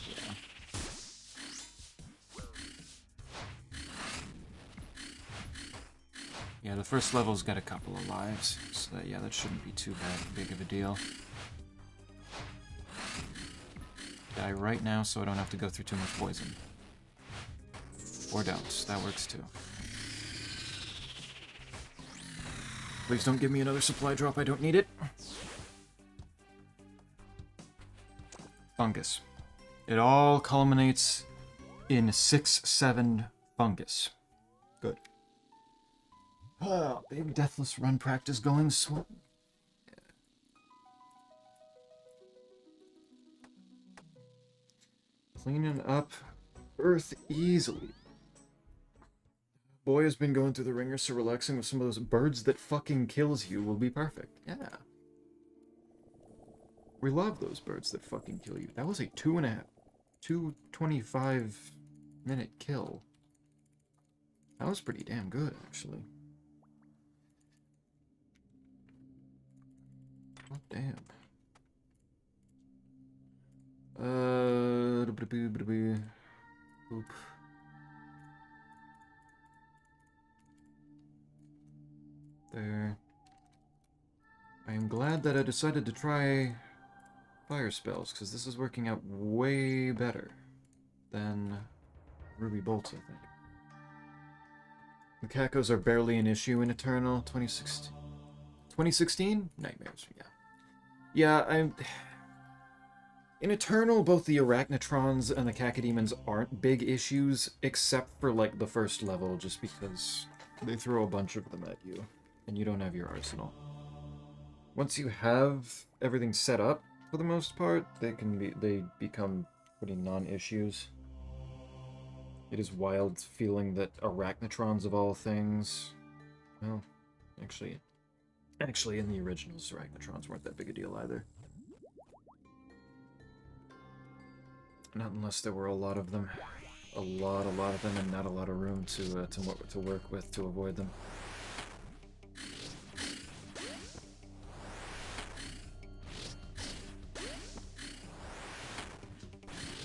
Yeah, the first level's got a couple of lives, so that shouldn't be too big of a deal. Die right now so I don't have to go through too much poison. Or don't, that works too. Please don't give me another supply drop, I don't need it. Fungus. It all culminates in 6-7 fungus. Good. Big deathless run practice going swell. Cleaning up Earth easily. Boy has been going through the ringer, so relaxing with some of those birds that fucking kills you will be perfect. Yeah. We love those birds that fucking kill you. That was a 2.25-minute kill. That was pretty damn good, actually. Oh, damn. Oop. There. I am glad that I decided to try fire spells, because this is working out way better than Ruby Bolts, I think. The Cacos are barely an issue in Eternal. 2016? 2016? Nightmares, yeah. Yeah, in Eternal, both the Arachnotrons and the Cacodemons aren't big issues, except for, like, the first level, just because they throw a bunch of them at you, and you don't have your arsenal. Once you have everything set up, for the most part, they become pretty non-issues. It is wild feeling that Arachnotrons of all things... Well, actually, in the originals, Arachnotrons weren't that big a deal either. Not unless there were a lot of them. A lot of them, and not a lot of room to work with to avoid them.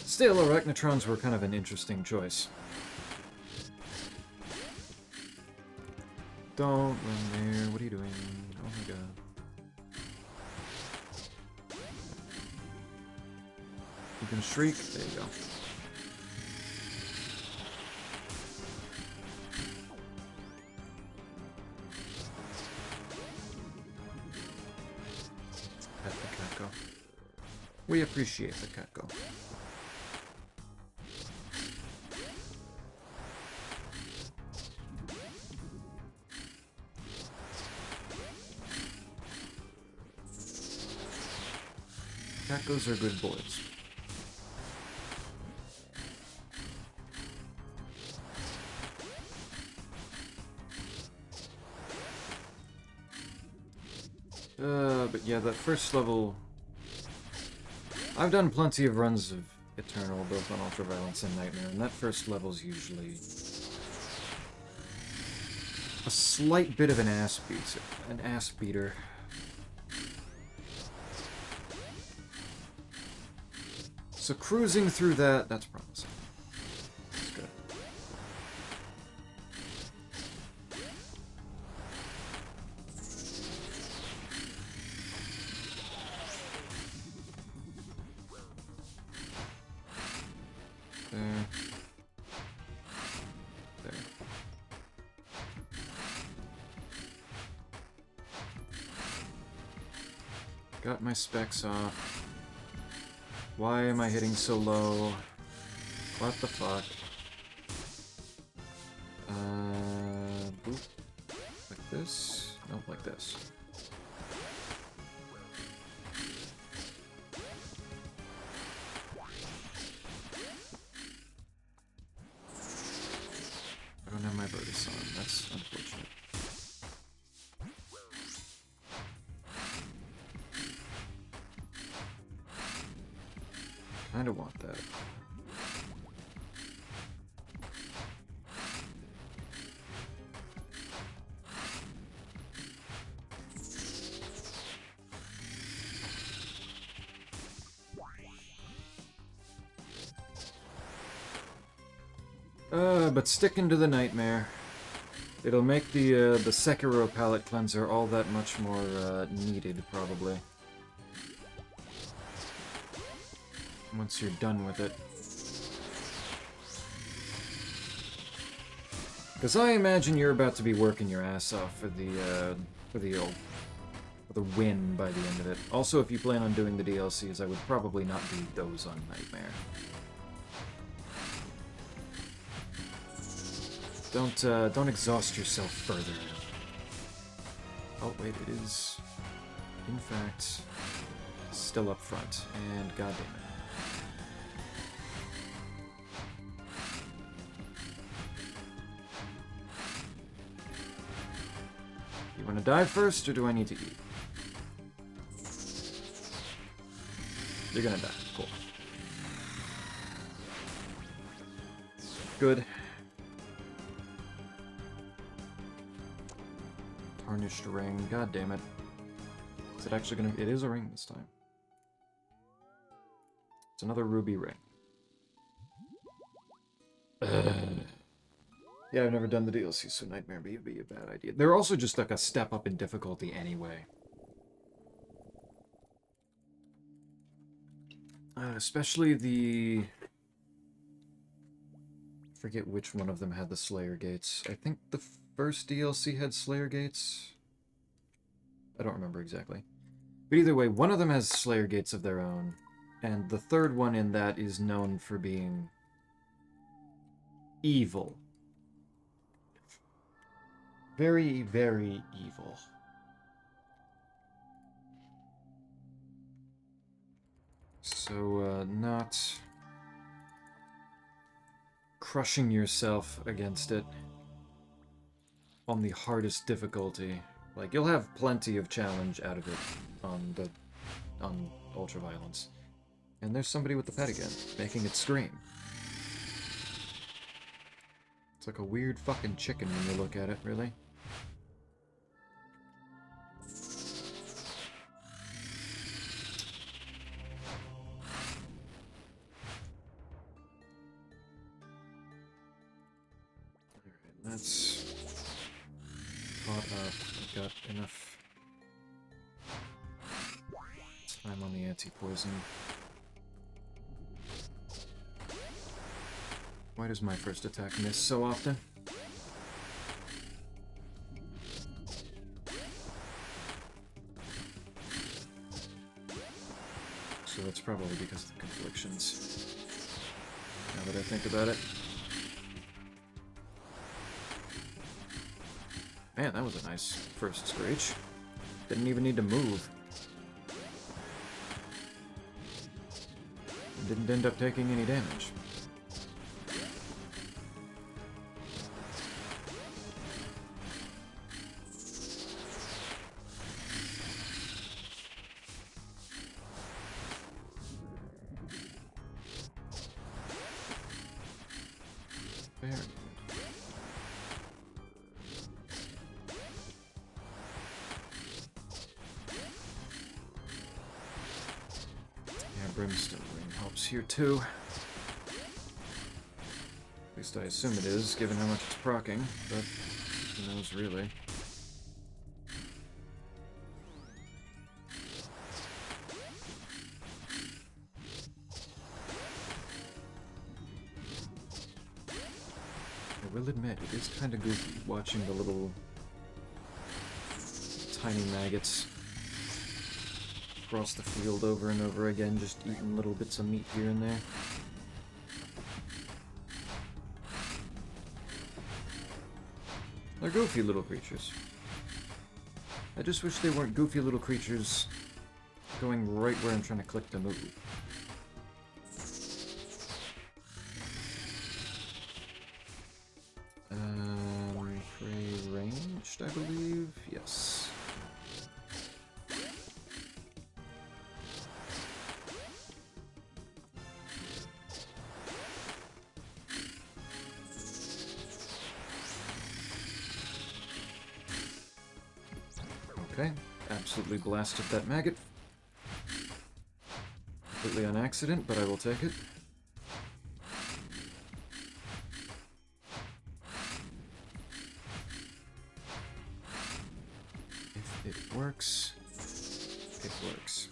Still, Arachnotrons were kind of an interesting choice. Don't run there. What are you doing? Oh my god. You can shriek. There you go. Pet the Catco. We appreciate the Catco. Tacos are good boys. But yeah, that first level... I've done plenty of runs of Eternal, both on Ultraviolence and Nightmare, and that first level's usually a slight bit of an ass beater. So cruising through that's promising. That's good. There. There. Got my specs off. Why am I hitting so low? What the fuck? Boop. Like this? Nope, like this. I don't have my Vertus on. That's unfortunate. Kinda want that. But sticking to the Nightmare. It'll make the Sekiro palette cleanser all that much more needed, probably. Once you're done with it. Because I imagine you're about to be working your ass off for the win by the end of it. Also, if you plan on doing the DLCs, I would probably not do those on Nightmare. Don't exhaust yourself further. Oh wait, it is in fact still up front, and goddamn it. You want to dive first, or do I need to eat? You're gonna die. Cool. Good. Tarnished ring. God damn it. Is it actually gonna... It is a ring this time. It's another ruby ring. Yeah, I've never done the DLC, so Nightmare would be a bad idea. They're also just like a step up in difficulty anyway. Especially the... I forget which one of them had the Slayer Gates. I think the first DLC had Slayer Gates. I don't remember exactly. But either way, one of them has Slayer Gates of their own. And the third one in that is known for being... evil. Very, very evil. So, not crushing yourself against it on the hardest difficulty. Like, you'll have plenty of challenge out of it on Ultraviolence. And there's somebody with the pet again, making it scream. It's like a weird fucking chicken when you look at it, really. That's caught up. I've got enough time on the anti-poison. Why does my first attack miss so often? So that's probably because of the conflictions. Now that I think about it. Man, that was a nice first screech. Didn't even need to move. Didn't end up taking any damage. Very good. Yeah, Brimstone Ring helps here too. At least I assume it is, given how much it's proccing, but who knows really. I will admit, it is kind of goofy watching the little tiny maggots across the field over and over again, just eating little bits of meat here and there. They're goofy little creatures. I just wish they weren't goofy little creatures going right where I'm trying to click to move. Prey ranged, I believe? Yes. Okay, absolutely blasted that maggot. Completely on accident, but I will take it. If it works, it works.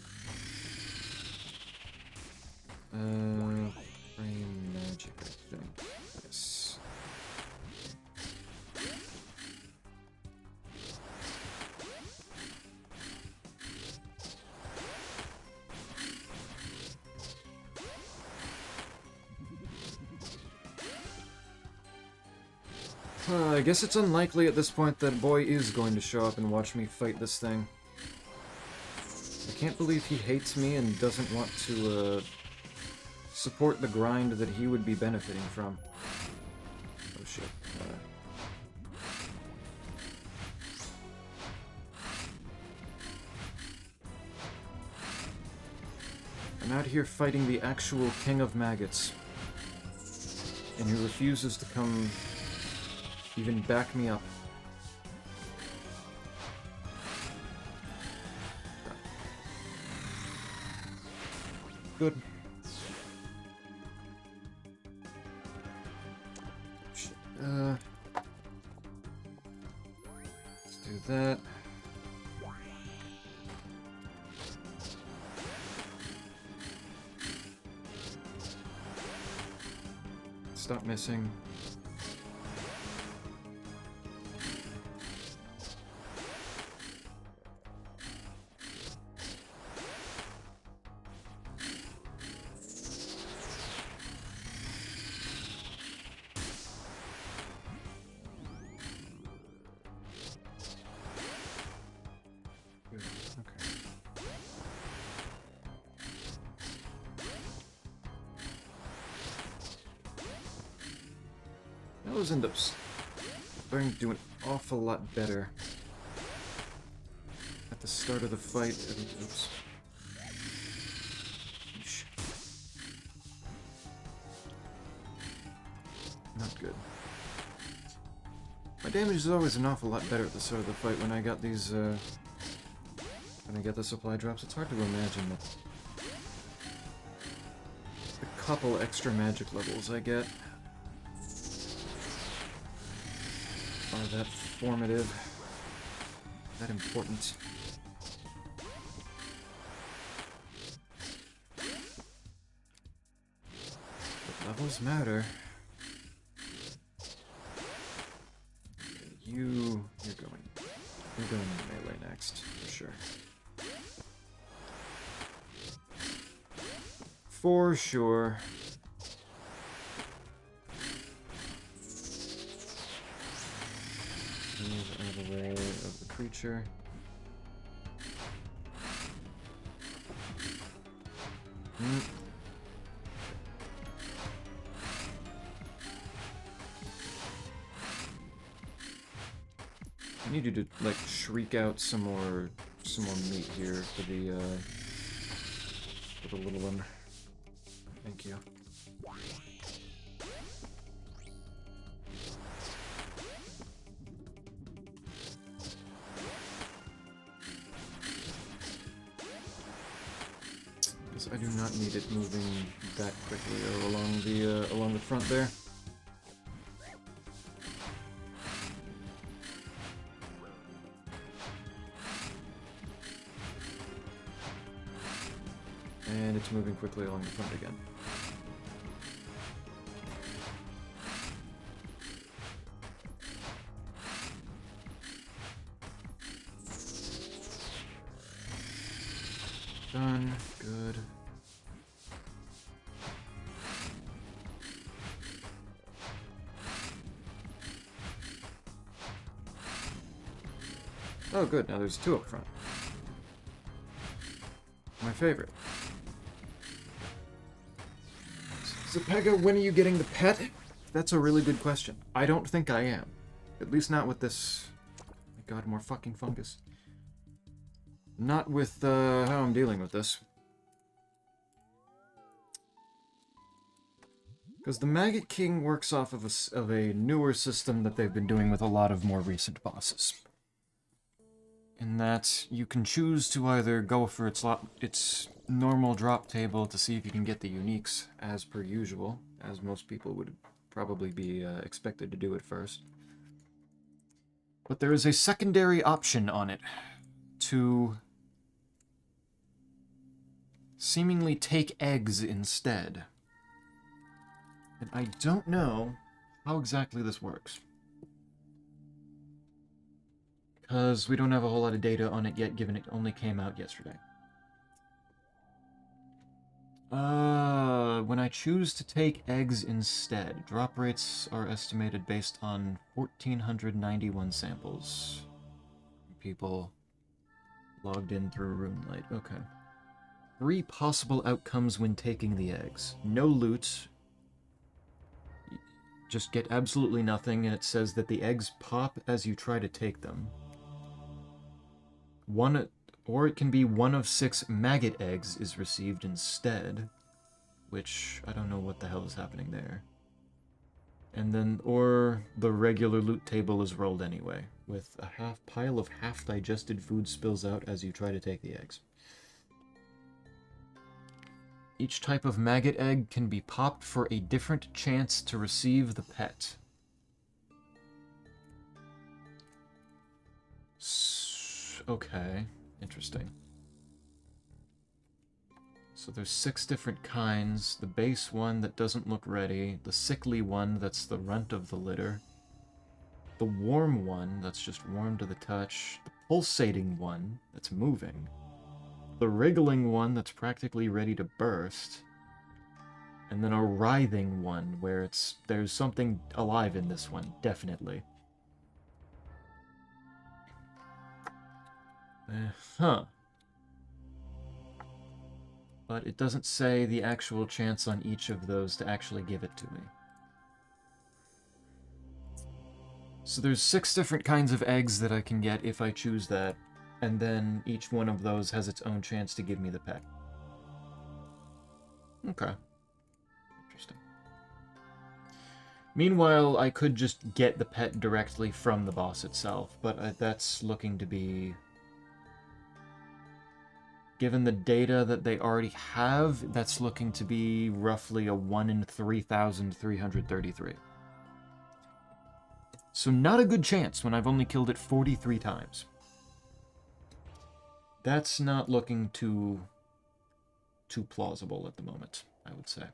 Frame magic, I think. Yes. I guess it's unlikely at this point that boy is going to show up and watch me fight this thing. I can't believe he hates me and doesn't want to, support the grind that he would be benefiting from. Oh shit. I'm out here fighting the actual king of maggots, and he refuses to come even back me up. Good. Shit. Let's do that. Stop missing. Those end up starting to do an awful lot better at the start of the fight. Oops. Eesh. Not good. My damage is always an awful lot better at the start of the fight when I got these, when I get the supply drops. It's hard to imagine that the couple extra magic levels I get are that formative, that important. But levels matter. Okay, you're going into melee next, for sure. For sure. Move out of the way of the creature. I need you to, like, shriek out some more meat here for the little one. Thank you. Because I do not need it moving that quickly or along the front there. And it's moving quickly along the front again. Done. Good. Oh, good. Now there's two up front. My favorite. Zepega, when are you getting the pet? That's a really good question. I don't think I am. At least not with this... Oh my god, more fucking fungus. Not with how I'm dealing with this. Because the Maggot King works off of a newer system that they've been doing with a lot of more recent bosses. In that you can choose to either go for its normal drop table to see if you can get the uniques as per usual, as most people would probably be expected to do at first. But there is a secondary option on it to seemingly take eggs instead. And I don't know how exactly this works. Because we don't have a whole lot of data on it yet, given it only came out yesterday. When I choose to take eggs instead, drop rates are estimated based on 1,491 samples. People logged in through RuneLight. Okay. 3 possible outcomes when taking the eggs. No loot. Just get absolutely nothing, and it says that the eggs pop as you try to take them. Or it can be 1 of 6 maggot eggs is received instead, which I don't know what the hell is happening there. And then, or the regular loot table is rolled anyway, with a pile of half-digested food spills out as you try to take the eggs. Each type of maggot egg can be popped for a different chance to receive the pet. Okay, interesting. So there's 6 different kinds. The base one that doesn't look ready, the sickly one that's the runt of the litter, the warm one that's just warm to the touch, the pulsating one that's moving, the wriggling one that's practically ready to burst, and then a writhing one where there's something alive in this one, definitely. Huh. But it doesn't say the actual chance on each of those to actually give it to me. So there's 6 different kinds of eggs that I can get if I choose that, and then each one of those has its own chance to give me the pet. Okay. Interesting. Meanwhile, I could just get the pet directly from the boss itself, but that's looking to be... Given the data that they already have, that's looking to be roughly a 1 in 3,333. So not a good chance when I've only killed it 43 times. That's not looking too plausible at the moment, I would say.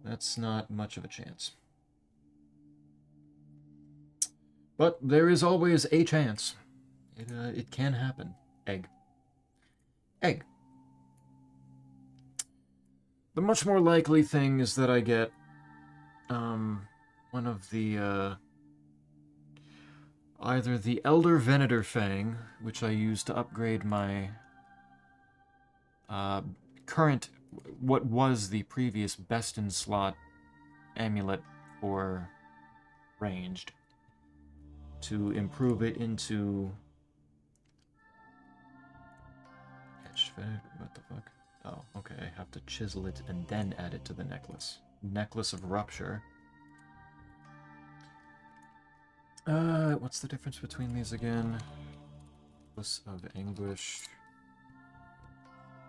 That's not much of a chance. But there is always a chance. It can happen. Egg. The much more likely thing is that I get one of the either the Elder Venator Fang, which I use to upgrade my current, what was the previous best in slot amulet for ranged, to improve it into... What the fuck? Oh, okay, I have to chisel it and then add it to the necklace. Necklace of Rupture. What's the difference between these again? Necklace of Anguish.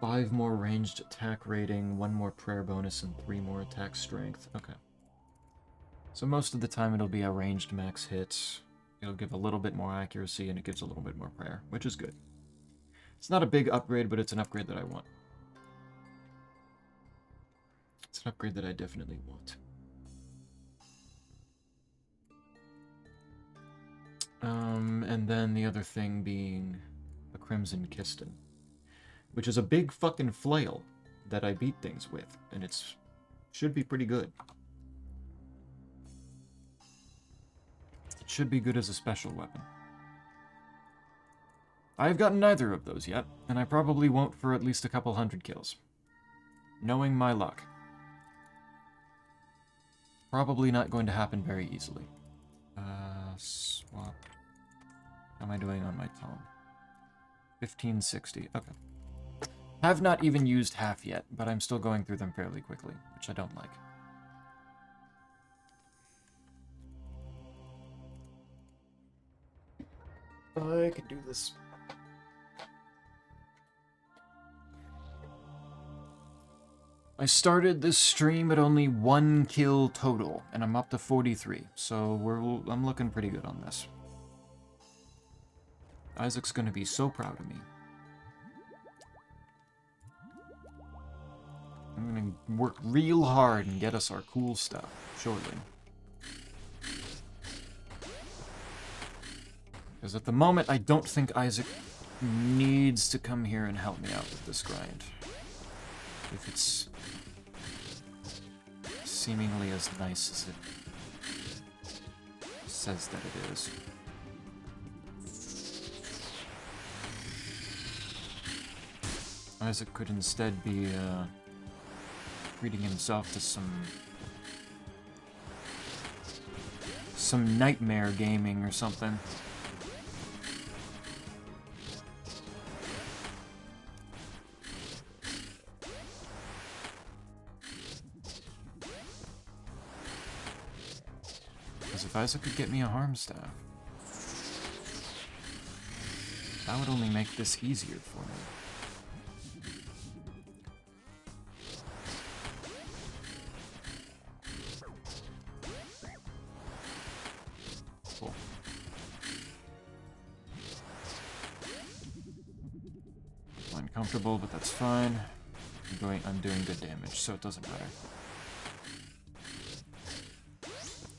5 more ranged attack rating, 1 more prayer bonus, and 3 more attack strength. Okay. So most of the time it'll be a ranged max hit. It'll give a little bit more accuracy, and it gives a little bit more prayer, which is good. It's not a big upgrade, but it's an upgrade that I want. It's an upgrade that I definitely want. And then the other thing being a Crimson Kiston, which is a big fucking flail that I beat things with, and it's should be pretty good. It should be good as a special weapon. I've gotten neither of those yet, and I probably won't for at least a couple hundred kills. Knowing my luck. Probably not going to happen very easily. Swap. How am I doing on my tome? 1560. Okay. Have not even used half yet, but I'm still going through them fairly quickly, which I don't like. I can do this. I started this stream at only 1 kill total, and I'm up to 43, so I'm looking pretty good on this. Isaac's gonna be so proud of me. I'm gonna work real hard and get us our cool stuff shortly. Because at the moment, I don't think Isaac needs to come here and help me out with this grind. If it's seemingly as nice as it says that it is. Isaac could instead be treating himself to some nightmare gaming or something. If Isaac could get me a harm staff, that would only make this easier for me. Cool. Uncomfortable, but that's fine. I'm doing good damage, so it doesn't matter.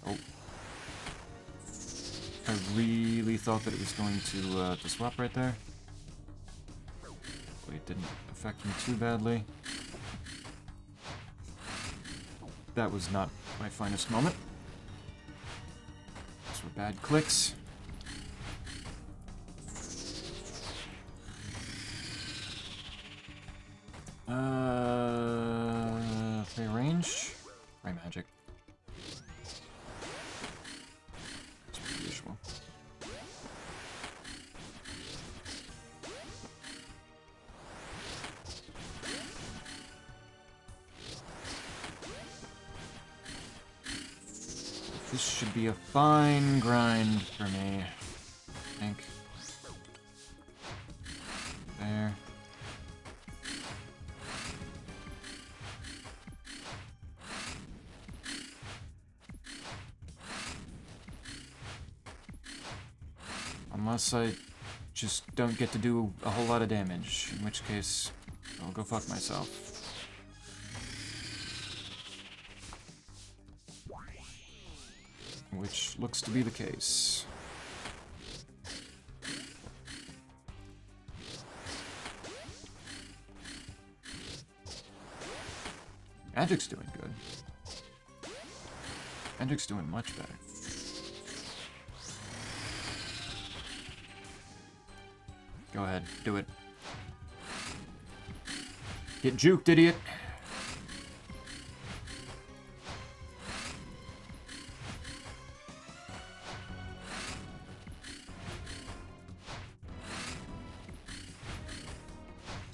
Oh. I really thought that it was going to swap right there. But it didn't affect me too badly. That was not my finest moment. Those were bad clicks. Free range? Free magic. This should be a fine grind for me, I think. There. Unless I just don't get to do a whole lot of damage, in which case I'll go fuck myself. Which looks to be the case. Magic's doing good. Magic's doing much better. Go ahead, do it. Get juked, idiot.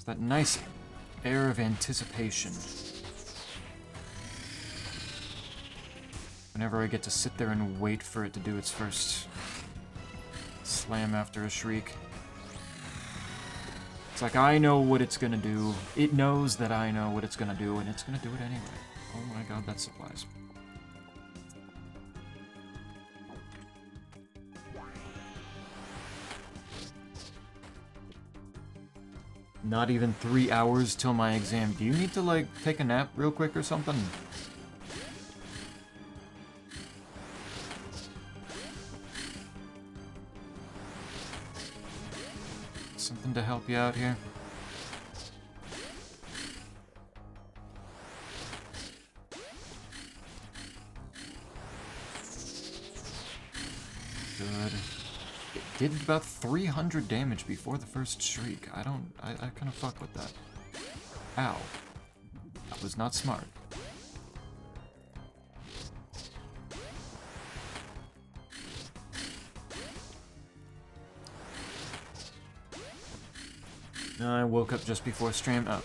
That nice air of anticipation. Whenever I get to sit there and wait for it to do its first slam after a shriek. It's like, I know what it's gonna do. It knows that I know what it's gonna do, and it's gonna do it anyway. Oh my god, that's supplies. Not even 3 hours till my exam. Do you need to, like, take a nap real quick or something? Something to help you out here? Good. It did about 300 damage before the first shriek. I kind of fuck with that. Ow. That was not smart. I woke up just before stream. Okay.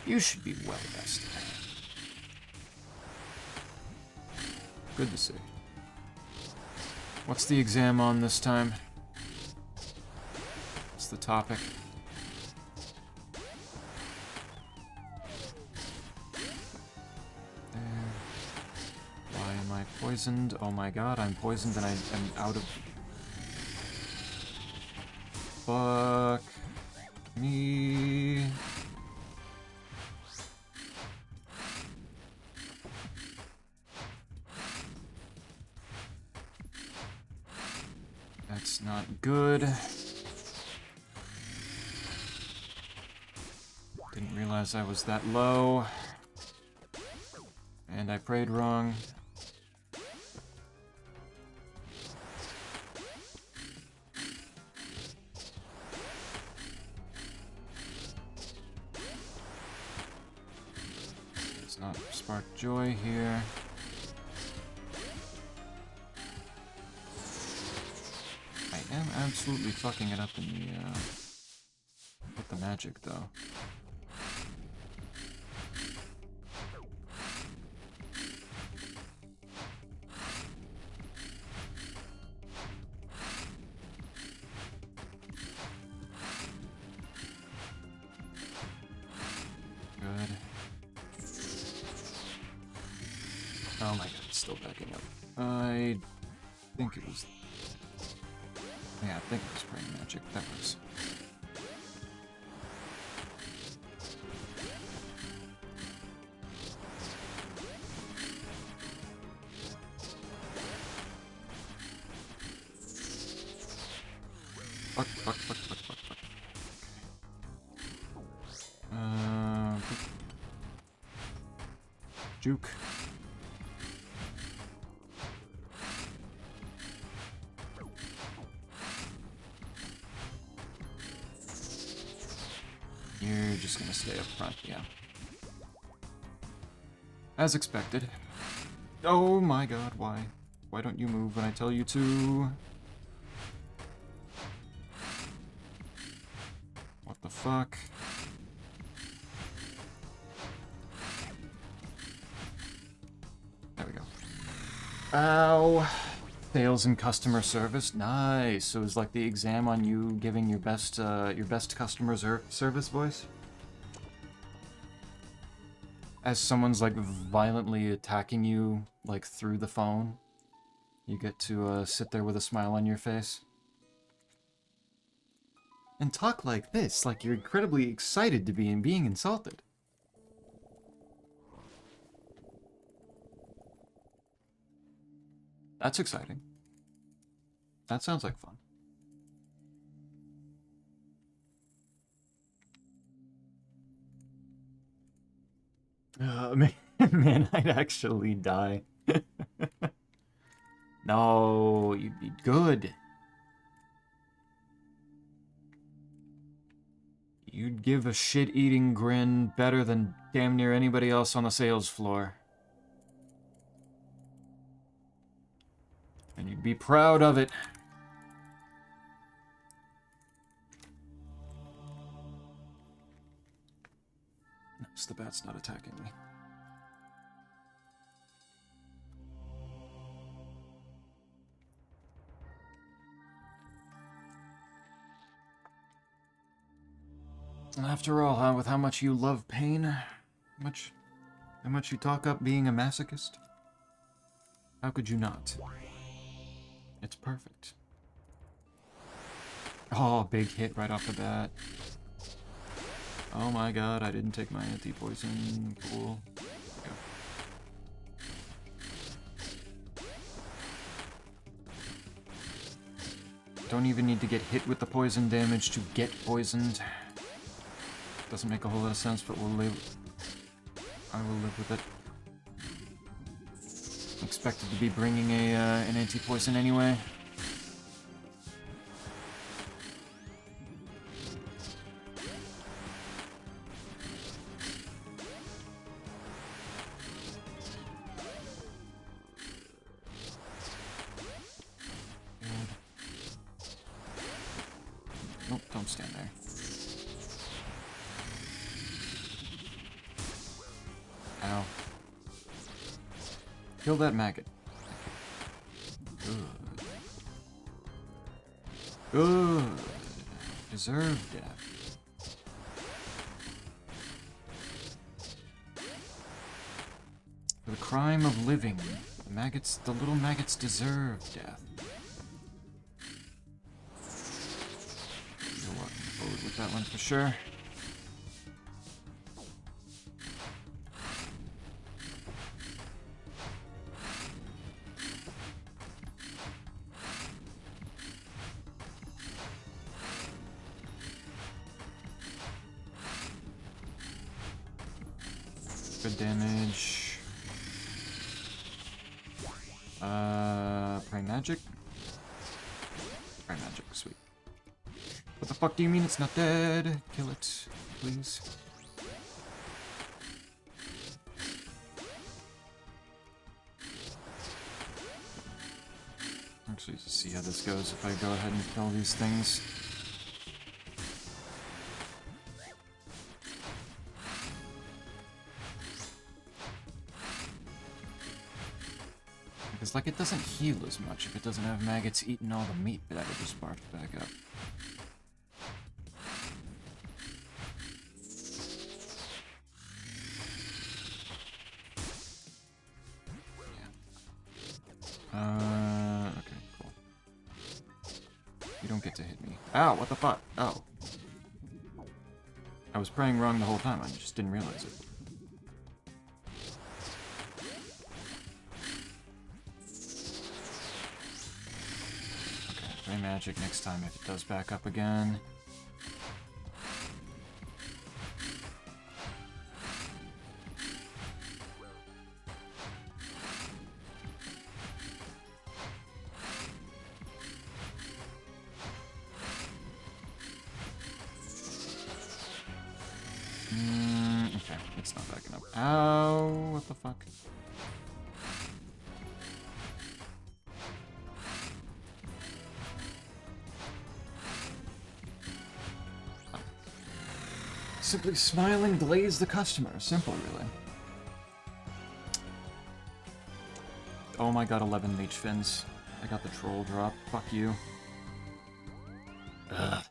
You should be well rested. Good to see. What's the exam on this time? What's the topic? There. Why am I poisoned? Oh my god, I'm poisoned and I am out of... Fuck me. That's not good. Didn't realize I was that low. And I prayed wrong. Let's not spark joy here. I am absolutely fucking it up in the, with the magic, though. Good. Oh my god, it's still backing up. I think it was... Yeah, I think it was praying magic. That was. Fuck. Juke. You're just gonna stay up front, yeah. As expected. Oh my god, why? Why don't you move when I tell you to? What the fuck? There we go. Ow! Sales and customer service, nice. So it's like the exam on you giving your best customer service voice. As someone's like violently attacking you, like through the phone, you get to sit there with a smile on your face and talk like this, like you're incredibly excited to be being insulted. That's exciting. That sounds like fun. Man, I'd actually die. No, you'd be good. You'd give a shit-eating grin better than damn near anybody else on the sales floor. And you'd be proud of it. the bat's not attacking me. After all, huh, with how much you love pain, how much you talk up being a masochist, how could you not? It's perfect. Oh, big hit right off the bat. Oh my god, I didn't take my anti-poison. Cool. Go. Don't even need to get hit with the poison damage to get poisoned. Doesn't make a whole lot of sense, but we'll live. I will live with it. Expected to be bringing an anti-poison anyway. Nope, don't stand there. Ow. Kill that maggot. Good. Good. Deserved death. For the crime of living, the little maggots deserve death. You're walking forward with that one for sure. Good damage. Prime magic? Prime magic, sweet. What the fuck do you mean it's not dead? Kill it, please. Actually, see how this goes if I go ahead and kill these things. Because, like, it doesn't heal as much if it doesn't have maggots eating all the meat that I just barfed back up. Yeah. Okay, cool. You don't get to hit me. Ow, what the fuck? Oh. I was praying wrong the whole time, I just didn't realize it. Magic next time if it does back up again. Okay, it's not backing up. Ow, what the fuck? Simply smile and glaze the customer. Simple, really. Oh my god, 11 leech fins. I got the troll drop. Fuck you. Ugh.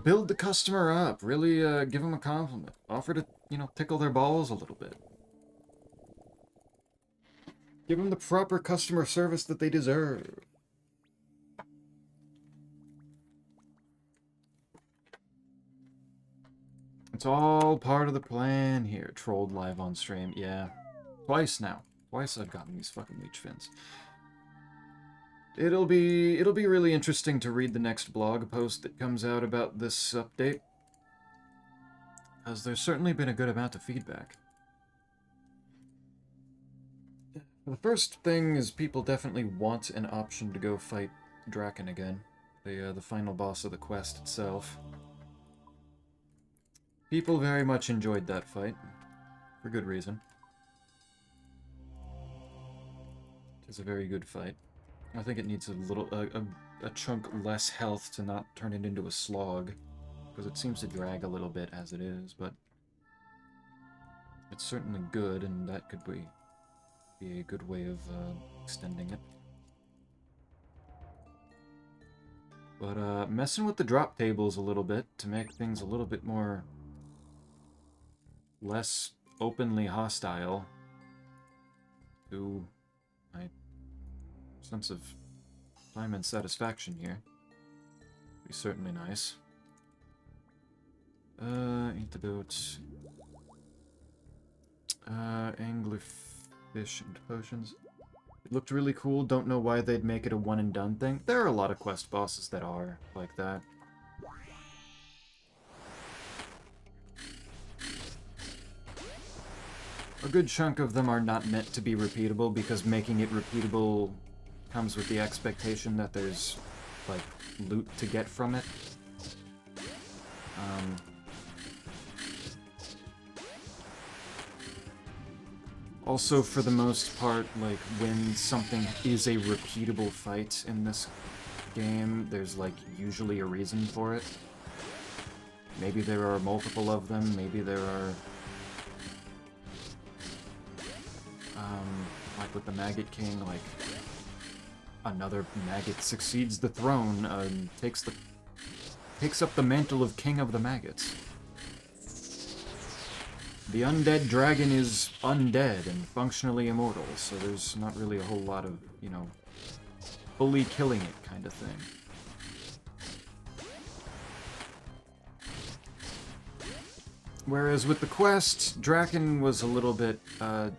Build the customer up. Really, give them a compliment. Offer to, tickle their balls a little bit. Give them the proper customer service that they deserve. It's all part of the plan here. Trolled live on stream. Yeah. Twice now. Twice I've gotten these fucking leech fins. It'll be really interesting to read the next blog post that comes out about this update. Because there's certainly been a good amount of feedback. The first thing is people definitely want an option to go fight Draken again. The final boss of the quest itself. People very much enjoyed that fight, for good reason. It is a very good fight. I think it needs a a chunk less health to not turn it into a slog, because it seems to drag a little bit as it is, but it's certainly good, and that could be a good way of extending it. But messing with the drop tables a little bit to make things a little bit more less openly hostile to my sense of time and satisfaction here. Be certainly nice. Antidotes. Anglerfish and potions. It looked really cool. Don't know why they'd make it a one and done thing. There are a lot of quest bosses that are like that. A good chunk of them are not meant to be repeatable, because making it repeatable comes with the expectation that there's, like, loot to get from it. Also, for the most part, like, when something is a repeatable fight in this game, there's, like, usually a reason for it. Maybe there are multiple of them, maybe there are... like with the Maggot King, like, another Maggot succeeds the throne, and takes up the mantle of King of the Maggots. The undead dragon is undead and functionally immortal, so there's not really a whole lot of, you know, fully killing it kind of thing. Whereas with the quest, Draken was a little bit, a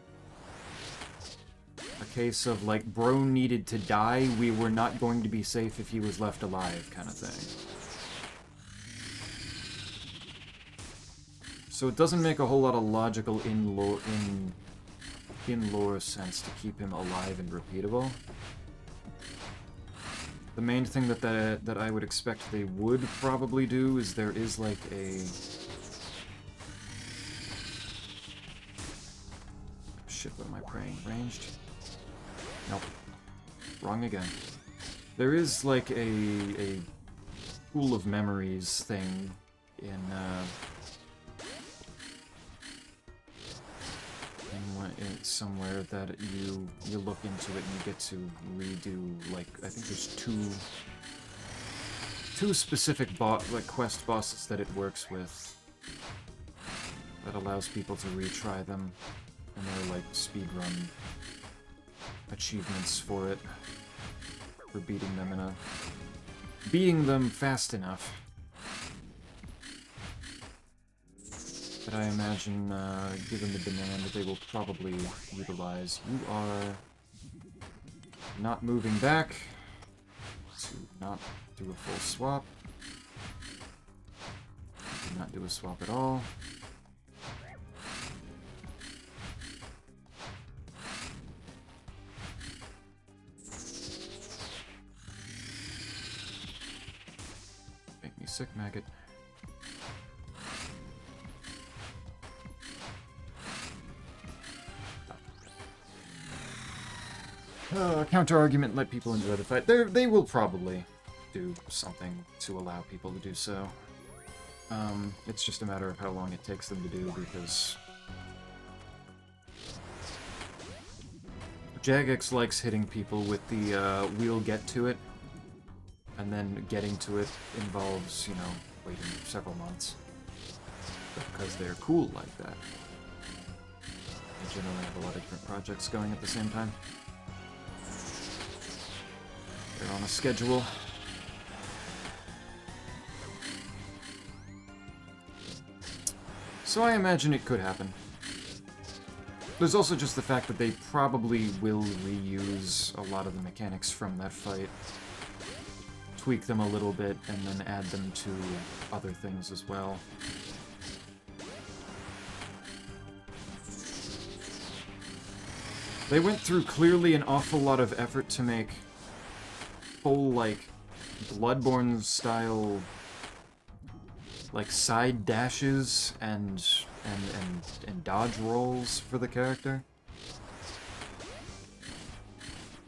case of, like, bro needed to die, we were not going to be safe if he was left alive kind of thing. So it doesn't make a whole lot of logical in lore sense to keep him alive and repeatable. The main thing that I would expect they would probably do is there is like a... Shit, what am I praying? Ranged? Nope. Wrong again. There is like a pool of memories thing in somewhere that you look into it and you get to redo, like, I think there's two specific quest bosses that it works with that allows people to retry them, and they're like speedrun achievements for it, for beating them fast enough. That I imagine, given the demand, that they will probably utilize. You are not moving back to not do a full swap. Do not do a swap at all. Make me sick, Maggot. Counter-argument, let people enjoy the fight. They will probably do something to allow people to do so. It's just a matter of how long it takes them to do, because Jagex likes hitting people with the, we'll get to it, and then getting to it involves, you know, waiting several months. Because they're cool like that. They generally have a lot of different projects going at the same time. They're on a schedule. So I imagine it could happen. There's also just the fact that they probably will reuse a lot of the mechanics from that fight, tweak them a little bit, and then add them to other things as well. They went through clearly an awful lot of effort to make full, like, Bloodborne-style, like, side dashes and dodge rolls for the character.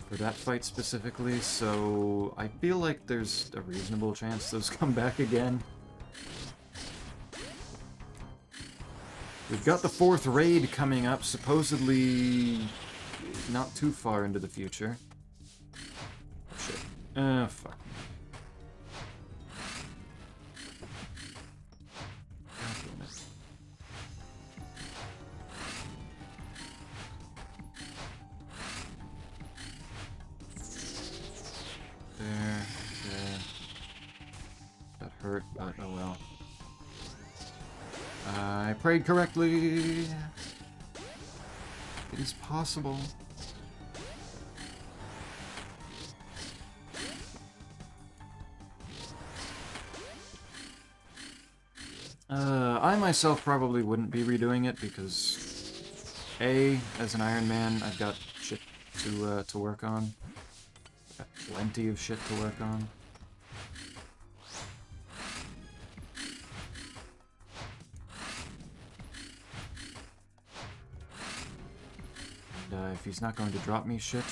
for that fight specifically, so I feel like there's a reasonable chance those come back again. We've got the 4th raid coming up, supposedly not too far into the future. Shit. Fuck. God damn it. There. That hurt, but oh well. I prayed correctly. It is possible. I myself probably wouldn't be redoing it because, A, as an Iron Man, I've got shit to work on. Got plenty of shit to work on. And if he's not going to drop me shit,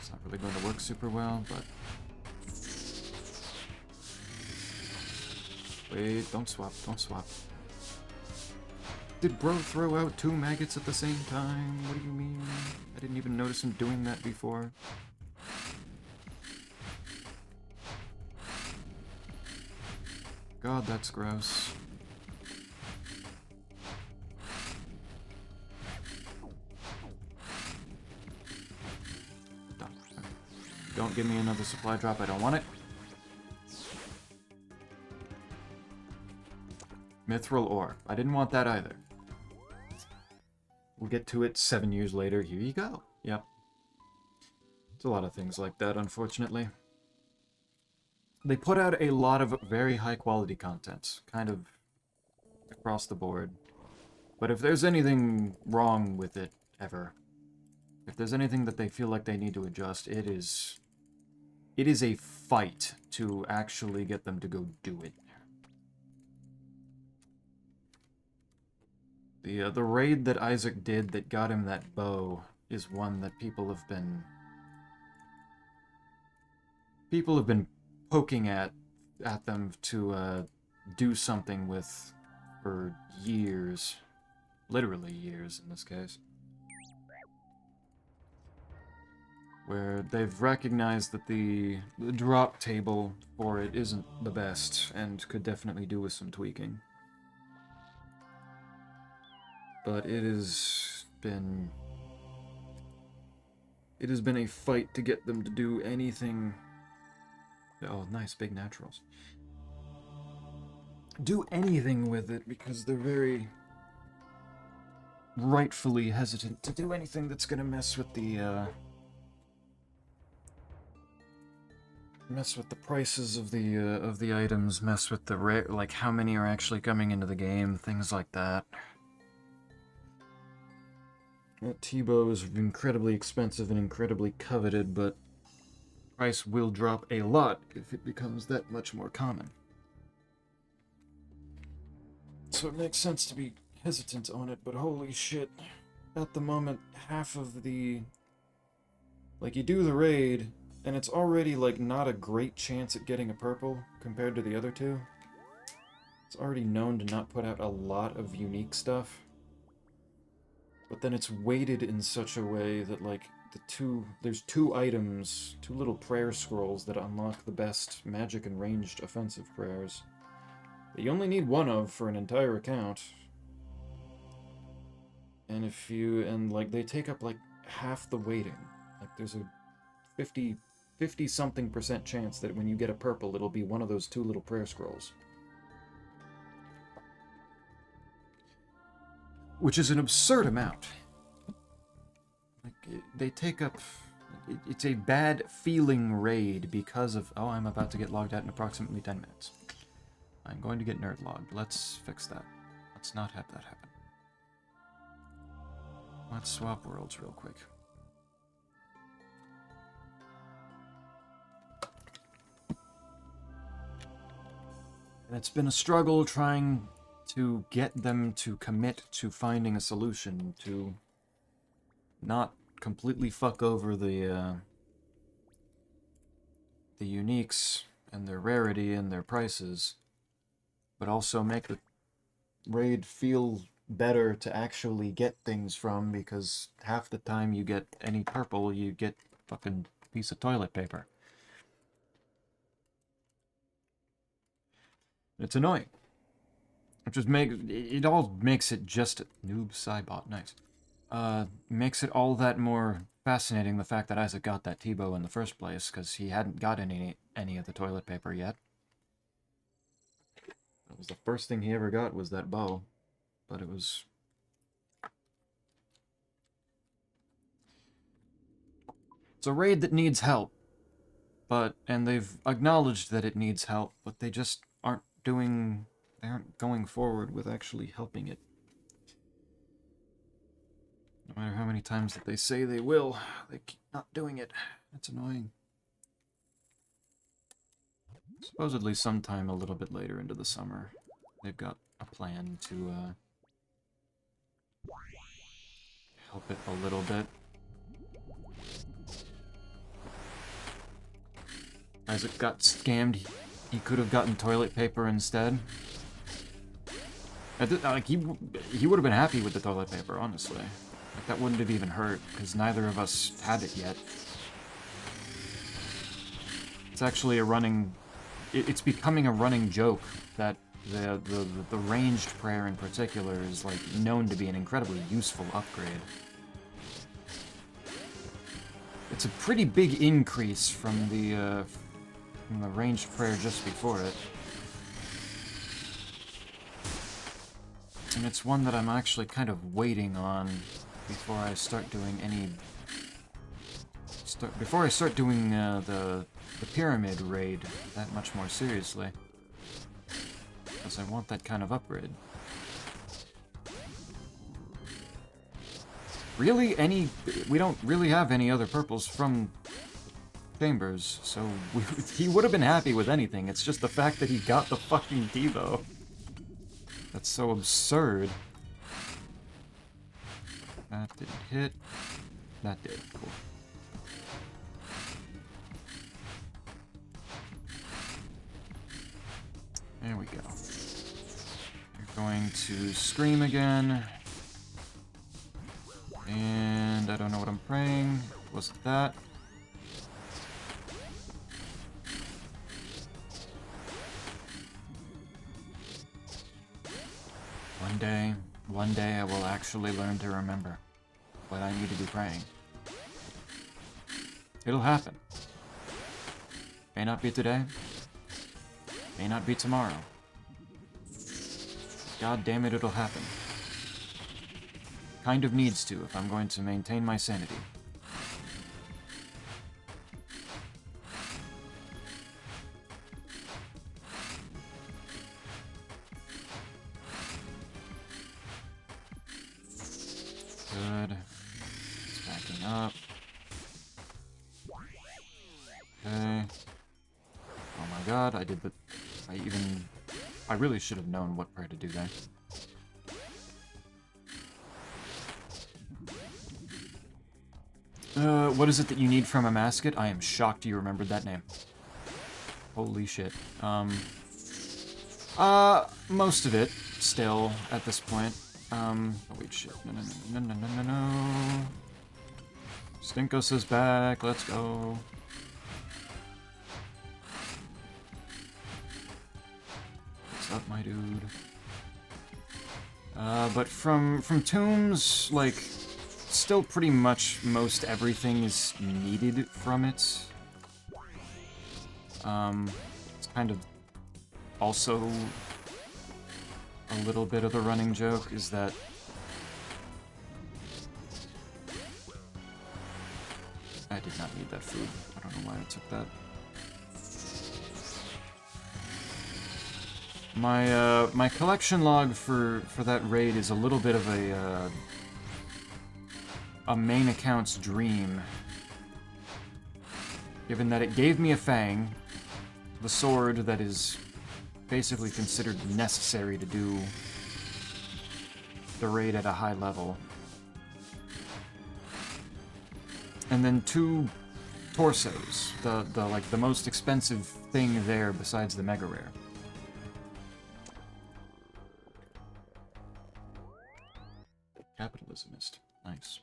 it's not really going to work super well, but... Wait, don't swap, don't swap. Did bro throw out 2 maggots at the same time? What do you mean? I didn't even notice him doing that before. God, that's gross. Don't give me another supply drop, I don't want it. Mithril ore. I didn't want that either. We'll get to it 7 years later. Here you go. Yep. It's a lot of things like that, unfortunately. They put out a lot of very high-quality content, kind of across the board. But if there's anything wrong with it, ever, if there's anything that they feel like they need to adjust, it is a fight to actually get them to go do it. The raid that Isaac did that got him that bow is one that people have been poking at them to do something with for years. Literally years in this case. Where they've recognized that the drop table for it isn't the best and could definitely do with some tweaking. But it has been a fight to get them to do anything. Oh, nice, big naturals. Do anything with it because they're very rightfully hesitant to do anything that's gonna mess with the prices of the items, mess with the rare, like how many are actually coming into the game, things like that. That T-bow is incredibly expensive and incredibly coveted, but price will drop a lot if it becomes that much more common. So it makes sense to be hesitant on it, but holy shit, at the moment, half of the... Like, you do the raid, and it's already, like, not a great chance at getting a purple compared to the other two. It's already known to not put out a lot of unique stuff. But then it's weighted in such a way that, like, there's 2 items, 2 little prayer scrolls that unlock the best magic and ranged offensive prayers that you only need 1 of for an entire account. And like, they take up, like, half the weighting. Like, there's a 50-something% chance that when you get a purple, it'll be one of those 2 little prayer scrolls. Which is an absurd amount. Like, they take up... It's a bad feeling raid because of... Oh, I'm about to get logged out in approximately 10 minutes. I'm going to get nerd logged. Let's fix that. Let's not have that happen. Let's swap worlds real quick. And it's been a struggle trying to get them to commit to finding a solution to not completely fuck over the uniques and their rarity and their prices, but also make the raid feel better to actually get things from, because half the time you get any purple, you get fucking piece of toilet paper. It's annoying. It just it all makes it just noob Cybot, nice. Makes it all that more fascinating, the fact that Isaac got that T-bow in the first place, because he hadn't got any of the toilet paper yet. That was the first thing he ever got, was that bow. But it was... It's a raid that needs help. And they've acknowledged that it needs help, but they just aren't doing... They aren't going forward with actually helping it. No matter how many times that they say they will, they keep not doing it. It's annoying. Supposedly sometime a little bit later into the summer, they've got a plan to help it a little bit. Isaac got scammed. He could have gotten toilet paper instead. Like, he would have been happy with the toilet paper, honestly. Like, that wouldn't have even hurt, because neither of us had it yet. It's actually a running... It's becoming a running joke that the ranged prayer in particular is, like, known to be an incredibly useful upgrade. It's a pretty big increase from the ranged prayer just before it. And it's one that I'm actually kind of waiting on before I start doing any... Before I start doing the pyramid raid that much more seriously. Because I want that kind of upgrade. Really, we don't really have any other purples from Chambers, so he would have been happy with anything. It's just the fact that he got the fucking Devo. That's so absurd. That didn't hit. That did. Cool. There we go. You're going to scream again. And I don't know what I'm praying. Was it that? One day I will actually learn to remember what I need to be praying. It'll happen. May not be today. May not be tomorrow. God damn it, it'll happen. Kind of needs to if I'm going to maintain my sanity. Good. It's backing up. Okay. Oh my god, I did the... I really should have known what prayer to do there. What is it that you need from a mascot? I am shocked you remembered that name. Holy shit. Most of it, still, at this point. Oh wait, shit. No. Stinkos is back, let's go. What's up, my dude? But from Tombs, like, still pretty much most everything is needed from it. It's kind of also a little bit of the running joke is that I did not need that food. I don't know why I took that. My collection log for that raid is a little bit of a main account's dream, given that it gave me a fang, the sword that is basically considered necessary to do the raid at a high level. And then 2 torsos, the most expensive thing there besides the mega rare. Capitalismist. Nice.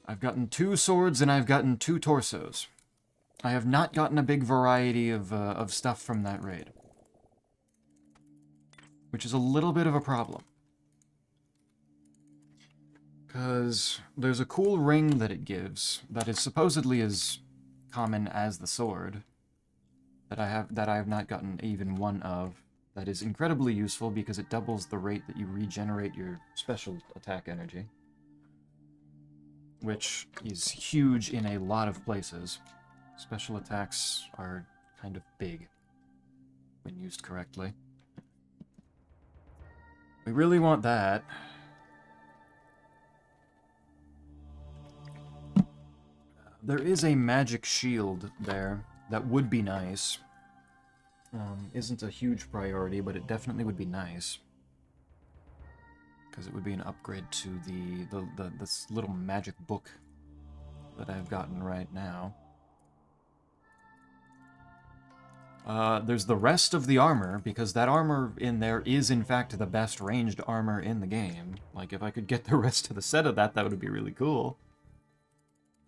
I've gotten 2 swords and I've gotten 2 torsos. I have not gotten a big variety of stuff from that raid. Which is a little bit of a problem. Because there's a cool ring that it gives that is supposedly as common as the sword that I have not gotten even one of. That is incredibly useful because it doubles the rate that you regenerate your special attack energy. Which is huge in a lot of places. Special attacks are kind of big when used correctly. We really want that. There is a magic shield there that would be nice. Isn't a huge priority, but it definitely would be nice. Because it would be an upgrade to this little magic book that I've gotten right now. There's the rest of the armor, because that armor in there is in fact the best ranged armor in the game. Like, if I could get the rest of the set of that would be really cool.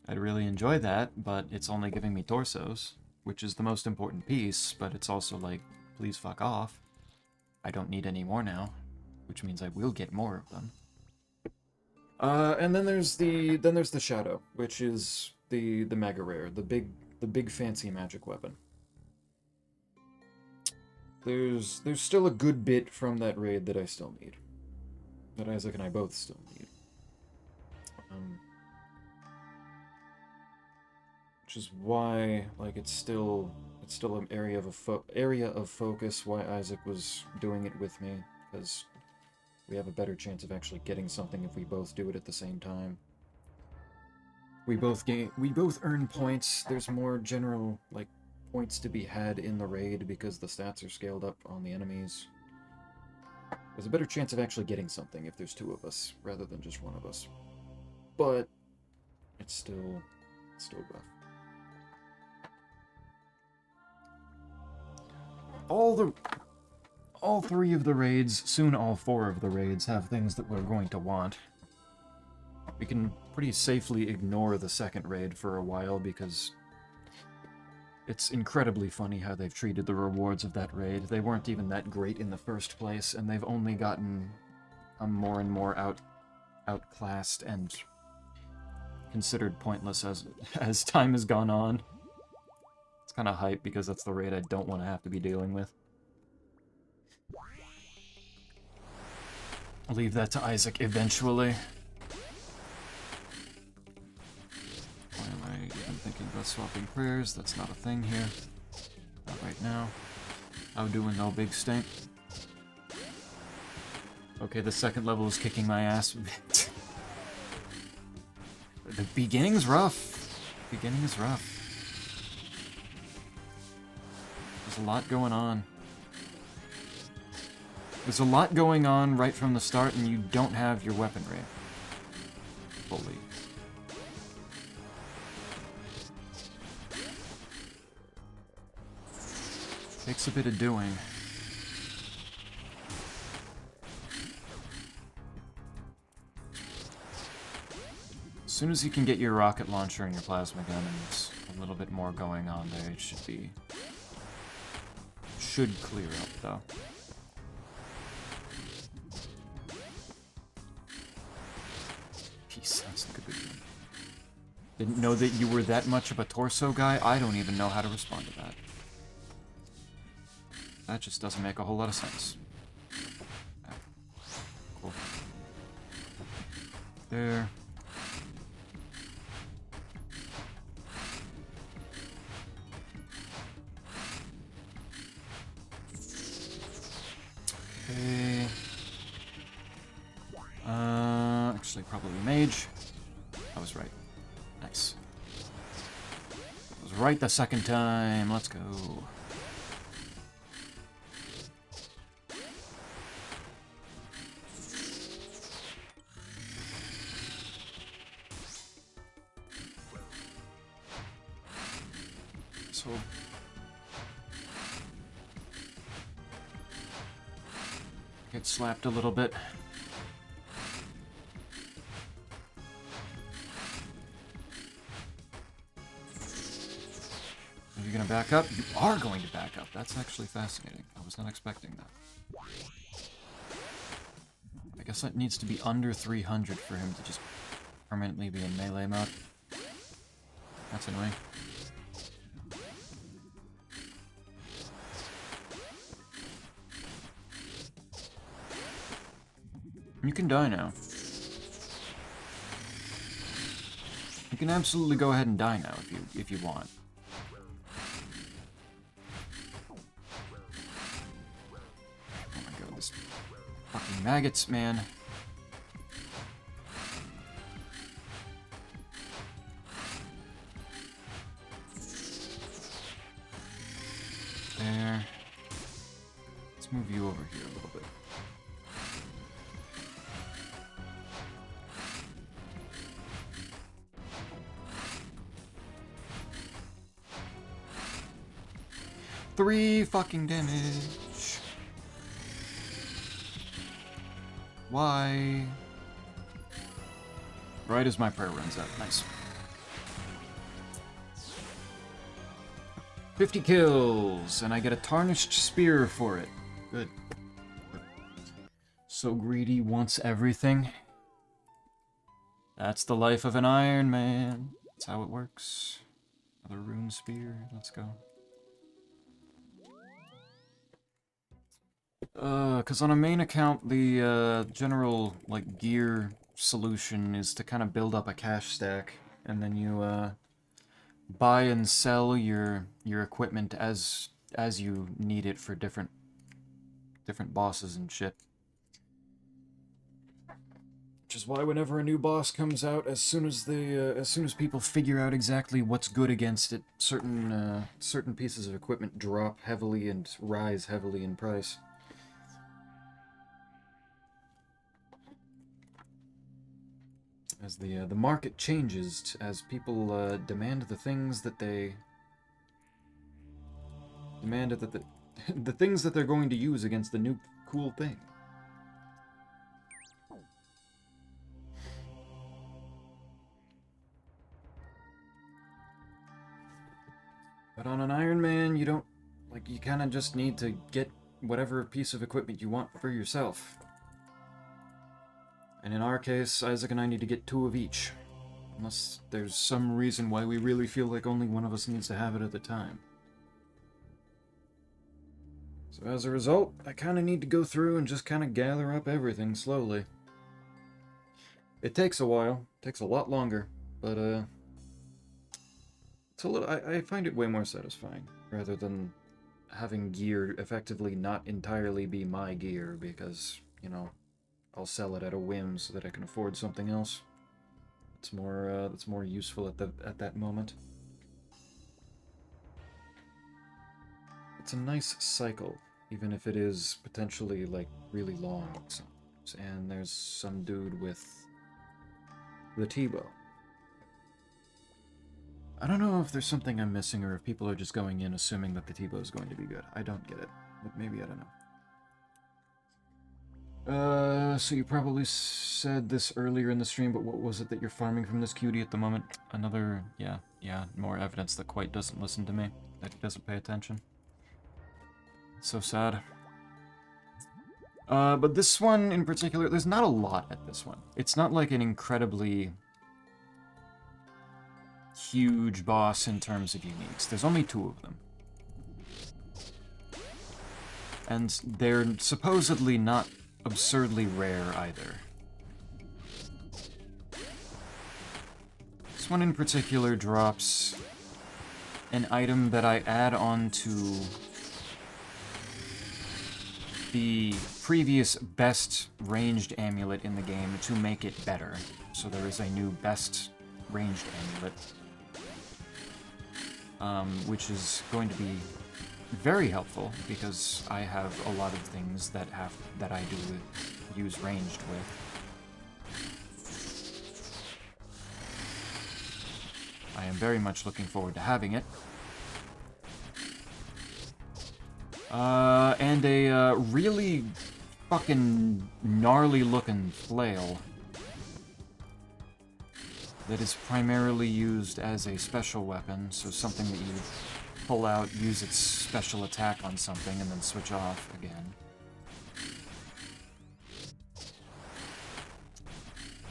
I'd really enjoy that, but it's only giving me torsos, which is the most important piece, but it's also like, please fuck off. I don't need any more now, which means I will get more of them. And then there's the shadow, which is the mega rare, the big fancy magic weapon. There's still a good bit from that raid that I still need. That Isaac and I both still need. Which is why, like, it's still an area of focus. Why Isaac was doing it with me, because we have a better chance of actually getting something if we both do it at the same time. We both earn points. There's more general, like, points to be had in the raid because the stats are scaled up on the enemies. There's a better chance of actually getting something if there's 2 of us rather than just 1 of us. But it's still rough. All 3 of the raids, soon all 4 of the raids, have things that we're going to want. We can pretty safely ignore the second raid for a while because it's incredibly funny how they've treated the rewards of that raid. They weren't even that great in the first place, and they've only gotten more and more outclassed and considered pointless as time has gone on. It's kind of hype because that's the raid I don't want to have to be dealing with. I'll leave that to Isaac eventually. Why am I even thinking about swapping prayers? That's not a thing here. Not right now. How doing, no big stink? Okay, the second level is kicking my ass. The beginning's rough. Beginning is rough. There's a lot going on. There's a lot going on right from the start, and you don't have your weaponry fully. Takes a bit of doing. As soon as you can get your rocket launcher and your plasma gun, and it's a little bit more going on there, it should clear up, though. Peace, sounds like a good one. Didn't know that you were that much of a torso guy? I don't even know how to respond to that. That just doesn't make a whole lot of sense. Cool. There. Okay. Actually, probably mage. I was right. Nice. I was right the second time. Let's go. asshole. Get slapped a little bit. Are you gonna back up? You are going to back up. That's actually fascinating. I was not expecting that. I guess that needs to be under 300 for him to just permanently be in melee mode. That's annoying. You can die now. You can absolutely go ahead and die now if you want. Oh my god, this fucking maggots, man. There. Let's move you over here a little bit. Three fucking damage. Why? Right as my prayer runs out. Nice. 50 kills, and I get a tarnished spear for it. Good. So greedy, wants everything. That's the life of an Iron Man. That's how it works. Another rune spear. Let's go. Because on a main account, the general, like, gear solution is to kind of build up a cash stack, and then you, buy and sell your equipment as you need it for different bosses and shit. Which is why whenever a new boss comes out, as soon as people figure out exactly what's good against it, certain pieces of equipment drop heavily and rise heavily in price. As the market changes, as people demand the things that they the things that they're going to use against the new cool thing. But on an Iron Man, you don't, like, you kind of just need to get whatever piece of equipment you want for yourself. And in our case, Isaac and I need to get 2 of each. Unless there's some reason why we really feel like only one of us needs to have it at the time. So as a result, I kind of need to go through and just kind of gather up everything slowly. It takes a while. It takes a lot longer. But, it's a little, I find it way more satisfying. Rather than having gear effectively not entirely be my gear because, you know, I'll sell it at a whim so that I can afford something else. It's more that's more useful at that moment. It's a nice cycle, even if it is potentially like really long sometimes. And there's some dude with the T-bow. I don't know if there's something I'm missing or if people are just going in assuming that the T-bow is going to be good. I don't get it, but maybe I don't know. So you probably said this earlier in the stream, but what was it that you're farming from this cutie at the moment? Another, yeah, more evidence that Quite doesn't listen to me, that he doesn't pay attention. So sad. But this one in particular, there's not a lot at this one. It's not like an incredibly huge boss in terms of uniques. There's only 2 of them. And they're supposedly not absurdly rare either. This one in particular drops an item that I add on to the previous best ranged amulet in the game to make it better. So there is a new best ranged amulet, which is going to be very helpful because I have a lot of things that I do use ranged with. I am very much looking forward to having it. And a really fucking gnarly looking flail that is primarily used as a special weapon, so something that you pull out, use its special attack on something, and then switch off again.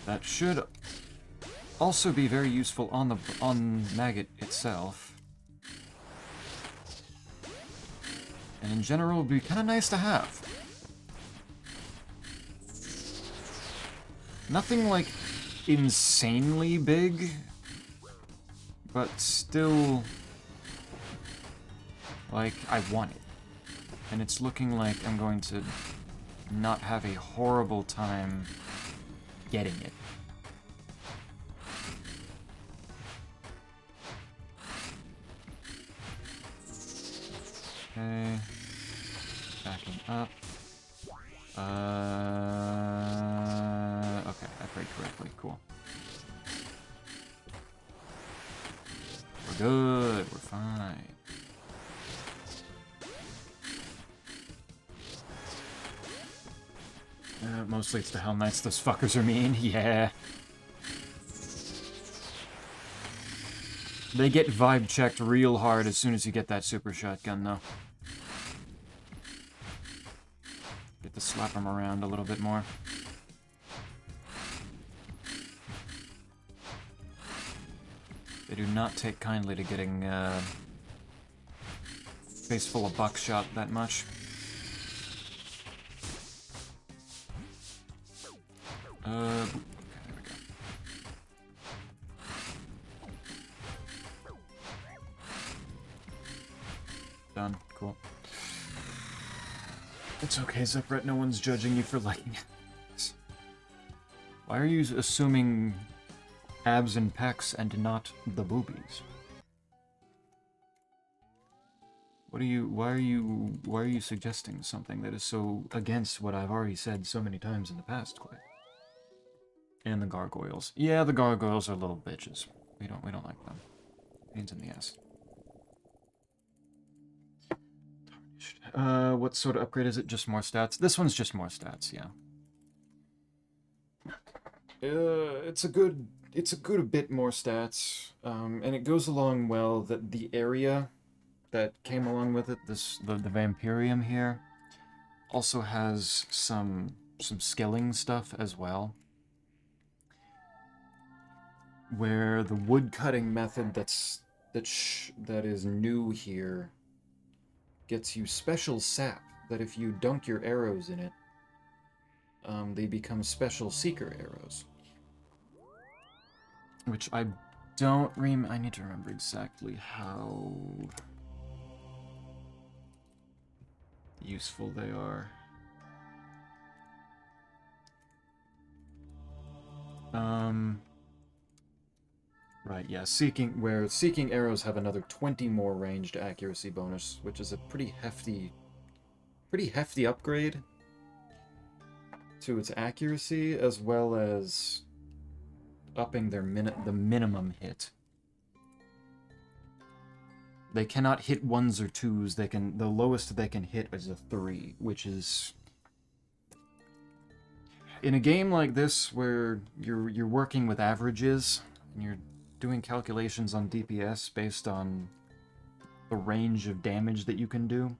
That should also be very useful on Maggot itself. And in general, would be kind of nice to have. Nothing, like, insanely big, but still, like, I want it. And it's looking like I'm going to not have a horrible time getting it. Okay. Backing up. Okay, I prayed correctly. Cool. We're good. We're fine. Mostly it's the Hell Knights. Those fuckers are mean. Yeah. They get vibe checked real hard as soon as you get that super shotgun, though. Get to slap them around a little bit more. They do not take kindly to getting face full of buckshot that much. Okay, there we go. Done. Cool. It's okay, Zepret. No one's judging you for liking it. Why are you assuming abs and pecs and not the boobies? Why are you suggesting something that is so against what I've already said so many times in the past, Quit? And the gargoyles. Yeah, the gargoyles are little bitches. We don't like them. Pains in the ass. What sort of upgrade is it? Just more stats? This one's just more stats, yeah. It's a good bit more stats, and it goes along well that the area that came along with it, the Vampirium here, also has some skilling stuff as well. Where the wood cutting method that is new here gets you special sap that if you dunk your arrows in it, they become special seeker arrows. Which I don't I need to remember exactly how useful they are. Right, yeah, seeking arrows have another 20 more ranged accuracy bonus, which is a pretty hefty upgrade to its accuracy, as well as upping their the minimum hit. They cannot hit ones or twos. The lowest they can hit is a 3, which is in a game like this where you're working with averages and you're doing calculations on DPS based on the range of damage that you can do.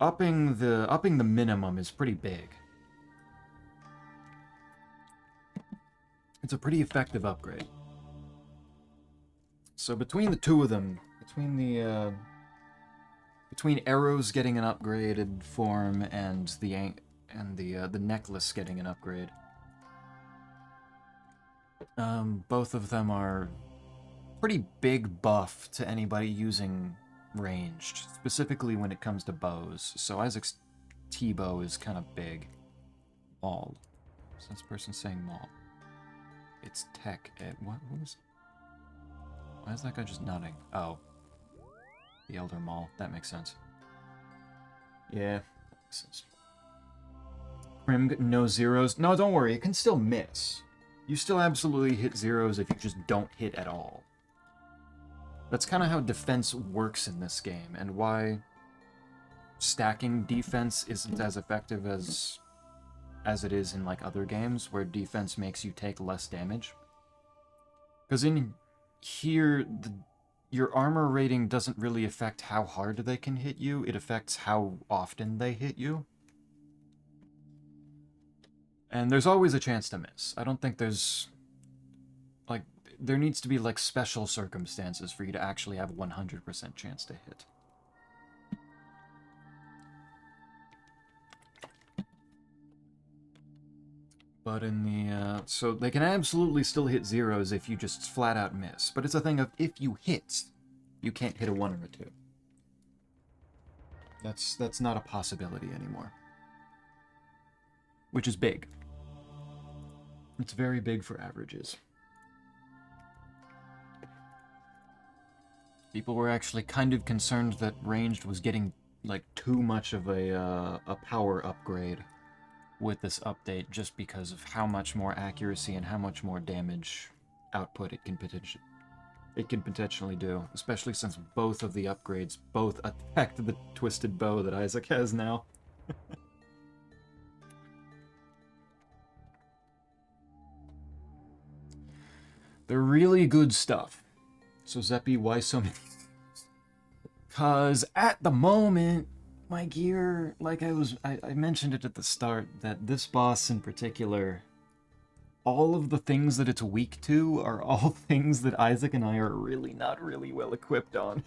Upping the minimum is pretty big. It's a pretty effective upgrade. So between the two of them, between arrows getting an upgraded form and the necklace getting an upgrade, both of them are pretty big buff to anybody using ranged, specifically when it comes to bows. So Isaac's T-bow is kind of big. Maul. So this person's saying Maul. It's tech. What was... Why is that guy just nodding? Oh. The Elder Maul. That makes sense. Yeah. Makes sense. Prim, no zeros. No, don't worry. It can still miss. You still absolutely hit zeros if you just don't hit at all. That's kind of how defense works in this game, and why stacking defense isn't as effective as it is in like other games where defense makes you take less damage. Because in here, your armor rating doesn't really affect how hard they can hit you, it affects how often they hit you. And there's always a chance to miss. I don't think there's... like, there needs to be like special circumstances for you to actually have a 100% chance to hit. But in the, so they can absolutely still hit zeros if you just flat out miss. But it's a thing of, if you hit, you can't hit a 1 or a 2. That's not a possibility anymore. Which is big. It's very big for averages. People were actually kind of concerned that ranged was getting, like, too much of a power upgrade with this update, just because of how much more accuracy and how much more damage output it can potentially do, especially since both of the upgrades both affect the twisted bow that Isaac has now. They're really good stuff. So Zeppi, why so many? Cause at the moment, my gear, like I mentioned it at the start, that this boss in particular, all of the things that it's weak to are all things that Isaac and I are really not really well equipped on.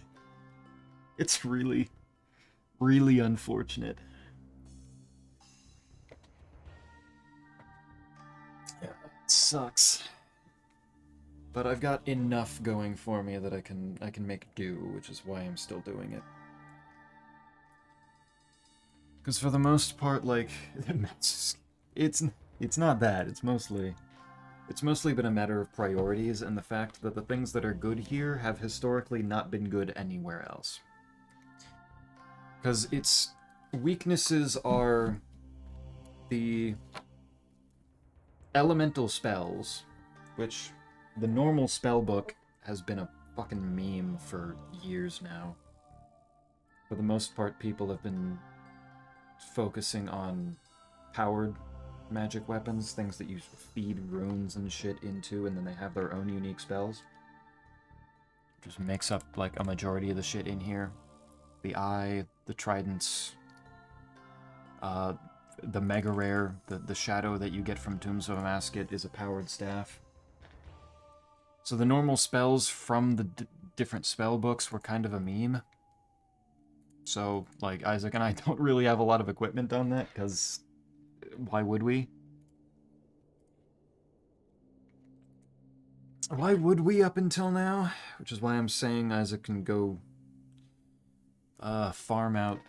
It's really, really unfortunate. Yeah, it sucks. But I've got enough going for me that I can make do, which is why I'm still doing it. Because for the most part, like, it's not that. It's mostly been a matter of priorities and the fact that the things that are good here have historically not been good anywhere else. Because its weaknesses are the elemental spells, which the normal spell book has been a fucking meme for years now. For the most part, people have been focusing on powered magic weapons, things that you feed runes and shit into, and then they have their own unique spells. Just makes up, like, a majority of the shit in here. The Eye, the Tridents, the Mega Rare, the Shadow that you get from Tombs of a Masket is a powered staff. So the normal spells from the different spell books were kind of a meme. So, like, Isaac and I don't really have a lot of equipment on that, because why would we? Why would we up until now? Which is why I'm saying Isaac can go farm out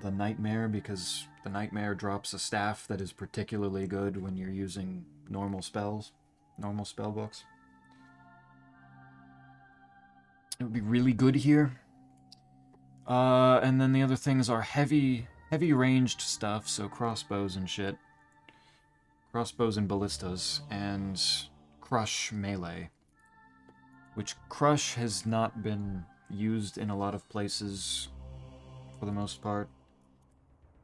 the Nightmare, because the Nightmare drops a staff that is particularly good when you're using normal spells, normal spell books. It would be really good here. And then the other things are heavy ranged stuff, so crossbows and shit. Crossbows and ballistas, and crush melee. Which crush has not been used in a lot of places for the most part.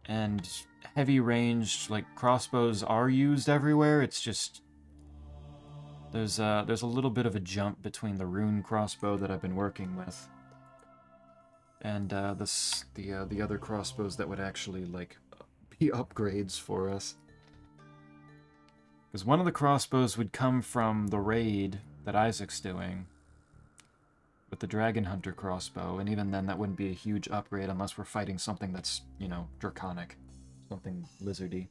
And heavy ranged, like, crossbows are used everywhere, it's just there's a little bit of a jump between the rune crossbow that I've been working with and the other crossbows that would actually, like, be upgrades for us. Because one of the crossbows would come from the raid that Isaac's doing with the Dragon Hunter crossbow, and even then that wouldn't be a huge upgrade unless we're fighting something that's, you know, draconic. Something lizardy.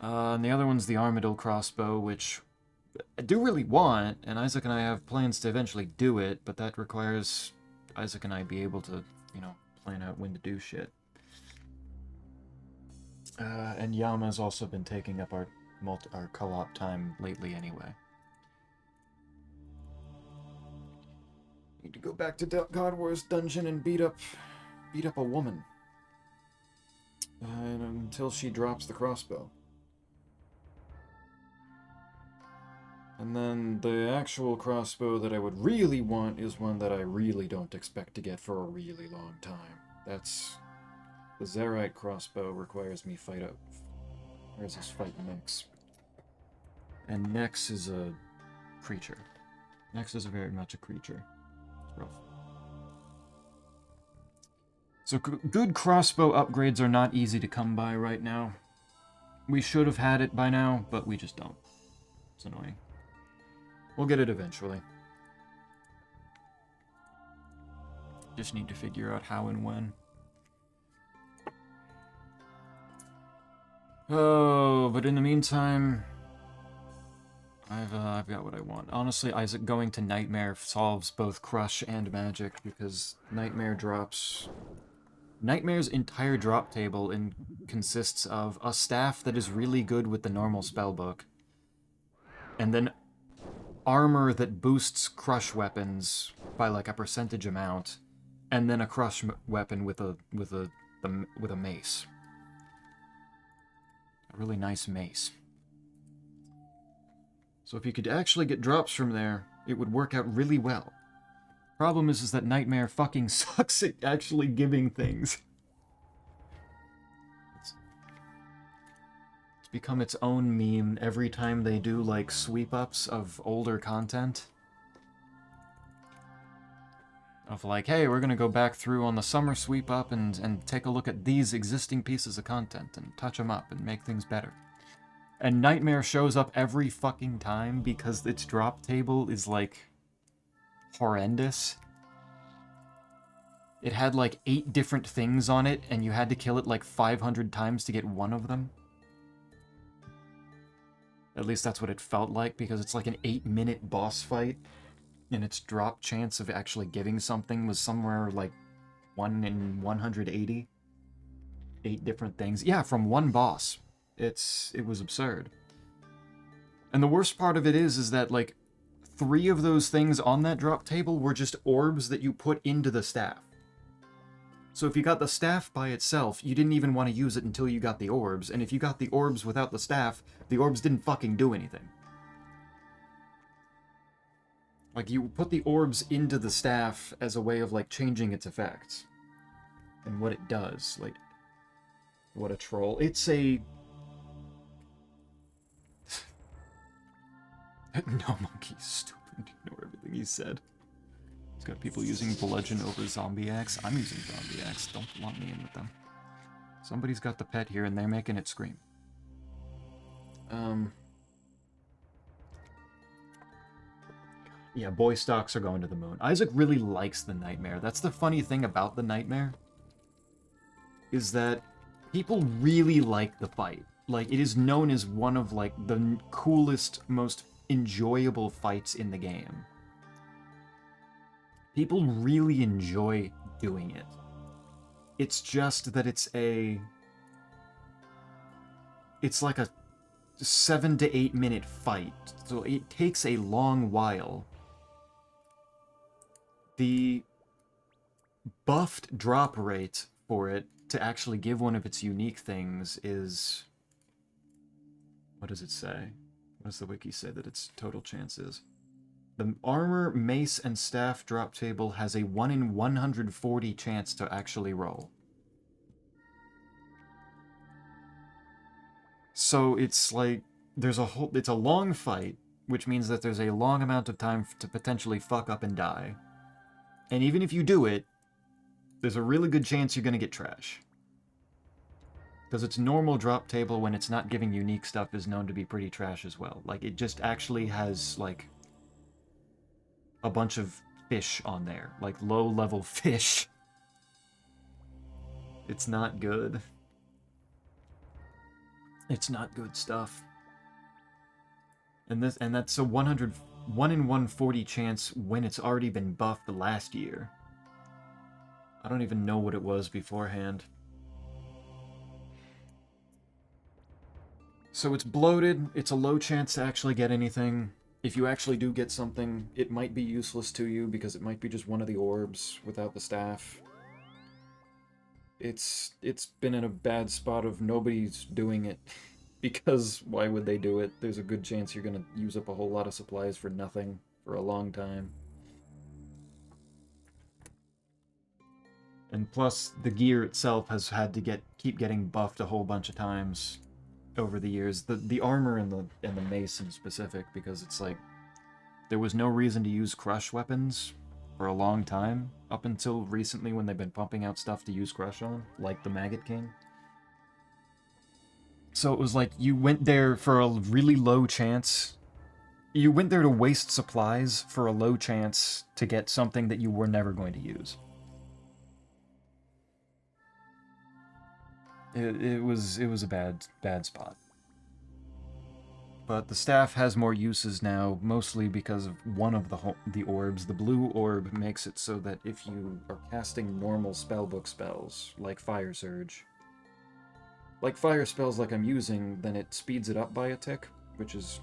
And the other one's the Armadillo crossbow, which I do really want, and Isaac and I have plans to eventually do it, but that requires Isaac and I be able to, you know, plan out when to do shit. And Yama's also been taking up our co-op time lately anyway. Need to go back to God War's dungeon and beat up a woman. And until she drops the crossbow. And then the actual crossbow that I would really want is one that I really don't expect to get for a really long time. That's The Zerite crossbow requires me fight out. Where's this fight Nyx? And Nyx is a creature. Nyx is very much a creature. It's rough. So good crossbow upgrades are not easy to come by right now. We should have had it by now, but we just don't. It's annoying. We'll get it eventually. Just need to figure out how and when. Oh, but in the meantime, I've got what I want. Honestly, Isaac going to Nightmare solves both Crush and Magic, because Nightmare drops... Nightmare's entire drop table consists of a staff that is really good with the normal spellbook, and then armor that boosts Crush weapons by like a percentage amount, and then a Crush weapon with a mace. A really nice mace. So if you could actually get drops from there, it would work out really well. Problem is that Nightmare fucking sucks at actually giving things. It's become its own meme every time they do, like, sweep-ups of older content. Of like, hey, we're gonna go back through on the summer sweep-up and take a look at these existing pieces of content and touch them up and make things better. And Nightmare shows up every fucking time because its drop table is, like, horrendous. It had like 8 different things on it, and you had to kill it like 500 times to get one of them. At least that's what it felt like, because it's like an 8-minute boss fight, and its drop chance of actually giving something was somewhere like 1 in 180. 8 different things. Yeah, from one boss. It was absurd. And the worst part of it is that like 3 of those things on that drop table were just orbs that you put into the staff. So if you got the staff by itself, you didn't even want to use it until you got the orbs, and if you got the orbs without the staff, the orbs didn't fucking do anything. Like, you put the orbs into the staff as a way of, like, changing its effects. And what it does, like... What a troll. It's a... No, monkey's stupid. Ignore everything he said. He's got people using bludgeon over zombie axe. I'm using zombie axe. Don't lump me in with them. Somebody's got the pet here, and they're making it scream. Yeah, boy stocks are going to the moon. Isaac really likes the Nightmare. That's the funny thing about the Nightmare. Is that people really like the fight. Like, it is known as one of, like, the coolest, most enjoyable fights in the game. People really enjoy doing it. It's just that it's like a 7 to 8 minute fight, so it takes a long while. The buffed drop rate for it to actually give one of its unique things is... What does it say? What does the wiki say that its total chance is? The armor, mace, and staff drop table has a 1 in 140 chance to actually roll. So it's like, it's a long fight, which means that there's a long amount of time to potentially fuck up and die. And even if you do it, there's a really good chance you're gonna get trash. Because its normal drop table, when it's not giving unique stuff, is known to be pretty trash as well. Like, it just actually has, like, a bunch of fish on there. Like, low-level fish. It's not good. It's not good stuff. And that's a 1 in 140 chance when it's already been buffed last year. I don't even know what it was beforehand. So it's bloated, it's a low chance to actually get anything. If you actually do get something, it might be useless to you because it might be just one of the orbs without the staff. It's been in a bad spot of nobody's doing it. Because why would they do it? There's a good chance you're gonna use up a whole lot of supplies for nothing for a long time. And plus, the gear itself has had to keep getting buffed a whole bunch of times over the years. The armor and the mace in specific, because it's like there was no reason to use crush weapons for a long time, up until recently when they've been pumping out stuff to use crush on, like the Maggot King. So it was like you went there for a really low chance. You went there to waste supplies for a low chance to get something that you were never going to use. It was a bad spot. But the staff has more uses now, mostly because of one of the orbs. The blue orb makes it so that if you are casting normal spellbook spells, like Fire Surge, like fire spells like I'm using, then it speeds it up by a tick, which is...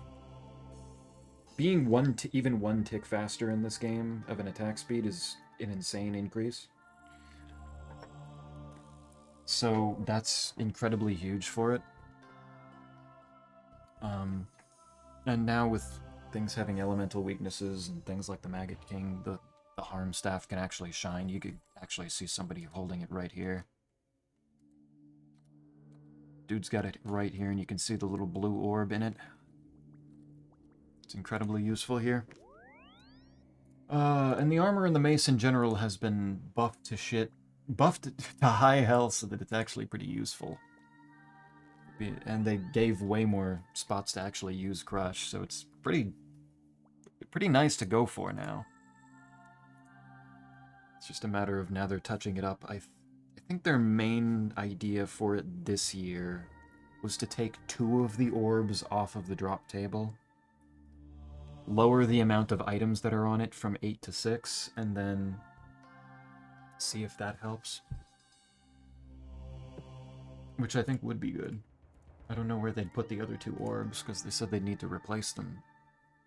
Being even one tick faster in this game of an attack speed is an insane increase. So that's incredibly huge for it. And now with things having elemental weaknesses and things like the Maggot King, the harm staff can actually shine. You could actually see somebody holding it right here. Dude's got it right here, and you can see the little blue orb in it. It's incredibly useful here. And the armor and the mace in general has been buffed to shit. Buffed to high health so that it's actually pretty useful. And they gave way more spots to actually use Crush, so it's pretty nice to go for now. It's just a matter of now they're touching it up. I think their main idea for it this year was to take 2 of the orbs off of the drop table, lower the amount of items that are on it from 8 to 6, and then see if that helps. Which I think would be good. I don't know where they'd put the other 2 orbs, because they said they'd need to replace them.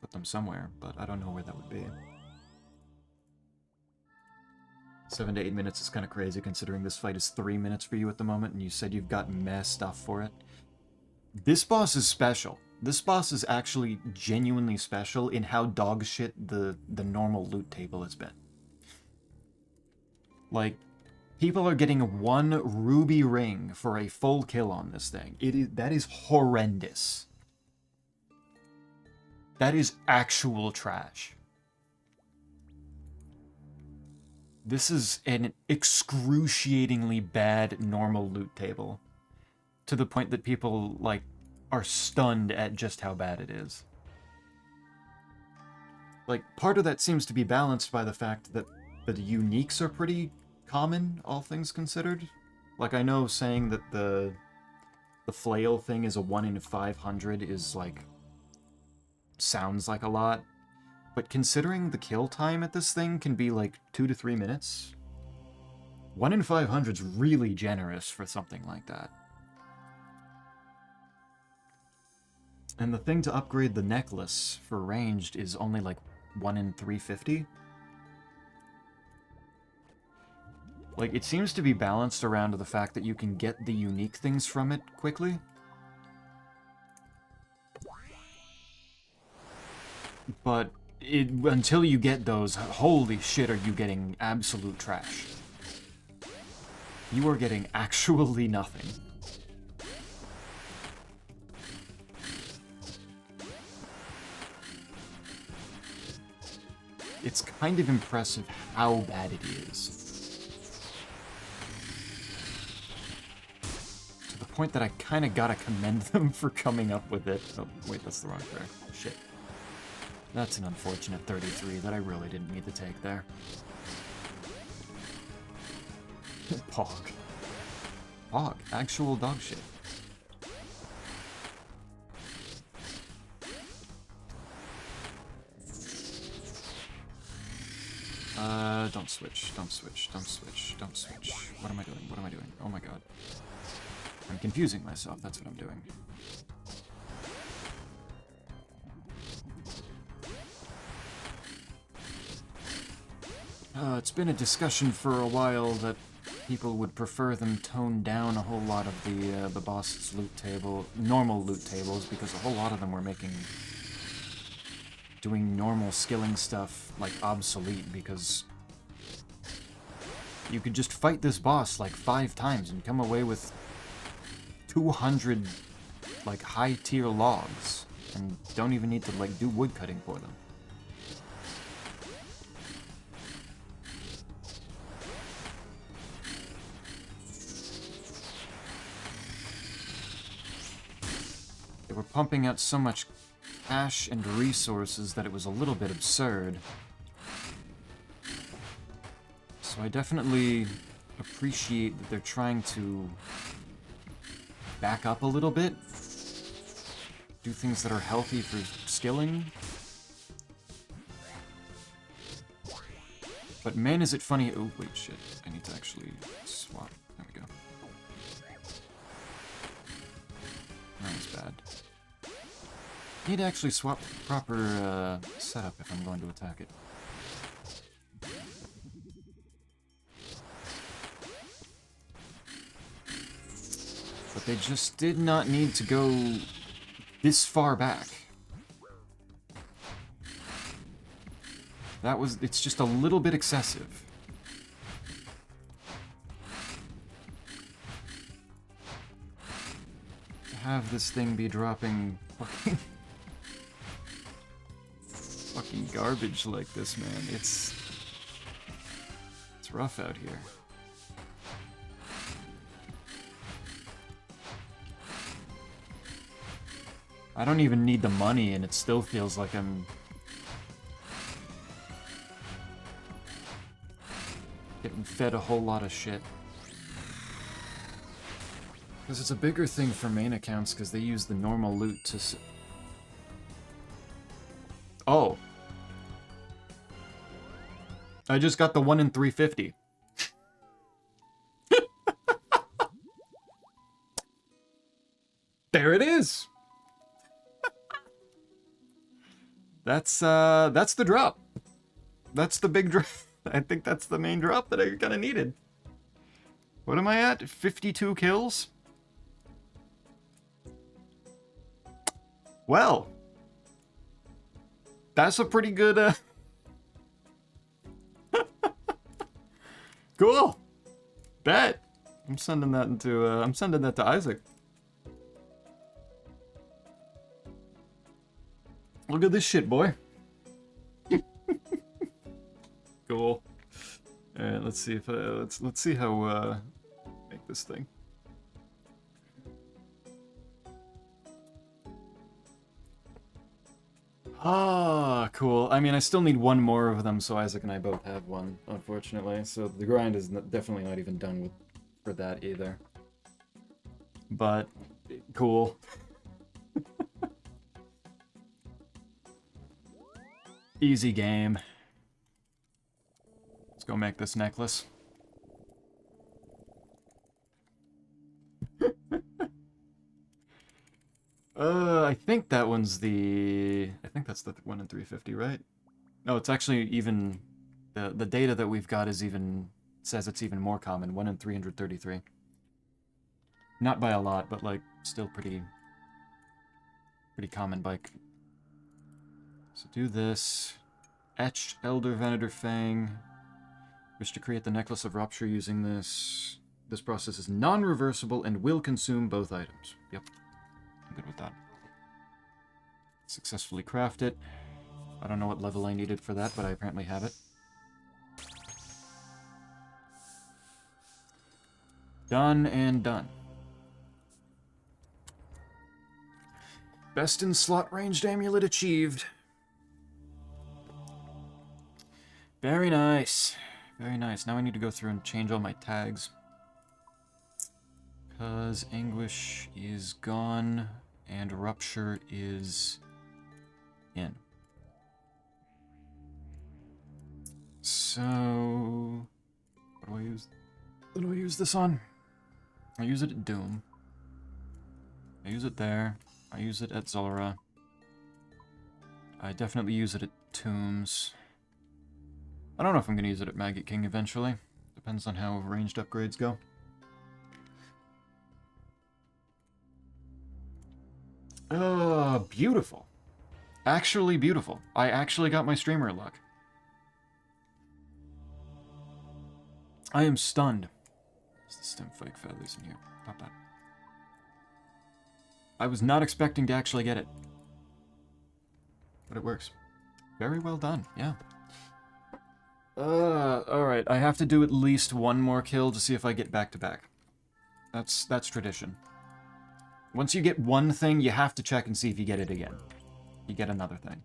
Put them somewhere, but I don't know where that would be. 7 to 8 minutes is kind of crazy, considering this fight is 3 minutes for you at the moment, and you said you've got meh stuff for it. This boss is special. This boss is actually genuinely special in how dog shit the normal loot table has been. Like, people are getting 1 ruby ring for a full kill on this thing. That is horrendous. That is actual trash. This is an excruciatingly bad normal loot table. To the point that people, like, are stunned at just how bad it is. Like, part of that seems to be balanced by the fact that the uniques are pretty common, all things considered. Like, I know saying that the flail thing is a 1 in 500 is, like, sounds like a lot. But considering the kill time at this thing can be, like, 2 to 3 minutes, 1 in 500 is really generous for something like that. And the thing to upgrade the necklace for ranged is only, like, 1 in 350. Like, it seems to be balanced around the fact that you can get the unique things from it quickly. But until you get those, holy shit, are you getting absolute trash. You are getting actually nothing. It's kind of impressive how bad it is. To the point that I kind of gotta commend them for coming up with it. Oh, wait, that's the wrong pair. Shit. That's an unfortunate 33 that I really didn't need to take there. Pog. Pog. Actual dog shit. Don't switch, don't switch, don't switch, don't switch. What am I doing? What am I doing? Oh my god. I'm confusing myself, that's what I'm doing. It's been a discussion for a while that people would prefer them toned down a whole lot of the boss's loot table, normal loot tables, because a whole lot of them were doing normal skilling stuff, like, obsolete, because You could just fight this boss like 5 times and come away with 200 like high-tier logs, and don't even need to like do wood cutting for them. They were pumping out so much cash and resources that it was a little bit absurd. So I definitely appreciate that they're trying to back up a little bit. Do things that are healthy for skilling. But man, is it funny. Oh, wait, shit. I need to actually swap. There we go. That was bad. I need to actually swap the proper setup if I'm going to attack it. But they just did not need to go this far back. It's just a little bit excessive. To have this thing be dropping fucking garbage like this, man. It's rough out here. I don't even need the money, and it still feels like I'm getting fed a whole lot of shit. Because it's a bigger thing for main accounts, because they use the normal loot to Oh. I just got the 1 in 350. There it is! That's the drop. That's the big drop. I think that's the main drop that I kind of needed. What am I at? 52 kills? Well. That's a pretty good, Cool. Bet. I'm sending that to Isaac. Look at this shit, boy. Cool. Alright, let's see if let's see how make this thing. Ah, cool. I mean, I still need one more of them, so Isaac and I both have one, unfortunately. So the grind is definitely not even done for that either. But cool. Easy game. Let's go make this necklace. I think that one's the... I think that's the 1 in 350, right? No, it's actually even... The data that we've got is even... says it's even more common. 1 in 333. Not by a lot, but, like, still pretty common bike. So do this. Etched Elder Venator Fang. Wish to create the Necklace of Rupture using this. This process is non-reversible and will consume both items. Yep. I'm good with that. Successfully craft it. I don't know what level I needed for that, but I apparently have it. Done and done. Best in slot ranged amulet achieved. Very nice. Very nice. Now I need to go through and change all my tags. Because Anguish is gone and Rupture is in. So... what do I use? What do I use this on? I use it at Doom. I use it there. I use it at Zora. I definitely use it at Tombs. I don't know if I'm going to use it at Maggot King eventually. Depends on how ranged upgrades go. Beautiful. Actually beautiful. I actually got my streamer luck. I am stunned. There's the stem fake feathers in here. Pop that. I was not expecting to actually get it. But it works. Very well done, yeah. Alright, I have to do at least one more kill to see if I get back-to-back. That's tradition. Once you get one thing, you have to check and see if you get it again. You get another thing.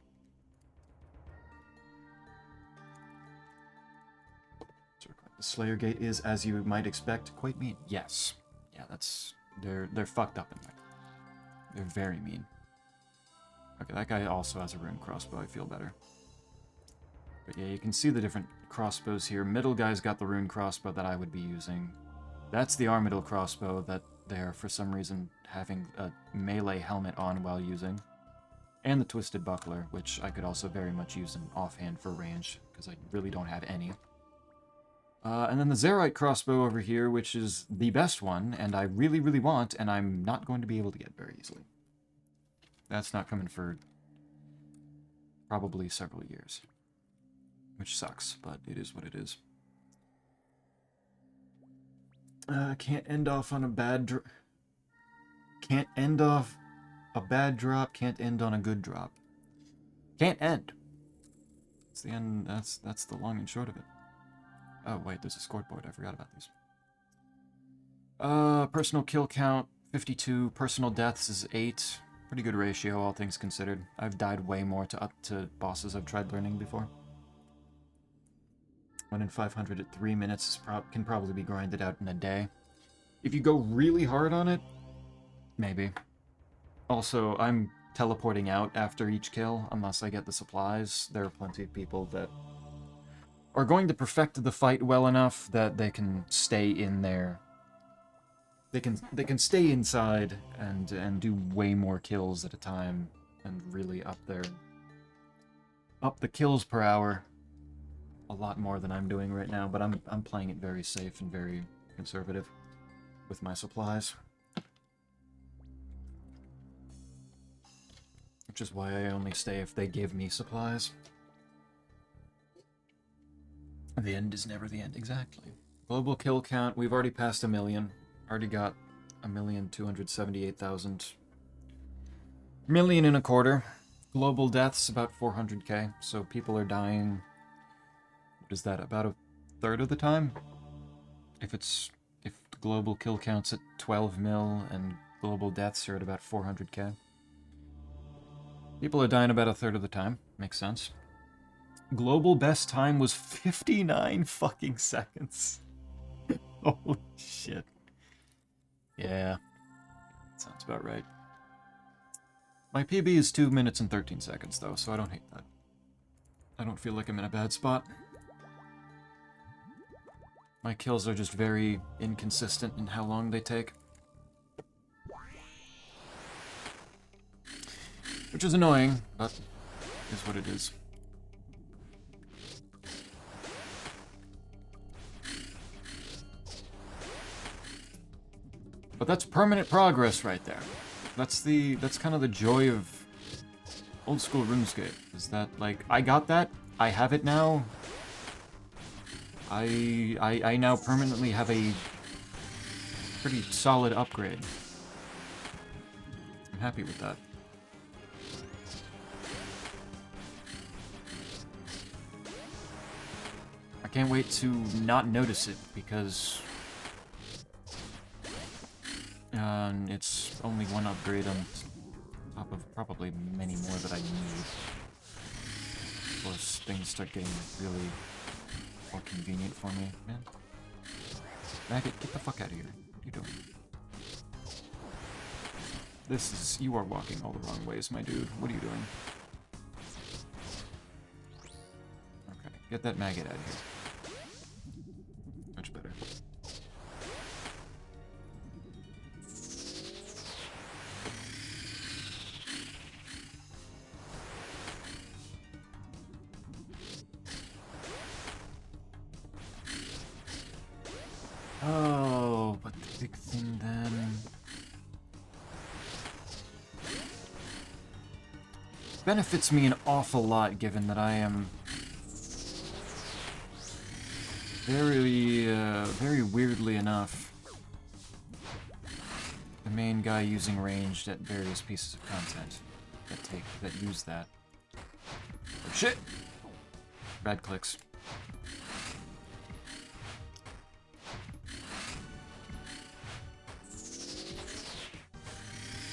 The Slayer Gate is, as you might expect, quite mean. Yes. Yeah, that's... They're fucked up in there. They're very mean. Okay, that guy also has a rune crossbow. I feel better. But yeah, you can see the different crossbows here. Middle guy's got the rune crossbow that I would be using. That's the Armadillo crossbow that they're, for some reason, having a melee helmet on while using. And the Twisted Buckler, which I could also very much use in offhand for range, because I really don't have any. And then the Zerite crossbow over here, which is the best one, and I really, really want, and I'm not going to be able to get very easily. That's not coming for probably several years. Which sucks, but it is what it is. Can't end off on a bad drop. Can't end off a bad drop, can't end on a good drop. Can't end. That's the end, that's the long and short of it. Oh, wait, there's a scoreboard. I forgot about these. Personal kill count, 52. Personal deaths is 8. Pretty good ratio, all things considered. I've died way more to bosses I've tried learning before. 1 in 500 at 3 minutes can probably be grinded out in a day. If you go really hard on it, maybe. Also, I'm teleporting out after each kill, unless I get the supplies. There are plenty of people that are going to perfect the fight well enough that they can stay in there. They can stay inside and do way more kills at a time and really up the kills per hour a lot more than I'm doing right now, but I'm playing it very safe and very conservative with my supplies. Which is why I only stay if they give me supplies. The end is never the end, exactly. Global kill count, we've already passed 1 million. Already got 1,278,000. 1.25 million. Global deaths, about 400k. So people are dying, what is that, about a third of the time? If the global kill count's at 12 mil and global deaths are at about 400k. People are dying about a third of the time. Makes sense. Global best time was 59 fucking seconds. Holy shit. Yeah. Sounds about right. My PB is 2 minutes and 13 seconds, though, so I don't hate that. I don't feel like I'm in a bad spot. My kills are just very inconsistent in how long they take. Which is annoying, but is what it is. But that's permanent progress right there. That's kind of the joy of old school RuneScape, is that, like, I got that, I have it now. I now permanently have a pretty solid upgrade. I'm happy with that. I can't wait to not notice it, because it's only one upgrade on top of probably many more that I need. Plus, things start getting really more convenient for me, man. Maggot, get the fuck out of here. What are you doing? You are walking all the wrong ways, my dude. What are you doing? Okay, get that maggot out of here. Much better. Oh, but the big thing then... benefits me an awful lot, given that I am Very weirdly enough, the main guy using ranged at various pieces of content that use that. Oh, shit! Bad clicks.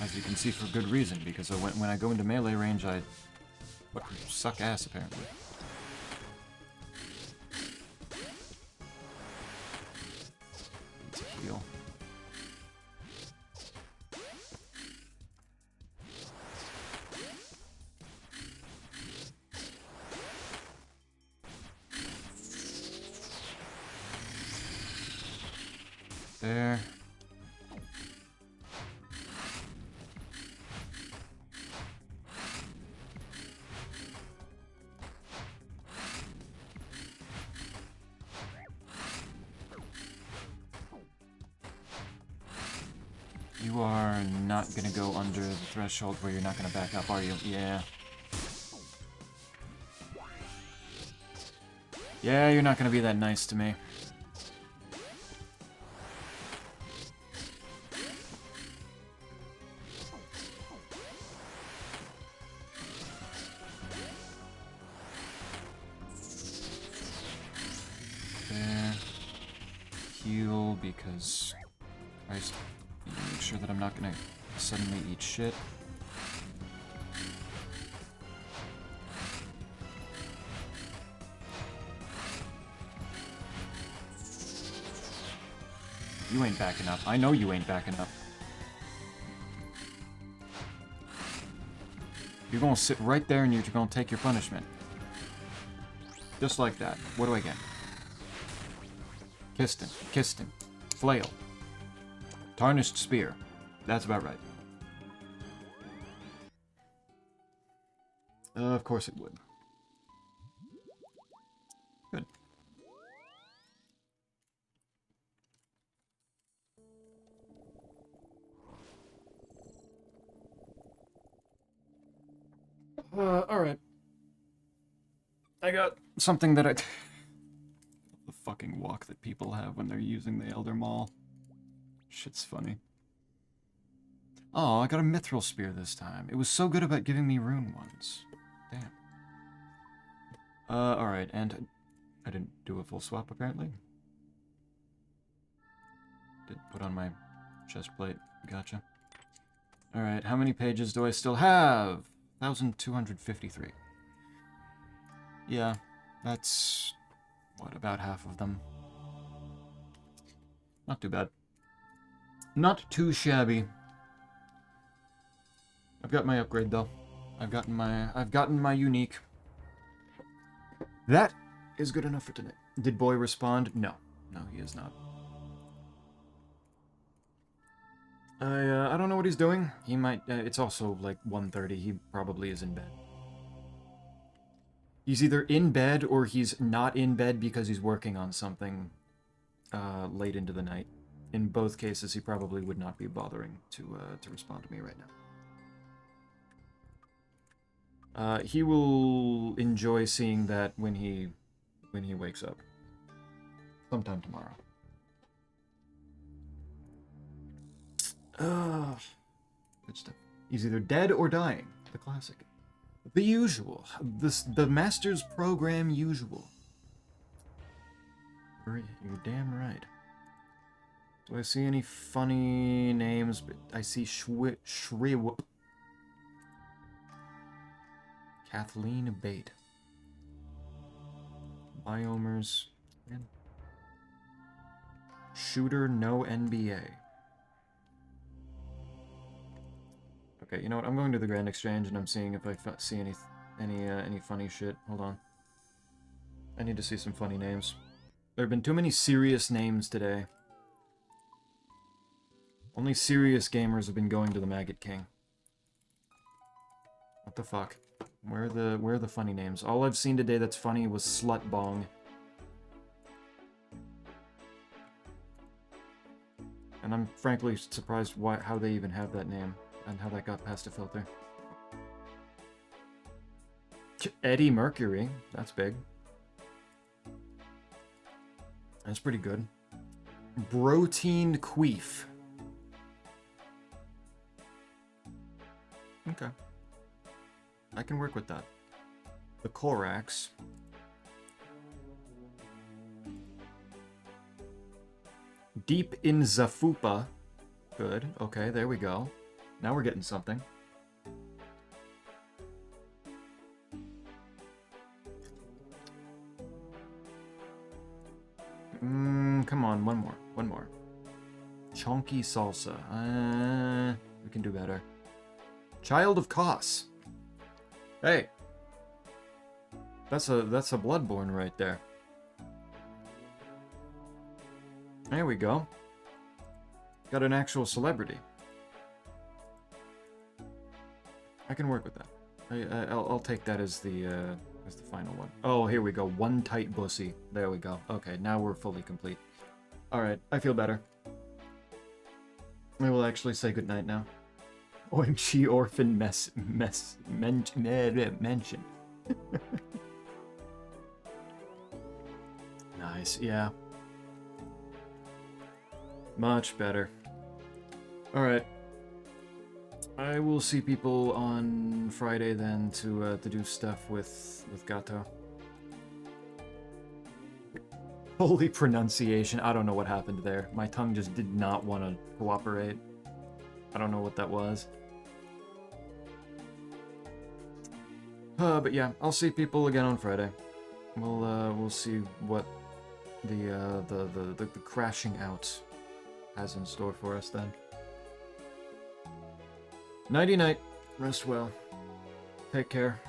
As you can see, for good reason, because when I go into melee range, I fucking suck ass, apparently. Need to heal. There. You are not gonna go under the threshold where you're not gonna back up, are you? Yeah. Yeah, you're not gonna be that nice to me. There. Heal, because Christ, make sure that I'm not gonna suddenly eat shit. You ain't backing up. I know you ain't backing up. You're gonna sit right there and you're gonna take your punishment. Just like that. What do I get? Kissed him. Flail. Tarnished spear. That's about right. Of course it would. Good. Alright. I got something that the fucking walk that people have when they're using the Elder Maul. Shit's funny. Oh, I got a Mithril Spear this time. It was so good about giving me rune ones. Damn. Alright, and I didn't do a full swap, apparently. Did put on my chest plate. Gotcha. Alright, how many pages do I still have? 1,253. Yeah, that's... what, about half of them. Not too bad. Not too shabby. I've got my upgrade, though. I've gotten my unique. That is good enough for tonight. Did Boy respond? No. No, he is not. I don't know what he's doing. He might... it's also, like, 1:30. He probably is in bed. He's either in bed or he's not in bed because he's working on something late into the night. In both cases, he probably would not be bothering to respond to me right now. He will enjoy seeing that when he wakes up. Sometime tomorrow. Good stuff. He's either dead or dying. The classic. The usual. The Master's Program usual. You're damn right. Do I see any funny names? I see Shriwhoop. Kathleen Bate. Biomers. Man. Shooter, no NBA. Okay, you know what? I'm going to the Grand Exchange and I'm seeing if I see any funny shit. Hold on. I need to see some funny names. There have been too many serious names today. Only serious gamers have been going to the Maggot King. What the fuck? Where are the funny names? All I've seen today that's funny was Slut Bong. And I'm frankly surprised how they even have that name. And how that got past a filter. Eddie Mercury. That's big. That's pretty good. Protein queef. Okay. I can work with that. The Korax. Deep in Zafupa. Good. Okay, there we go. Now we're getting something. Come on, one more. One more. Chonky salsa. We can do better. Child of Kos. Hey. That's a Bloodborne right there. There we go. Got an actual celebrity. I can work with that. I'll take that as the final one. Oh, here we go. One tight bussy. There we go. Okay, now we're fully complete. Alright, I feel better. I will actually say goodnight now. OMG Orphan Mention. Nice, yeah. Much better. Alright. I will see people on Friday then to do stuff with Gato. Holy pronunciation. I don't know what happened there. My tongue just did not want to cooperate. I don't know what that was. But yeah, I'll see people again on Friday. We'll see what the crashing out has in store for us then. Nighty night. Rest well. Take care.